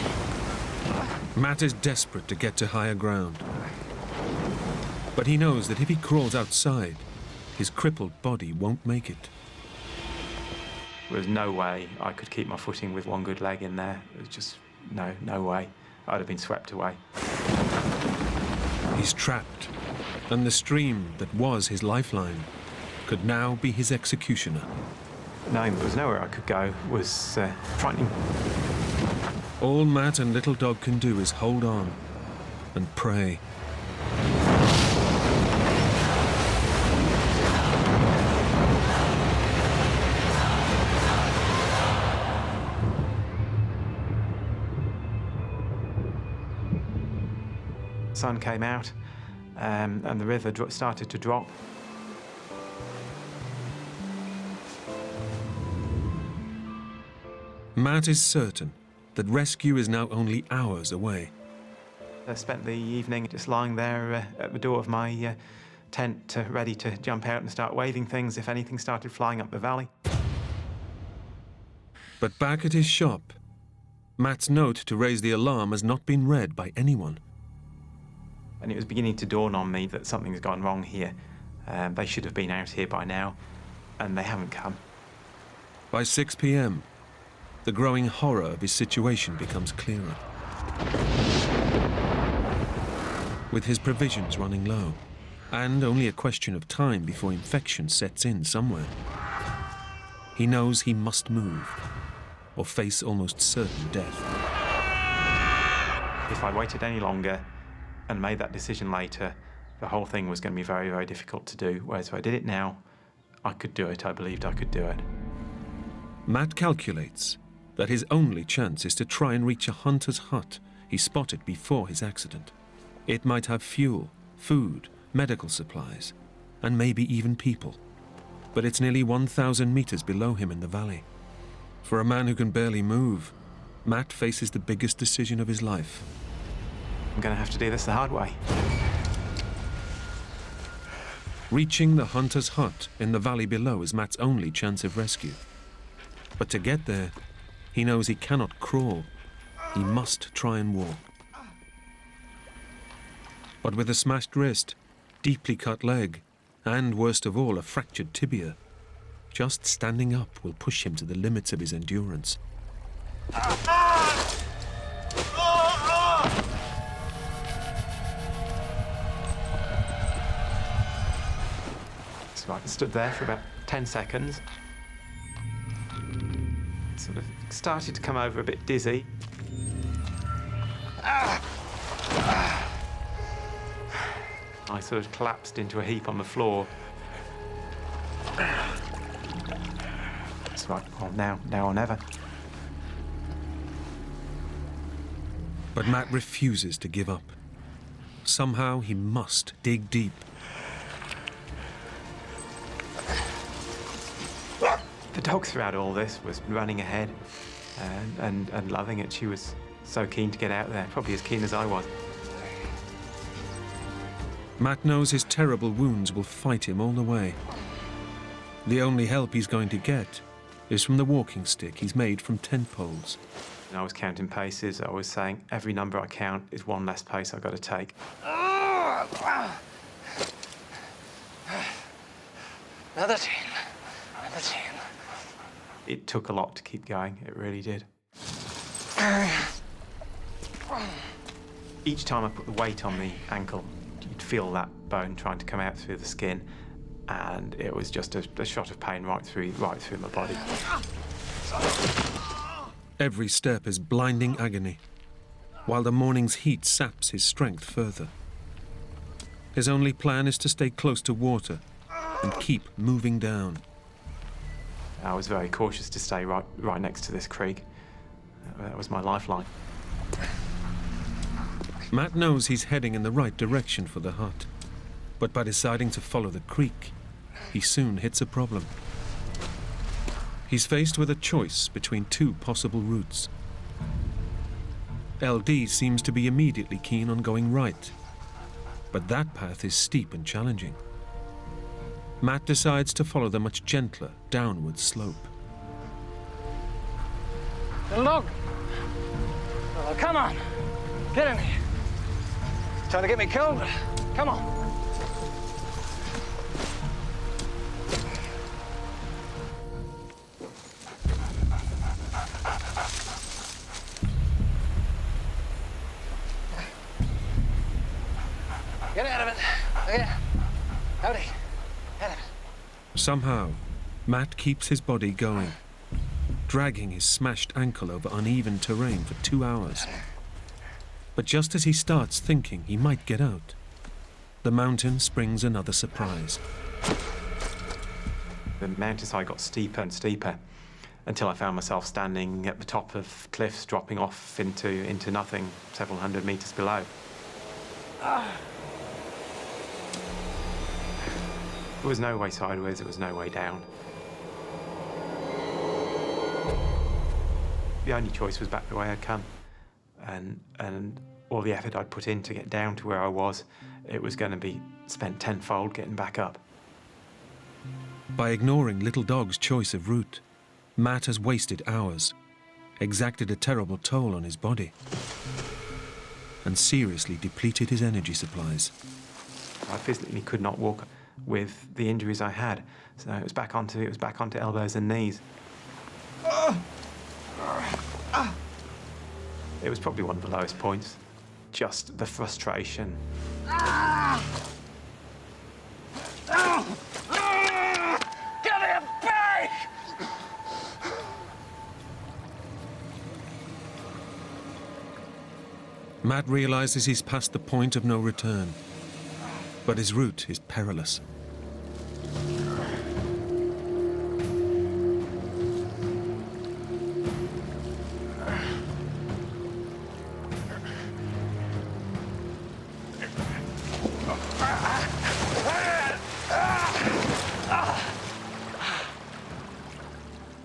Matt is desperate to get to higher ground. But he knows that if he crawls outside, his crippled body won't make it. There was no way I could keep my footing with one good leg in there. It was just no way. I'd have been swept away. He's trapped, and the stream that was his lifeline could now be his executioner. Knowing there was nowhere I could go was frightening. All Matt and Little Dog can do is hold on and pray. The sun came out, and the river started to drop. Matt is certain that rescue is now only hours away. I spent the evening just lying there at the door of my tent, ready to jump out and start waving things if anything started flying up the valley. But back at his shop, Matt's note to raise the alarm has not been read by anyone. And it was beginning to dawn on me that something's gone wrong here. They should have been out here by now, and they haven't come. By 6 p.m., the growing horror of his situation becomes clearer. With his provisions running low, and only a question of time before infection sets in somewhere, he knows he must move, or face almost certain death. If I waited any longer and made that decision later, the whole thing was going to be very, very difficult to do. Whereas if I did it now, I could do it. I believed I could do it. Matt calculates that his only chance is to try and reach a hunter's hut he spotted before his accident. It might have fuel, food, medical supplies, and maybe even people. But it's nearly 1,000 meters below him in the valley. For a man who can barely move, Matt faces the biggest decision of his life. I'm going to have to do this the hard way. Reaching the hunter's hut in the valley below is Matt's only chance of rescue. But to get there, he knows he cannot crawl. He must try and walk. But with a smashed wrist, deeply cut leg, and worst of all, a fractured tibia, just standing up will push him to the limits of his endurance. So I stood there for about 10 seconds. Sort of started to come over a bit dizzy. I sort of collapsed into a heap on the floor. It's like, well, now or never. But Matt refuses to give up. Somehow he must dig deep. The dog throughout all this was running ahead and loving it. She was so keen to get out there, probably as keen as I was. Matt knows his terrible wounds will fight him all the way. The only help he's going to get is from the walking stick he's made from tent poles. And I was counting paces. I was saying every number I count is one less pace I've got to take. Another 10. Another 10. It took a lot to keep going. It really did. Each time I put the weight on the ankle, you'd feel that bone trying to come out through the skin, and it was just a shot of pain right through my body. Every step is blinding agony, while the morning's heat saps his strength further. His only plan is to stay close to water and keep moving down. I was very cautious to stay right next to this creek. That was my lifeline. Matt knows he's heading in the right direction for the hut, but by deciding to follow the creek, he soon hits a problem. He's faced with a choice between two possible routes. LD seems to be immediately keen on going right, but that path is steep and challenging. Matt decides to follow the much gentler downward slope. Little dog. Oh, come on. Get in here. Trying to get me killed? Come on. Get out of it. Yeah. Howdy. Out of it. Somehow, Matt keeps his body going, dragging his smashed ankle over uneven terrain for 2 hours. But just as he starts thinking he might get out, the mountain springs another surprise. The mountainside got steeper and steeper until I found myself standing at the top of cliffs dropping off into nothing several hundred meters below. There was no way sideways, there was no way down. The only choice was back the way I'd come. And all the effort I'd put in to get down to where I was, it was going to be spent tenfold getting back up. By ignoring Little Dog's choice of route, Matt has wasted hours, exacted a terrible toll on his body, and seriously depleted his energy supplies. I physically could not walk with the injuries I had, so it was back onto elbows and knees. It was probably one of the lowest points. Just the frustration. Give me a break! Matt realizes he's past the point of no return, but his route is perilous.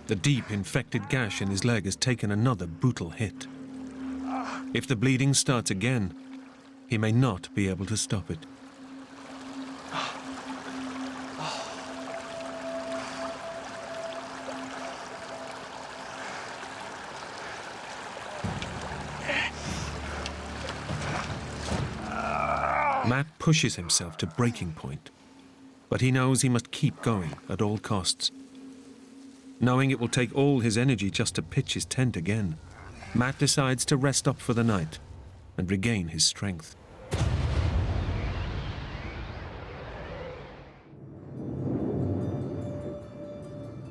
The deep, infected gash in his leg has taken another brutal hit. If the bleeding starts again, he may not be able to stop it. Matt pushes himself to breaking point, but he knows he must keep going at all costs. Knowing it will take all his energy just to pitch his tent again, Matt decides to rest up for the night and regain his strength.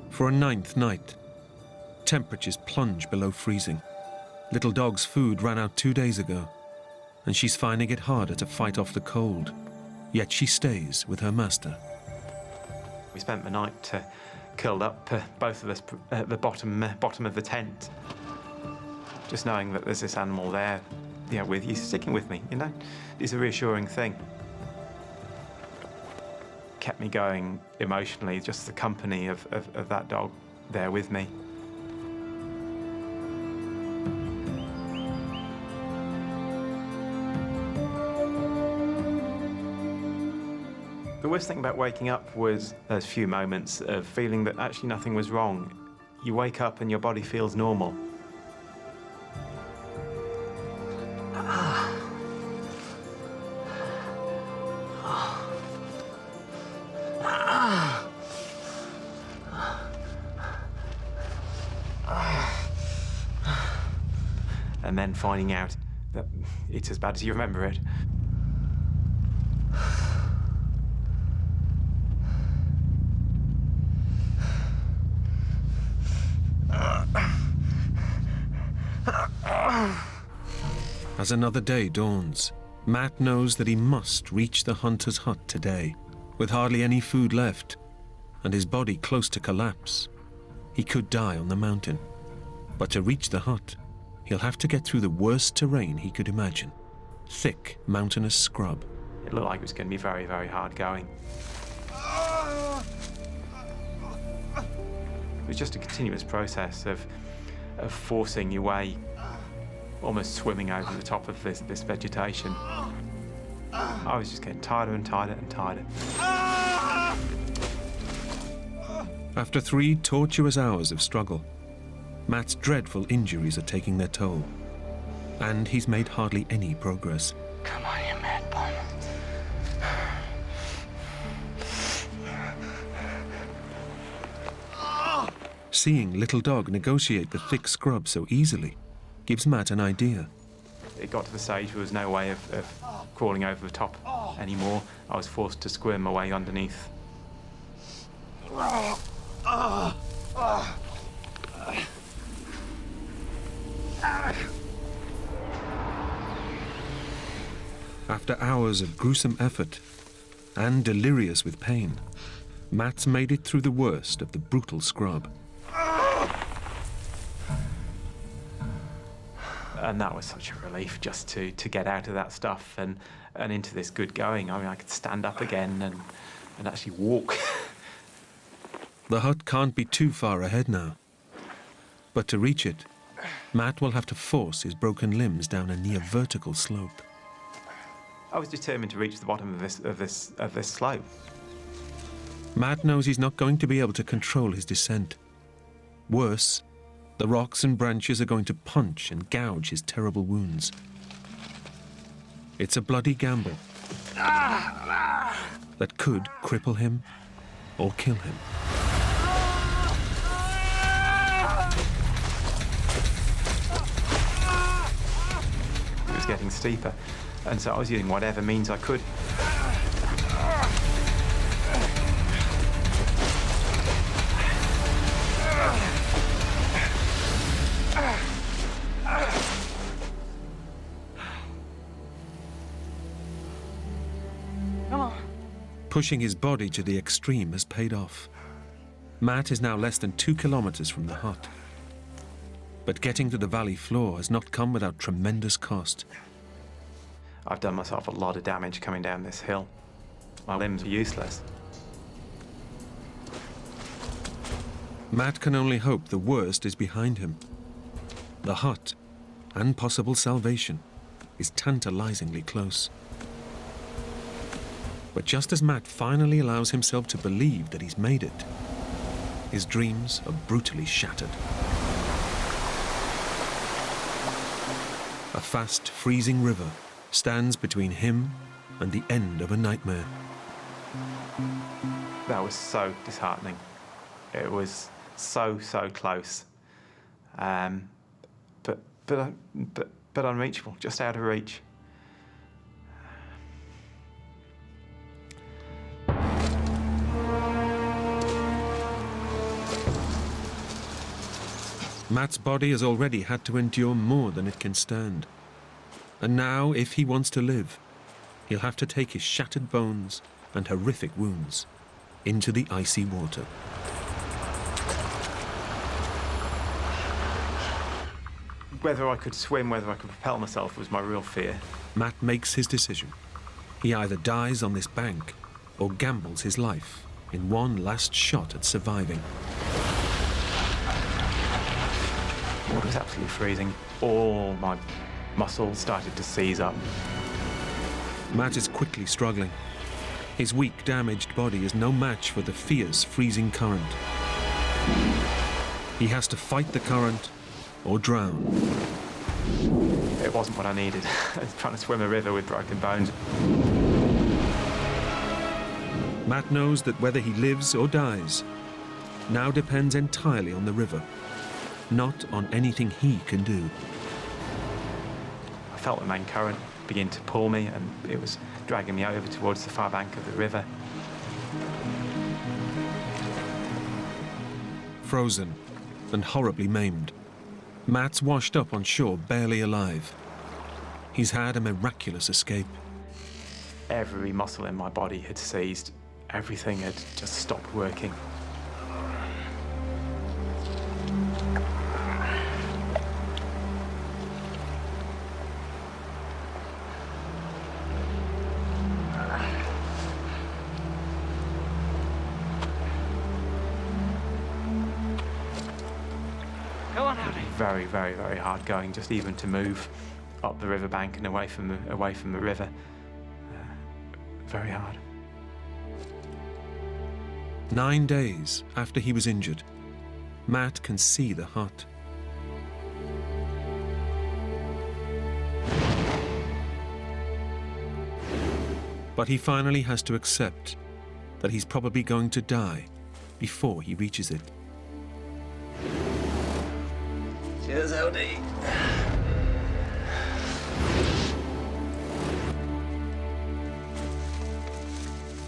For a 9th night, temperatures plunge below freezing. Little Dog's food ran out 2 days ago, and she's finding it harder to fight off the cold Yet she stays with her master. We spent the night curled up, both of us at the bottom of the tent. Just knowing that there's this animal there, with you, sticking with me, is a reassuring thing. Kept me going emotionally, just the company of that dog there with me. The worst thing about waking up was those few moments of feeling that actually nothing was wrong. You wake up and your body feels normal. And then finding out that it's as bad as you remember it. As another day dawns, Matt knows that he must reach the hunter's hut today. With hardly any food left, and his body close to collapse, he could die on the mountain. But to reach the hut, he'll have to get through the worst terrain he could imagine. Thick, mountainous scrub. It looked like it was going to be very, very hard going. It was just a continuous process of forcing your way, almost swimming over the top of this vegetation. I was just getting tighter and tighter and tighter. After 3 tortuous hours of struggle, Matt's dreadful injuries are taking their toll, and he's made hardly any progress. Come on, you mad bum. Seeing little dog negotiate the thick scrub so easily gives Matt an idea. It got to the stage where there was no way of crawling over the top anymore. I was forced to squirm my way underneath. After hours of gruesome effort and delirious with pain, Matt's made it through the worst of the brutal scrub. And that was such a relief just to get out of that stuff and into this good going. I mean, I could stand up again and actually walk. The hut can't be too far ahead now. But to reach it, Matt will have to force his broken limbs down a near vertical slope. I was determined to reach the bottom of this slope. Matt knows he's not going to be able to control his descent. Worse, the rocks and branches are going to punch and gouge his terrible wounds. It's a bloody gamble that could cripple him or kill him. It was getting steeper, and so I was using whatever means I could. Pushing his body to the extreme has paid off. Matt is now less than 2 kilometers from the hut. But getting to the valley floor has not come without tremendous cost. I've done myself a lot of damage coming down this hill. My limbs are useless. Matt can only hope the worst is behind him. The hut, and possible salvation, is tantalizingly close. But just as Matt finally allows himself to believe that he's made it, his dreams are brutally shattered. A fast, freezing river stands between him and the end of a nightmare. That was so disheartening. It was so close. But unreachable, just out of reach. Matt's body has already had to endure more than it can stand. And now, if he wants to live, he'll have to take his shattered bones and horrific wounds into the icy water. Whether I could swim, whether I could propel myself was my real fear. Matt makes his decision. He either dies on this bank or gambles his life in one last shot at surviving. The water was absolutely freezing. All my muscles started to seize up. Matt is quickly struggling. His weak, damaged body is no match for the fierce, freezing current. He has to fight the current or drown. It wasn't what I needed. I was trying to swim a river with broken bones. Matt knows that whether he lives or dies now depends entirely on the river, not on anything he can do. I felt the main current begin to pull me, and it was dragging me over towards the far bank of the river. Frozen and horribly maimed, Matt's washed up on shore barely alive. He's had a miraculous escape. Every muscle in my body had seized. Everything had just stopped working. Very, very, very hard going, just even to move up the riverbank and away from the river. Very hard. 9 days after he was injured, Matt can see the hut. But he finally has to accept that he's probably going to die before he reaches it. Cheers, LD.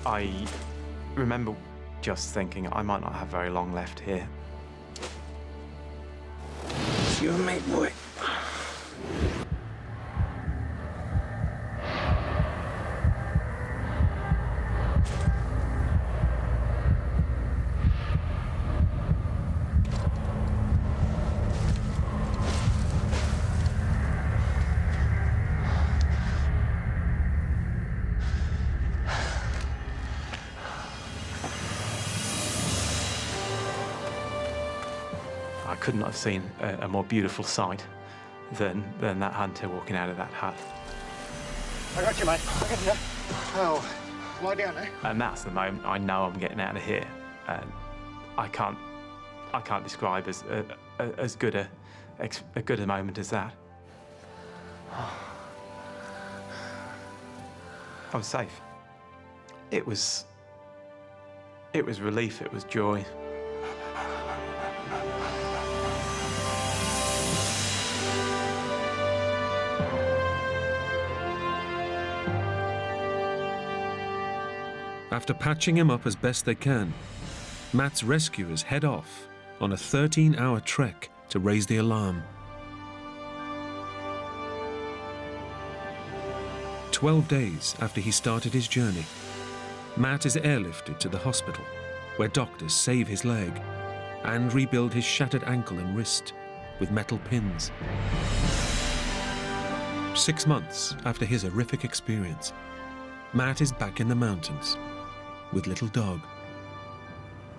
I remember just thinking I might not have very long left here. It's you and me, boy. I couldn't have seen a more beautiful sight than that hunter walking out of that hut. I got you, mate. I got you. Oh, lie down, eh? And that's the moment I know I'm getting out of here. And I can't describe as good a moment as that. I was safe. It was relief. It was joy. After patching him up as best they can, Matt's rescuers head off on a 13-hour trek to raise the alarm. 12 days after he started his journey, Matt is airlifted to the hospital, where doctors save his leg and rebuild his shattered ankle and wrist with metal pins. 6 months after his horrific experience, Matt is back in the mountains with little dog.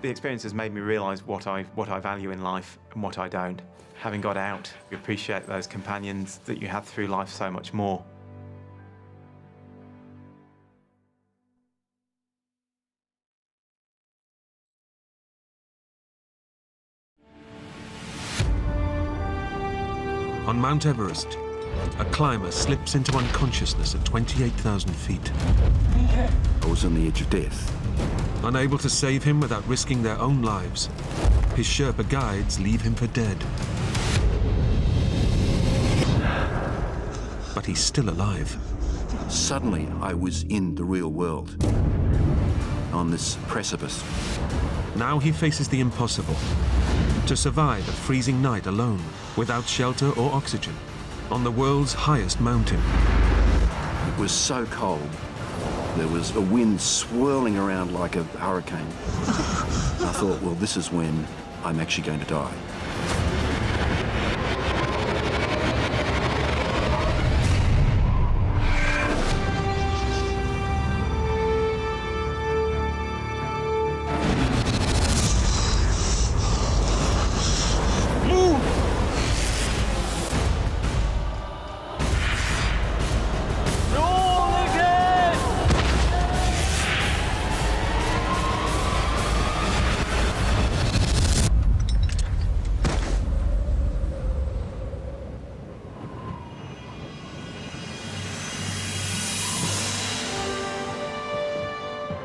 The experience has made me realise what I value in life and what I don't. Having got out, you appreciate those companions that you have through life so much more. On Mount Everest, a climber slips into unconsciousness at 28,000 feet. I was on the edge of death. Unable to save him without risking their own lives, his Sherpa guides leave him for dead. But he's still alive. Suddenly, I was in the real world, on this precipice. Now he faces the impossible. To survive a freezing night alone, without shelter or oxygen, on the world's highest mountain. It was so cold There was a wind swirling around like a hurricane. I thought, well, this is when I'm actually going to die.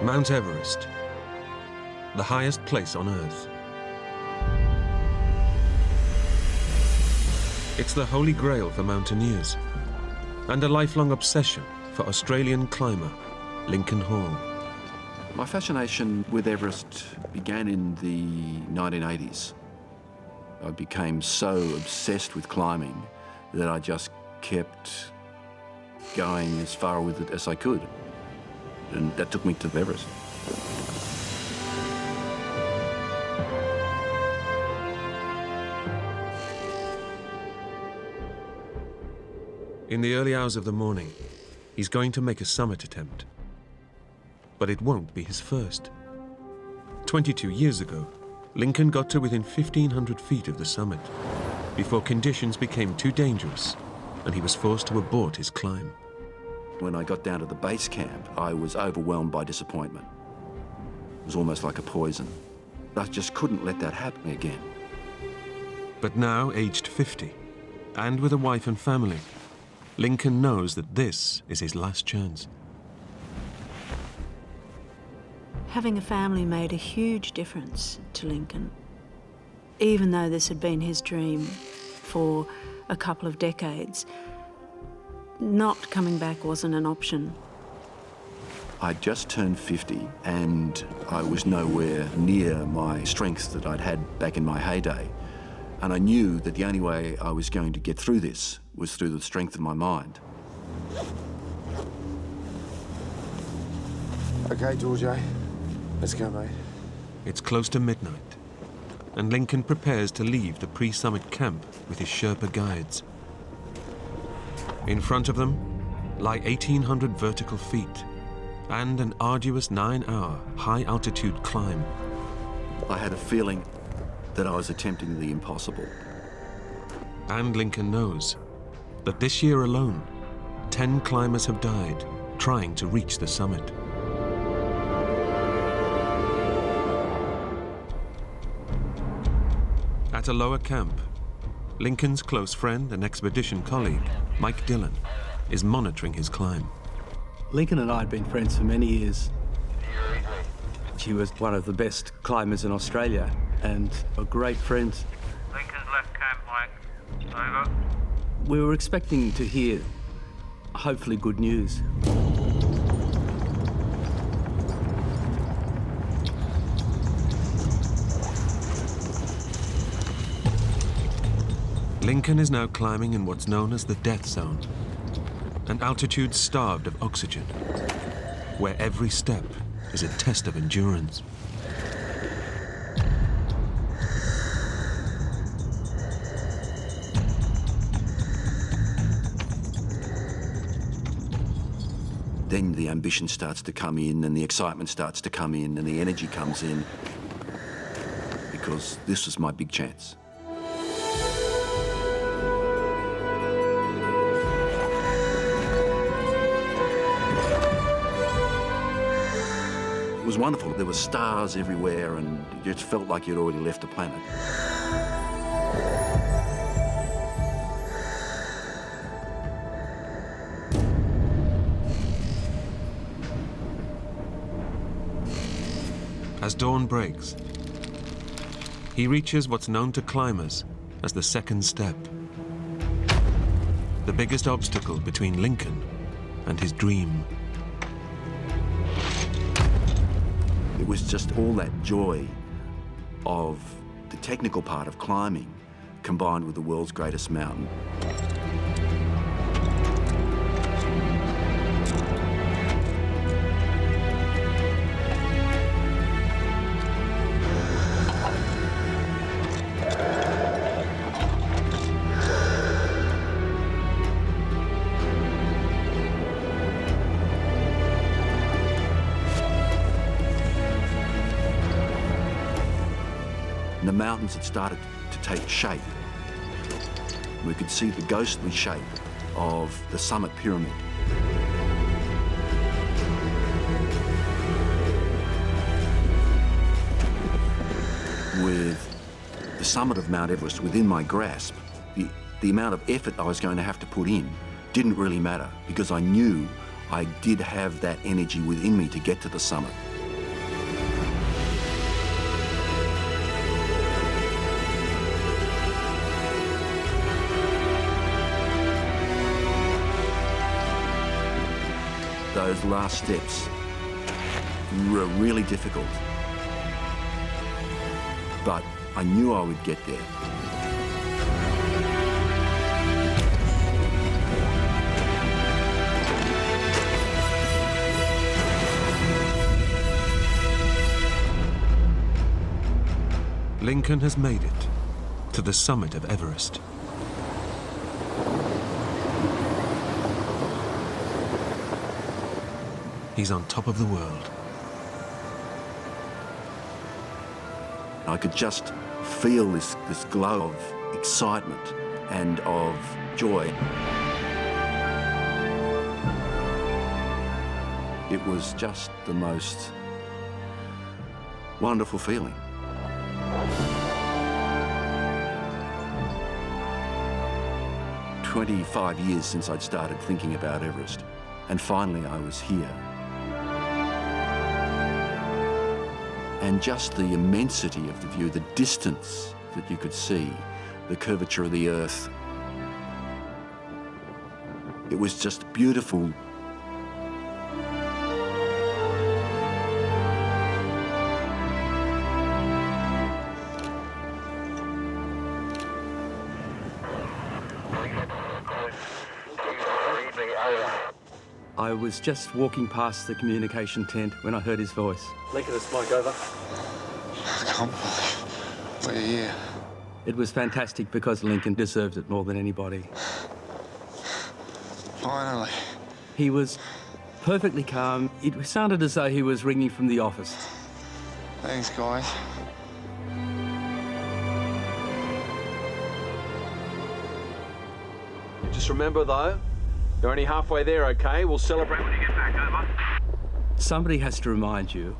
Mount Everest, the highest place on Earth. It's the holy grail for mountaineers and a lifelong obsession for Australian climber Lincoln Hall. My fascination with Everest began in the 1980s. I became so obsessed with climbing that I just kept going as far with it as I could. And that took me to Everest. In the early hours of the morning, he's going to make a summit attempt. But it won't be his first. 22 years ago, Lincoln got to within 1,500 feet of the summit before conditions became too dangerous and he was forced to abort his climb. When I got down to the base camp, I was overwhelmed by disappointment. It was almost like a poison. I just couldn't let that happen again. But now, aged 50, and with a wife and family, Lincoln knows that this is his last chance. Having a family made a huge difference to Lincoln. Even though this had been his dream for a couple of decades, not coming back wasn't an option. I'd just turned 50 and I was nowhere near my strength that I'd had back in my heyday. And I knew that the only way I was going to get through this was through the strength of my mind. Okay, George, let's go, mate. It's close to midnight, and Lincoln prepares to leave the pre-summit camp with his Sherpa guides. In front of them lie 1,800 vertical feet and an arduous 9-hour high-altitude climb. I had a feeling that I was attempting the impossible. And Lincoln knows that this year alone, 10 climbers have died trying to reach the summit. At a lower camp, Lincoln's close friend and expedition colleague, Mike Dillon, is monitoring his climb. Lincoln and I had been friends for many years. She was one of the best climbers in Australia and a great friend. Lincoln's left camp, Mike. Over. We were expecting to hear, hopefully, good news. Lincoln is now climbing in what's known as the death zone, an altitude starved of oxygen, where every step is a test of endurance. Then the ambition starts to come in and the excitement starts to come in and the energy comes in, because this was my big chance. It was wonderful. There were stars everywhere and it just felt like you'd already left the planet. As dawn breaks, he reaches what's known to climbers as the second step, the biggest obstacle between Lincoln and his dream. It was just all that joy of the technical part of climbing combined with the world's greatest mountain. mountains had started to take shape. We could see the ghostly shape of the summit pyramid. With the summit of Mount Everest within my grasp, the amount of effort I was going to have to put in didn't really matter, because I knew I did have that energy within me to get to the summit. Those last steps were really difficult, but I knew I would get there. Lincoln has made it to the summit of Everest. He's on top of the world. I could just feel this glow of excitement and of joy. It was just the most wonderful feeling. "25 years since I'd started thinking about Everest, and finally I was here. And just the immensity of the view, the distance that you could see, the curvature of the earth. It was just beautiful. I was just walking past the communication tent when I heard his voice. Lincoln, it's Mike, over. I can't believe we're here. It was fantastic because Lincoln deserved it more than anybody. Finally. He was perfectly calm. It sounded as though he was ringing from the office. Thanks, guys. Just remember, though, you're only halfway there, okay? We'll celebrate when you get back, over. Somebody has to remind you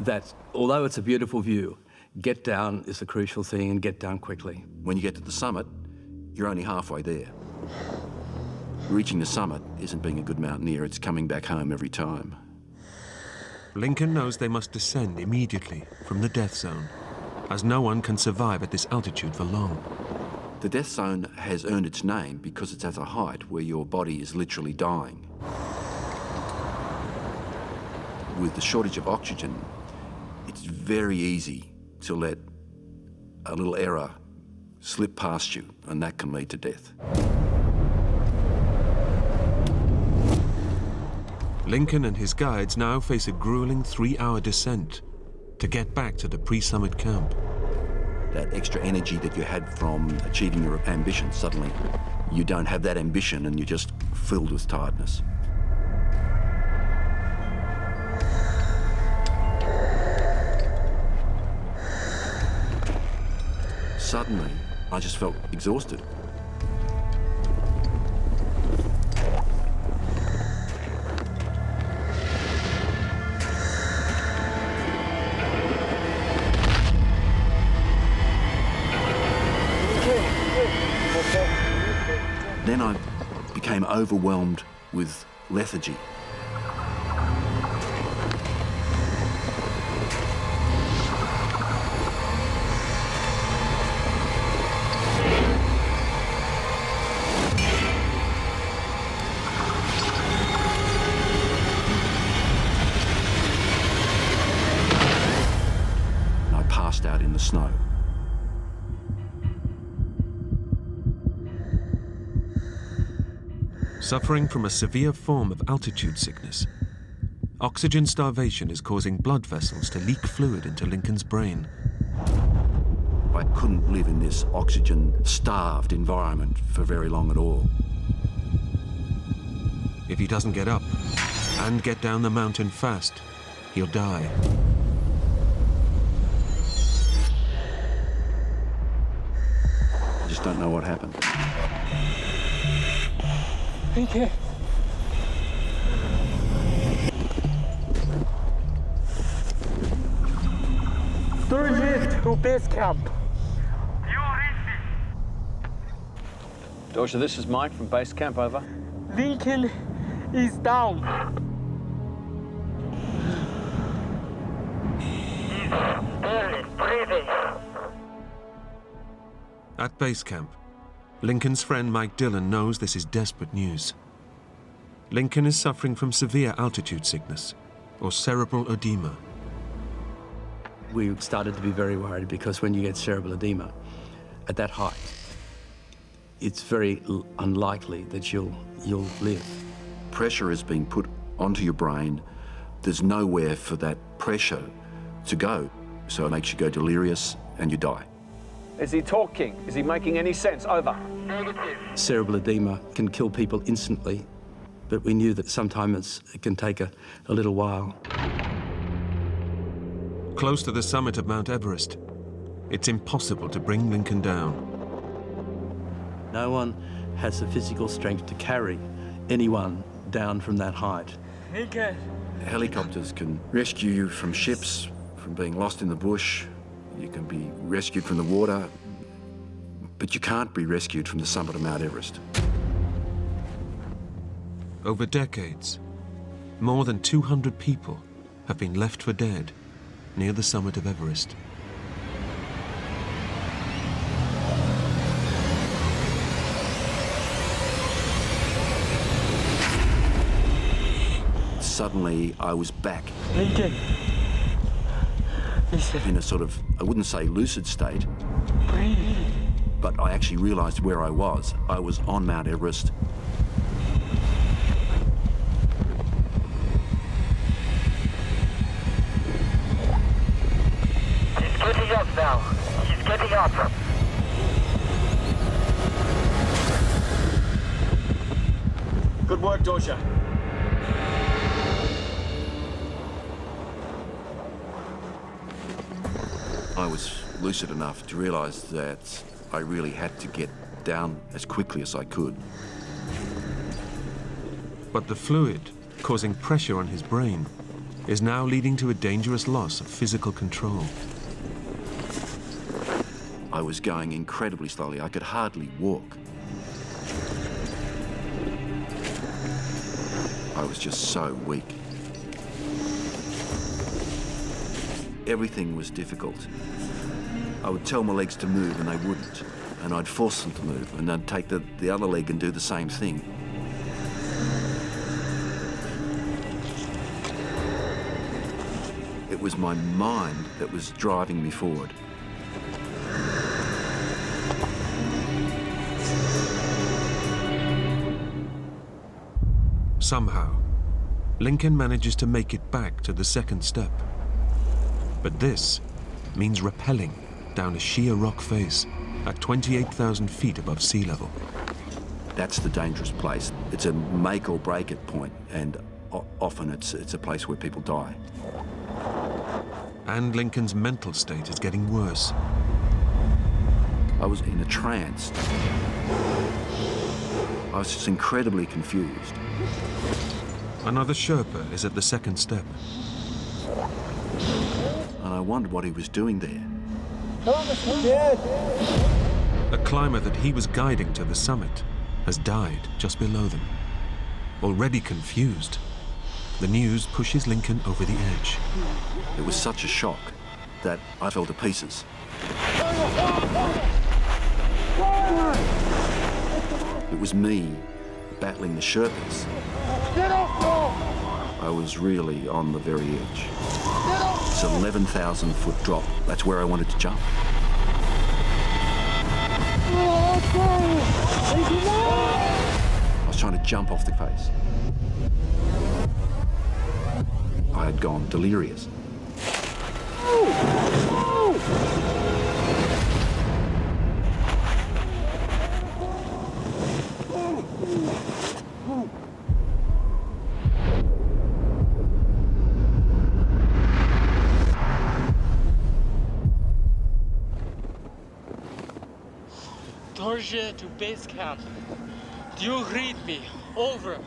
that although it's a beautiful view, get down is a crucial thing, and get down quickly. When you get to the summit, you're only halfway there. Reaching the summit isn't being a good mountaineer, it's coming back home every time. Lincoln knows they must descend immediately from the death zone, as no one can survive at this altitude for long. The death zone has earned its name because it's at a height where your body is literally dying. With the shortage of oxygen, it's very easy to let a little error slip past you, and that can lead to death. Lincoln and his guides now face a grueling 3-hour descent to get back to the pre-summit camp. That extra energy that you had from achieving your ambition, suddenly you don't have that ambition and you're just filled with tiredness. Suddenly, I just felt exhausted. Then I became overwhelmed with lethargy. And I passed out in the snow. Suffering from a severe form of altitude sickness, oxygen starvation is causing blood vessels to leak fluid into Lincoln's brain. I couldn't live in this oxygen-starved environment for very long at all. If he doesn't get up and get down the mountain fast, he'll die. just don't know what happened. Okay. To base camp. Dorsha, this is Mike from base camp, over. Lincoln is down. He's barely breathing. At base camp, Lincoln's friend Mike Dillon knows this is desperate news. Lincoln is suffering from severe altitude sickness, or cerebral edema. We started to be very worried because when you get cerebral edema at that height, it's very unlikely that you'll live. Pressure is being put onto your brain. There's nowhere for that pressure to go, so it makes you go delirious and you die. Is he talking? Is he making any sense? Over. Negative. Cerebral edema can kill people instantly, but we knew that sometimes it can take a little while. Close to the summit of Mount Everest, it's impossible to bring Lincoln down. No one has the physical strength to carry anyone down from that height. Lincoln. Helicopters can rescue you from ships, from being lost in the bush. You can be rescued from the water, but you can't be rescued from the summit of Mount Everest. Over decades, more than 200 people have been left for dead near the summit of Everest. Suddenly, I was back. Lincoln. In a sort of, I wouldn't say lucid state, Breathe. but I actually realized where I was. I was on Mount Everest. He's getting up now. He's getting up. Good work, Dorsha. I was lucid enough to realize that I really had to get down as quickly as I could. But the fluid, causing pressure on his brain, is now leading to a dangerous loss of physical control. I was going incredibly slowly. I could hardly walk. I was just so weak. Everything was difficult. I would tell my legs to move and they wouldn't, and I'd force them to move, and I'd take the other leg and do the same thing. It was my mind that was driving me forward. Somehow, Lincoln manages to make it back to the second step. But this means rappelling down a sheer rock face at 28,000 feet above sea level. That's the dangerous place. It's a make or break it point, and often it's a place where people die. And Lincoln's mental state is getting worse. I was in a trance. I was just incredibly confused. Another Sherpa is at the second step. And I wondered what he was doing there. A climber that he was guiding to the summit has died just below them. Already confused, the news pushes Lincoln over the edge. It was such a shock that I fell to pieces. It was me battling the Sherpas. I was really on the very edge. It's an 11,000-foot drop. That's where I wanted to jump. I was trying to jump off the face. I had gone delirious. to base camp. Do you read me? Over.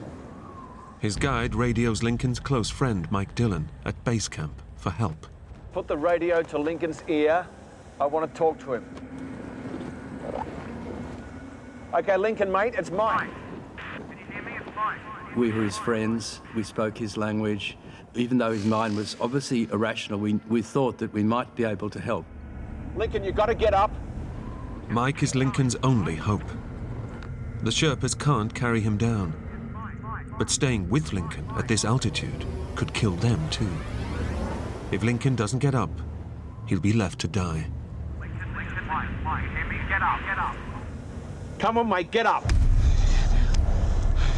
His guide radios Lincoln's close friend, Mike Dillon, at base camp for help. Put the radio to Lincoln's ear. I want to talk to him. Okay, Lincoln, mate, it's Mike. We were his friends. We spoke his language. Even though his mind was obviously irrational, we thought that we might be able to help. Lincoln, you got to get up. Mike is Lincoln's only hope. The Sherpas can't carry him down. But staying with Lincoln at this altitude could kill them too. If Lincoln doesn't get up, he'll be left to die. Mike, hear me? Get up. Come on, mate, get up.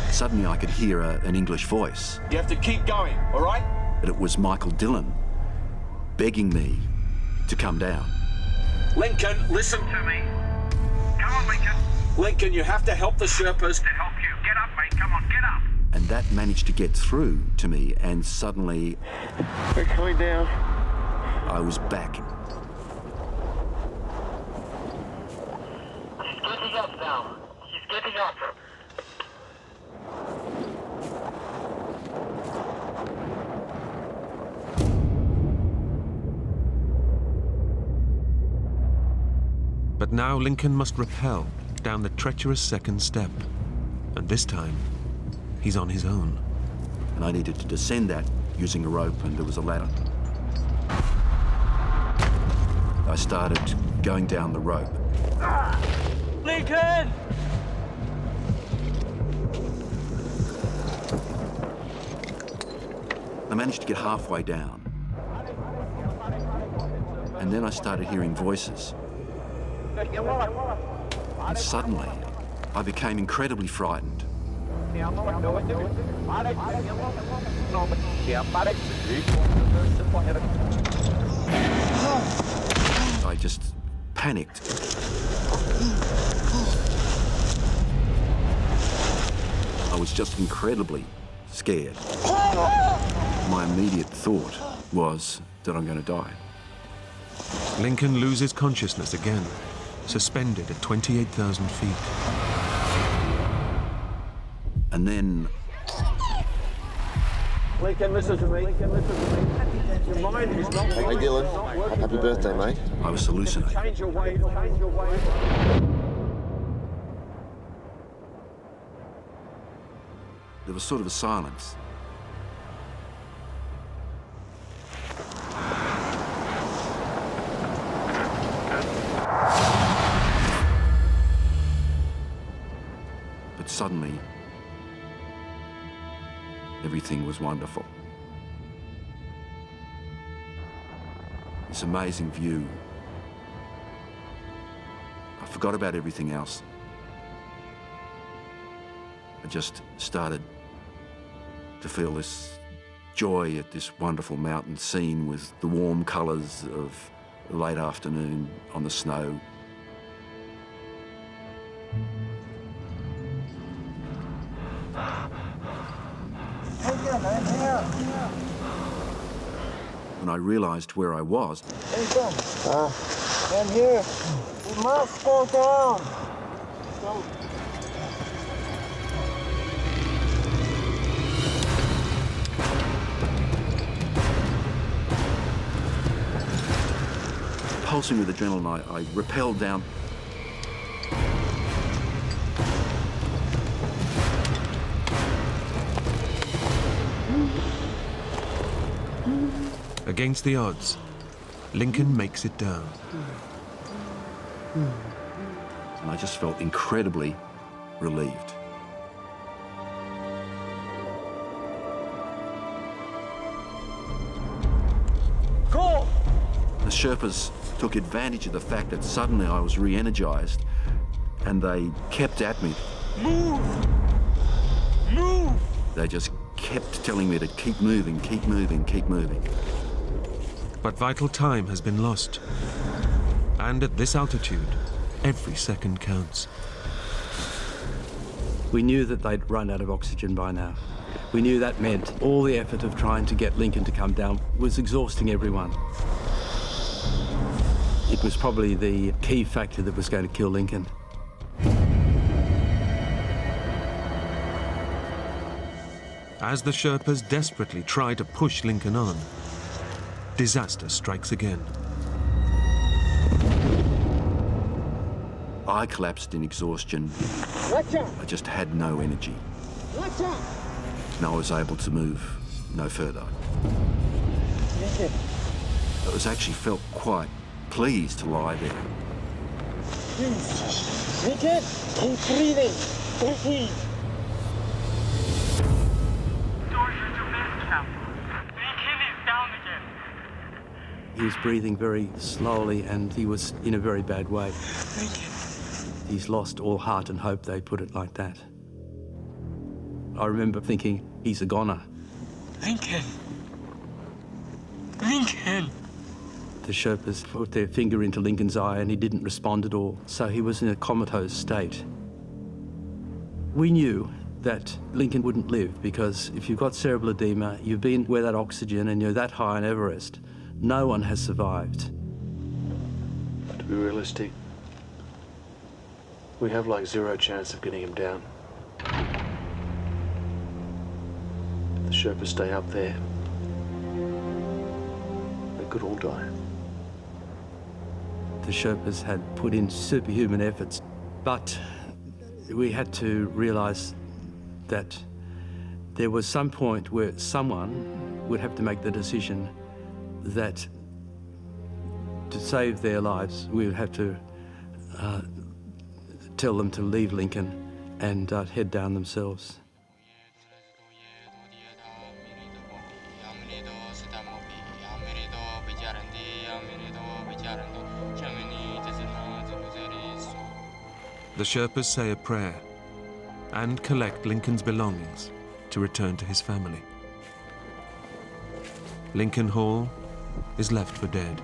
Suddenly I could hear an English voice. You have to keep going, all right? But it was Michael Dillon begging me to come down. Lincoln, listen to me. Come on, Lincoln. Lincoln, you have to help the Sherpas. To help you. Get up, mate. Come on, get up. And that managed to get through to me, and suddenly... We're coming down. I was back. He's getting up now. He's getting up. But now Lincoln must rappel down the treacherous second step. And this time, he's on his own. And I needed to descend that using a rope, and there was a ladder. I started going down the rope. Lincoln! I managed to get halfway down. And then I started hearing voices. And suddenly, I became incredibly frightened. I just panicked. I was just incredibly scared. My immediate thought was that I'm going to die. Lincoln loses consciousness again, suspended at 28,000 feet. And then... Lincoln, listen to me. Your mind is not working. Hey, Dylan. Happy birthday, mate. I was hallucinating. Change your way. There was sort of a silence. But suddenly, everything was wonderful. This amazing view. I forgot about everything else. I just started to feel this joy at this wonderful mountain scene with the warm colours of the late afternoon on the snow. When I realised where I was, And here, we must go down. pulsing with adrenaline, I rappelled down. Against the odds, Lincoln makes it down. And I just felt incredibly relieved. Go! The Sherpas took advantage of the fact that suddenly I was re-energized, and they kept at me. Move! Move! They just kept telling me to keep moving, keep moving, keep moving. But vital time has been lost. And at this altitude, every second counts. We knew that they'd run out of oxygen by now. We knew that meant all the effort of trying to get Lincoln to come down was exhausting everyone. It was probably the key factor that was going to kill Lincoln. As the Sherpas desperately try to push Lincoln on, disaster strikes again. I collapsed in exhaustion. I just had no energy. And I was able to move no further. I was actually felt quite pleased to lie there. Lincoln, keep breathing. Breathe. He was breathing very slowly and he was in a very bad way. He's lost all heart and hope, they put it like that. I remember thinking, he's a goner. Lincoln. Lincoln. The Sherpas put their finger into Lincoln's eye and he didn't respond at all, so he was in a comatose state. We knew that Lincoln wouldn't live because if you've got cerebral edema, you've been without oxygen and you're that high on Everest, no one has survived. To be realistic, we have like 0 chance of getting him down. If the Sherpas stay up there, they could all die. The Sherpas had put in superhuman efforts, but we had to realise that there was some point where someone would have to make the decision that to save their lives, we would have to tell them to leave Lincoln and head down themselves. The Sherpas say a prayer and collect Lincoln's belongings to return to his family. Lincoln Hall is left for dead.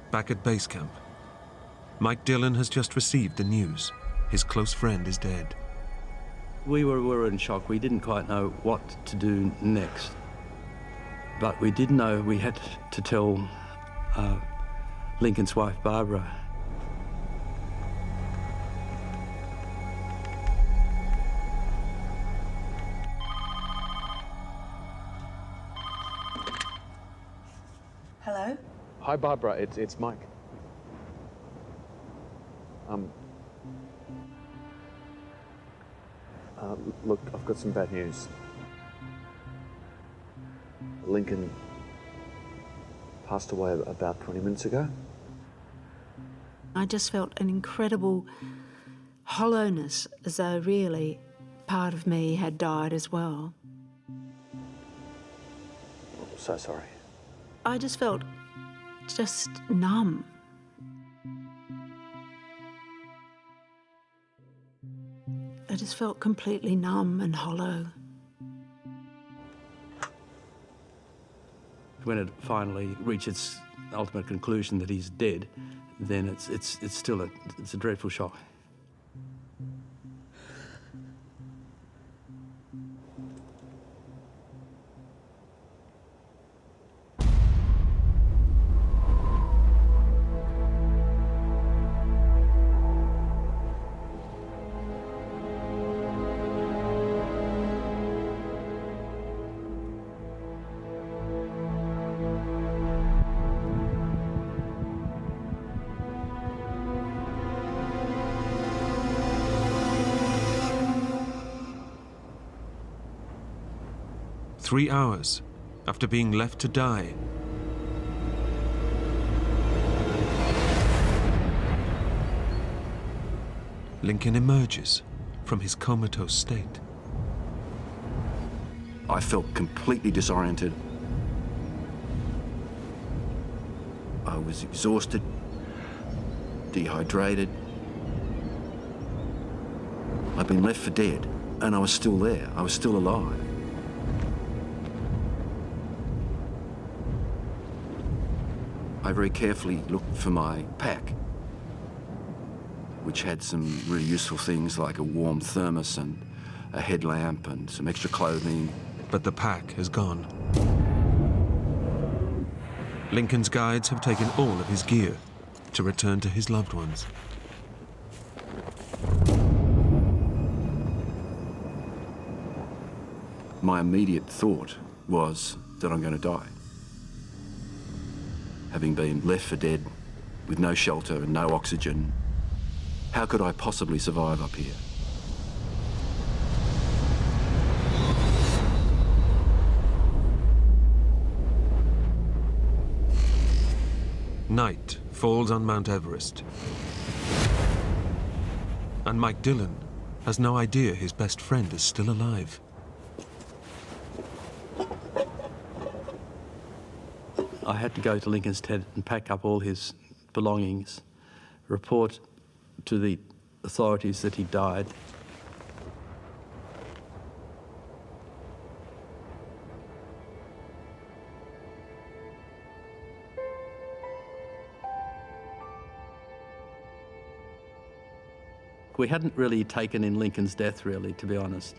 Back at base camp, Mike Dillon has just received the news. His close friend is dead. We were in shock. We didn't quite know what to do next. But we did know we had to tell Lincoln's wife, Barbara. Hello? Hi, Barbara. It's Mike. Look, I've got some bad news. Lincoln passed away about 20 minutes ago. I just felt an incredible hollowness, as though really part of me had died as well. I'm so sorry. I just felt just numb. I just felt completely numb and hollow. When it finally reached its ultimate conclusion that he's dead, then it's still a dreadful shock. Three hours after being left to die, Lincoln emerges from his comatose state. I felt completely disoriented. I was exhausted, dehydrated. I'd been left for dead, and I was still there. I was still alive. I very carefully looked for my pack, which had some really useful things like a warm thermos and a headlamp and some extra clothing. But the pack has gone. Lincoln's guides have taken all of his gear to return to his loved ones. My immediate thought was that I'm going to die. Having been left for dead with no shelter and no oxygen, how could I possibly survive up here? Night falls on Mount Everest. And Mike Dillon has no idea his best friend is still alive. I had to go to Lincoln's tent and pack up all his belongings, report to the authorities that he died. We hadn't really taken in Lincoln's death, really, to be honest.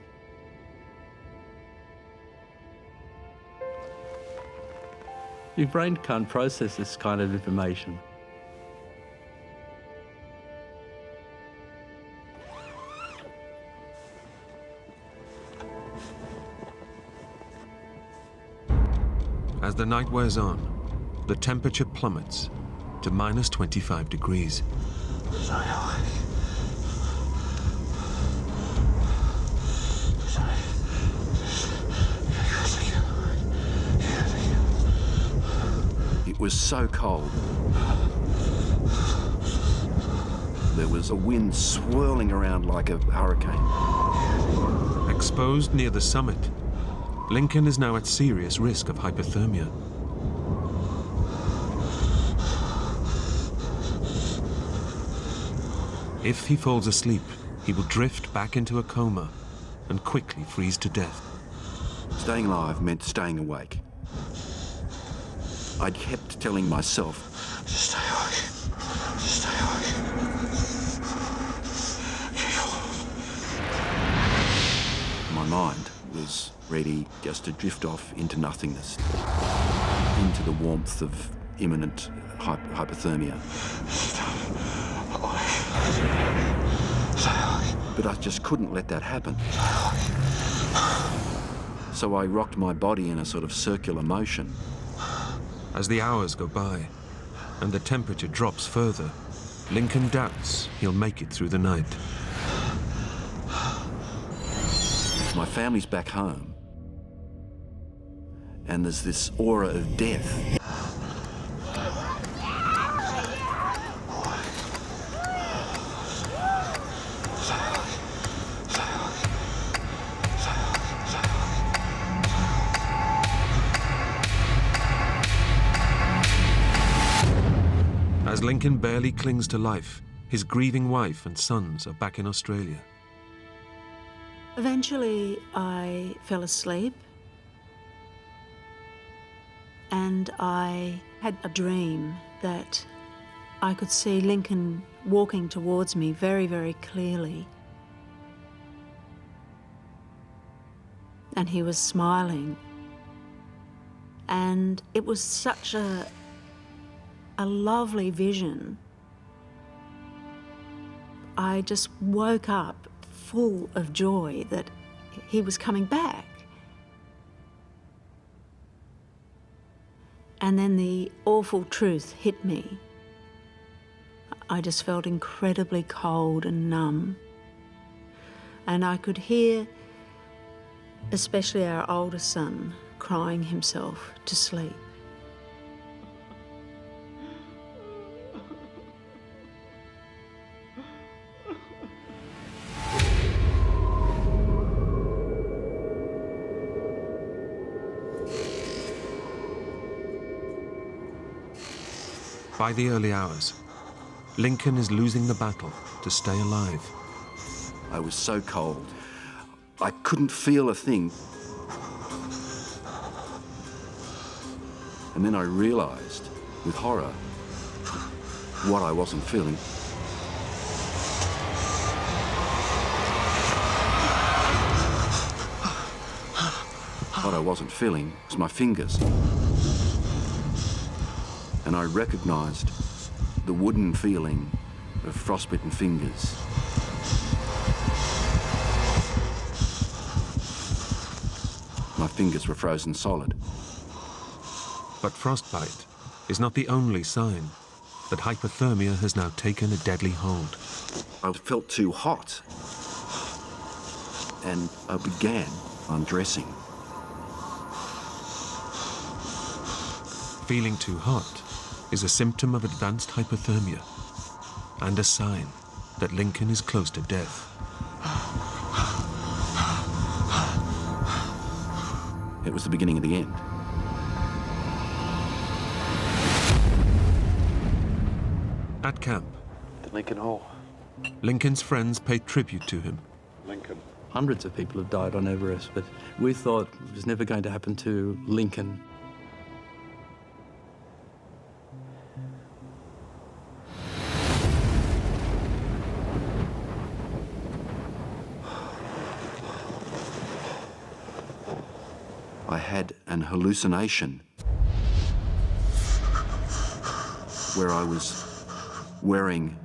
Your brain can't process this kind of information. As the night wears on, the temperature plummets to minus 25 degrees. It was so cold. There was a wind swirling around like a hurricane. Exposed near the summit, Lincoln is now at serious risk of hypothermia. If he falls asleep, he will drift back into a coma and quickly freeze to death. Staying alive meant staying awake. I kept telling myself, just stay awake, just stay awake. My mind was ready just to drift off into nothingness, into the warmth of imminent hypothermia. But I just couldn't let that happen. So I rocked my body in a sort of circular motion. As the hours go by and the temperature drops further, Lincoln doubts he'll make it through the night. My family's back home, and there's this aura of death. As Lincoln barely clings to life, his grieving wife and sons are back in Australia. Eventually, I fell asleep and I had a dream that I could see Lincoln walking towards me very, very clearly. And he was smiling. And it was such a lovely vision. I just woke up full of joy that he was coming back. And then the awful truth hit me. I just felt incredibly cold and numb. And I could hear, especially our oldest son, crying himself to sleep. By the early hours, Lincoln is losing the battle to stay alive. I was so cold. I couldn't feel a thing. And then I realized with horror what I wasn't feeling. What I wasn't feeling was my fingers. And I recognized the wooden feeling of frostbitten fingers. My fingers were frozen solid. But frostbite is not the only sign that hypothermia has now taken a deadly hold. I felt too hot, and I began undressing. Feeling too hot is a symptom of advanced hypothermia and a sign that Lincoln is close to death. It was the beginning of the end. At camp, The Lincoln Hole. Lincoln's friends paid tribute to him. Lincoln. Hundreds of people have died on Everest, but we thought it was never going to happen to Lincoln. I had an hallucination where I was wearing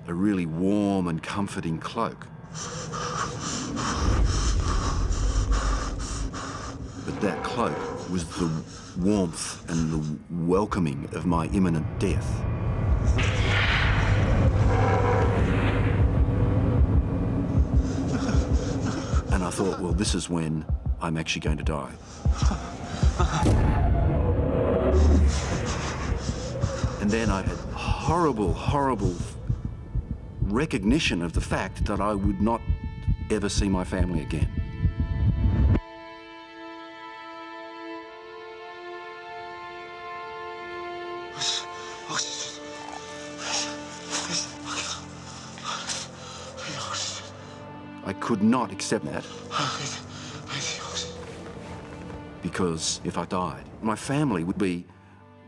a really warm and comforting cloak. But that cloak was the warmth and the welcoming of my imminent death. And I thought, well, this is when I'm actually going to die. And then I had horrible, horrible recognition of the fact that I would not ever see my family again. I could not accept that. Because if I died, my family would be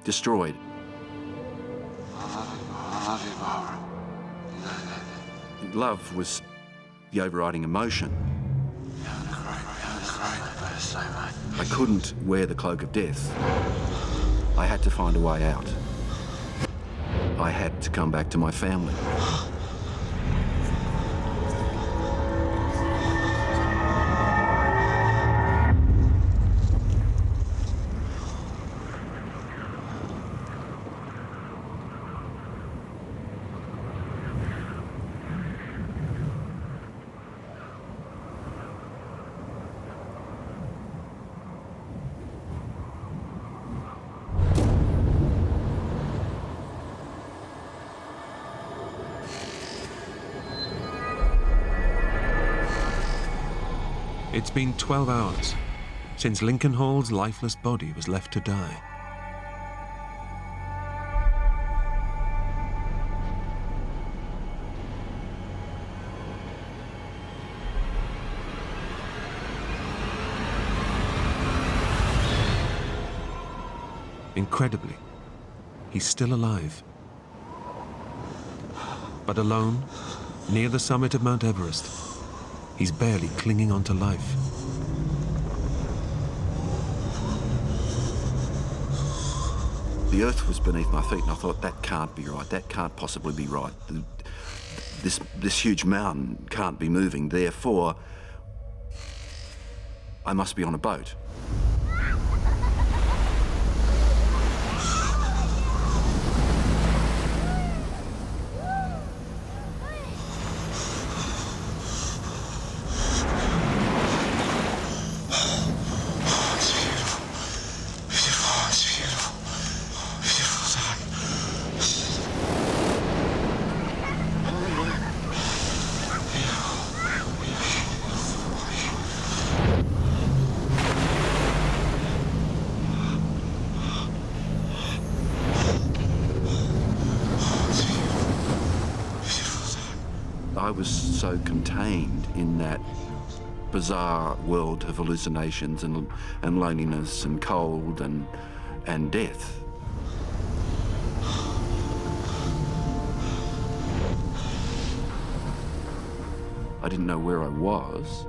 destroyed. Love was the overriding emotion. I couldn't wear the cloak of death. I had to find a way out. I had to come back to my family. It's been 12 hours since Lincoln Hall's lifeless body was left to die. Incredibly, he's still alive. But alone, near the summit of Mount Everest, he's barely clinging on to life. The earth was beneath my feet, and I thought, that can't be right. That can't possibly be right. This huge mountain can't be moving. Therefore, I must be on a boat. I was so contained in that bizarre world of hallucinations and loneliness and cold and death. I didn't know where I was.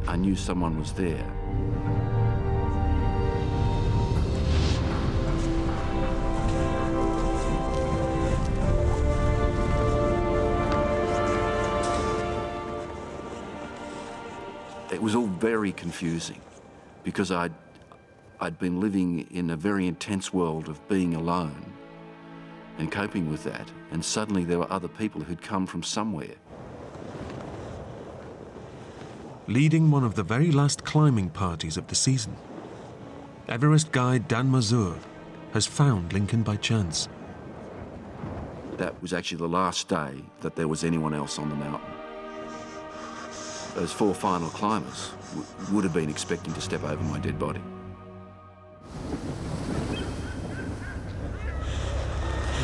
I knew someone was there. It was all very confusing because I'd been living in a very intense world of being alone and coping with that, and suddenly there were other people who'd come from somewhere. Leading one of the very last climbing parties of the season, Everest guide Dan Mazur has found Lincoln by chance. That was actually the last day that there was anyone else on the mountain. Those 4 final climbers would have been expecting to step over my dead body.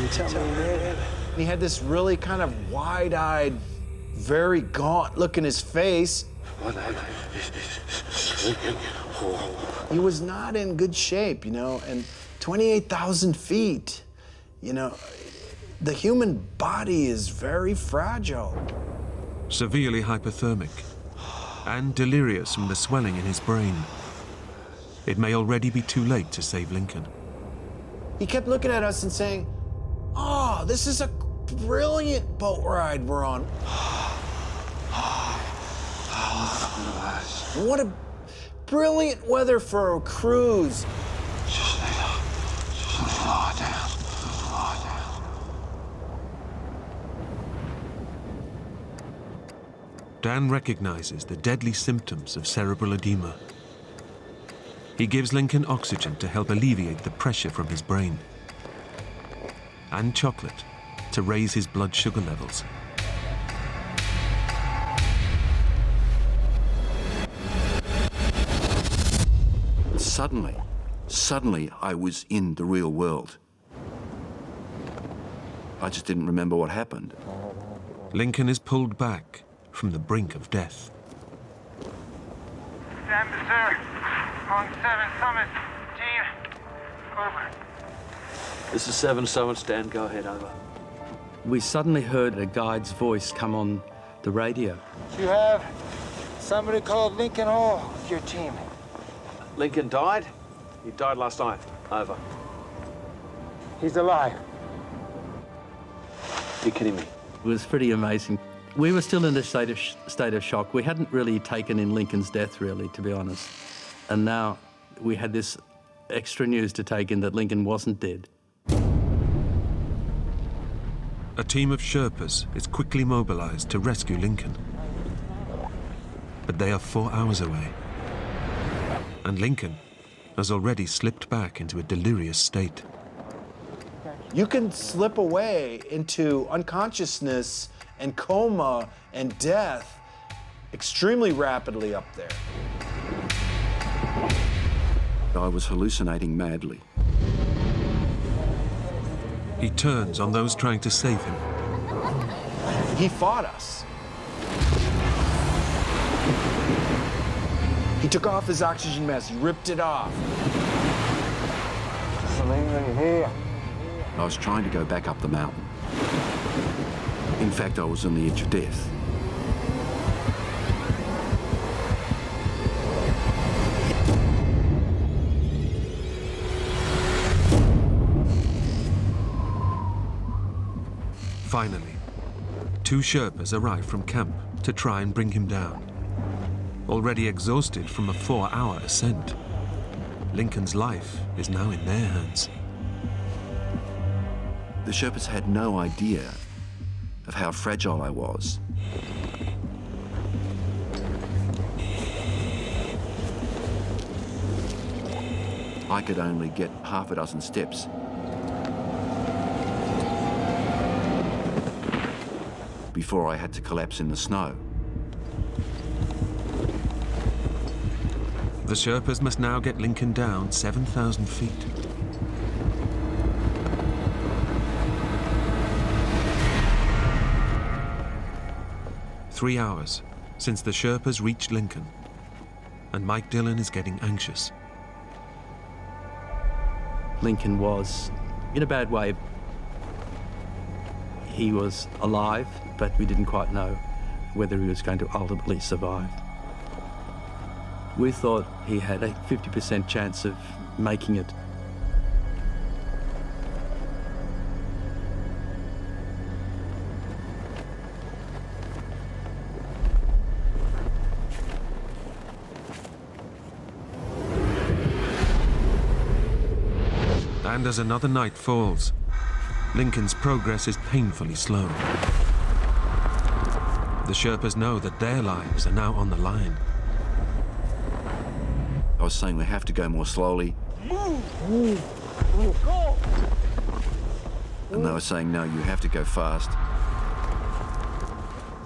You tell me, man. He had this really kind of wide-eyed, very gaunt look in his face. He was not in good shape, you know, and 28,000 feet, you know, the human body is very fragile. Severely hypothermic and delirious from the swelling in his brain. It may already be too late to save Lincoln. He kept looking at us and saying, "Oh, this is a brilliant boat ride we're on. What a brilliant weather for a cruise." Dan recognizes the deadly symptoms of cerebral edema. He gives Lincoln oxygen to help alleviate the pressure from his brain, and chocolate to raise his blood sugar levels. Suddenly, I was in the real world. I just didn't remember what happened. Lincoln is pulled back from the brink of death. Stand by, sir. On 7 Summit. Team, over. This is 7 Summit, stand, go ahead, over. We suddenly heard a guide's voice come on the radio. You have somebody called Lincoln Hall with your team. Lincoln died? He died last night. Over. He's alive. You're kidding me. It was pretty amazing. We were still in a state of shock. We hadn't really taken in Lincoln's death, really, to be honest. And now we had this extra news to take in that Lincoln wasn't dead. A team of Sherpas is quickly mobilized to rescue Lincoln. But they are 4 hours away. And Lincoln has already slipped back into a delirious state. You can slip away into unconsciousness and coma and death extremely rapidly up there. I was hallucinating madly. He turns on those trying to save him. He fought us. He took off his oxygen mask, he ripped it off. I was trying to go back up the mountain. In fact, I was on the edge of death. Finally, 2 Sherpas arrive from camp to try and bring him down. Already exhausted from a 4-hour ascent, Lincoln's life is now in their hands. The Sherpas had no idea of how fragile I was. I could only get half a dozen steps. Before I had to collapse in the snow. The Sherpas must now get Lincoln down 7,000 feet. Three hours since the Sherpas reached Lincoln, and Mike Dillon is getting anxious. Lincoln was, in a bad way, he was alive, but we didn't quite know whether he was going to ultimately survive. We thought he had a 50% chance of making it. And as another night falls, Lincoln's progress is painfully slow. The Sherpas know that their lives are now on the line. I was saying we have to go more slowly. Move! Go! And they were saying, no, you have to go fast.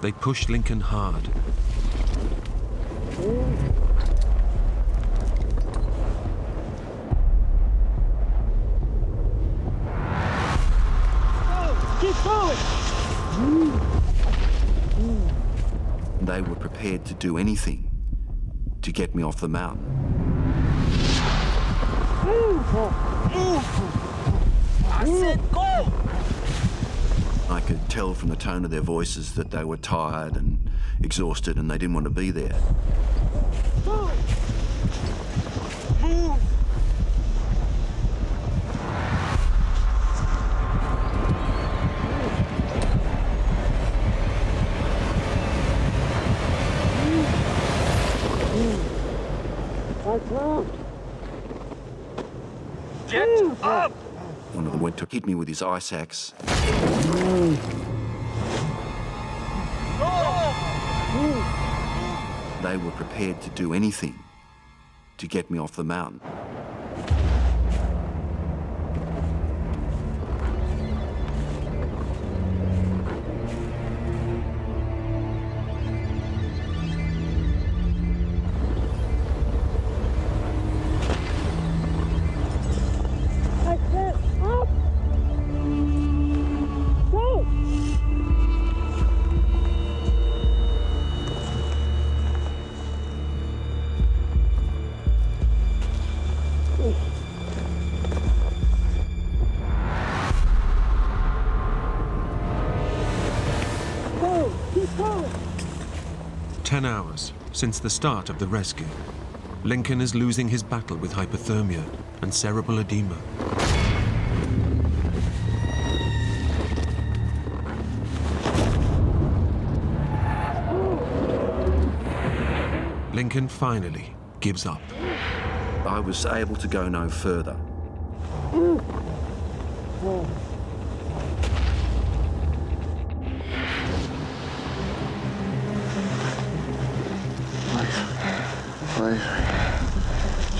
They push Lincoln hard. Keep going! They were prepared to do anything to get me off the mountain. I said go! I could tell from the tone of their voices that they were tired and exhausted and they didn't want to be there. Move! Get up! One of them went to hit me with his ice axe. They were prepared to do anything to get me off the mountain. Go! Keep going! 10 hours since the start of the rescue, Lincoln is losing his battle with hypothermia and cerebral edema. Lincoln finally gives up. I was able to go no further. Please.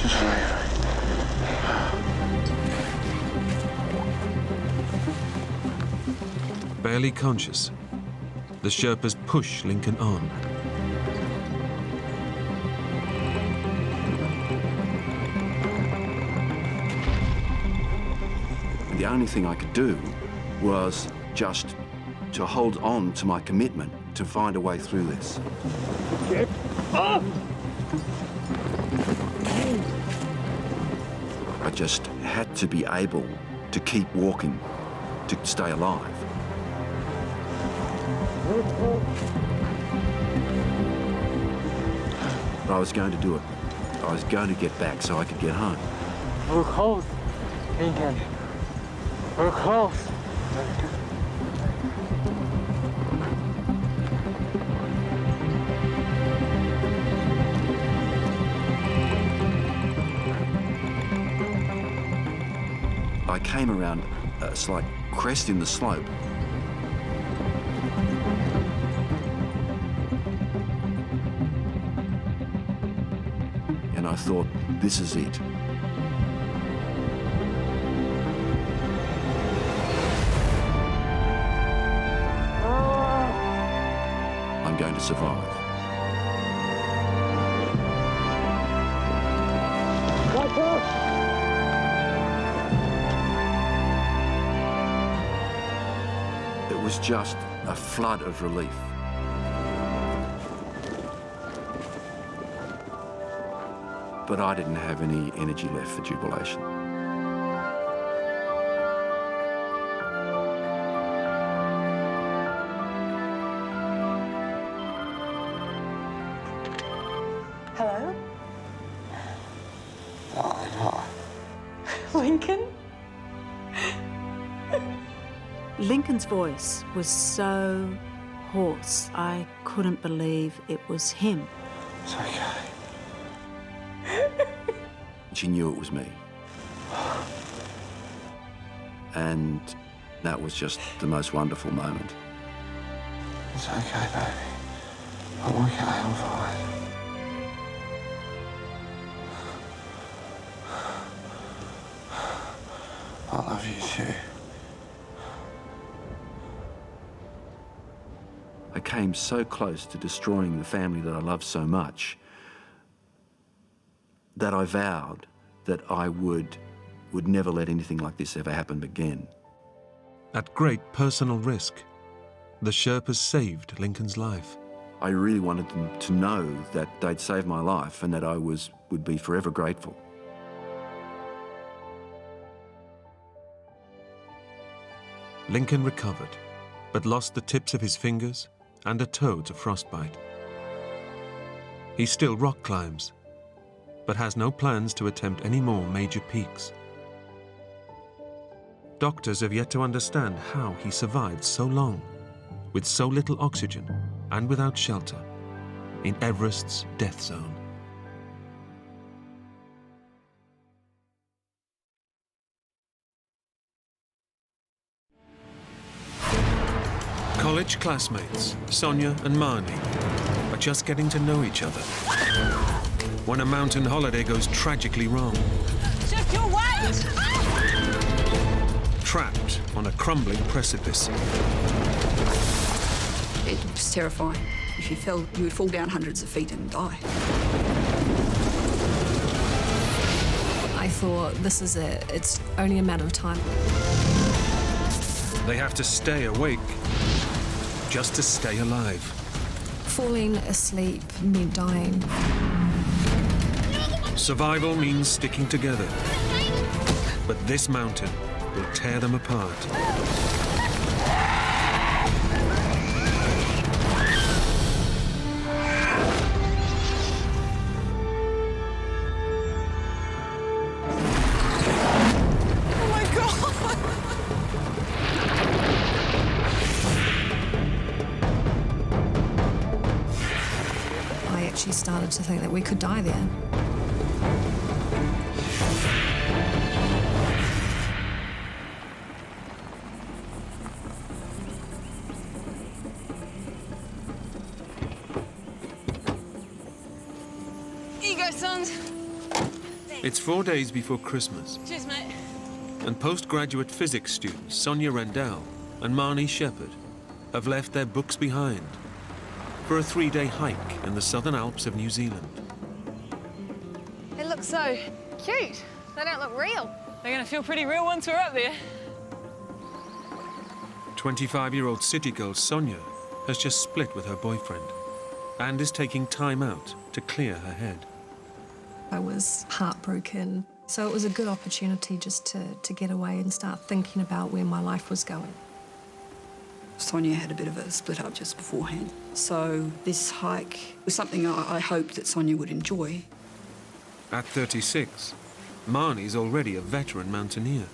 Just leave. Barely conscious, the Sherpas push Lincoln on. The only thing I could do was just to hold on to my commitment to find a way through this. Get up! I just had to be able to keep walking, to stay alive. But I was going to do it. I was going to get back so I could get home. We're close, Lincoln. We're close. I came around a slight crest in the slope. And I thought, this is it. I'm going to survive. It was just a flood of relief. But I didn't have any energy left for jubilation. Lincoln? Lincoln's voice was so hoarse, I couldn't believe it was him. It's okay. She knew it was me. And that was just the most wonderful moment. It's okay, baby. I'm okay, I'm fine. I love you too. I came so close to destroying the family that I loved so much that I vowed that I would never let anything like this ever happen again. At great personal risk, the Sherpas saved Lincoln's life. I really wanted them to know that they'd saved my life and that I would be forever grateful. Lincoln recovered, but lost the tips of his fingers and a toe to frostbite. He still rock climbs, but has no plans to attempt any more major peaks. Doctors have yet to understand how he survived so long, with so little oxygen and without shelter, in Everest's death zone. College classmates, Sonia and Marnie, are just getting to know each other when a mountain holiday goes tragically wrong. Shift your weight! Trapped on a crumbling precipice. It was terrifying. If you fell, you would fall down hundreds of feet and die. I thought, this is it. It's only a matter of time. They have to stay awake just to stay alive. Falling asleep meant dying. Survival means sticking together. But this mountain will tear them apart. She started to think that we could die there. Here you go, sons. It's 4 days before Christmas, Cheers, mate. and postgraduate physics students Sonia Rendell and Marnie Shepherd have left their books behind for a 3-day hike in the Southern Alps of New Zealand. They look so cute. They don't look real. They're gonna feel pretty real once we're up there. 25-year-old city girl Sonia has just split with her boyfriend and is taking time out to clear her head. I was heartbroken, so it was a good opportunity just to get away and start thinking about where my life was going. Sonia had a bit of a split up just beforehand. So this hike was something I hoped that Sonia would enjoy. At 36, Marnie's already a veteran mountaineer.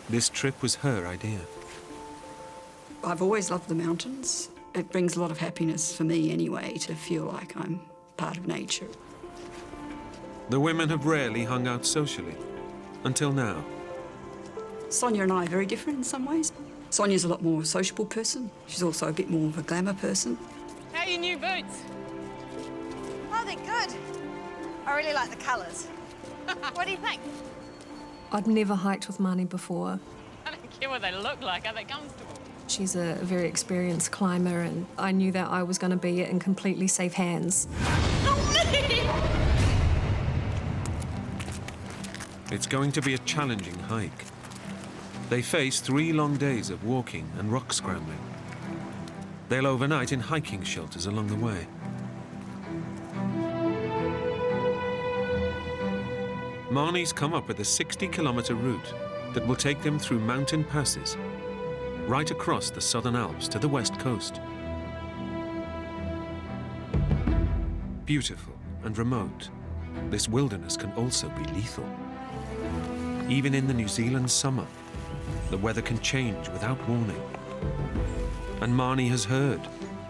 This trip was her idea. I've always loved the mountains. It brings a lot of happiness for me anyway, to feel like I'm part of nature. The women have rarely hung out socially, until now. Sonia and I are very different in some ways. Sonia's a lot more sociable person. She's also a bit more of a glamour person. How are your new boots? Oh, they're good. I really like the colours. What do you think? I'd never hiked with Marnie before. I don't care what they look like. Are they comfortable? She's a very experienced climber, and I knew that I was going to be in completely safe hands. It's going to be a challenging hike. They face 3 long days of walking and rock scrambling. They'll overnight in hiking shelters along the way. Marnie's come up with a 60-kilometer route that will take them through mountain passes, right across the Southern Alps to the west coast. Beautiful and remote, this wilderness can also be lethal. Even in the New Zealand summer, the weather can change without warning. And Marnie has heard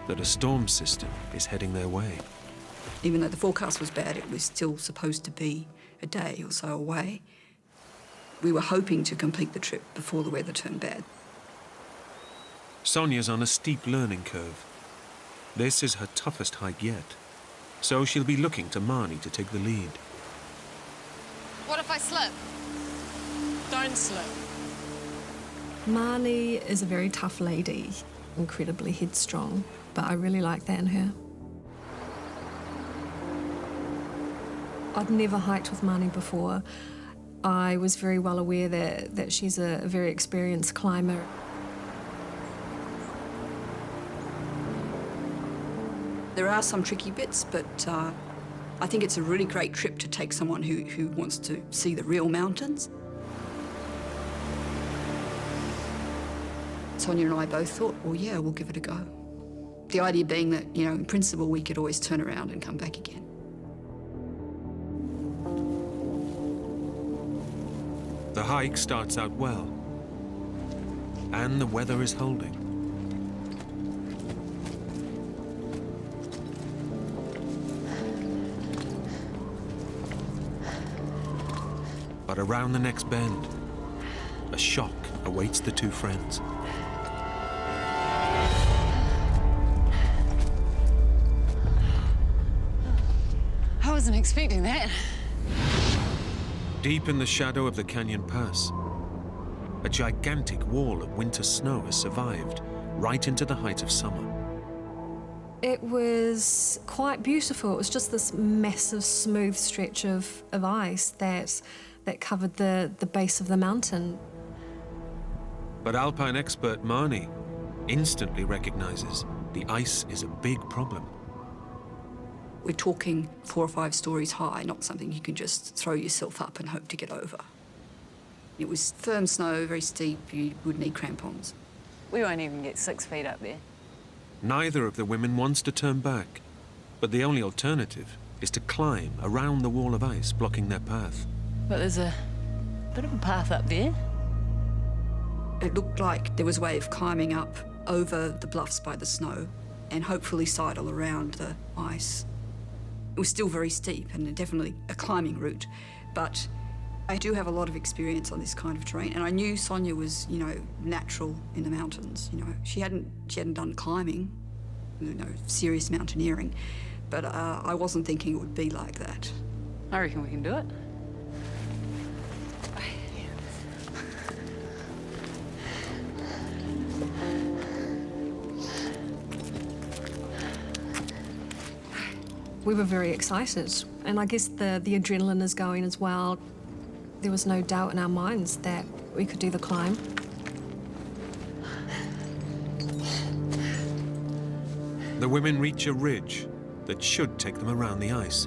that a storm system is heading their way. Even though the forecast was bad, it was still supposed to be a day or so away. We were hoping to complete the trip before the weather turned bad. Sonia's on a steep learning curve. This is her toughest hike yet, so she'll be looking to Marnie to take the lead. What if I slip? Don't slip. Marnie is a very tough lady, incredibly headstrong, but I really like that in her. I'd never hiked with Marnie before. I was very well aware that she's a very experienced climber. There are some tricky bits, but I think it's a really great trip to take someone who wants to see the real mountains. Sonia and I both thought, well, yeah, we'll give it a go. The idea being that, you know, in principle, we could always turn around and come back again. The hike starts out well, and the weather is holding. But around the next bend, a shock awaits the two friends. I wasn't expecting that. Deep in the shadow of the canyon pass, a gigantic wall of winter snow has survived right into the height of summer. It was quite beautiful. It was just this massive, smooth stretch of ice that covered the base of the mountain. But alpine expert Marnie instantly recognizes the ice is a big problem. We're talking 4 or 5 stories high, not something you can just throw yourself up and hope to get over. It was firm snow, very steep, you would need crampons. We won't even get 6 feet up there. Neither of the women wants to turn back, but the only alternative is to climb around the wall of ice blocking their path. But there's a bit of a path up there. It looked like there was a way of climbing up over the bluffs by the snow and hopefully sidle around the ice. It was still very steep and definitely a climbing route, but I do have a lot of experience on this kind of terrain, and I knew Sonia was, you know, natural in the mountains. You know, she hadn't done climbing, you know, serious mountaineering, but I wasn't thinking it would be like that. I reckon we can do it. We were very excited, and I guess the adrenaline is going as well. There was no doubt in our minds that we could do the climb. The women reach a ridge that should take them around the ice.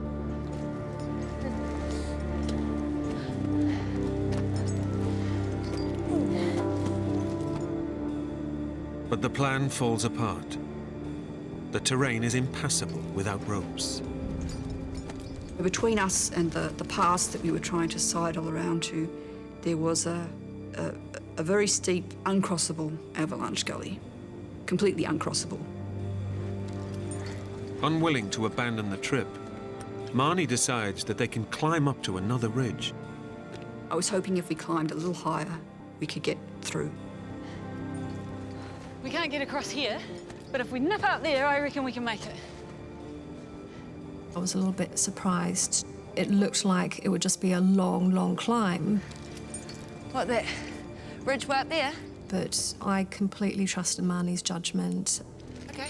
But the plan falls apart. The terrain is impassable without ropes. Between us and the pass that we were trying to sidle around to, there was a very steep, uncrossable avalanche gully. Completely uncrossable. Unwilling to abandon the trip, Marnie decides that they can climb up to another ridge. I was hoping if we climbed a little higher, we could get through. We can't get across here, but if we nip up there, I reckon we can make it. I was a little bit surprised. It looked like it would just be a long, long climb. What, that ridge way up there? But I completely trusted Marnie's judgment. Okay.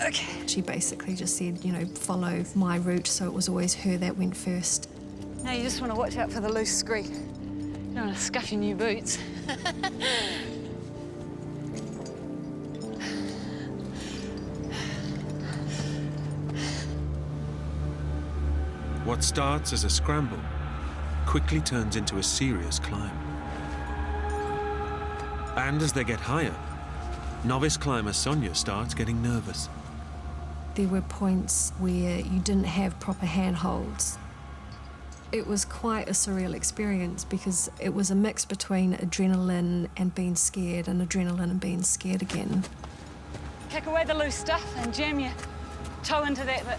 Okay. She basically just said, you know, follow my route, so it was always her that went first. Now you just want to watch out for the loose scree. You don't want to scuff your new boots. What starts as a scramble quickly turns into a serious climb. And as they get higher, novice climber Sonia starts getting nervous. There were points where you didn't have proper handholds. It was quite a surreal experience because it was a mix between adrenaline and being scared and adrenaline and being scared again. Kick away the loose stuff and jam your toe into that bit.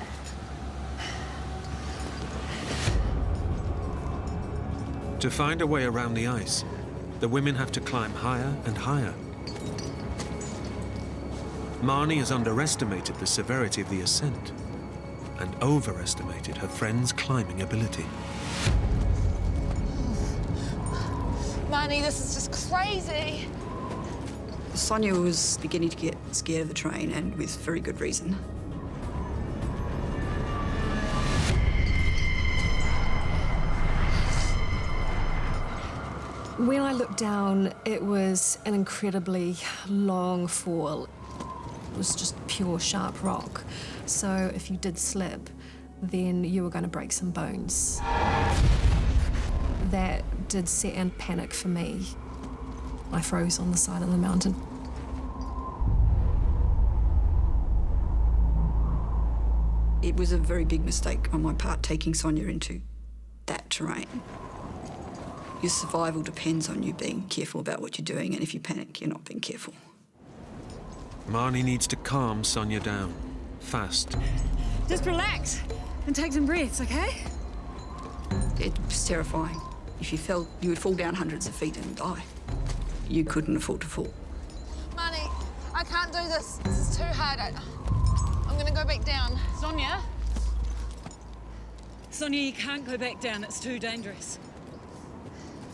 To find a way around the ice, the women have to climb higher and higher. Marnie has underestimated the severity of the ascent and overestimated her friend's climbing ability. Marnie, this is just crazy. Sonia was beginning to get scared of the train, and with very good reason. When I looked down, it was an incredibly long fall. It was just pure sharp rock. So if you did slip, then you were going to break some bones. That did set in panic for me. I froze on the side of the mountain. It was a very big mistake on my part taking Sonia into that terrain. Your survival depends on you being careful about what you're doing, and if you panic, you're not being careful. Marnie needs to calm Sonia down, fast. Just relax and take some breaths, okay? It was terrifying. If you fell, you would fall down hundreds of feet and die. You couldn't afford to fall. Marnie, I can't do this. This is too hard. I'm gonna go back down. Sonia? Sonia, you can't go back down. It's too dangerous.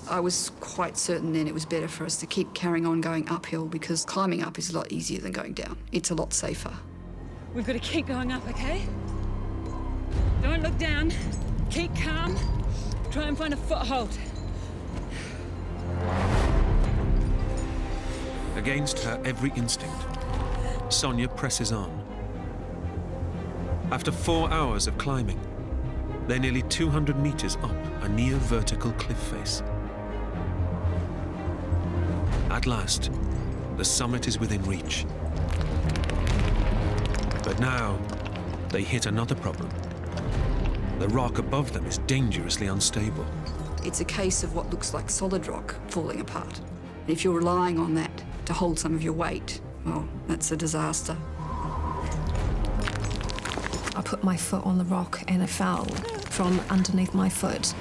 I was quite certain then it was better for us to keep carrying on going uphill, because climbing up is a lot easier than going down. It's a lot safer. We've got to keep going up, okay? Don't look down. Keep calm. Try and find a foothold. Against her every instinct, Sonia presses on. After 4 hours of climbing, they're nearly 200 meters up a near vertical cliff face. At last, the summit is within reach. But now, they hit another problem. The rock above them is dangerously unstable. It's a case of what looks like solid rock falling apart. If you're relying on that to hold some of your weight, well, that's a disaster. I put my foot on the rock and it fell from underneath my foot.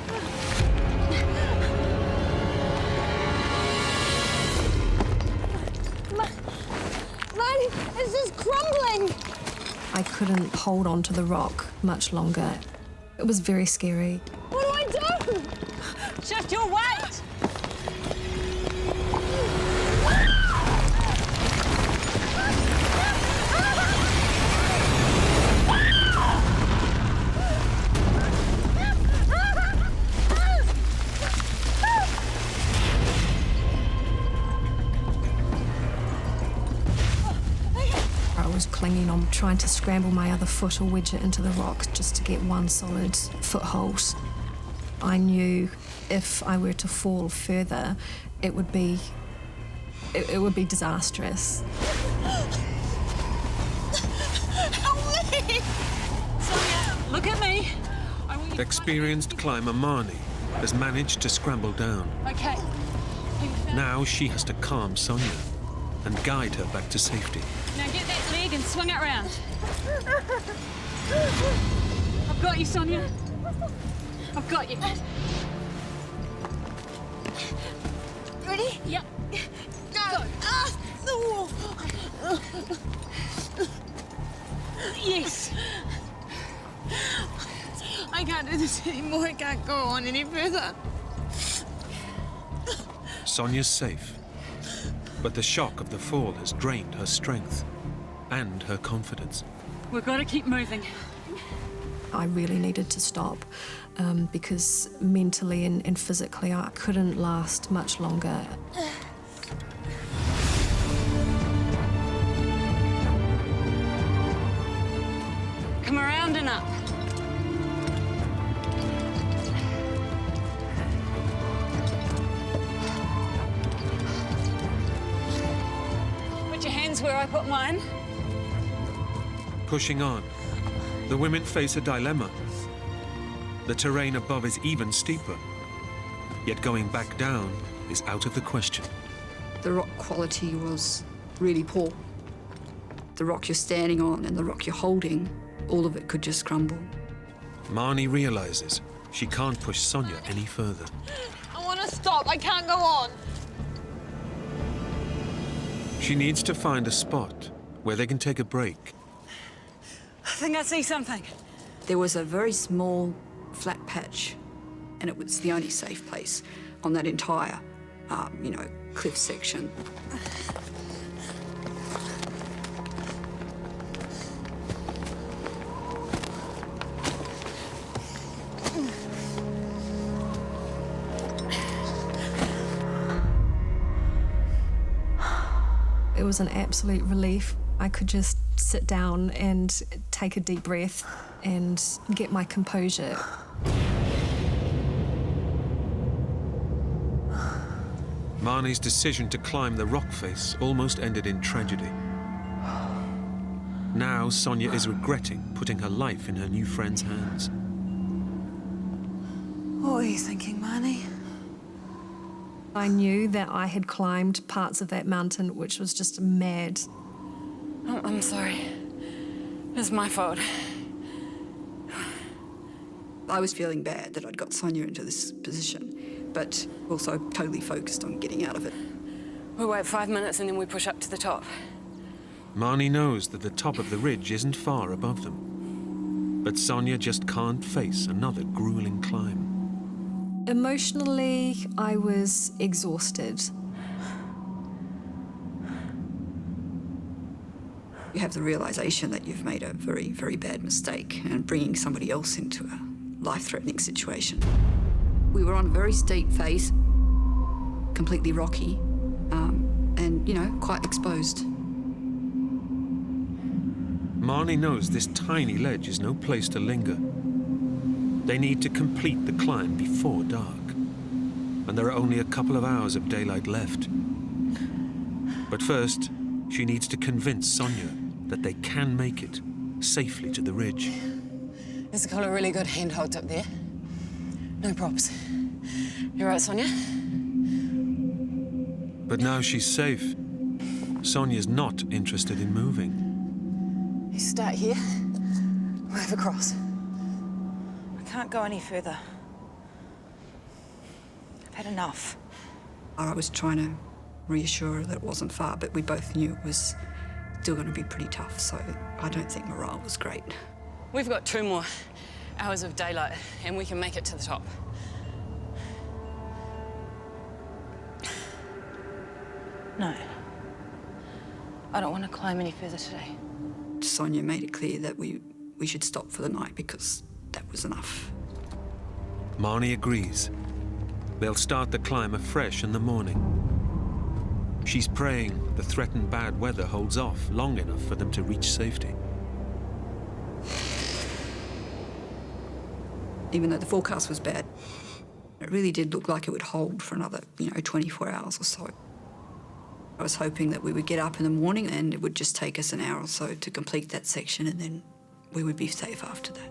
Marnie, it's just crumbling. I couldn't hold on to the rock much longer. It was very scary. What do I do? Shift your weight. I was clinging on, trying to scramble my other foot or wedge it into the rock just to get one solid foothold. I knew if I were to fall further, it would be disastrous. Help me! Sonia, look at me. Experienced climber Marnie has managed to scramble down. Okay. Now she has to calm Sonia and guide her back to safety. Now get that leg and swing it round. I've got you, Sonia. I've got you. Ready? Yep. Go. Yes. I can't do this anymore. I can't go on any further. Sonia's safe, but the shock of the fall has drained her strength and her confidence. We've got to keep moving. I really needed to stop because mentally and physically I couldn't last much longer. Come around and up. Put your hands where I put mine. Pushing on, the women face a dilemma. The terrain above is even steeper. Yet going back down is out of the question. The rock quality was really poor. The rock you're standing on and the rock you're holding, all of it could just crumble. Marnie realizes she can't push Sonia any further. I want to stop. I can't go on. She needs to find a spot where they can take a break. I think I see something. There was a very small, flat patch, and it was the only safe place on that entire, cliff section. It was an absolute relief. I could just sit down and take a deep breath and get my composure. Marnie's decision to climb the rock face almost ended in tragedy. Now Sonia is regretting putting her life in her new friend's hands. What were you thinking, Marnie? I knew that I had climbed parts of that mountain, which was just mad. Oh, I'm sorry. It's my fault. I was feeling bad that I'd got Sonia into this position, but also totally focused on getting out of it. We wait 5 minutes and then we push up to the top. Marnie knows that the top of the ridge isn't far above them, but Sonia just can't face another grueling climb. Emotionally, I was exhausted. You have the realization that you've made a very, very bad mistake and bringing somebody else into a life-threatening situation. We were on a very steep face, completely rocky, and, quite exposed. Marnie knows this tiny ledge is no place to linger. They need to complete the climb before dark, and there are only a couple of hours of daylight left. But first, she needs to convince Sonia that they can make it safely to the ridge. There's a couple of really good handholds up there. No props. You right, Sonia? But now she's safe. Sonia's not interested in moving. You start here, move across. I can't go any further. I've had enough. I was trying to reassure her that it wasn't far, but we both knew it was still going to be pretty tough, so I don't think morale was great. We've got 2 more hours of daylight, and we can make it to the top. No. I don't want to climb any further today. Sonia made it clear that we should stop for the night because that was enough. Marnie agrees. They'll start the climb afresh in the morning. She's praying the threatened bad weather holds off long enough for them to reach safety. Even though the forecast was bad, it really did look like it would hold for another, 24 hours or so. I was hoping that we would get up in the morning and it would just take us an hour or so to complete that section, and then we would be safe after that.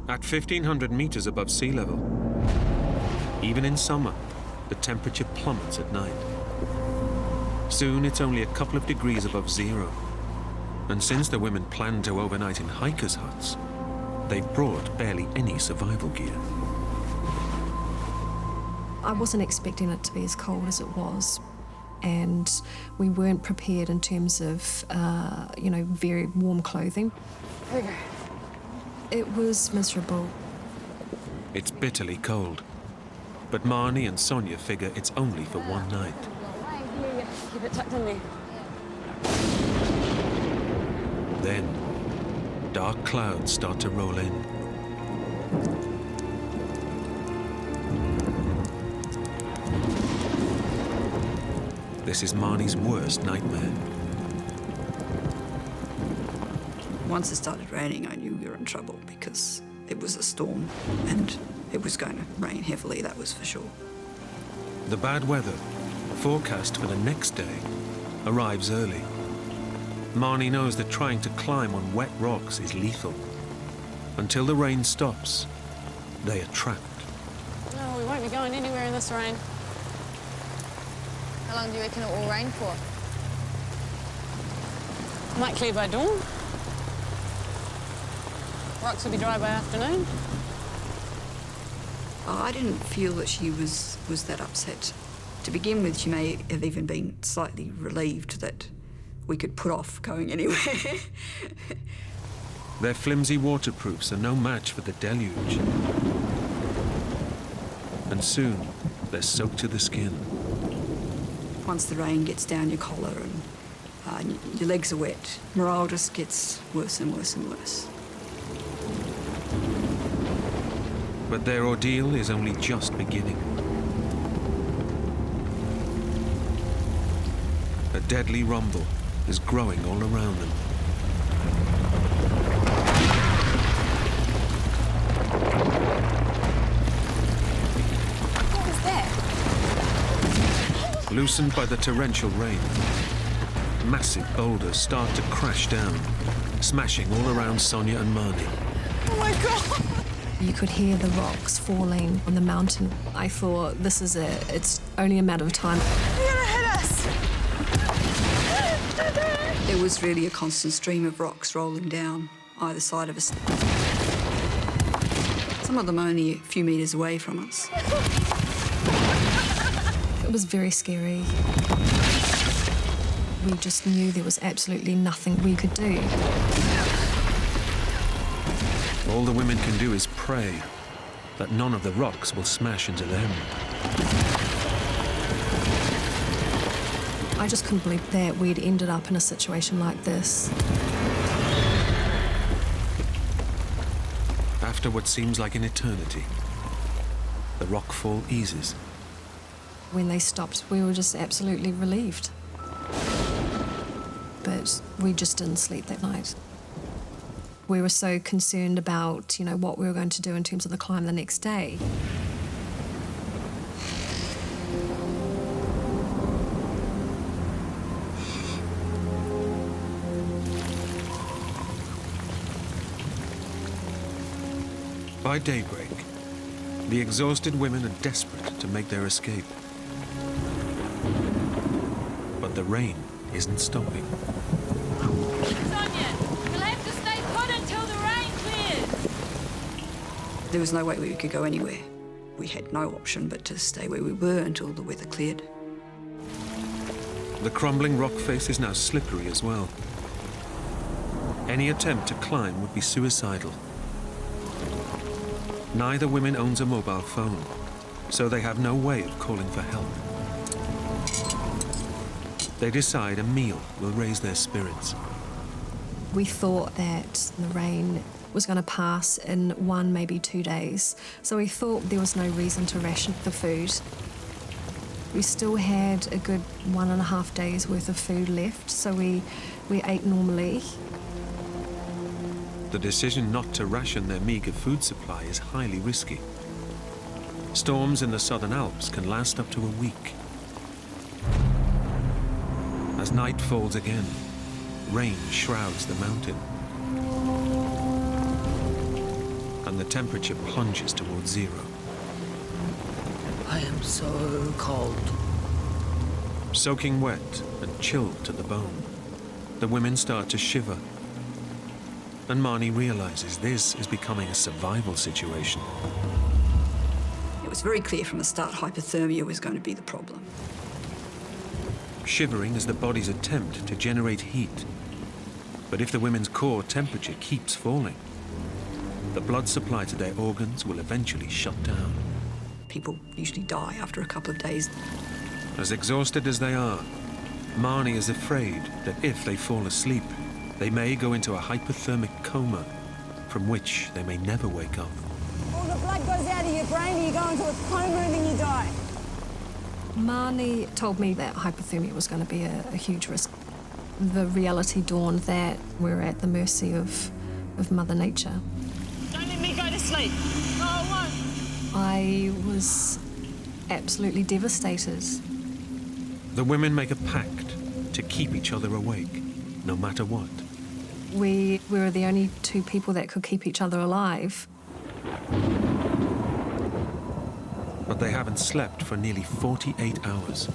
At 1,500 meters above sea level, even in summer, the temperature plummets at night. Soon it's only a couple of degrees above zero. And since the women planned to overnight in hikers' huts, they've brought barely any survival gear. I wasn't expecting it to be as cold as it was, and we weren't prepared in terms of, very warm clothing. Okay. It was miserable. It's bitterly cold, but Marnie and Sonia figure it's only for one night. Keep it tucked in there. Then, dark clouds start to roll in. This is Marnie's worst nightmare. Once it started raining, I knew we were in trouble because it was a storm and it was going to rain heavily, that was for sure. The bad weather, forecast for the next day, arrives early. Marnie knows that trying to climb on wet rocks is lethal. Until the rain stops, they are trapped. No, we won't be going anywhere in this rain. How long do you reckon it will rain for? Might clear by dawn. Rocks will be dry by afternoon. I didn't feel that she was that upset. To begin with, she may have even been slightly relieved that we could put off going anywhere. Their flimsy waterproofs are no match for the deluge. And soon, they're soaked to the skin. Once the rain gets down your collar and your legs are wet, morale just gets worse and worse and worse. But their ordeal is only just beginning. A deadly rumble is growing all around them. What was that? Loosened by the torrential rain, massive boulders start to crash down, smashing all around Sonia and Marnie. Oh my God! You could hear the rocks falling on the mountain. I thought, this is it. It's only a matter of time. They're gonna hit us! There was really a constant stream of rocks rolling down either side of us. Some of them only a few metres away from us. It was very scary. We just knew there was absolutely nothing we could do. All the women can do is pray that none of the rocks will smash into them. I just couldn't believe that we'd ended up in a situation like this. After what seems like an eternity, the rockfall eases. When they stopped, we were just absolutely relieved. But we just didn't sleep that night. We were so concerned about, what we were going to do in terms of the climb the next day. By daybreak, the exhausted women are desperate to make their escape. But the rain isn't stopping. Sonia, you'll have to stay put until the rain clears. There was no way we could go anywhere. We had no option but to stay where we were until the weather cleared. The crumbling rock face is now slippery as well. Any attempt to climb would be suicidal. Neither woman owns a mobile phone, so they have no way of calling for help. They decide a meal will raise their spirits. We thought that the rain was going to pass in 1, maybe 2 days, so we thought there was no reason to ration the food. We still had a good 1.5 days worth of food left, so we ate normally. The decision not to ration their meager food supply is highly risky. Storms in the Southern Alps can last up to a week. As night falls again, rain shrouds the mountain. And the temperature plunges towards zero. I am so cold. Soaking wet and chilled to the bone, the women start to shiver. And Marnie realizes this is becoming a survival situation. It was very clear from the start hypothermia was going to be the problem. Shivering is the body's attempt to generate heat. But if the women's core temperature keeps falling, the blood supply to their organs will eventually shut down. People usually die after a couple of days. As exhausted as they are, Marnie is afraid that if they fall asleep, they may go into a hypothermic coma from which they may never wake up. All the blood goes out of your brain and you go into a coma and then you die. Marnie told me that hypothermia was going to be a huge risk. The reality dawned that we're at the mercy of Mother Nature. Don't let me go to sleep. No, I won't. I was absolutely devastated. The women make a pact to keep each other awake. no matter what. We were the only two people that could keep each other alive. But they haven't slept for nearly 48 hours.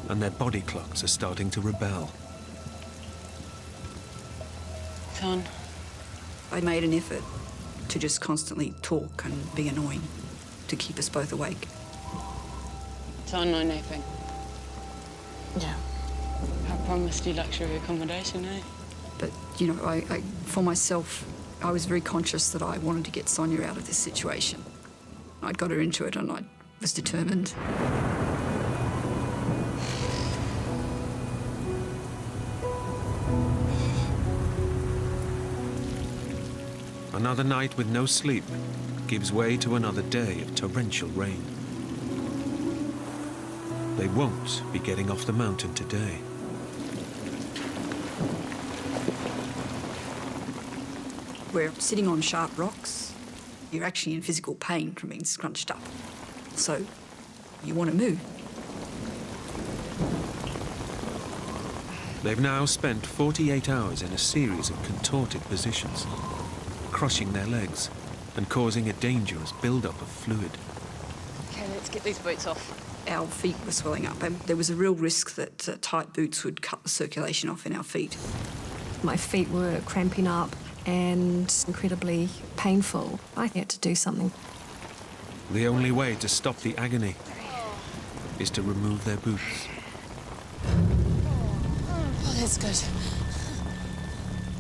And their body clocks are starting to rebel. Son. I made an effort to just constantly talk and be annoying to keep us both awake. Son, no napping. Yeah. I promised you luxury accommodation, eh? But, you know, I for myself, I was very conscious that I wanted to get Sonia out of this situation. I'd got her into it and I was determined. Another night with no sleep gives way to another day of torrential rain. They won't be getting off the mountain today. We're sitting on sharp rocks. You're actually in physical pain from being scrunched up. So you want to move. They've now spent 48 hours in a series of contorted positions, crushing their legs and causing a dangerous build-up of fluid. Okay, let's get these boots off. Our feet were swelling up and there was a real risk that tight boots would cut the circulation off in our feet. My feet were cramping up and incredibly painful. I had to do something. The only way to stop the agony is to remove their boots. Oh, that's good.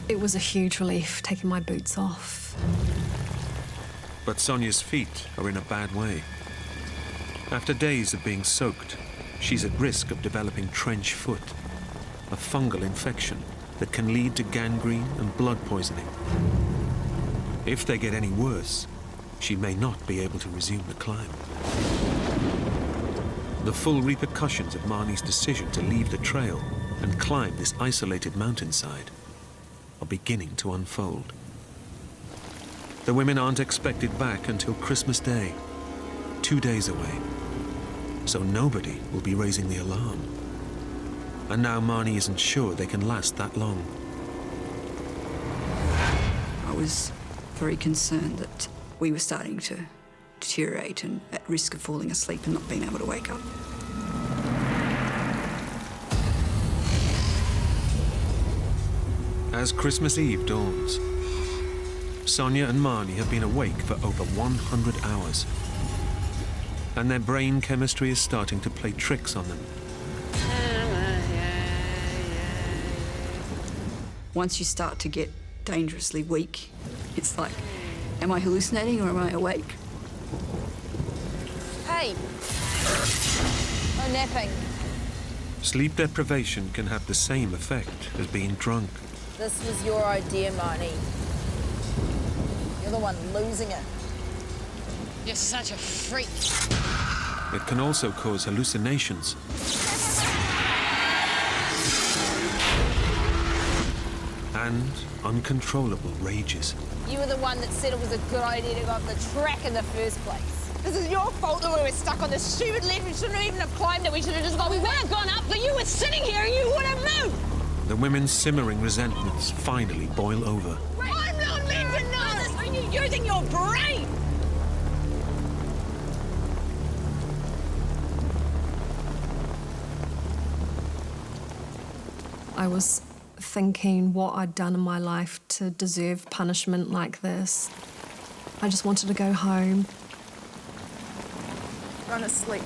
It was a huge relief taking my boots off. But Sonia's feet are in a bad way. After days of being soaked, she's at risk of developing trench foot, a fungal infection that can lead to gangrene and blood poisoning. If they get any worse, she may not be able to resume the climb. The full repercussions of Marnie's decision to leave the trail and climb this isolated mountainside are beginning to unfold. The women aren't expected back until Christmas Day, 2 days away. So nobody will be raising the alarm. And now Marnie isn't sure they can last that long. I was very concerned that we were starting to deteriorate and at risk of falling asleep and not being able to wake up. As Christmas Eve dawns, Sonia and Marnie have been awake for over 100 hours. And their brain chemistry is starting to play tricks on them. Once you start to get dangerously weak, it's like, am I hallucinating or am I awake? Hey! No napping. Sleep deprivation can have the same effect as being drunk. This was your idea, Marnie. You're the one losing it. You're such a freak. It can also cause hallucinations. And uncontrollable rages. You were the one that said it was a good idea to go up the track in the first place. This is your fault that we were stuck on this stupid ledge. We shouldn't even have climbed it. We should have just gone. We would have gone up, but you were sitting here and you would have moved. The women's simmering resentments finally boil over. I'm not meant to know this when you're using your brain. I was thinking what I'd done in my life to deserve punishment like this. I just wanted to go home. Run asleep.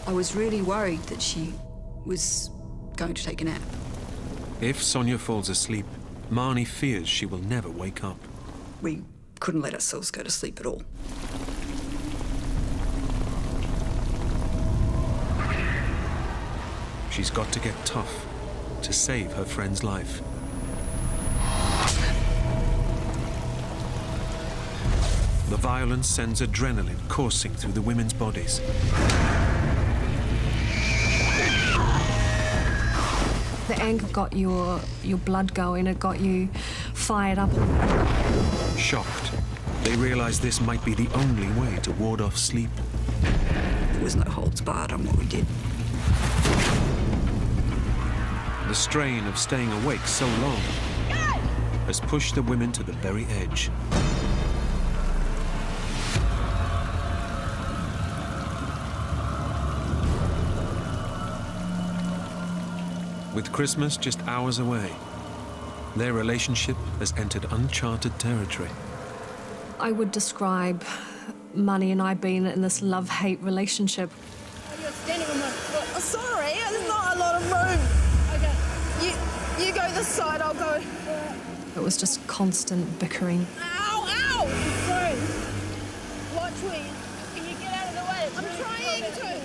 I was really worried that she was going to take a nap. If Sonia falls asleep, Marnie fears she will never wake up. We couldn't let ourselves go to sleep at all. She's got to get tough to save her friend's life. The violence sends adrenaline coursing through the women's bodies. The anger got your blood going, it got you fired up. Shocked, they realize this might be the only way to ward off sleep. There was no holds barred on what we did. The strain of staying awake so long has pushed the women to the very edge. With Christmas just hours away, their relationship has entered uncharted territory. I would describe Money and I being in this love-hate relationship. You're standing on my foot. Oh, sorry, there's not a lot of room. Okay. You go this side, I'll go. It was just constant bickering. Ow, ow! Sorry. Watch me. Can you get out of the way? I'm trying to.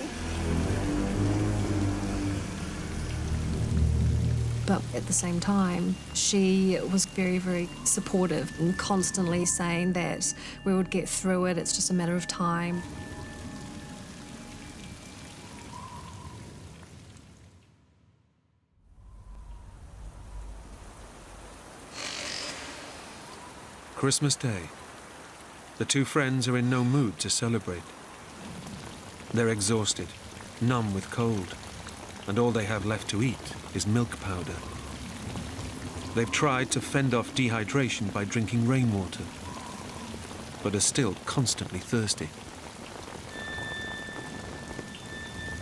But at the same time, she was very, very supportive and constantly saying that we would get through it, it's just a matter of time. Christmas Day. The two friends are in no mood to celebrate. They're exhausted, numb with cold, and all they have left to eat is milk powder. They've tried to fend off dehydration by drinking rainwater, but are still constantly thirsty.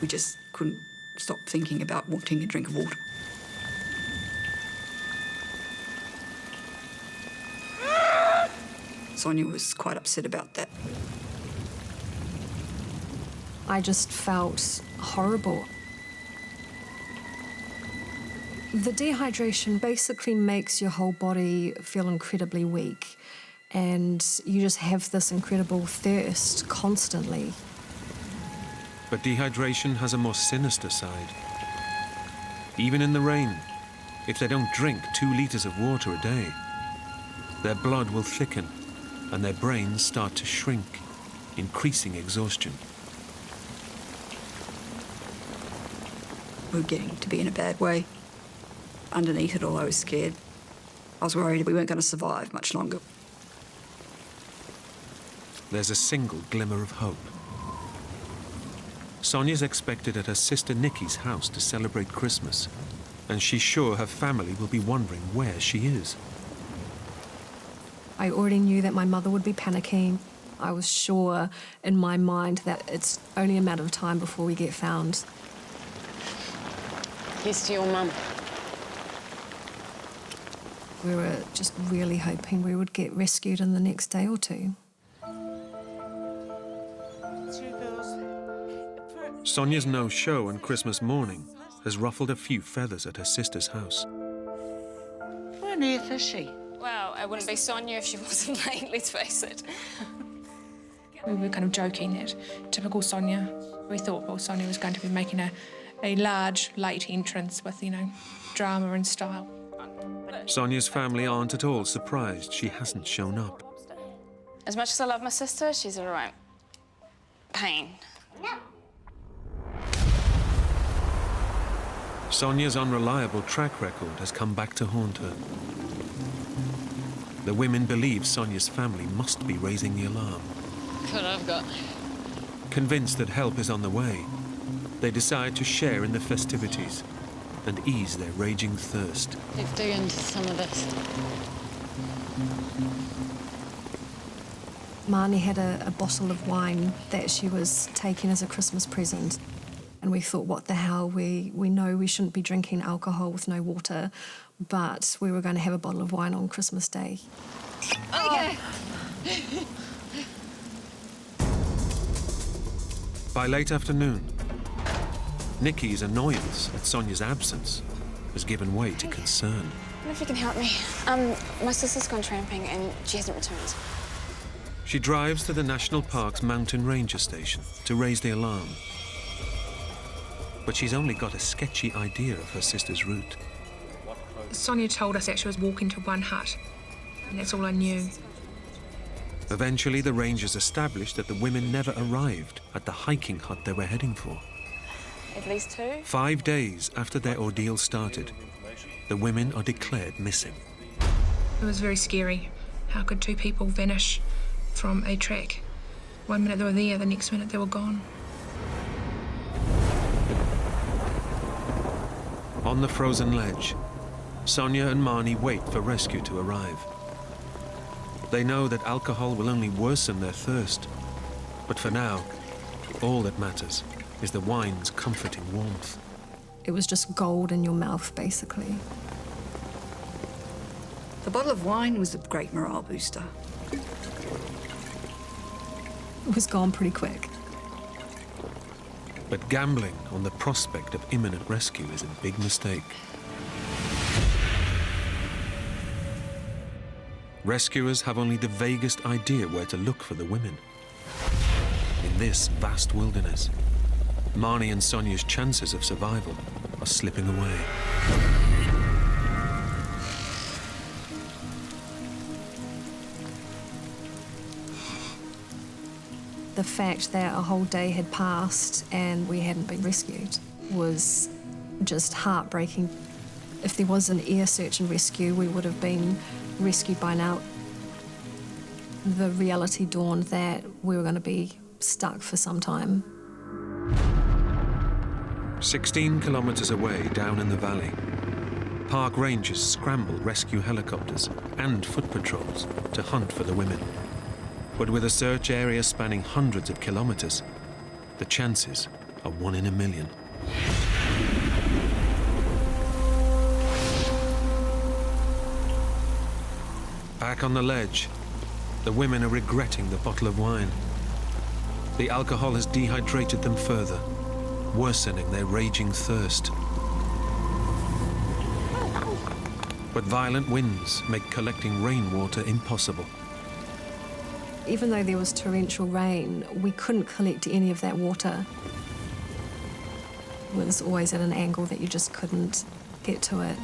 We just couldn't stop thinking about wanting a drink of water. Sonia was quite upset about that. I just felt horrible. The dehydration basically makes your whole body feel incredibly weak, and you just have this incredible thirst constantly. But dehydration has a more sinister side. Even in the rain, if they don't drink 2 litres of water a day, their blood will thicken and their brains start to shrink, increasing exhaustion. We were getting to be in a bad way. Underneath it all, I was scared. I was worried we weren't going to survive much longer. There's a single glimmer of hope. Sonia's expected at her sister Nikki's house to celebrate Christmas, and she's sure her family will be wondering where she is. I already knew that my mother would be panicking. I was sure in my mind that it's only a matter of time before we get found. Here's to your mum. We were just really hoping we would get rescued in the next day or two. Sonia's no-show on Christmas morning has ruffled a few feathers at her sister's house. Where on earth is she? Well, I wouldn't be Sonia if she wasn't late, let's face it. We were kind of joking that typical Sonia. We thought, well, Sonia was going to be making a large late entrance with, you know, drama and style. Sonia's family aren't at all surprised she hasn't shown up. As much as I love my sister, she's a right pain. Sonia's unreliable track record has come back to haunt her. The women believe Sonia's family must be raising the alarm. God, I've got... Convinced that help is on the way, they decide to share in the festivities and ease their raging thirst. Let's dig into some of this. Marnie had a bottle of wine that she was taking as a Christmas present. And we thought, what the hell, we know we shouldn't be drinking alcohol with no water, but we were going to have a bottle of wine on Christmas Day. Okay. By late afternoon, Nikki's annoyance at Sonia's absence has given way to concern. I don't know if you can help me. My sister's gone tramping and she hasn't returned. She drives to the National Park's mountain ranger station to raise the alarm. But she's only got a sketchy idea of her sister's route. Sonia told us that she was walking to one hut, and that's all I knew. Eventually, the rangers established that the women never arrived at the hiking hut they were heading for. At least 2? 5 days after their ordeal started, the women are declared missing. It was very scary. How could 2 people vanish from a track? 1 minute they were there, the next minute they were gone. On the frozen ledge, Sonia and Marnie wait for rescue to arrive. They know that alcohol will only worsen their thirst, but for now, all that matters is the wine's comforting warmth. It was just gold in your mouth, basically. The bottle of wine was a great morale booster. It was gone pretty quick. But gambling on the prospect of imminent rescue is a big mistake. Rescuers have only the vaguest idea where to look for the women. In this vast wilderness, Marnie and Sonia's chances of survival are slipping away. The fact that a whole day had passed and we hadn't been rescued was just heartbreaking. If there was an air search and rescue, we would have been rescued by now. The reality dawned that we were going to be stuck for some time. 16 kilometers away down in the valley, park rangers scramble rescue helicopters and foot patrols to hunt for the women. But with a search area spanning hundreds of kilometers, the chances are 1 in a million. Back on the ledge, the women are regretting the bottle of wine. The alcohol has dehydrated them further, worsening their raging thirst. But violent winds make collecting rainwater impossible. Even though there was torrential rain, we couldn't collect any of that water. It was always at an angle that you just couldn't get to it.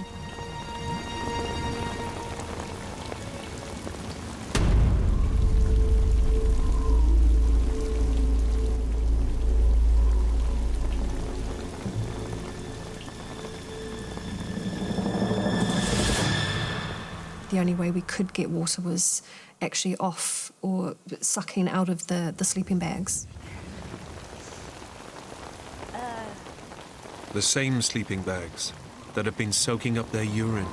The only way we could get water was actually off or sucking out of the sleeping bags. The same sleeping bags that have been soaking up their urine.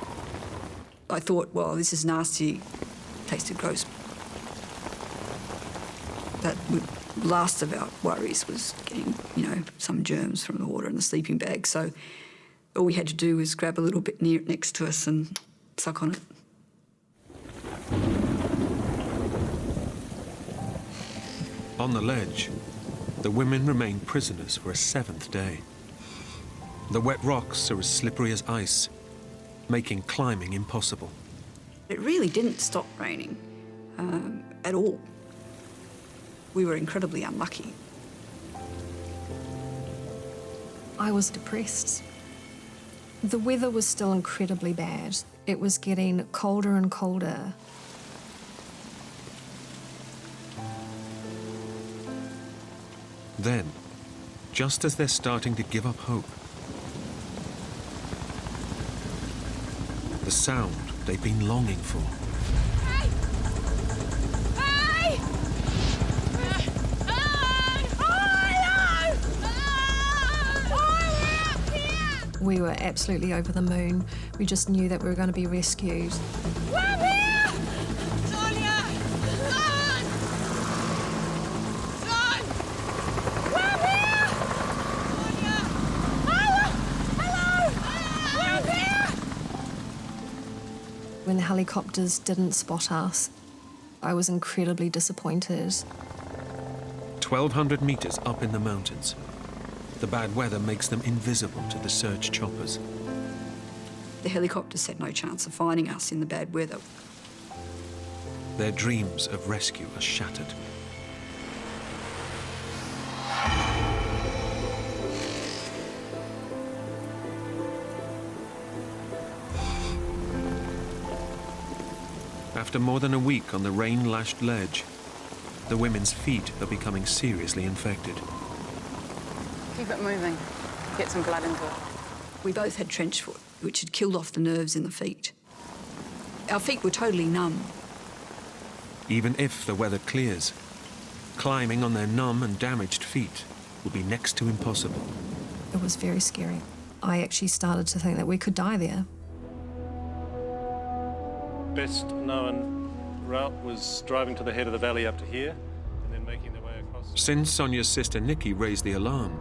I thought, well, this is nasty, tasted gross. That the last of our worries was getting, some germs from the water in the sleeping bag. So all we had to do was grab a little bit next to us and suck on it. On the ledge, the women remain prisoners for a 7th day. The wet rocks are as slippery as ice, making climbing impossible. It really didn't stop raining at all. We were incredibly unlucky. I was depressed. The weather was still incredibly bad. It was getting colder and colder. Then, just as they're starting to give up hope, the sound they've been longing for. We were absolutely over the moon. We just knew that we were going to be rescued. I'm here! Sonia! Son! Son! I'm here! Sonia! Hello! I'm here! When the helicopters didn't spot us, I was incredibly disappointed. 1,200 meters up in the mountains, the bad weather makes them invisible to the search choppers. The helicopters had no chance of finding us in the bad weather. Their dreams of rescue are shattered. After more than a week on the rain-lashed ledge, the women's feet are becoming seriously infected. Keep it moving. Get some blood into it. We both had trench foot, which had killed off the nerves in the feet. Our feet were totally numb. Even if the weather clears, climbing on their numb and damaged feet will be next to impossible. It was very scary. I actually started to think that we could die there. Best known route was driving to the head of the valley up to here and then making their way across. Since Sonia's sister Nikki raised the alarm,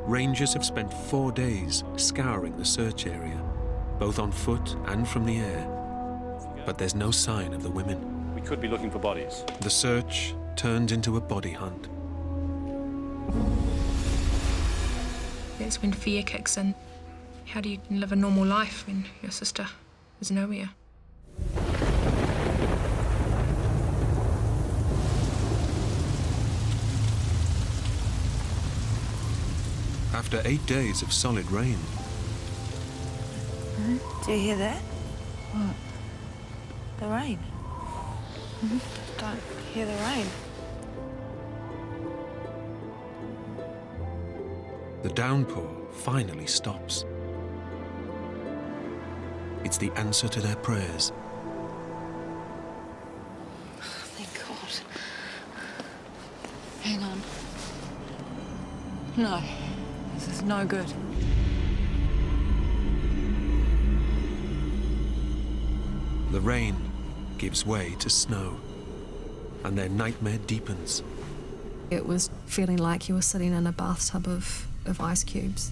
rangers have spent 4 days scouring the search area, both on foot and from the air. But there's no sign of the women. We could be looking for bodies. The search turned into a body hunt. That's when fear kicks in. How do you live a normal life when your sister is nowhere? After 8 days of solid rain. Do you hear that? What? The rain. Don't hear the rain. The downpour finally stops. It's the answer to their prayers. Thank God. Hang on. No, this is no good. The rain gives way to snow, and their nightmare deepens. It was feeling like you were sitting in a bathtub of ice cubes.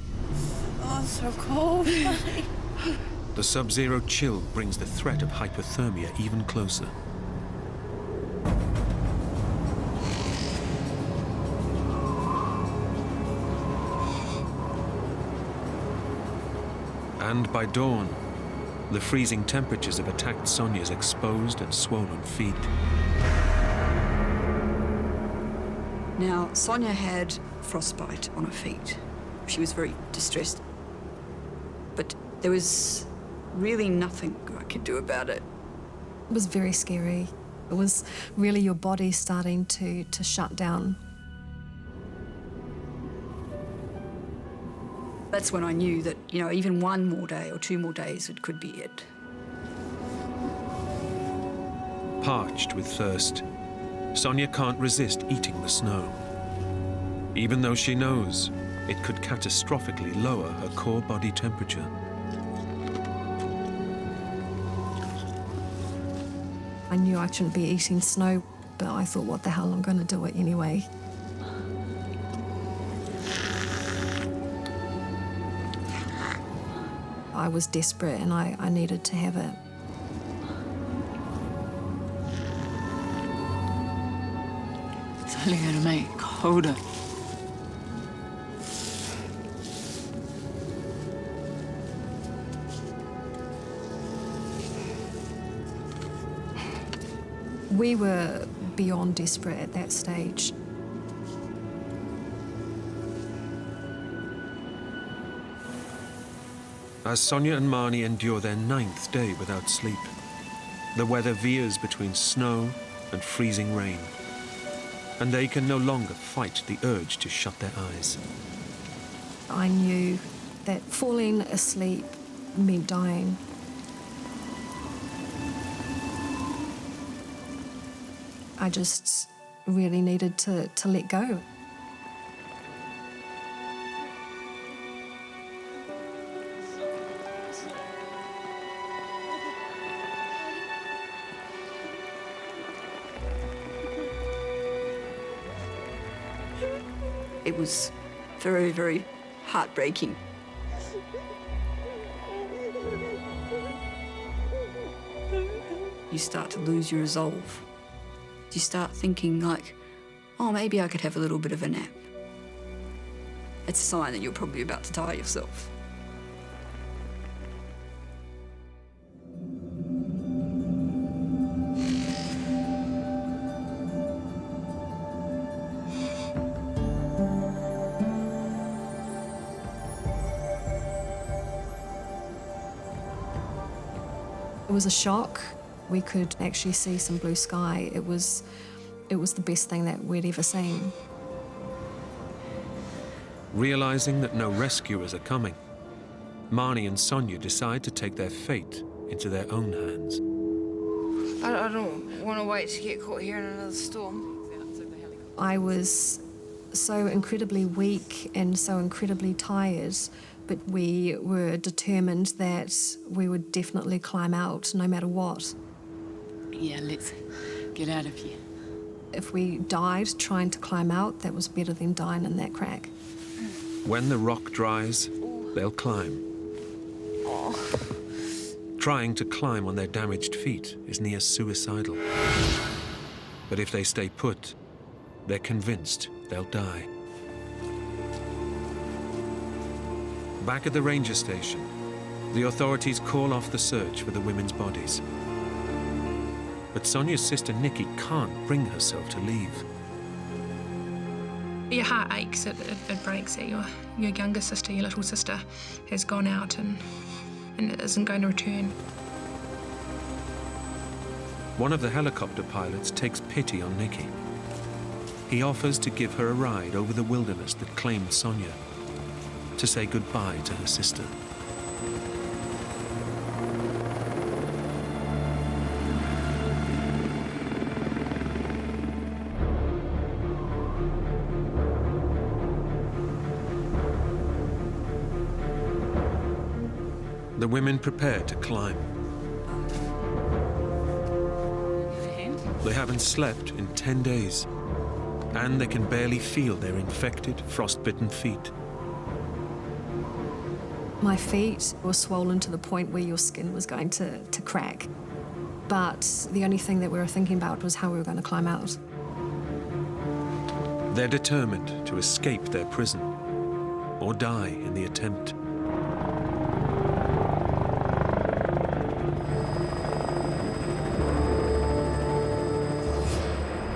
Oh, it's so cold. The sub-zero chill brings the threat of hypothermia even closer. And by dawn, the freezing temperatures have attacked Sonia's exposed and swollen feet. Now, Sonia had frostbite on her feet. She was very distressed. But there was really nothing I could do about it. It was very scary. It was really your body starting to shut down. That's when I knew that, you know, even 1 more day or 2 more days, it could be it. Parched with thirst, Sonia can't resist eating the snow, even though she knows it could catastrophically lower her core body temperature. I knew I shouldn't be eating snow, but I thought, what the hell, I'm going to do it anyway. I was desperate and I needed to have it. It's only going to make it colder. We were beyond desperate at that stage. As Sonia and Marnie endure their 9th day without sleep, the weather veers between snow and freezing rain, and they can no longer fight the urge to shut their eyes. I knew that falling asleep meant dying. I just really needed to let go. It was very, very heartbreaking. You start to lose your resolve. You start thinking like, oh, maybe I could have a little bit of a nap. It's a sign that you're probably about to die yourself. It was a shock. We could actually see some blue sky. It was the best thing that we'd ever seen. Realizing that no rescuers are coming, Marnie and Sonia decide to take their fate into their own hands. I don't want to wait to get caught here in another storm. I was so incredibly weak and so incredibly tired But we were determined that we would definitely climb out no matter what. Yeah, let's get out of here. If we died trying to climb out, that was better than dying in that crack. When the rock dries, they'll climb. Trying to climb on their damaged feet is near suicidal. But if they stay put, they're convinced they'll die. Back at the ranger station, the authorities call off the search for the women's bodies. But Sonia's sister Nikki can't bring herself to leave. Your heart aches, it breaks that your younger sister, your little sister, has gone out and isn't going to return. One of the helicopter pilots takes pity on Nikki. He offers to give her a ride over the wilderness that claimed Sonia, to say goodbye to her sister. The women prepare to climb. They haven't slept in 10 days, and they can barely feel their infected, frost-bitten feet. My feet were swollen to the point where your skin was going to crack. But the only thing that we were thinking about was how we were going to climb out. They're determined to escape their prison, or die in the attempt.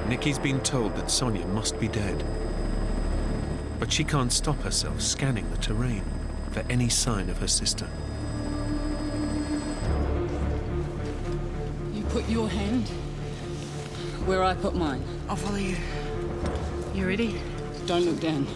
Nikki's been told that Sonia must be dead, but she can't stop herself scanning the terrain for any sign of her sister. You put your hand where I put mine. I'll follow you. You ready? Don't look down.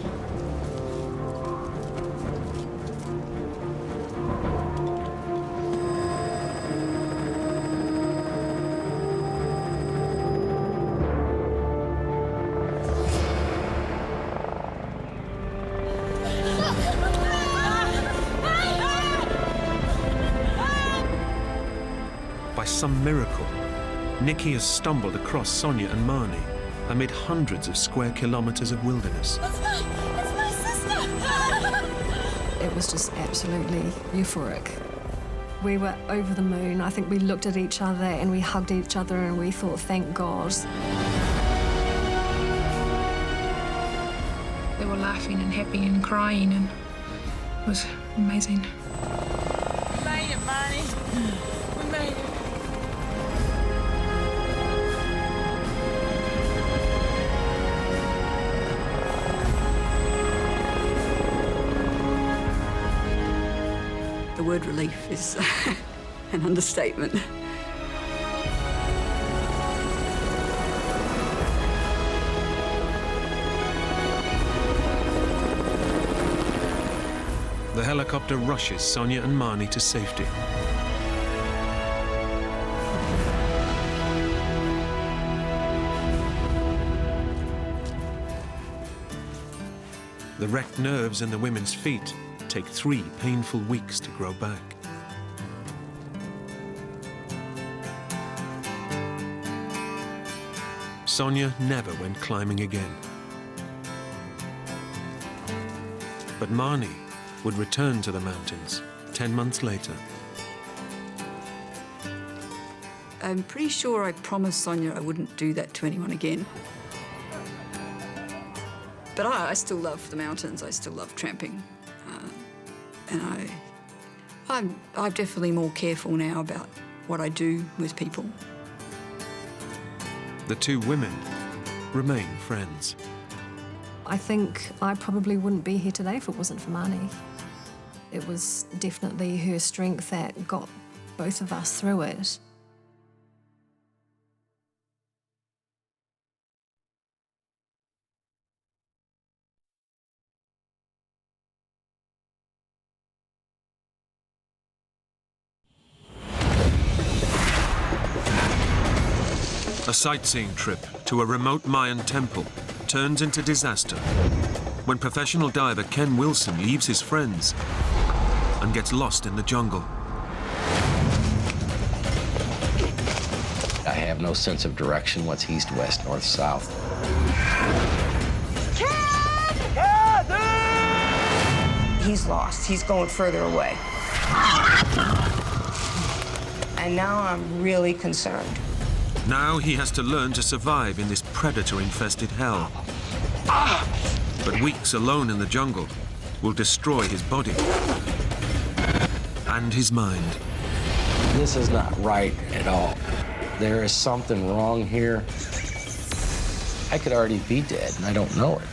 By some miracle, Nikki has stumbled across Sonia and Marnie amid hundreds of square kilometers of wilderness. It's my sister! It was just absolutely euphoric. We were over the moon. I think we looked at each other and we hugged each other and we thought, thank God. They were laughing and happy and crying, and it was amazing. We made it, Marnie. We made it. The word relief is an understatement. The helicopter rushes Sonia and Marnie to safety. The wrecked nerves in the women's feet take 3 painful weeks to grow back. Sonia never went climbing again. But Marnie would return to the mountains 10 months later. I'm pretty sure I promised Sonia I wouldn't do that to anyone again. But I still love the mountains. I still love tramping. And I'm definitely more careful now about what I do with people. The two women remain friends. I think I probably wouldn't be here today if it wasn't for Marnie. It was definitely her strength that got both of us through it. A sightseeing trip to a remote Mayan temple turns into disaster when professional diver Ken Wilson leaves his friends and gets lost in the jungle. I have no sense of direction, what's east, west, north, south. He's lost. He's going further away. And now I'm really concerned. Now he has to learn to survive in this predator-infested hell. But weeks alone in the jungle will destroy his body and his mind. This is not right at all. There is something wrong here. I could already be dead, and I don't know it.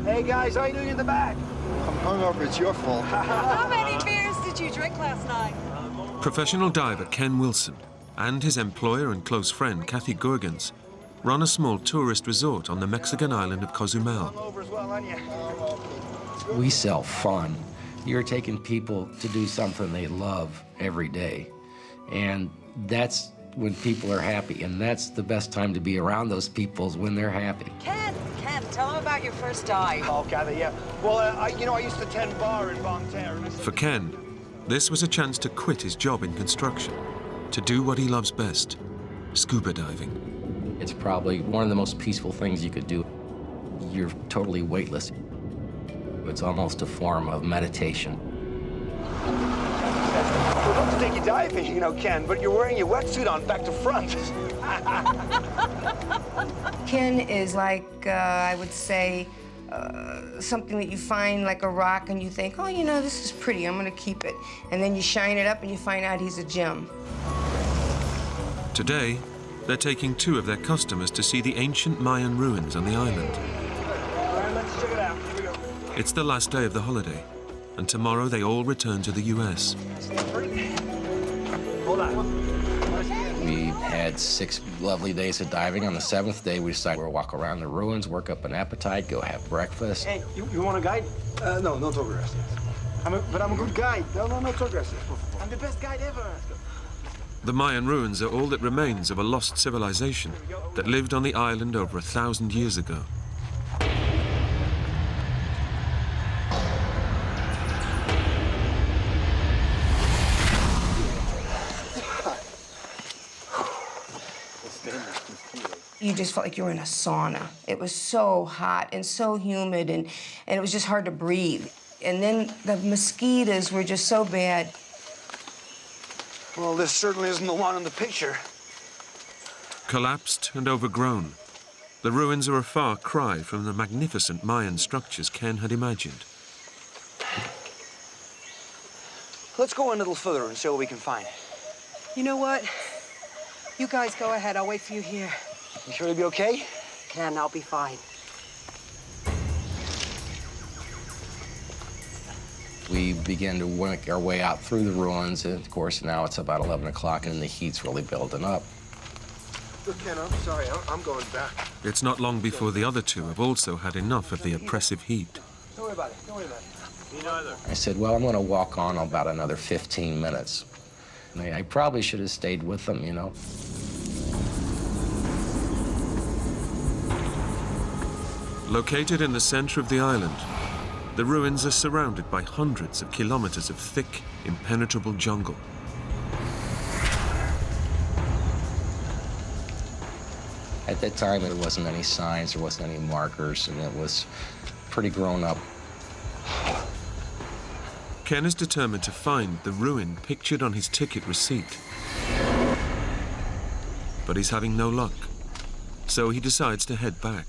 Hey guys, how you doing in the back? I'm hungover, it's your fault. How many beers did you drink last night? Professional diver Ken Wilson and his employer and close friend Kathy Gurgens run a small tourist resort on the Mexican island of Cozumel. We sell fun. You're taking people to do something they love every day. And that's when people are happy. And that's the best time to be around those people is when they're happy. Ken, tell them about your first dive. Oh, Kathy, yeah. Well, I used to tend bar in Volcano. For Ken, this was a chance to quit his job in construction, to do what he loves best, scuba diving. It's probably one of the most peaceful things you could do. You're totally weightless. It's almost a form of meditation. We'd love to take you diving, Ken, but you're wearing your wetsuit on back to front. Ken is like, I would say, something that you find like a rock and you think, oh, this is pretty, I'm gonna keep it. And then you shine it up and you find out he's a gem. Today, they're taking 2 of their customers to see the ancient Mayan ruins on the island. All right, let's check it out. Here we go. It's the last day of the holiday, and tomorrow they all return to the US. Hold on. We had 6 lovely days of diving. On the 7th day, we decided we'll walk around the ruins, work up an appetite, go have breakfast. Hey, you want a guide? No, no talk gracias. But I'm a good guide. No talk gracias. I'm the best guide ever. The Mayan ruins are all that remains of a lost civilization that lived on the island over 1,000 years ago. You just felt like you were in a sauna. It was so hot and so humid, and it was just hard to breathe. And then the mosquitoes were just so bad. Well, this certainly isn't the one in the picture. Collapsed and overgrown, the ruins are a far cry from the magnificent Mayan structures Ken had imagined. Let's go a little further and see what we can find. You know what? You guys go ahead. I'll wait for you here. You sure you'll be okay? Ken, I'll be fine. We began to work our way out through the ruins, and of course now it's about 11 o'clock and the heat's really building up. Look, Ken, I'm sorry, I'm going back. It's not long before the other 2 have also had enough of the oppressive heat. Don't worry about it. Don't worry about it. Me neither. I said, well, I'm going to walk on about another 15 minutes. And I probably should have stayed with them, Located in the center of the island, the ruins are surrounded by hundreds of kilometers of thick, impenetrable jungle. At that time, there wasn't any signs, there wasn't any markers, and it was pretty grown up. Ken is determined to find the ruin pictured on his ticket receipt. But he's having no luck, so he decides to head back.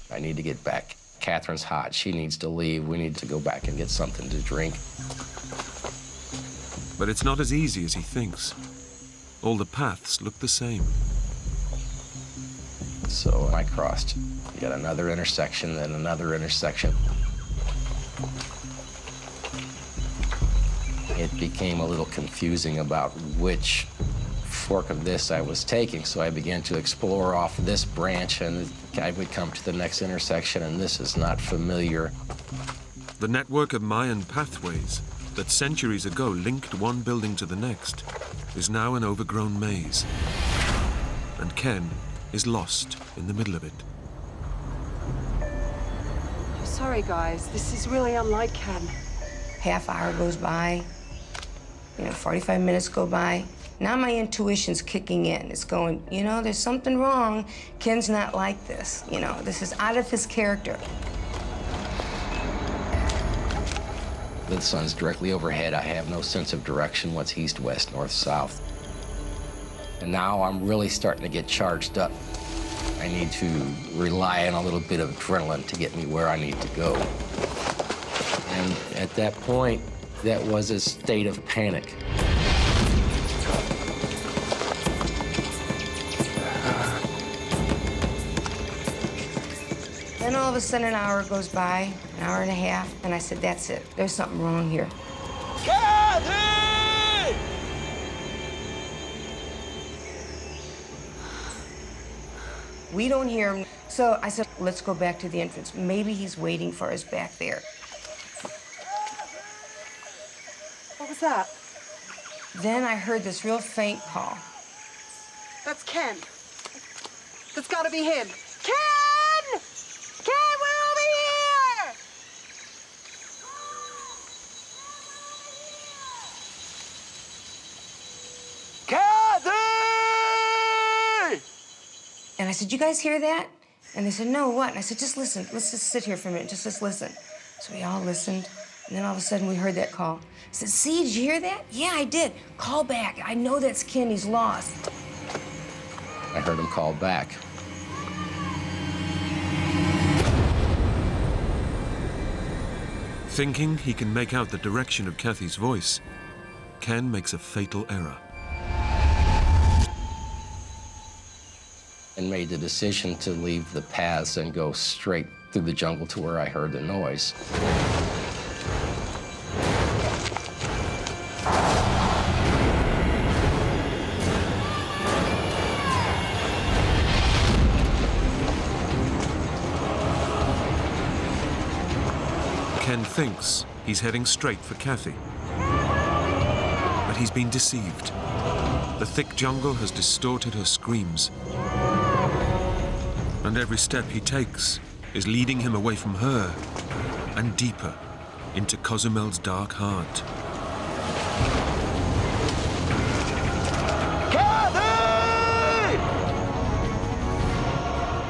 I need to get back. Catherine's hot. She needs to leave. We need to go back and get something to drink. But it's not as easy as he thinks. All the paths look the same. So I crossed yet another intersection, then another intersection. It became a little confusing about which fork of this I was taking, so I began to explore off this branch, and I would come to the next intersection, and this is not familiar. The network of Mayan pathways that centuries ago linked one building to the next is now an overgrown maze. And Ken is lost in the middle of it. I'm sorry, guys. This is really unlike Ken. Half hour goes by, 45 minutes go by. Now my intuition's kicking in. It's going, there's something wrong. Ken's not like this. This is out of his character. The sun's directly overhead. I have no sense of direction, what's east, west, north, south. And now I'm really starting to get charged up. I need to rely on a little bit of adrenaline to get me where I need to go. And at that point, that was a state of panic. Then all of a sudden, an hour goes by, an hour and a half, and I said, that's it. There's something wrong here. Kathy! We don't hear him. So I said, let's go back to the entrance. Maybe he's waiting for us back there. What was that? Then I heard this real faint call. That's Ken. That's gotta be him. Ken! Ken, we're over here! Kathy! And I said, you guys hear that? And they said, no, what? And I said, just listen. Let's just sit here for a minute. Just listen. So we all listened. And then all of a sudden, we heard that call. I said, see, did you hear that? Yeah, I did. Call back. I know that's Ken. He's lost. I heard him call back. Thinking he can make out the direction of Kathy's voice, Ken makes a fatal error. And made the decision to leave the paths and go straight through the jungle to where I heard the noise. Ken thinks he's heading straight for Kathy. But he's been deceived. The thick jungle has distorted her screams. And every step he takes is leading him away from her and deeper into Cozumel's dark heart. Kathy!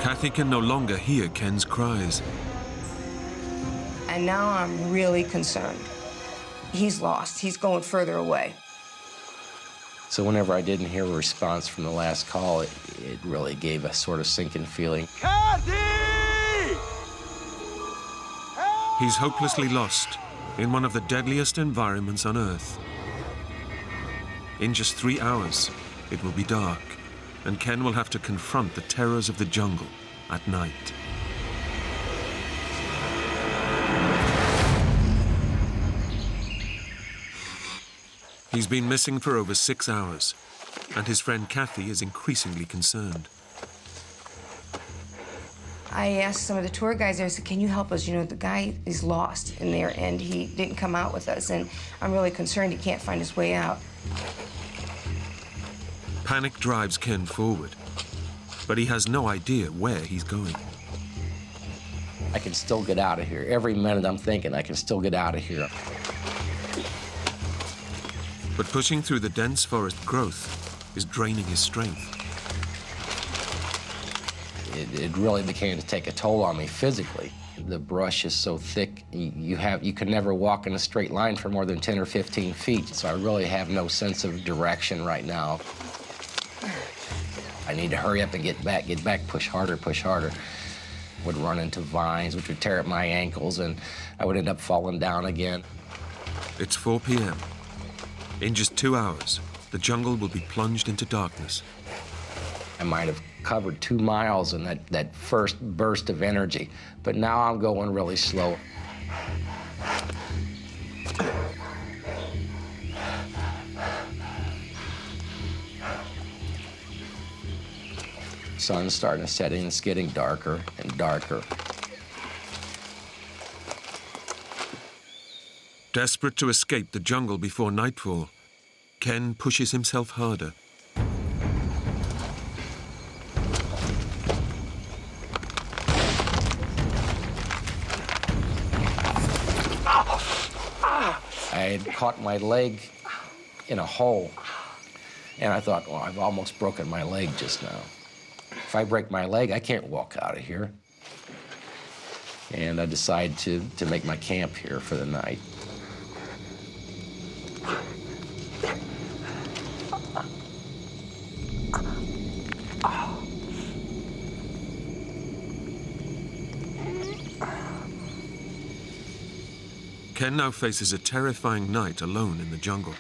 Kathy can no longer hear Ken's cries. And now I'm really concerned. He's lost. He's going further away. So whenever I didn't hear a response from the last call, it really gave a sort of sinking feeling. Kathy! He's hopelessly lost in one of the deadliest environments on Earth. In just 3 hours, it will be dark, and Ken will have to confront the terrors of the jungle at night. He's been missing for over 6 hours, and his friend Kathy is increasingly concerned. I asked some of the tour guys there, I said, can you help us? The guy is lost in there, and he didn't come out with us, and I'm really concerned he can't find his way out. Panic drives Ken forward, but he has no idea where he's going. I can still get out of here. Every minute I'm thinking I can still get out of here. But pushing through the dense forest growth is draining his strength. It really began to take a toll on me physically. The brush is so thick, you can never walk in a straight line for more than 10 or 15 feet. So I really have no sense of direction right now. I need to hurry up and get back, push harder, push harder. Would run into vines, which would tear up my ankles, and I would end up falling down again. It's 4 p.m. In just 2 hours, the the jungle will be plunged into darkness. I might have covered 2 miles in that first burst of energy, but now I'm going really slow. Sun's starting to set in, it's getting darker and darker. Desperate to escape the jungle before nightfall, Ken pushes himself harder. I had caught my leg in a hole, and I thought, well, I've almost broken my leg just now. If I break my leg, I can't walk out of here. And I decided to make my camp here for the night. Ken now faces a terrifying night alone in the jungle.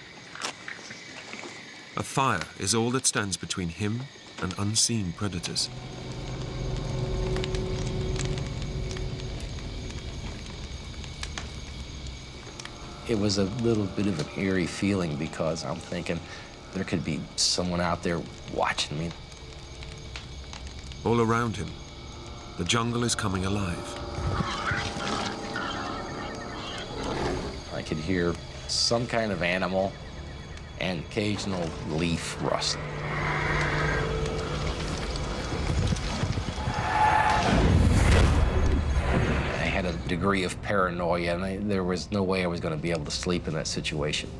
A fire is all that stands between him and unseen predators. It was a little bit of an eerie feeling because I'm thinking there could be someone out there watching me. All around him, the jungle is coming alive. I could hear some kind of animal and occasional leaf rustling. I had a degree of paranoia, and there was no way I was going to be able to sleep in that situation.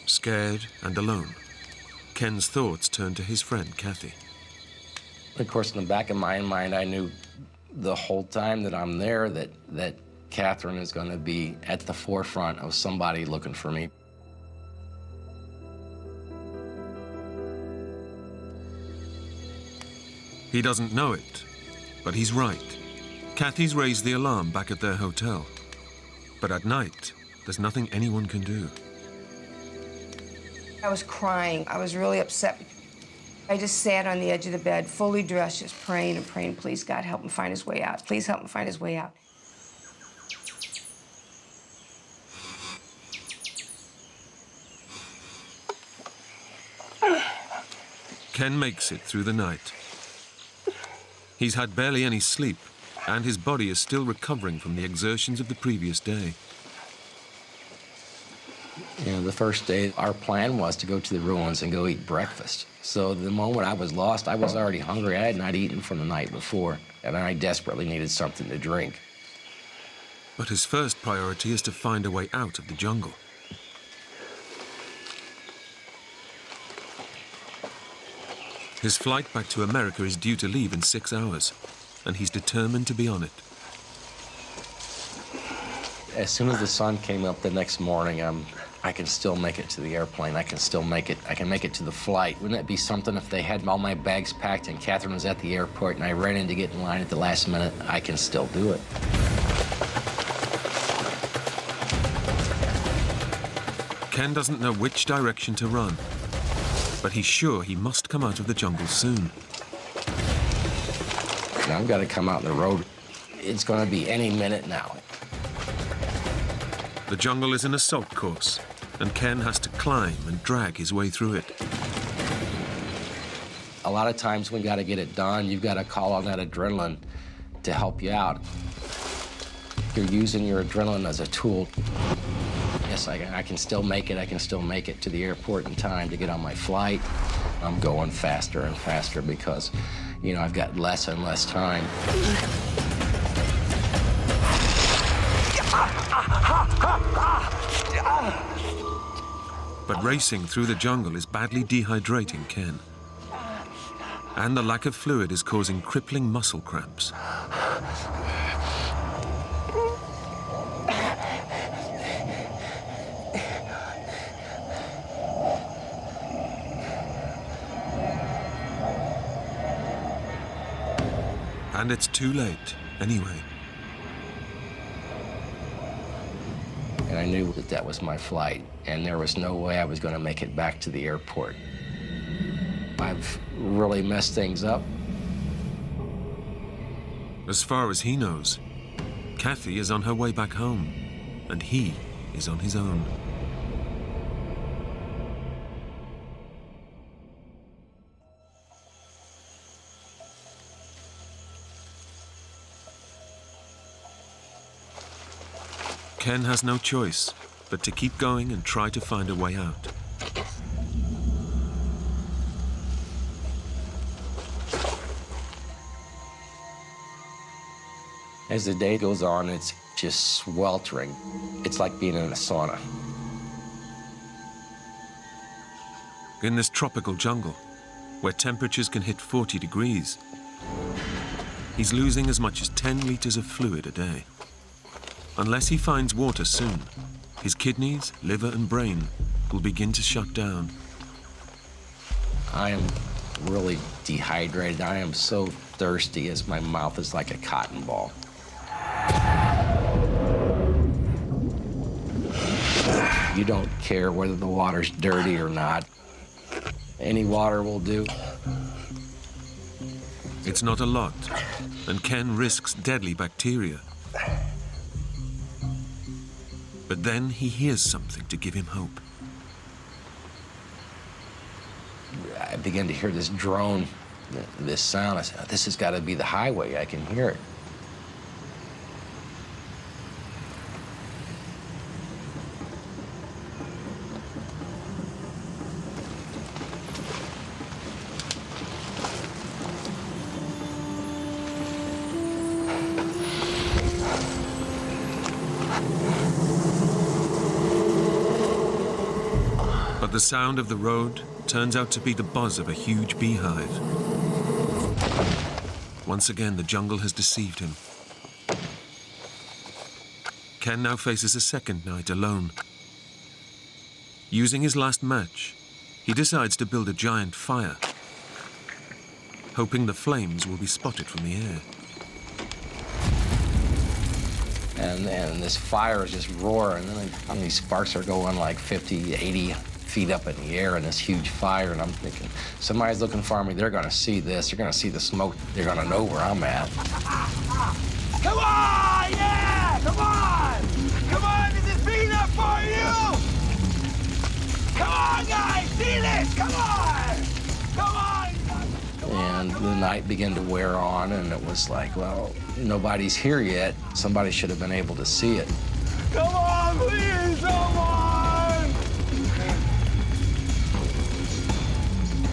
Scared and alone, Ken's thoughts turned to his friend, Kathy. Of course, in the back of my mind, I knew the whole time that I'm there that Catherine is going to be at the forefront of somebody looking for me. He doesn't know it, but he's right. Kathy's raised the alarm back at their hotel. But at night, there's nothing anyone can do. I was crying. I was really upset. I just sat on the edge of the bed, fully dressed, just praying and praying, please, God, help him find his way out. Please help him find his way out. Ken makes it through the night. He's had barely any sleep, and his body is still recovering from the exertions of the previous day. You know, the first day, our plan was to go to the ruins and go eat breakfast. So the moment I was lost, I was already hungry. I had not eaten from the night before, and I desperately needed something to drink. But his first priority is to find a way out of the jungle. His flight back to America is due to leave in 6 hours, and he's determined to be on it. As soon as the sun came up the next morning, I can still make it to the airplane. I can still make it. I can make it to the flight. Wouldn't that be something if they had all my bags packed and Catherine was at the airport and I ran in to get in line at the last minute? I can still do it. Ken doesn't know which direction to run, but he's sure he must come out of the jungle soon. Now I've got to come out in the road. It's going to be any minute now. The jungle is an assault course, and Ken has to climb and drag his way through it. A lot of times when you got to get it done, you've got to call on that adrenaline to help you out. You're using your adrenaline as a tool. Yes, I can still make it. I can still make it to the airport in time to get on my flight. I'm going faster and faster because, you know, I've got less and less time. But racing through the jungle is badly dehydrating Ken. And the lack of fluid is causing crippling muscle cramps. And it's too late, anyway. And I knew that that was my flight, and there was no way I was going to make it back to the airport. I've really messed things up. As far as he knows, Kathy is on her way back home, and he is on his own. Ken has no choice but to keep going and try to find a way out. As the day goes on, it's just sweltering. It's like being in a sauna. In this tropical jungle, where temperatures can hit 40 degrees, he's losing as much as 10 liters of fluid a day. Unless he finds water soon, his kidneys, liver, and brain will begin to shut down. I am really dehydrated. I am so thirsty as my mouth is like a cotton ball. You don't care whether the water's dirty or not. Any water will do. It's not a lot, and Ken risks deadly bacteria. But then he hears something to give him hope. I begin to hear this drone, this sound. I said, this has got to be the highway. I can hear it. But the sound of the road turns out to be the buzz of a huge beehive. Once again, the jungle has deceived him. Ken now faces a second night alone. Using his last match, he decides to build a giant fire, hoping the flames will be spotted from the air. And this fire is just roaring, and these sparks are going like 50, 80 feet up in the air in this huge fire, and I'm thinking, somebody's looking for me. They're gonna see this. They're gonna see the smoke. They're gonna know where I'm at. Come on, yeah! Come on! Come on, this is big enough for you! Come on, guys! See this! Come on! Come on! And the night began to wear on, and it was like, well, nobody's here yet. Somebody should have been able to see it. Come on, please! Come on!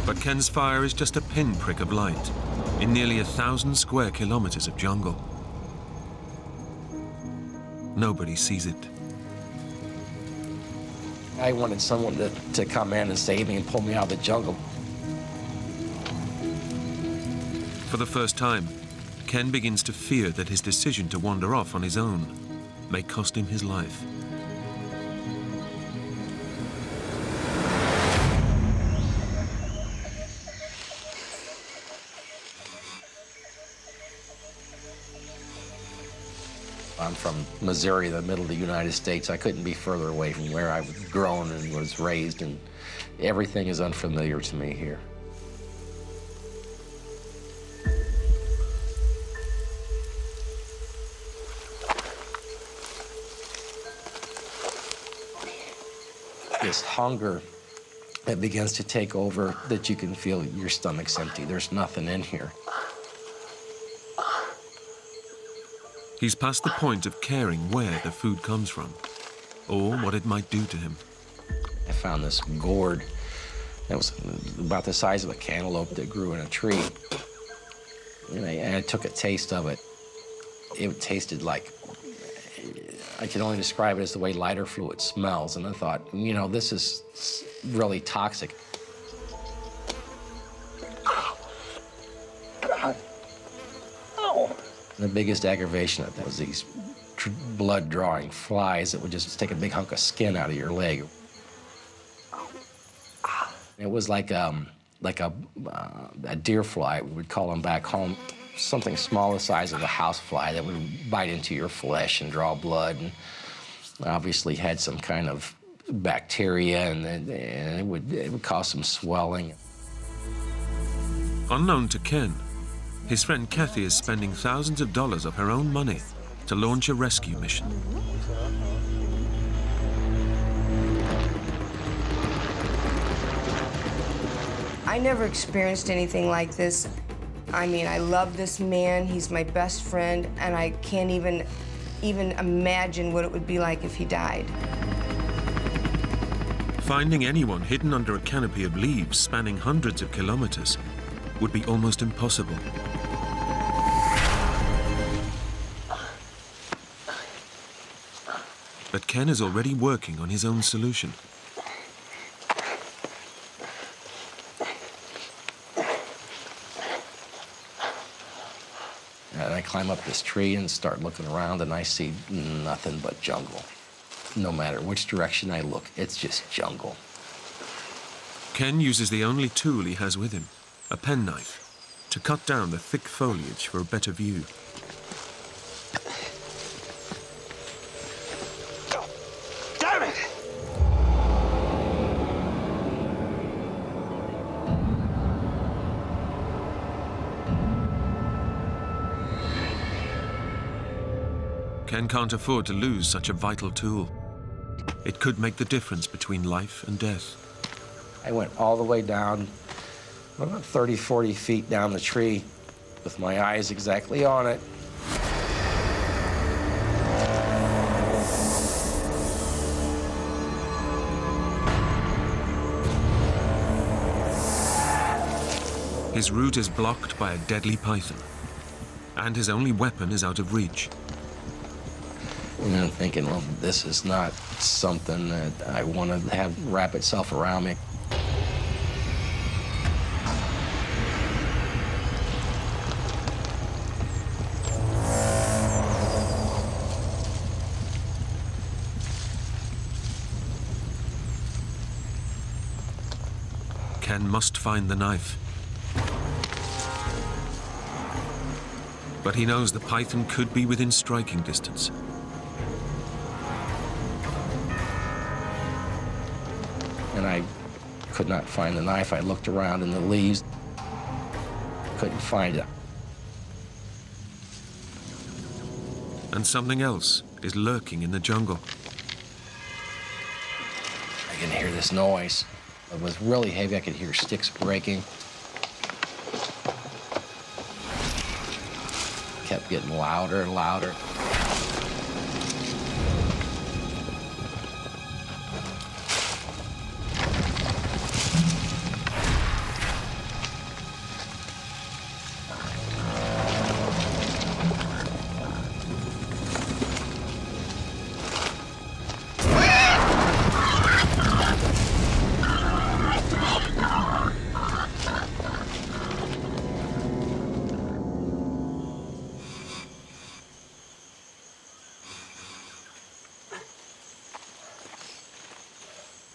But Ken's fire is just a pinprick of light in nearly 1,000 square kilometers of jungle. Nobody sees it. I wanted someone to come in and save me and pull me out of the jungle. For the first time, Ken begins to fear that his decision to wander off on his own may cost him his life. I'm from Missouri, the middle of the United States. I couldn't be further away from where I was grown and was raised, and everything is unfamiliar to me here. This hunger that begins to take over, that you can feel your stomach's empty. There's nothing in here. He's past the point of caring where the food comes from, or what it might do to him. I found this gourd that was about the size of a cantaloupe that grew in a tree. And I took a taste of it. It tasted like, I can only describe it as the way lighter fluid smells. And I thought, you know, this is really toxic. The biggest aggravation of that was these blood-drawing flies that would just take a big hunk of skin out of your leg. It was like a deer fly, we would call them back home. something small the size of a housefly that would bite into your flesh and draw blood, and obviously had some kind of bacteria, and it would cause some swelling. Unknown to Ken, his friend Kathy is spending thousands of dollars of her own money to launch a rescue mission. I never experienced anything like this. I mean, I love this man. He's my best friend, and I can't even imagine what it would be like if he died. Finding anyone hidden under a canopy of leaves spanning hundreds of kilometers would be almost impossible. But Ken is already working on his own solution. And I climb up this tree and start looking around, and I see nothing but jungle. No matter which direction I look, it's just jungle. Ken uses the only tool he has with him, a penknife, to cut down the thick foliage for a better view. Damn it! Ken can't afford to lose such a vital tool. It could make the difference between life and death. I went all the way down, about 30, 40 feet down the tree with my eyes exactly on it. His route is blocked by a deadly python, and his only weapon is out of reach. And I'm thinking, well, this is not something that I want to have wrap itself around me. Ken must find the knife. But he knows the python could be within striking distance. And I could not find the knife. I looked around in the leaves, couldn't find it. And something else is lurking in the jungle. I can hear this noise. It was really heavy. I could hear sticks breaking. Kept getting louder and louder.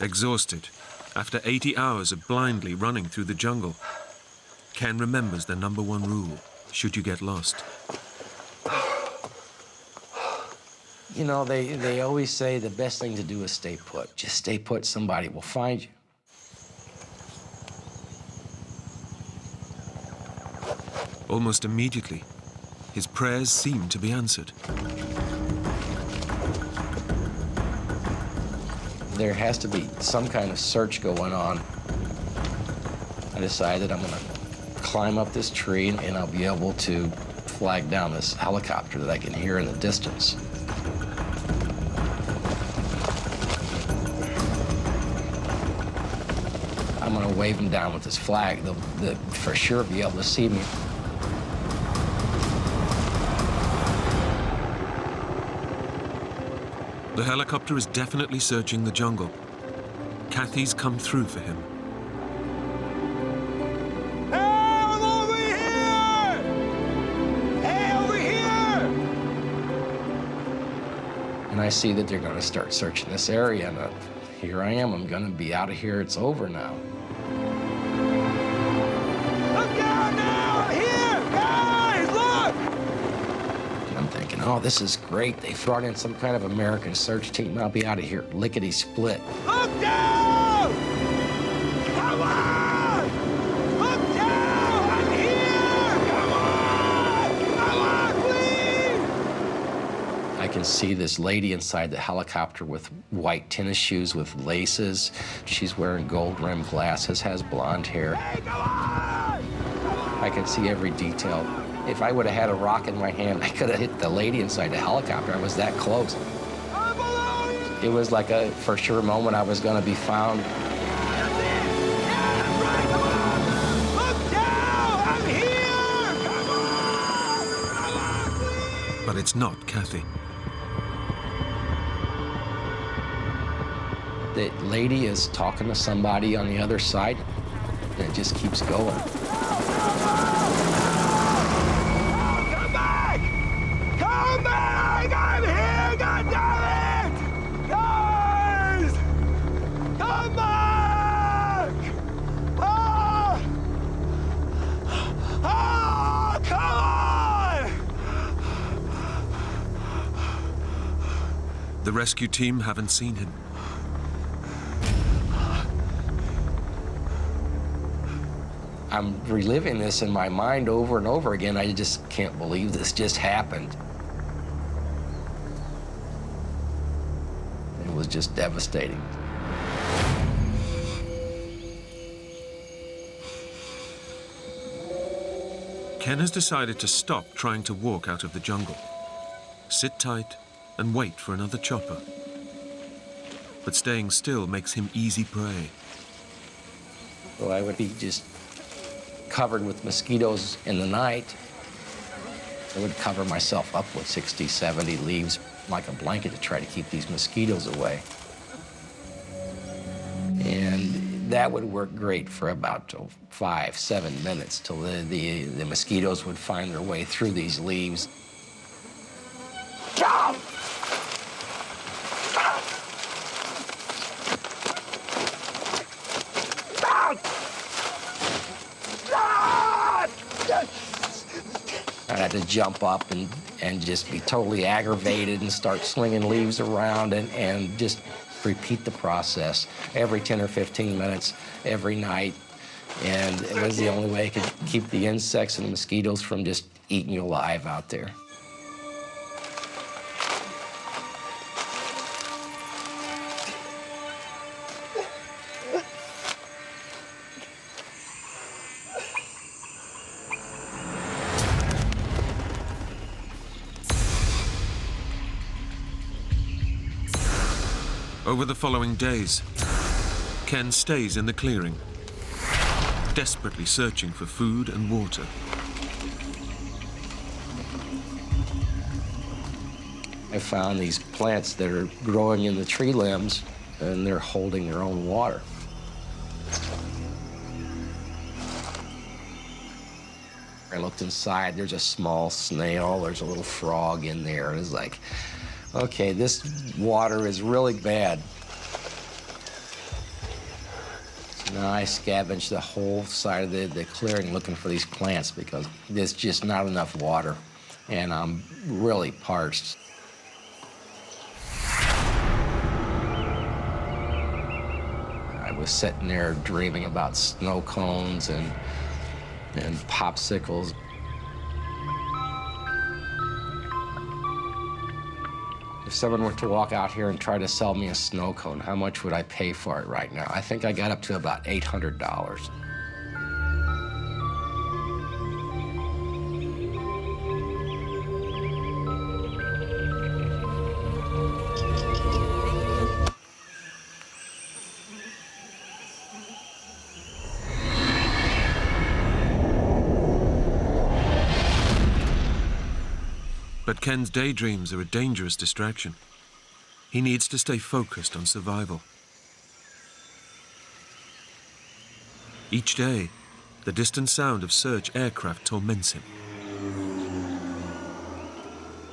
Exhausted, after 80 hours of blindly running through the jungle, Ken remembers the #1 rule, should you get lost. You know, they always say the best thing to do is stay put. Just stay put, somebody will find you. Almost immediately, his prayers seem to be answered. There has to be some kind of search going on. I decided I'm gonna climb up this tree and I'll be able to flag down this helicopter that I can hear in the distance. I'm gonna wave them down with this flag. They'll for sure be able to see me. The helicopter is definitely searching the jungle. Kathy's come through for him. Hey, I'm over here! Hey, over here! And I see that they're gonna start searching this area, and here I am. I'm gonna be out of here. It's over now. Look out now! Here! Guys, look! oh, this is great. They brought in some kind of American search team. I'll be out of here. Lickety-split. Look down! Come on! Look down! I'm here! Come on! Come on, please! I can see this lady inside the helicopter with white tennis shoes with laces. She's wearing gold-rimmed glasses, has blonde hair. Hey, come on! I can see every detail. If I would have had a rock in my hand, I could have hit the lady inside the helicopter. I was that close. It was like a for sure moment I was going to be found. But it's not Kathy. The lady is talking to somebody on the other side, and it just keeps going. Come back! I'm here! God damn it! Guys! Come back! Ah! Ah! Come on! The rescue team haven't seen him. I'm reliving this in my mind over and over again. I just can't believe this just happened. It was just devastating. Ken has decided to stop trying to walk out of the jungle, sit tight and wait for another chopper. But staying still makes him easy prey. Well, I would be just covered with mosquitoes in the night. I would cover myself up with 60, 70 leaves like a blanket to try to keep these mosquitoes away. And that would work great for about 5, 7 minutes till the mosquitoes would find their way through these leaves. Stop! I'd have to jump up and just be totally aggravated and start slinging leaves around and just repeat the process every 10 or 15 minutes, every night. And it was the only way I could keep the insects and the mosquitoes from just eating you alive out there. Over the following days, Ken stays in the clearing, desperately searching for food and water. I found these plants that are growing in the tree limbs, and they're holding their own water. I looked inside, there's a small snail, there's a little frog in there. It was like, okay, this water is really bad. So now I scavenged the whole side of the clearing looking for these plants because there's just not enough water, and I'm really parched. I was sitting there dreaming about snow cones and popsicles. If someone were to walk out here and try to sell me a snow cone, how much would I pay for it right now? I think I got up to about $800. But Ken's daydreams are a dangerous distraction. He needs to stay focused on survival. Each day, the distant sound of search aircraft torments him.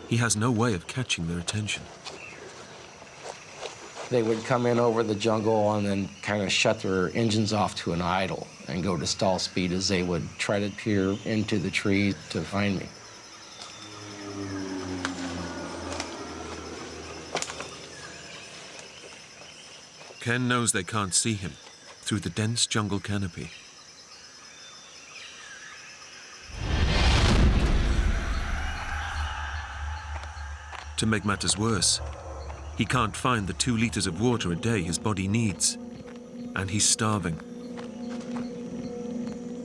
He has no way of catching their attention. They would come in over the jungle and then kind of shut their engines off to an idle and go to stall speed as they would try to peer into the trees to find me. Ken knows they can't see him through the dense jungle canopy. To make matters worse, he can't find the 2 liters of water a day his body needs, and he's starving.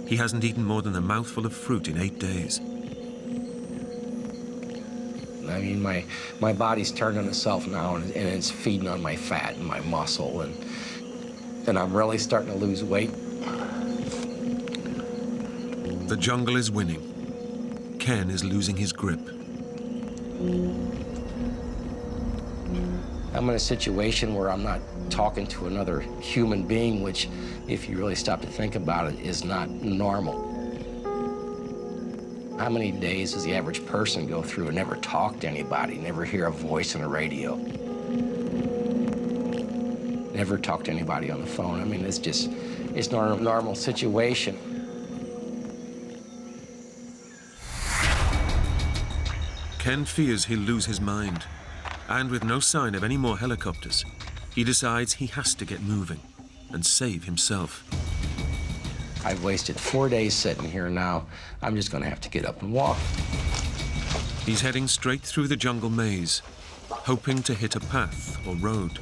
He hasn't eaten more than a mouthful of fruit in 8 days. I mean, my body's turned on itself now, and it's feeding on my fat and my muscle, and I'm really starting to lose weight. The jungle is winning. Ken is losing his grip. I'm in a situation where I'm not talking to another human being, which, if you really stop to think about it, is not normal. How many days does the average person go through and never talk to anybody, never hear a voice on the radio, never talk to anybody on the phone? I mean, it's not a normal situation. Ken fears he'll lose his mind, and with no sign of any more helicopters, he decides he has to get moving and save himself. I've wasted 4 days sitting here now. I'm just gonna have to get up and walk. He's heading straight through the jungle maze, hoping to hit a path or road.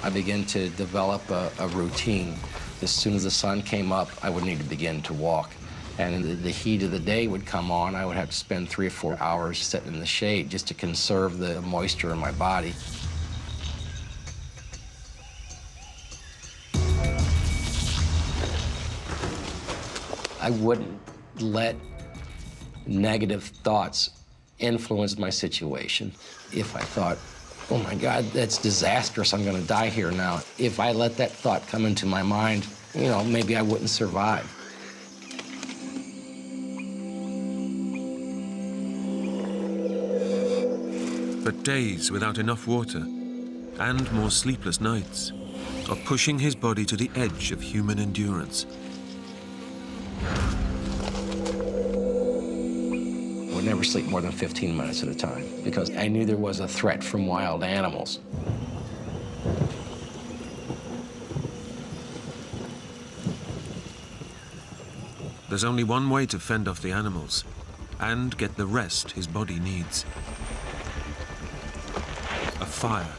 I began to develop a routine. As soon as the sun came up, I would need to begin to walk. And the heat of the day would come on. I would have to spend 3 or 4 hours sitting in the shade just to conserve the moisture in my body. I wouldn't let negative thoughts influence my situation. If I thought, oh my God, that's disastrous, I'm gonna die here now. If I let that thought come into my mind, you know, maybe I wouldn't survive. But days without enough water and more sleepless nights are pushing his body to the edge of human endurance. I would never sleep more than 15 minutes at a time because I knew there was a threat from wild animals. There's only one way to fend off the animals and get the rest his body needs. A fire.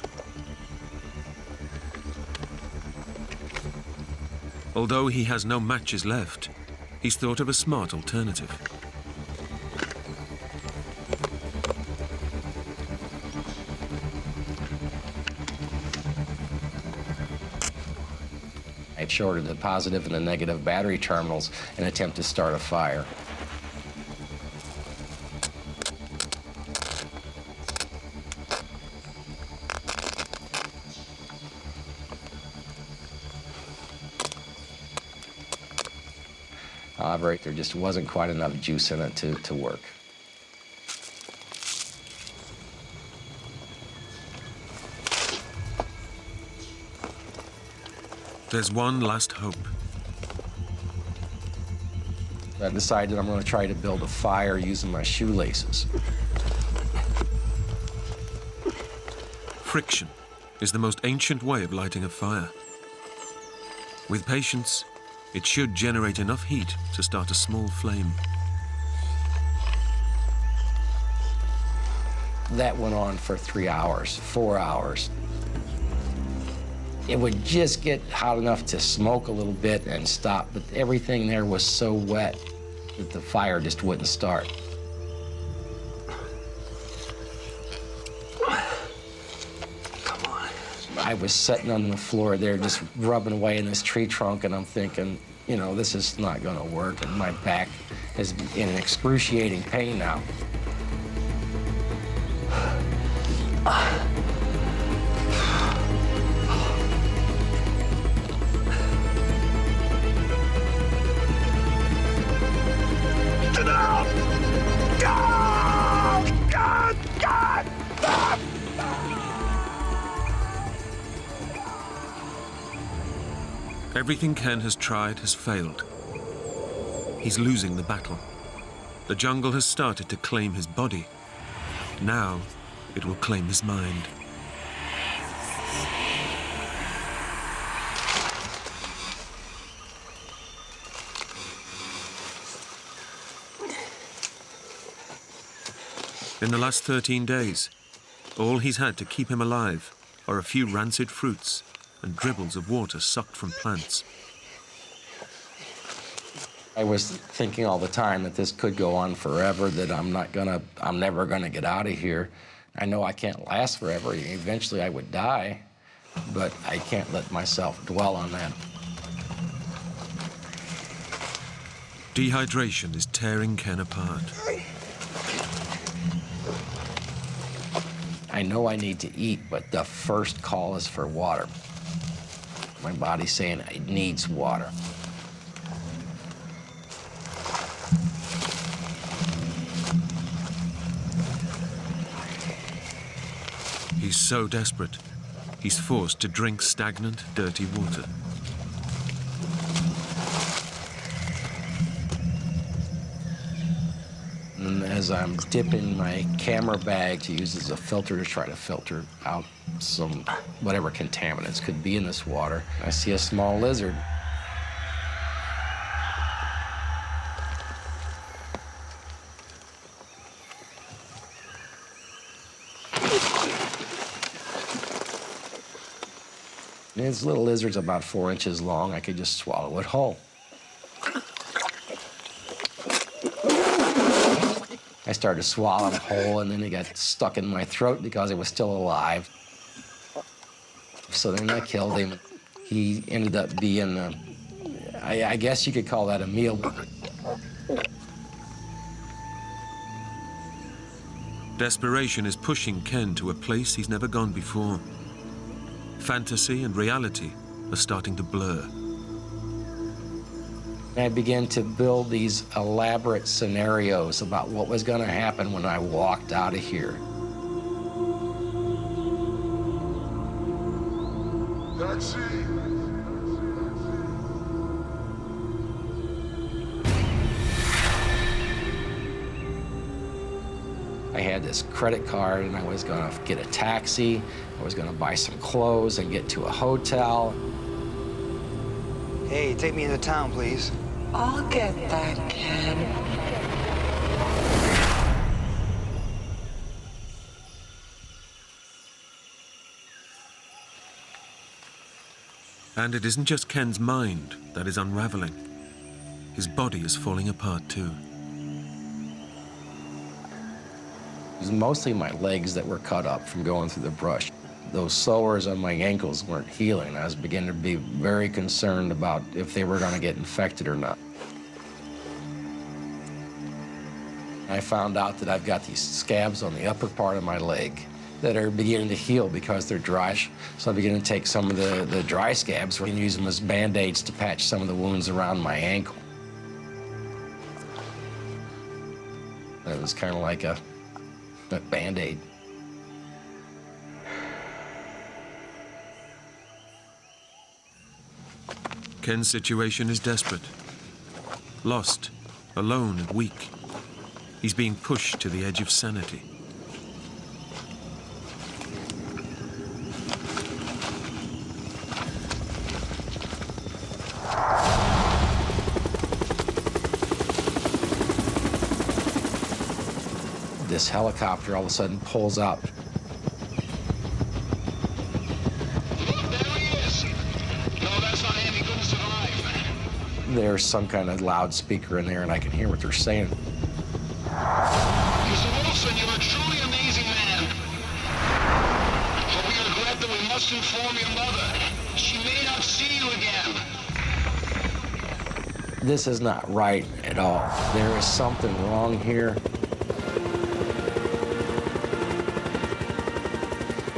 Although he has no matches left, he's thought of a smart alternative. I shorted the positive and the negative battery terminals in an attempt to start a fire. However, there just wasn't quite enough juice in it to work. There's one last hope. I decided I'm going to try to build a fire using my shoelaces. Friction is the most ancient way of lighting a fire. With patience, it should generate enough heat to start a small flame. That went on for 3 hours, 4 hours. It would just get hot enough to smoke a little bit and stop, but everything there was so wet that the fire just wouldn't start. Come on. I was sitting on the floor there just rubbing away in this tree trunk, and I'm thinking, you know, this is not gonna work, and my back is in excruciating pain now. Get out! God! God! God! Everything Ken has tried has failed. He's losing the battle. The jungle has started to claim his body, Now, it will claim his mind. In the last 13 days, all he's had to keep him alive are a few rancid fruits and dribbles of water sucked from plants. I was thinking all the time that this could go on forever, that I'm never gonna get out of here. I know I can't last forever. Eventually I would die, but I can't let myself dwell on that. Dehydration is tearing Ken apart. I know I need to eat, but the first call is for water. My body's saying it needs water. He's so desperate, he's forced to drink stagnant, dirty water. And as I'm dipping my camera bag to use as a filter to try to filter out some whatever contaminants could be in this water, I see a small lizard. And this little lizard's about 4 inches long. I could just swallow it whole. I started to swallow him whole, and then he got stuck in my throat because he was still alive. So then I killed him. He ended up being, I guess you could call that a meal. Desperation is pushing Ken to a place he's never gone before. Fantasy and reality are starting to blur. I began to build these elaborate scenarios about what was going to happen when I walked out of here. Taxi! I had this credit card, and I was going to get a taxi. I was going to buy some clothes and get to a hotel. Hey, take me into town, please. I'll get that, Ken. And it isn't just Ken's mind that is unraveling. His body is falling apart too. It was mostly my legs that were cut up from going through the brush. Those sores on my ankles weren't healing. I was beginning to be very concerned about if they were going to get infected or not. I found out that I've got these scabs on the upper part of my leg that are beginning to heal because they're dry. So I began to take some of the dry scabs and use them as Band-Aids to patch some of the wounds around my ankle. It was kind of like a Band-Aid. Ken's situation is desperate. Lost, alone and weak. He's being pushed to the edge of sanity. This helicopter all of a sudden pulls up. There's some kind of loudspeaker in there, and I can hear what they're saying. Mr. Wilson, you're a truly amazing man. But we regret that we must inform your mother. She may not see you again. This is not right at all. There is something wrong here.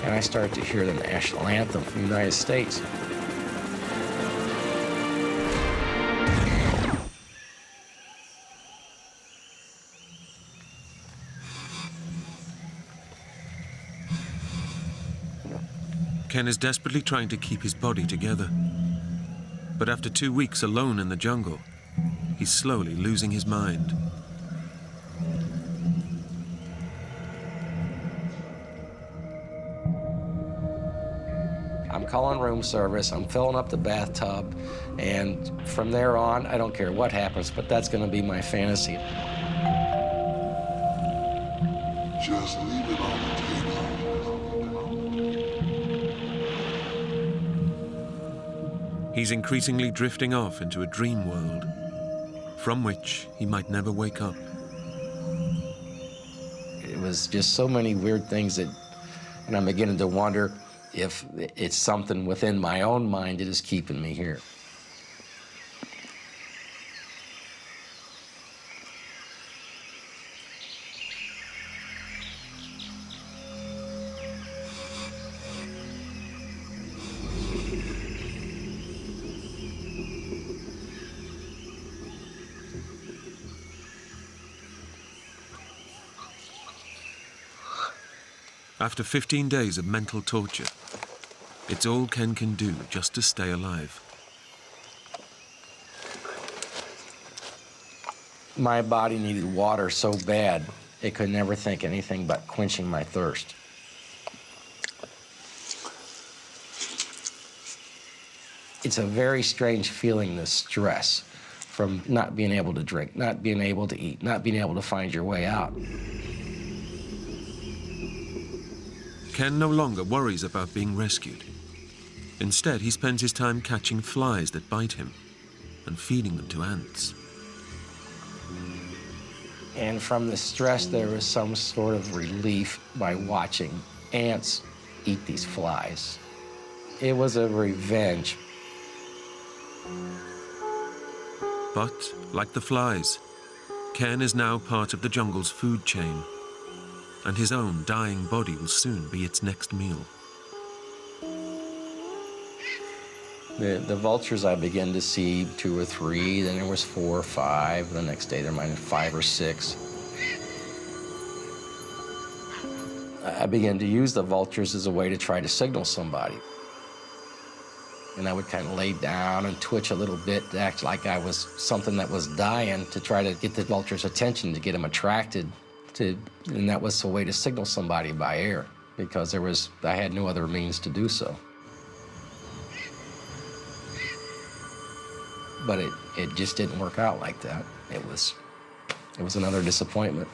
And I start to hear the national anthem from the United States. Ken is desperately trying to keep his body together. But after 2 weeks alone in the jungle, he's slowly losing his mind. calling room service, I'm filling up the bathtub, and from there on, I don't care what happens, but that's gonna be my fantasy. Just leave it on the table. He's increasingly drifting off into a dream world, from which he might never wake up. It was just so many weird things that, and I'm beginning to wonder if it's something within my own mind that is keeping me here. After 15 days of mental torture, it's all Ken can do just to stay alive. My body needed water so bad, it could never think anything but quenching my thirst. It's a very strange feeling, this stress from not being able to drink, not being able to eat, not being able to find your way out. Ken no longer worries about being rescued. Instead, he spends his time catching flies that bite him and feeding them to ants. And from the stress, there was some sort of relief by watching ants eat these flies. It was a revenge. But, like the flies, Ken is now part of the jungle's food chain, and his own dying body will soon be its next meal. The vultures, I began to see 2 or 3, then there was 4 or 5, the next day there might have been 5 or 6. I began to use the vultures as a way to try to signal somebody. And I would kind of lay down and twitch a little bit to act like I was something that was dying to try to get the vulture's attention, to get them attracted to, and that was a way to signal somebody by air, because I had no other means to do so. But it just didn't work out like that. It was another disappointment.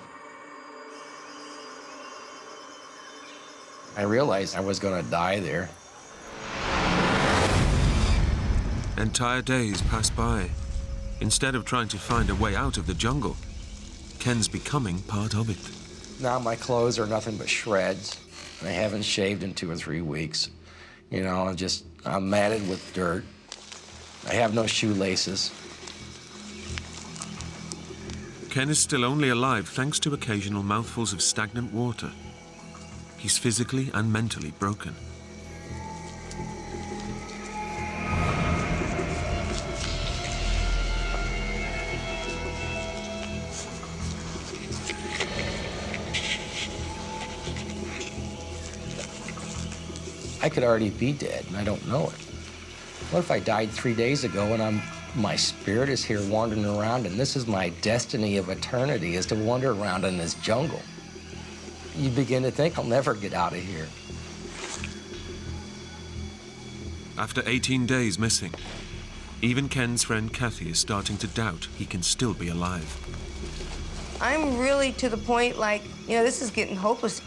I realized I was gonna die there. Entire days pass by. Instead of trying to find a way out of the jungle, Ken's becoming part of it. Now my clothes are nothing but shreds. I haven't shaved in 2 or 3 weeks. You know, I'm matted with dirt. I have no shoelaces. Ken is still only alive thanks to occasional mouthfuls of stagnant water. He's physically and mentally broken. I could already be dead, and I don't know it. What if I died 3 days ago and my spirit is here wandering around, and this is my destiny of eternity, is to wander around in this jungle? You begin to think, I'll never get out of here. After 18 days missing, even Ken's friend Kathy is starting to doubt he can still be alive. I'm really to the point, like, this is getting hopeless.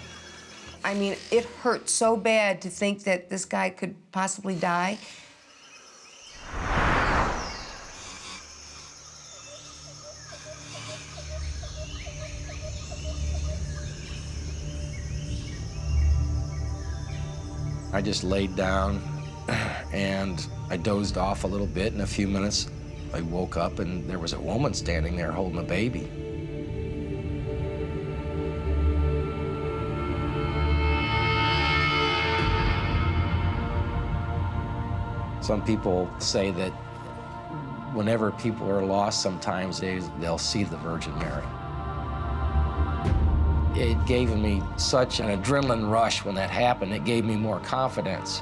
I mean, it hurts so bad to think that this guy could possibly die. I just laid down and I dozed off a little bit. In a few minutes, I woke up and there was a woman standing there holding a baby. Some people say that whenever people are lost, sometimes they'll see the Virgin Mary. It gave me such an adrenaline rush when that happened. It gave me more confidence.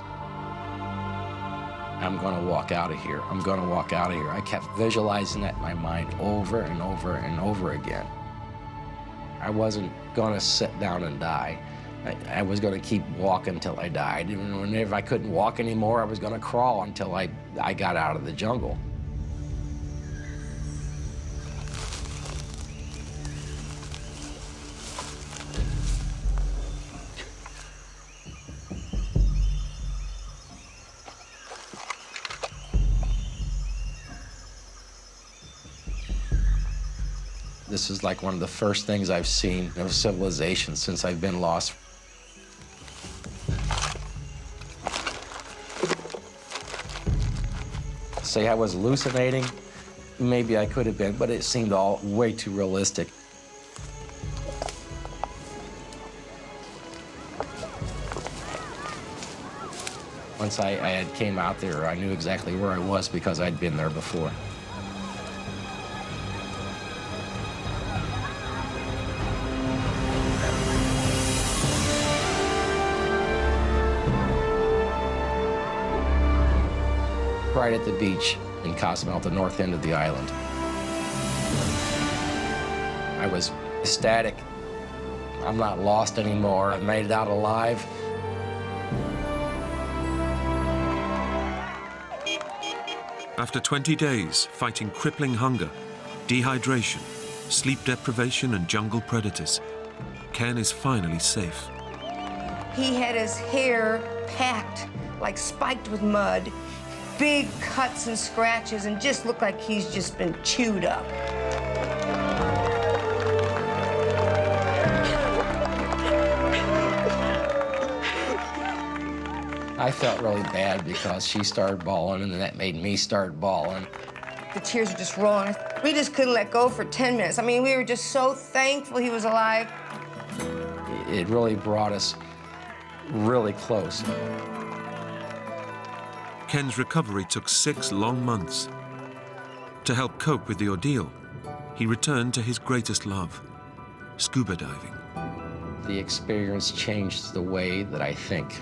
I'm gonna walk out of here. I'm gonna walk out of here. I kept visualizing that in my mind over and over and over again. I wasn't gonna sit down and die. I was going to keep walking until I died. And whenever I couldn't walk anymore, I was going to crawl until I got out of the jungle. This is like one of the first things I've seen of civilization since I've been lost. Say I was hallucinating, maybe I could have been, but it seemed all way too realistic. Once I had came out there, I knew exactly where I was because I'd been there before. Right at the beach in Cozumel, at the north end of the island. I was ecstatic. I'm not lost anymore. I made it out alive. After 20 days fighting crippling hunger, dehydration, sleep deprivation, and jungle predators, Ken is finally safe. He had his hair packed, like spiked with mud, big cuts and scratches, and just looked like he's just been chewed up. I felt really bad because she started bawling, and that made me start bawling. The tears were just rolling. We just couldn't let go for 10 minutes. I mean, we were just so thankful he was alive. It really brought us really close. Ken's recovery took 6 long months. To help cope with the ordeal, he returned to his greatest love, scuba diving. The experience changed the way that I think.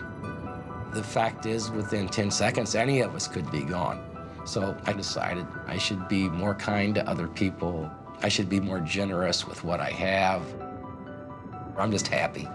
The fact is, within 10 seconds, any of us could be gone. So I decided I should be more kind to other people. I should be more generous with what I have. I'm just happy.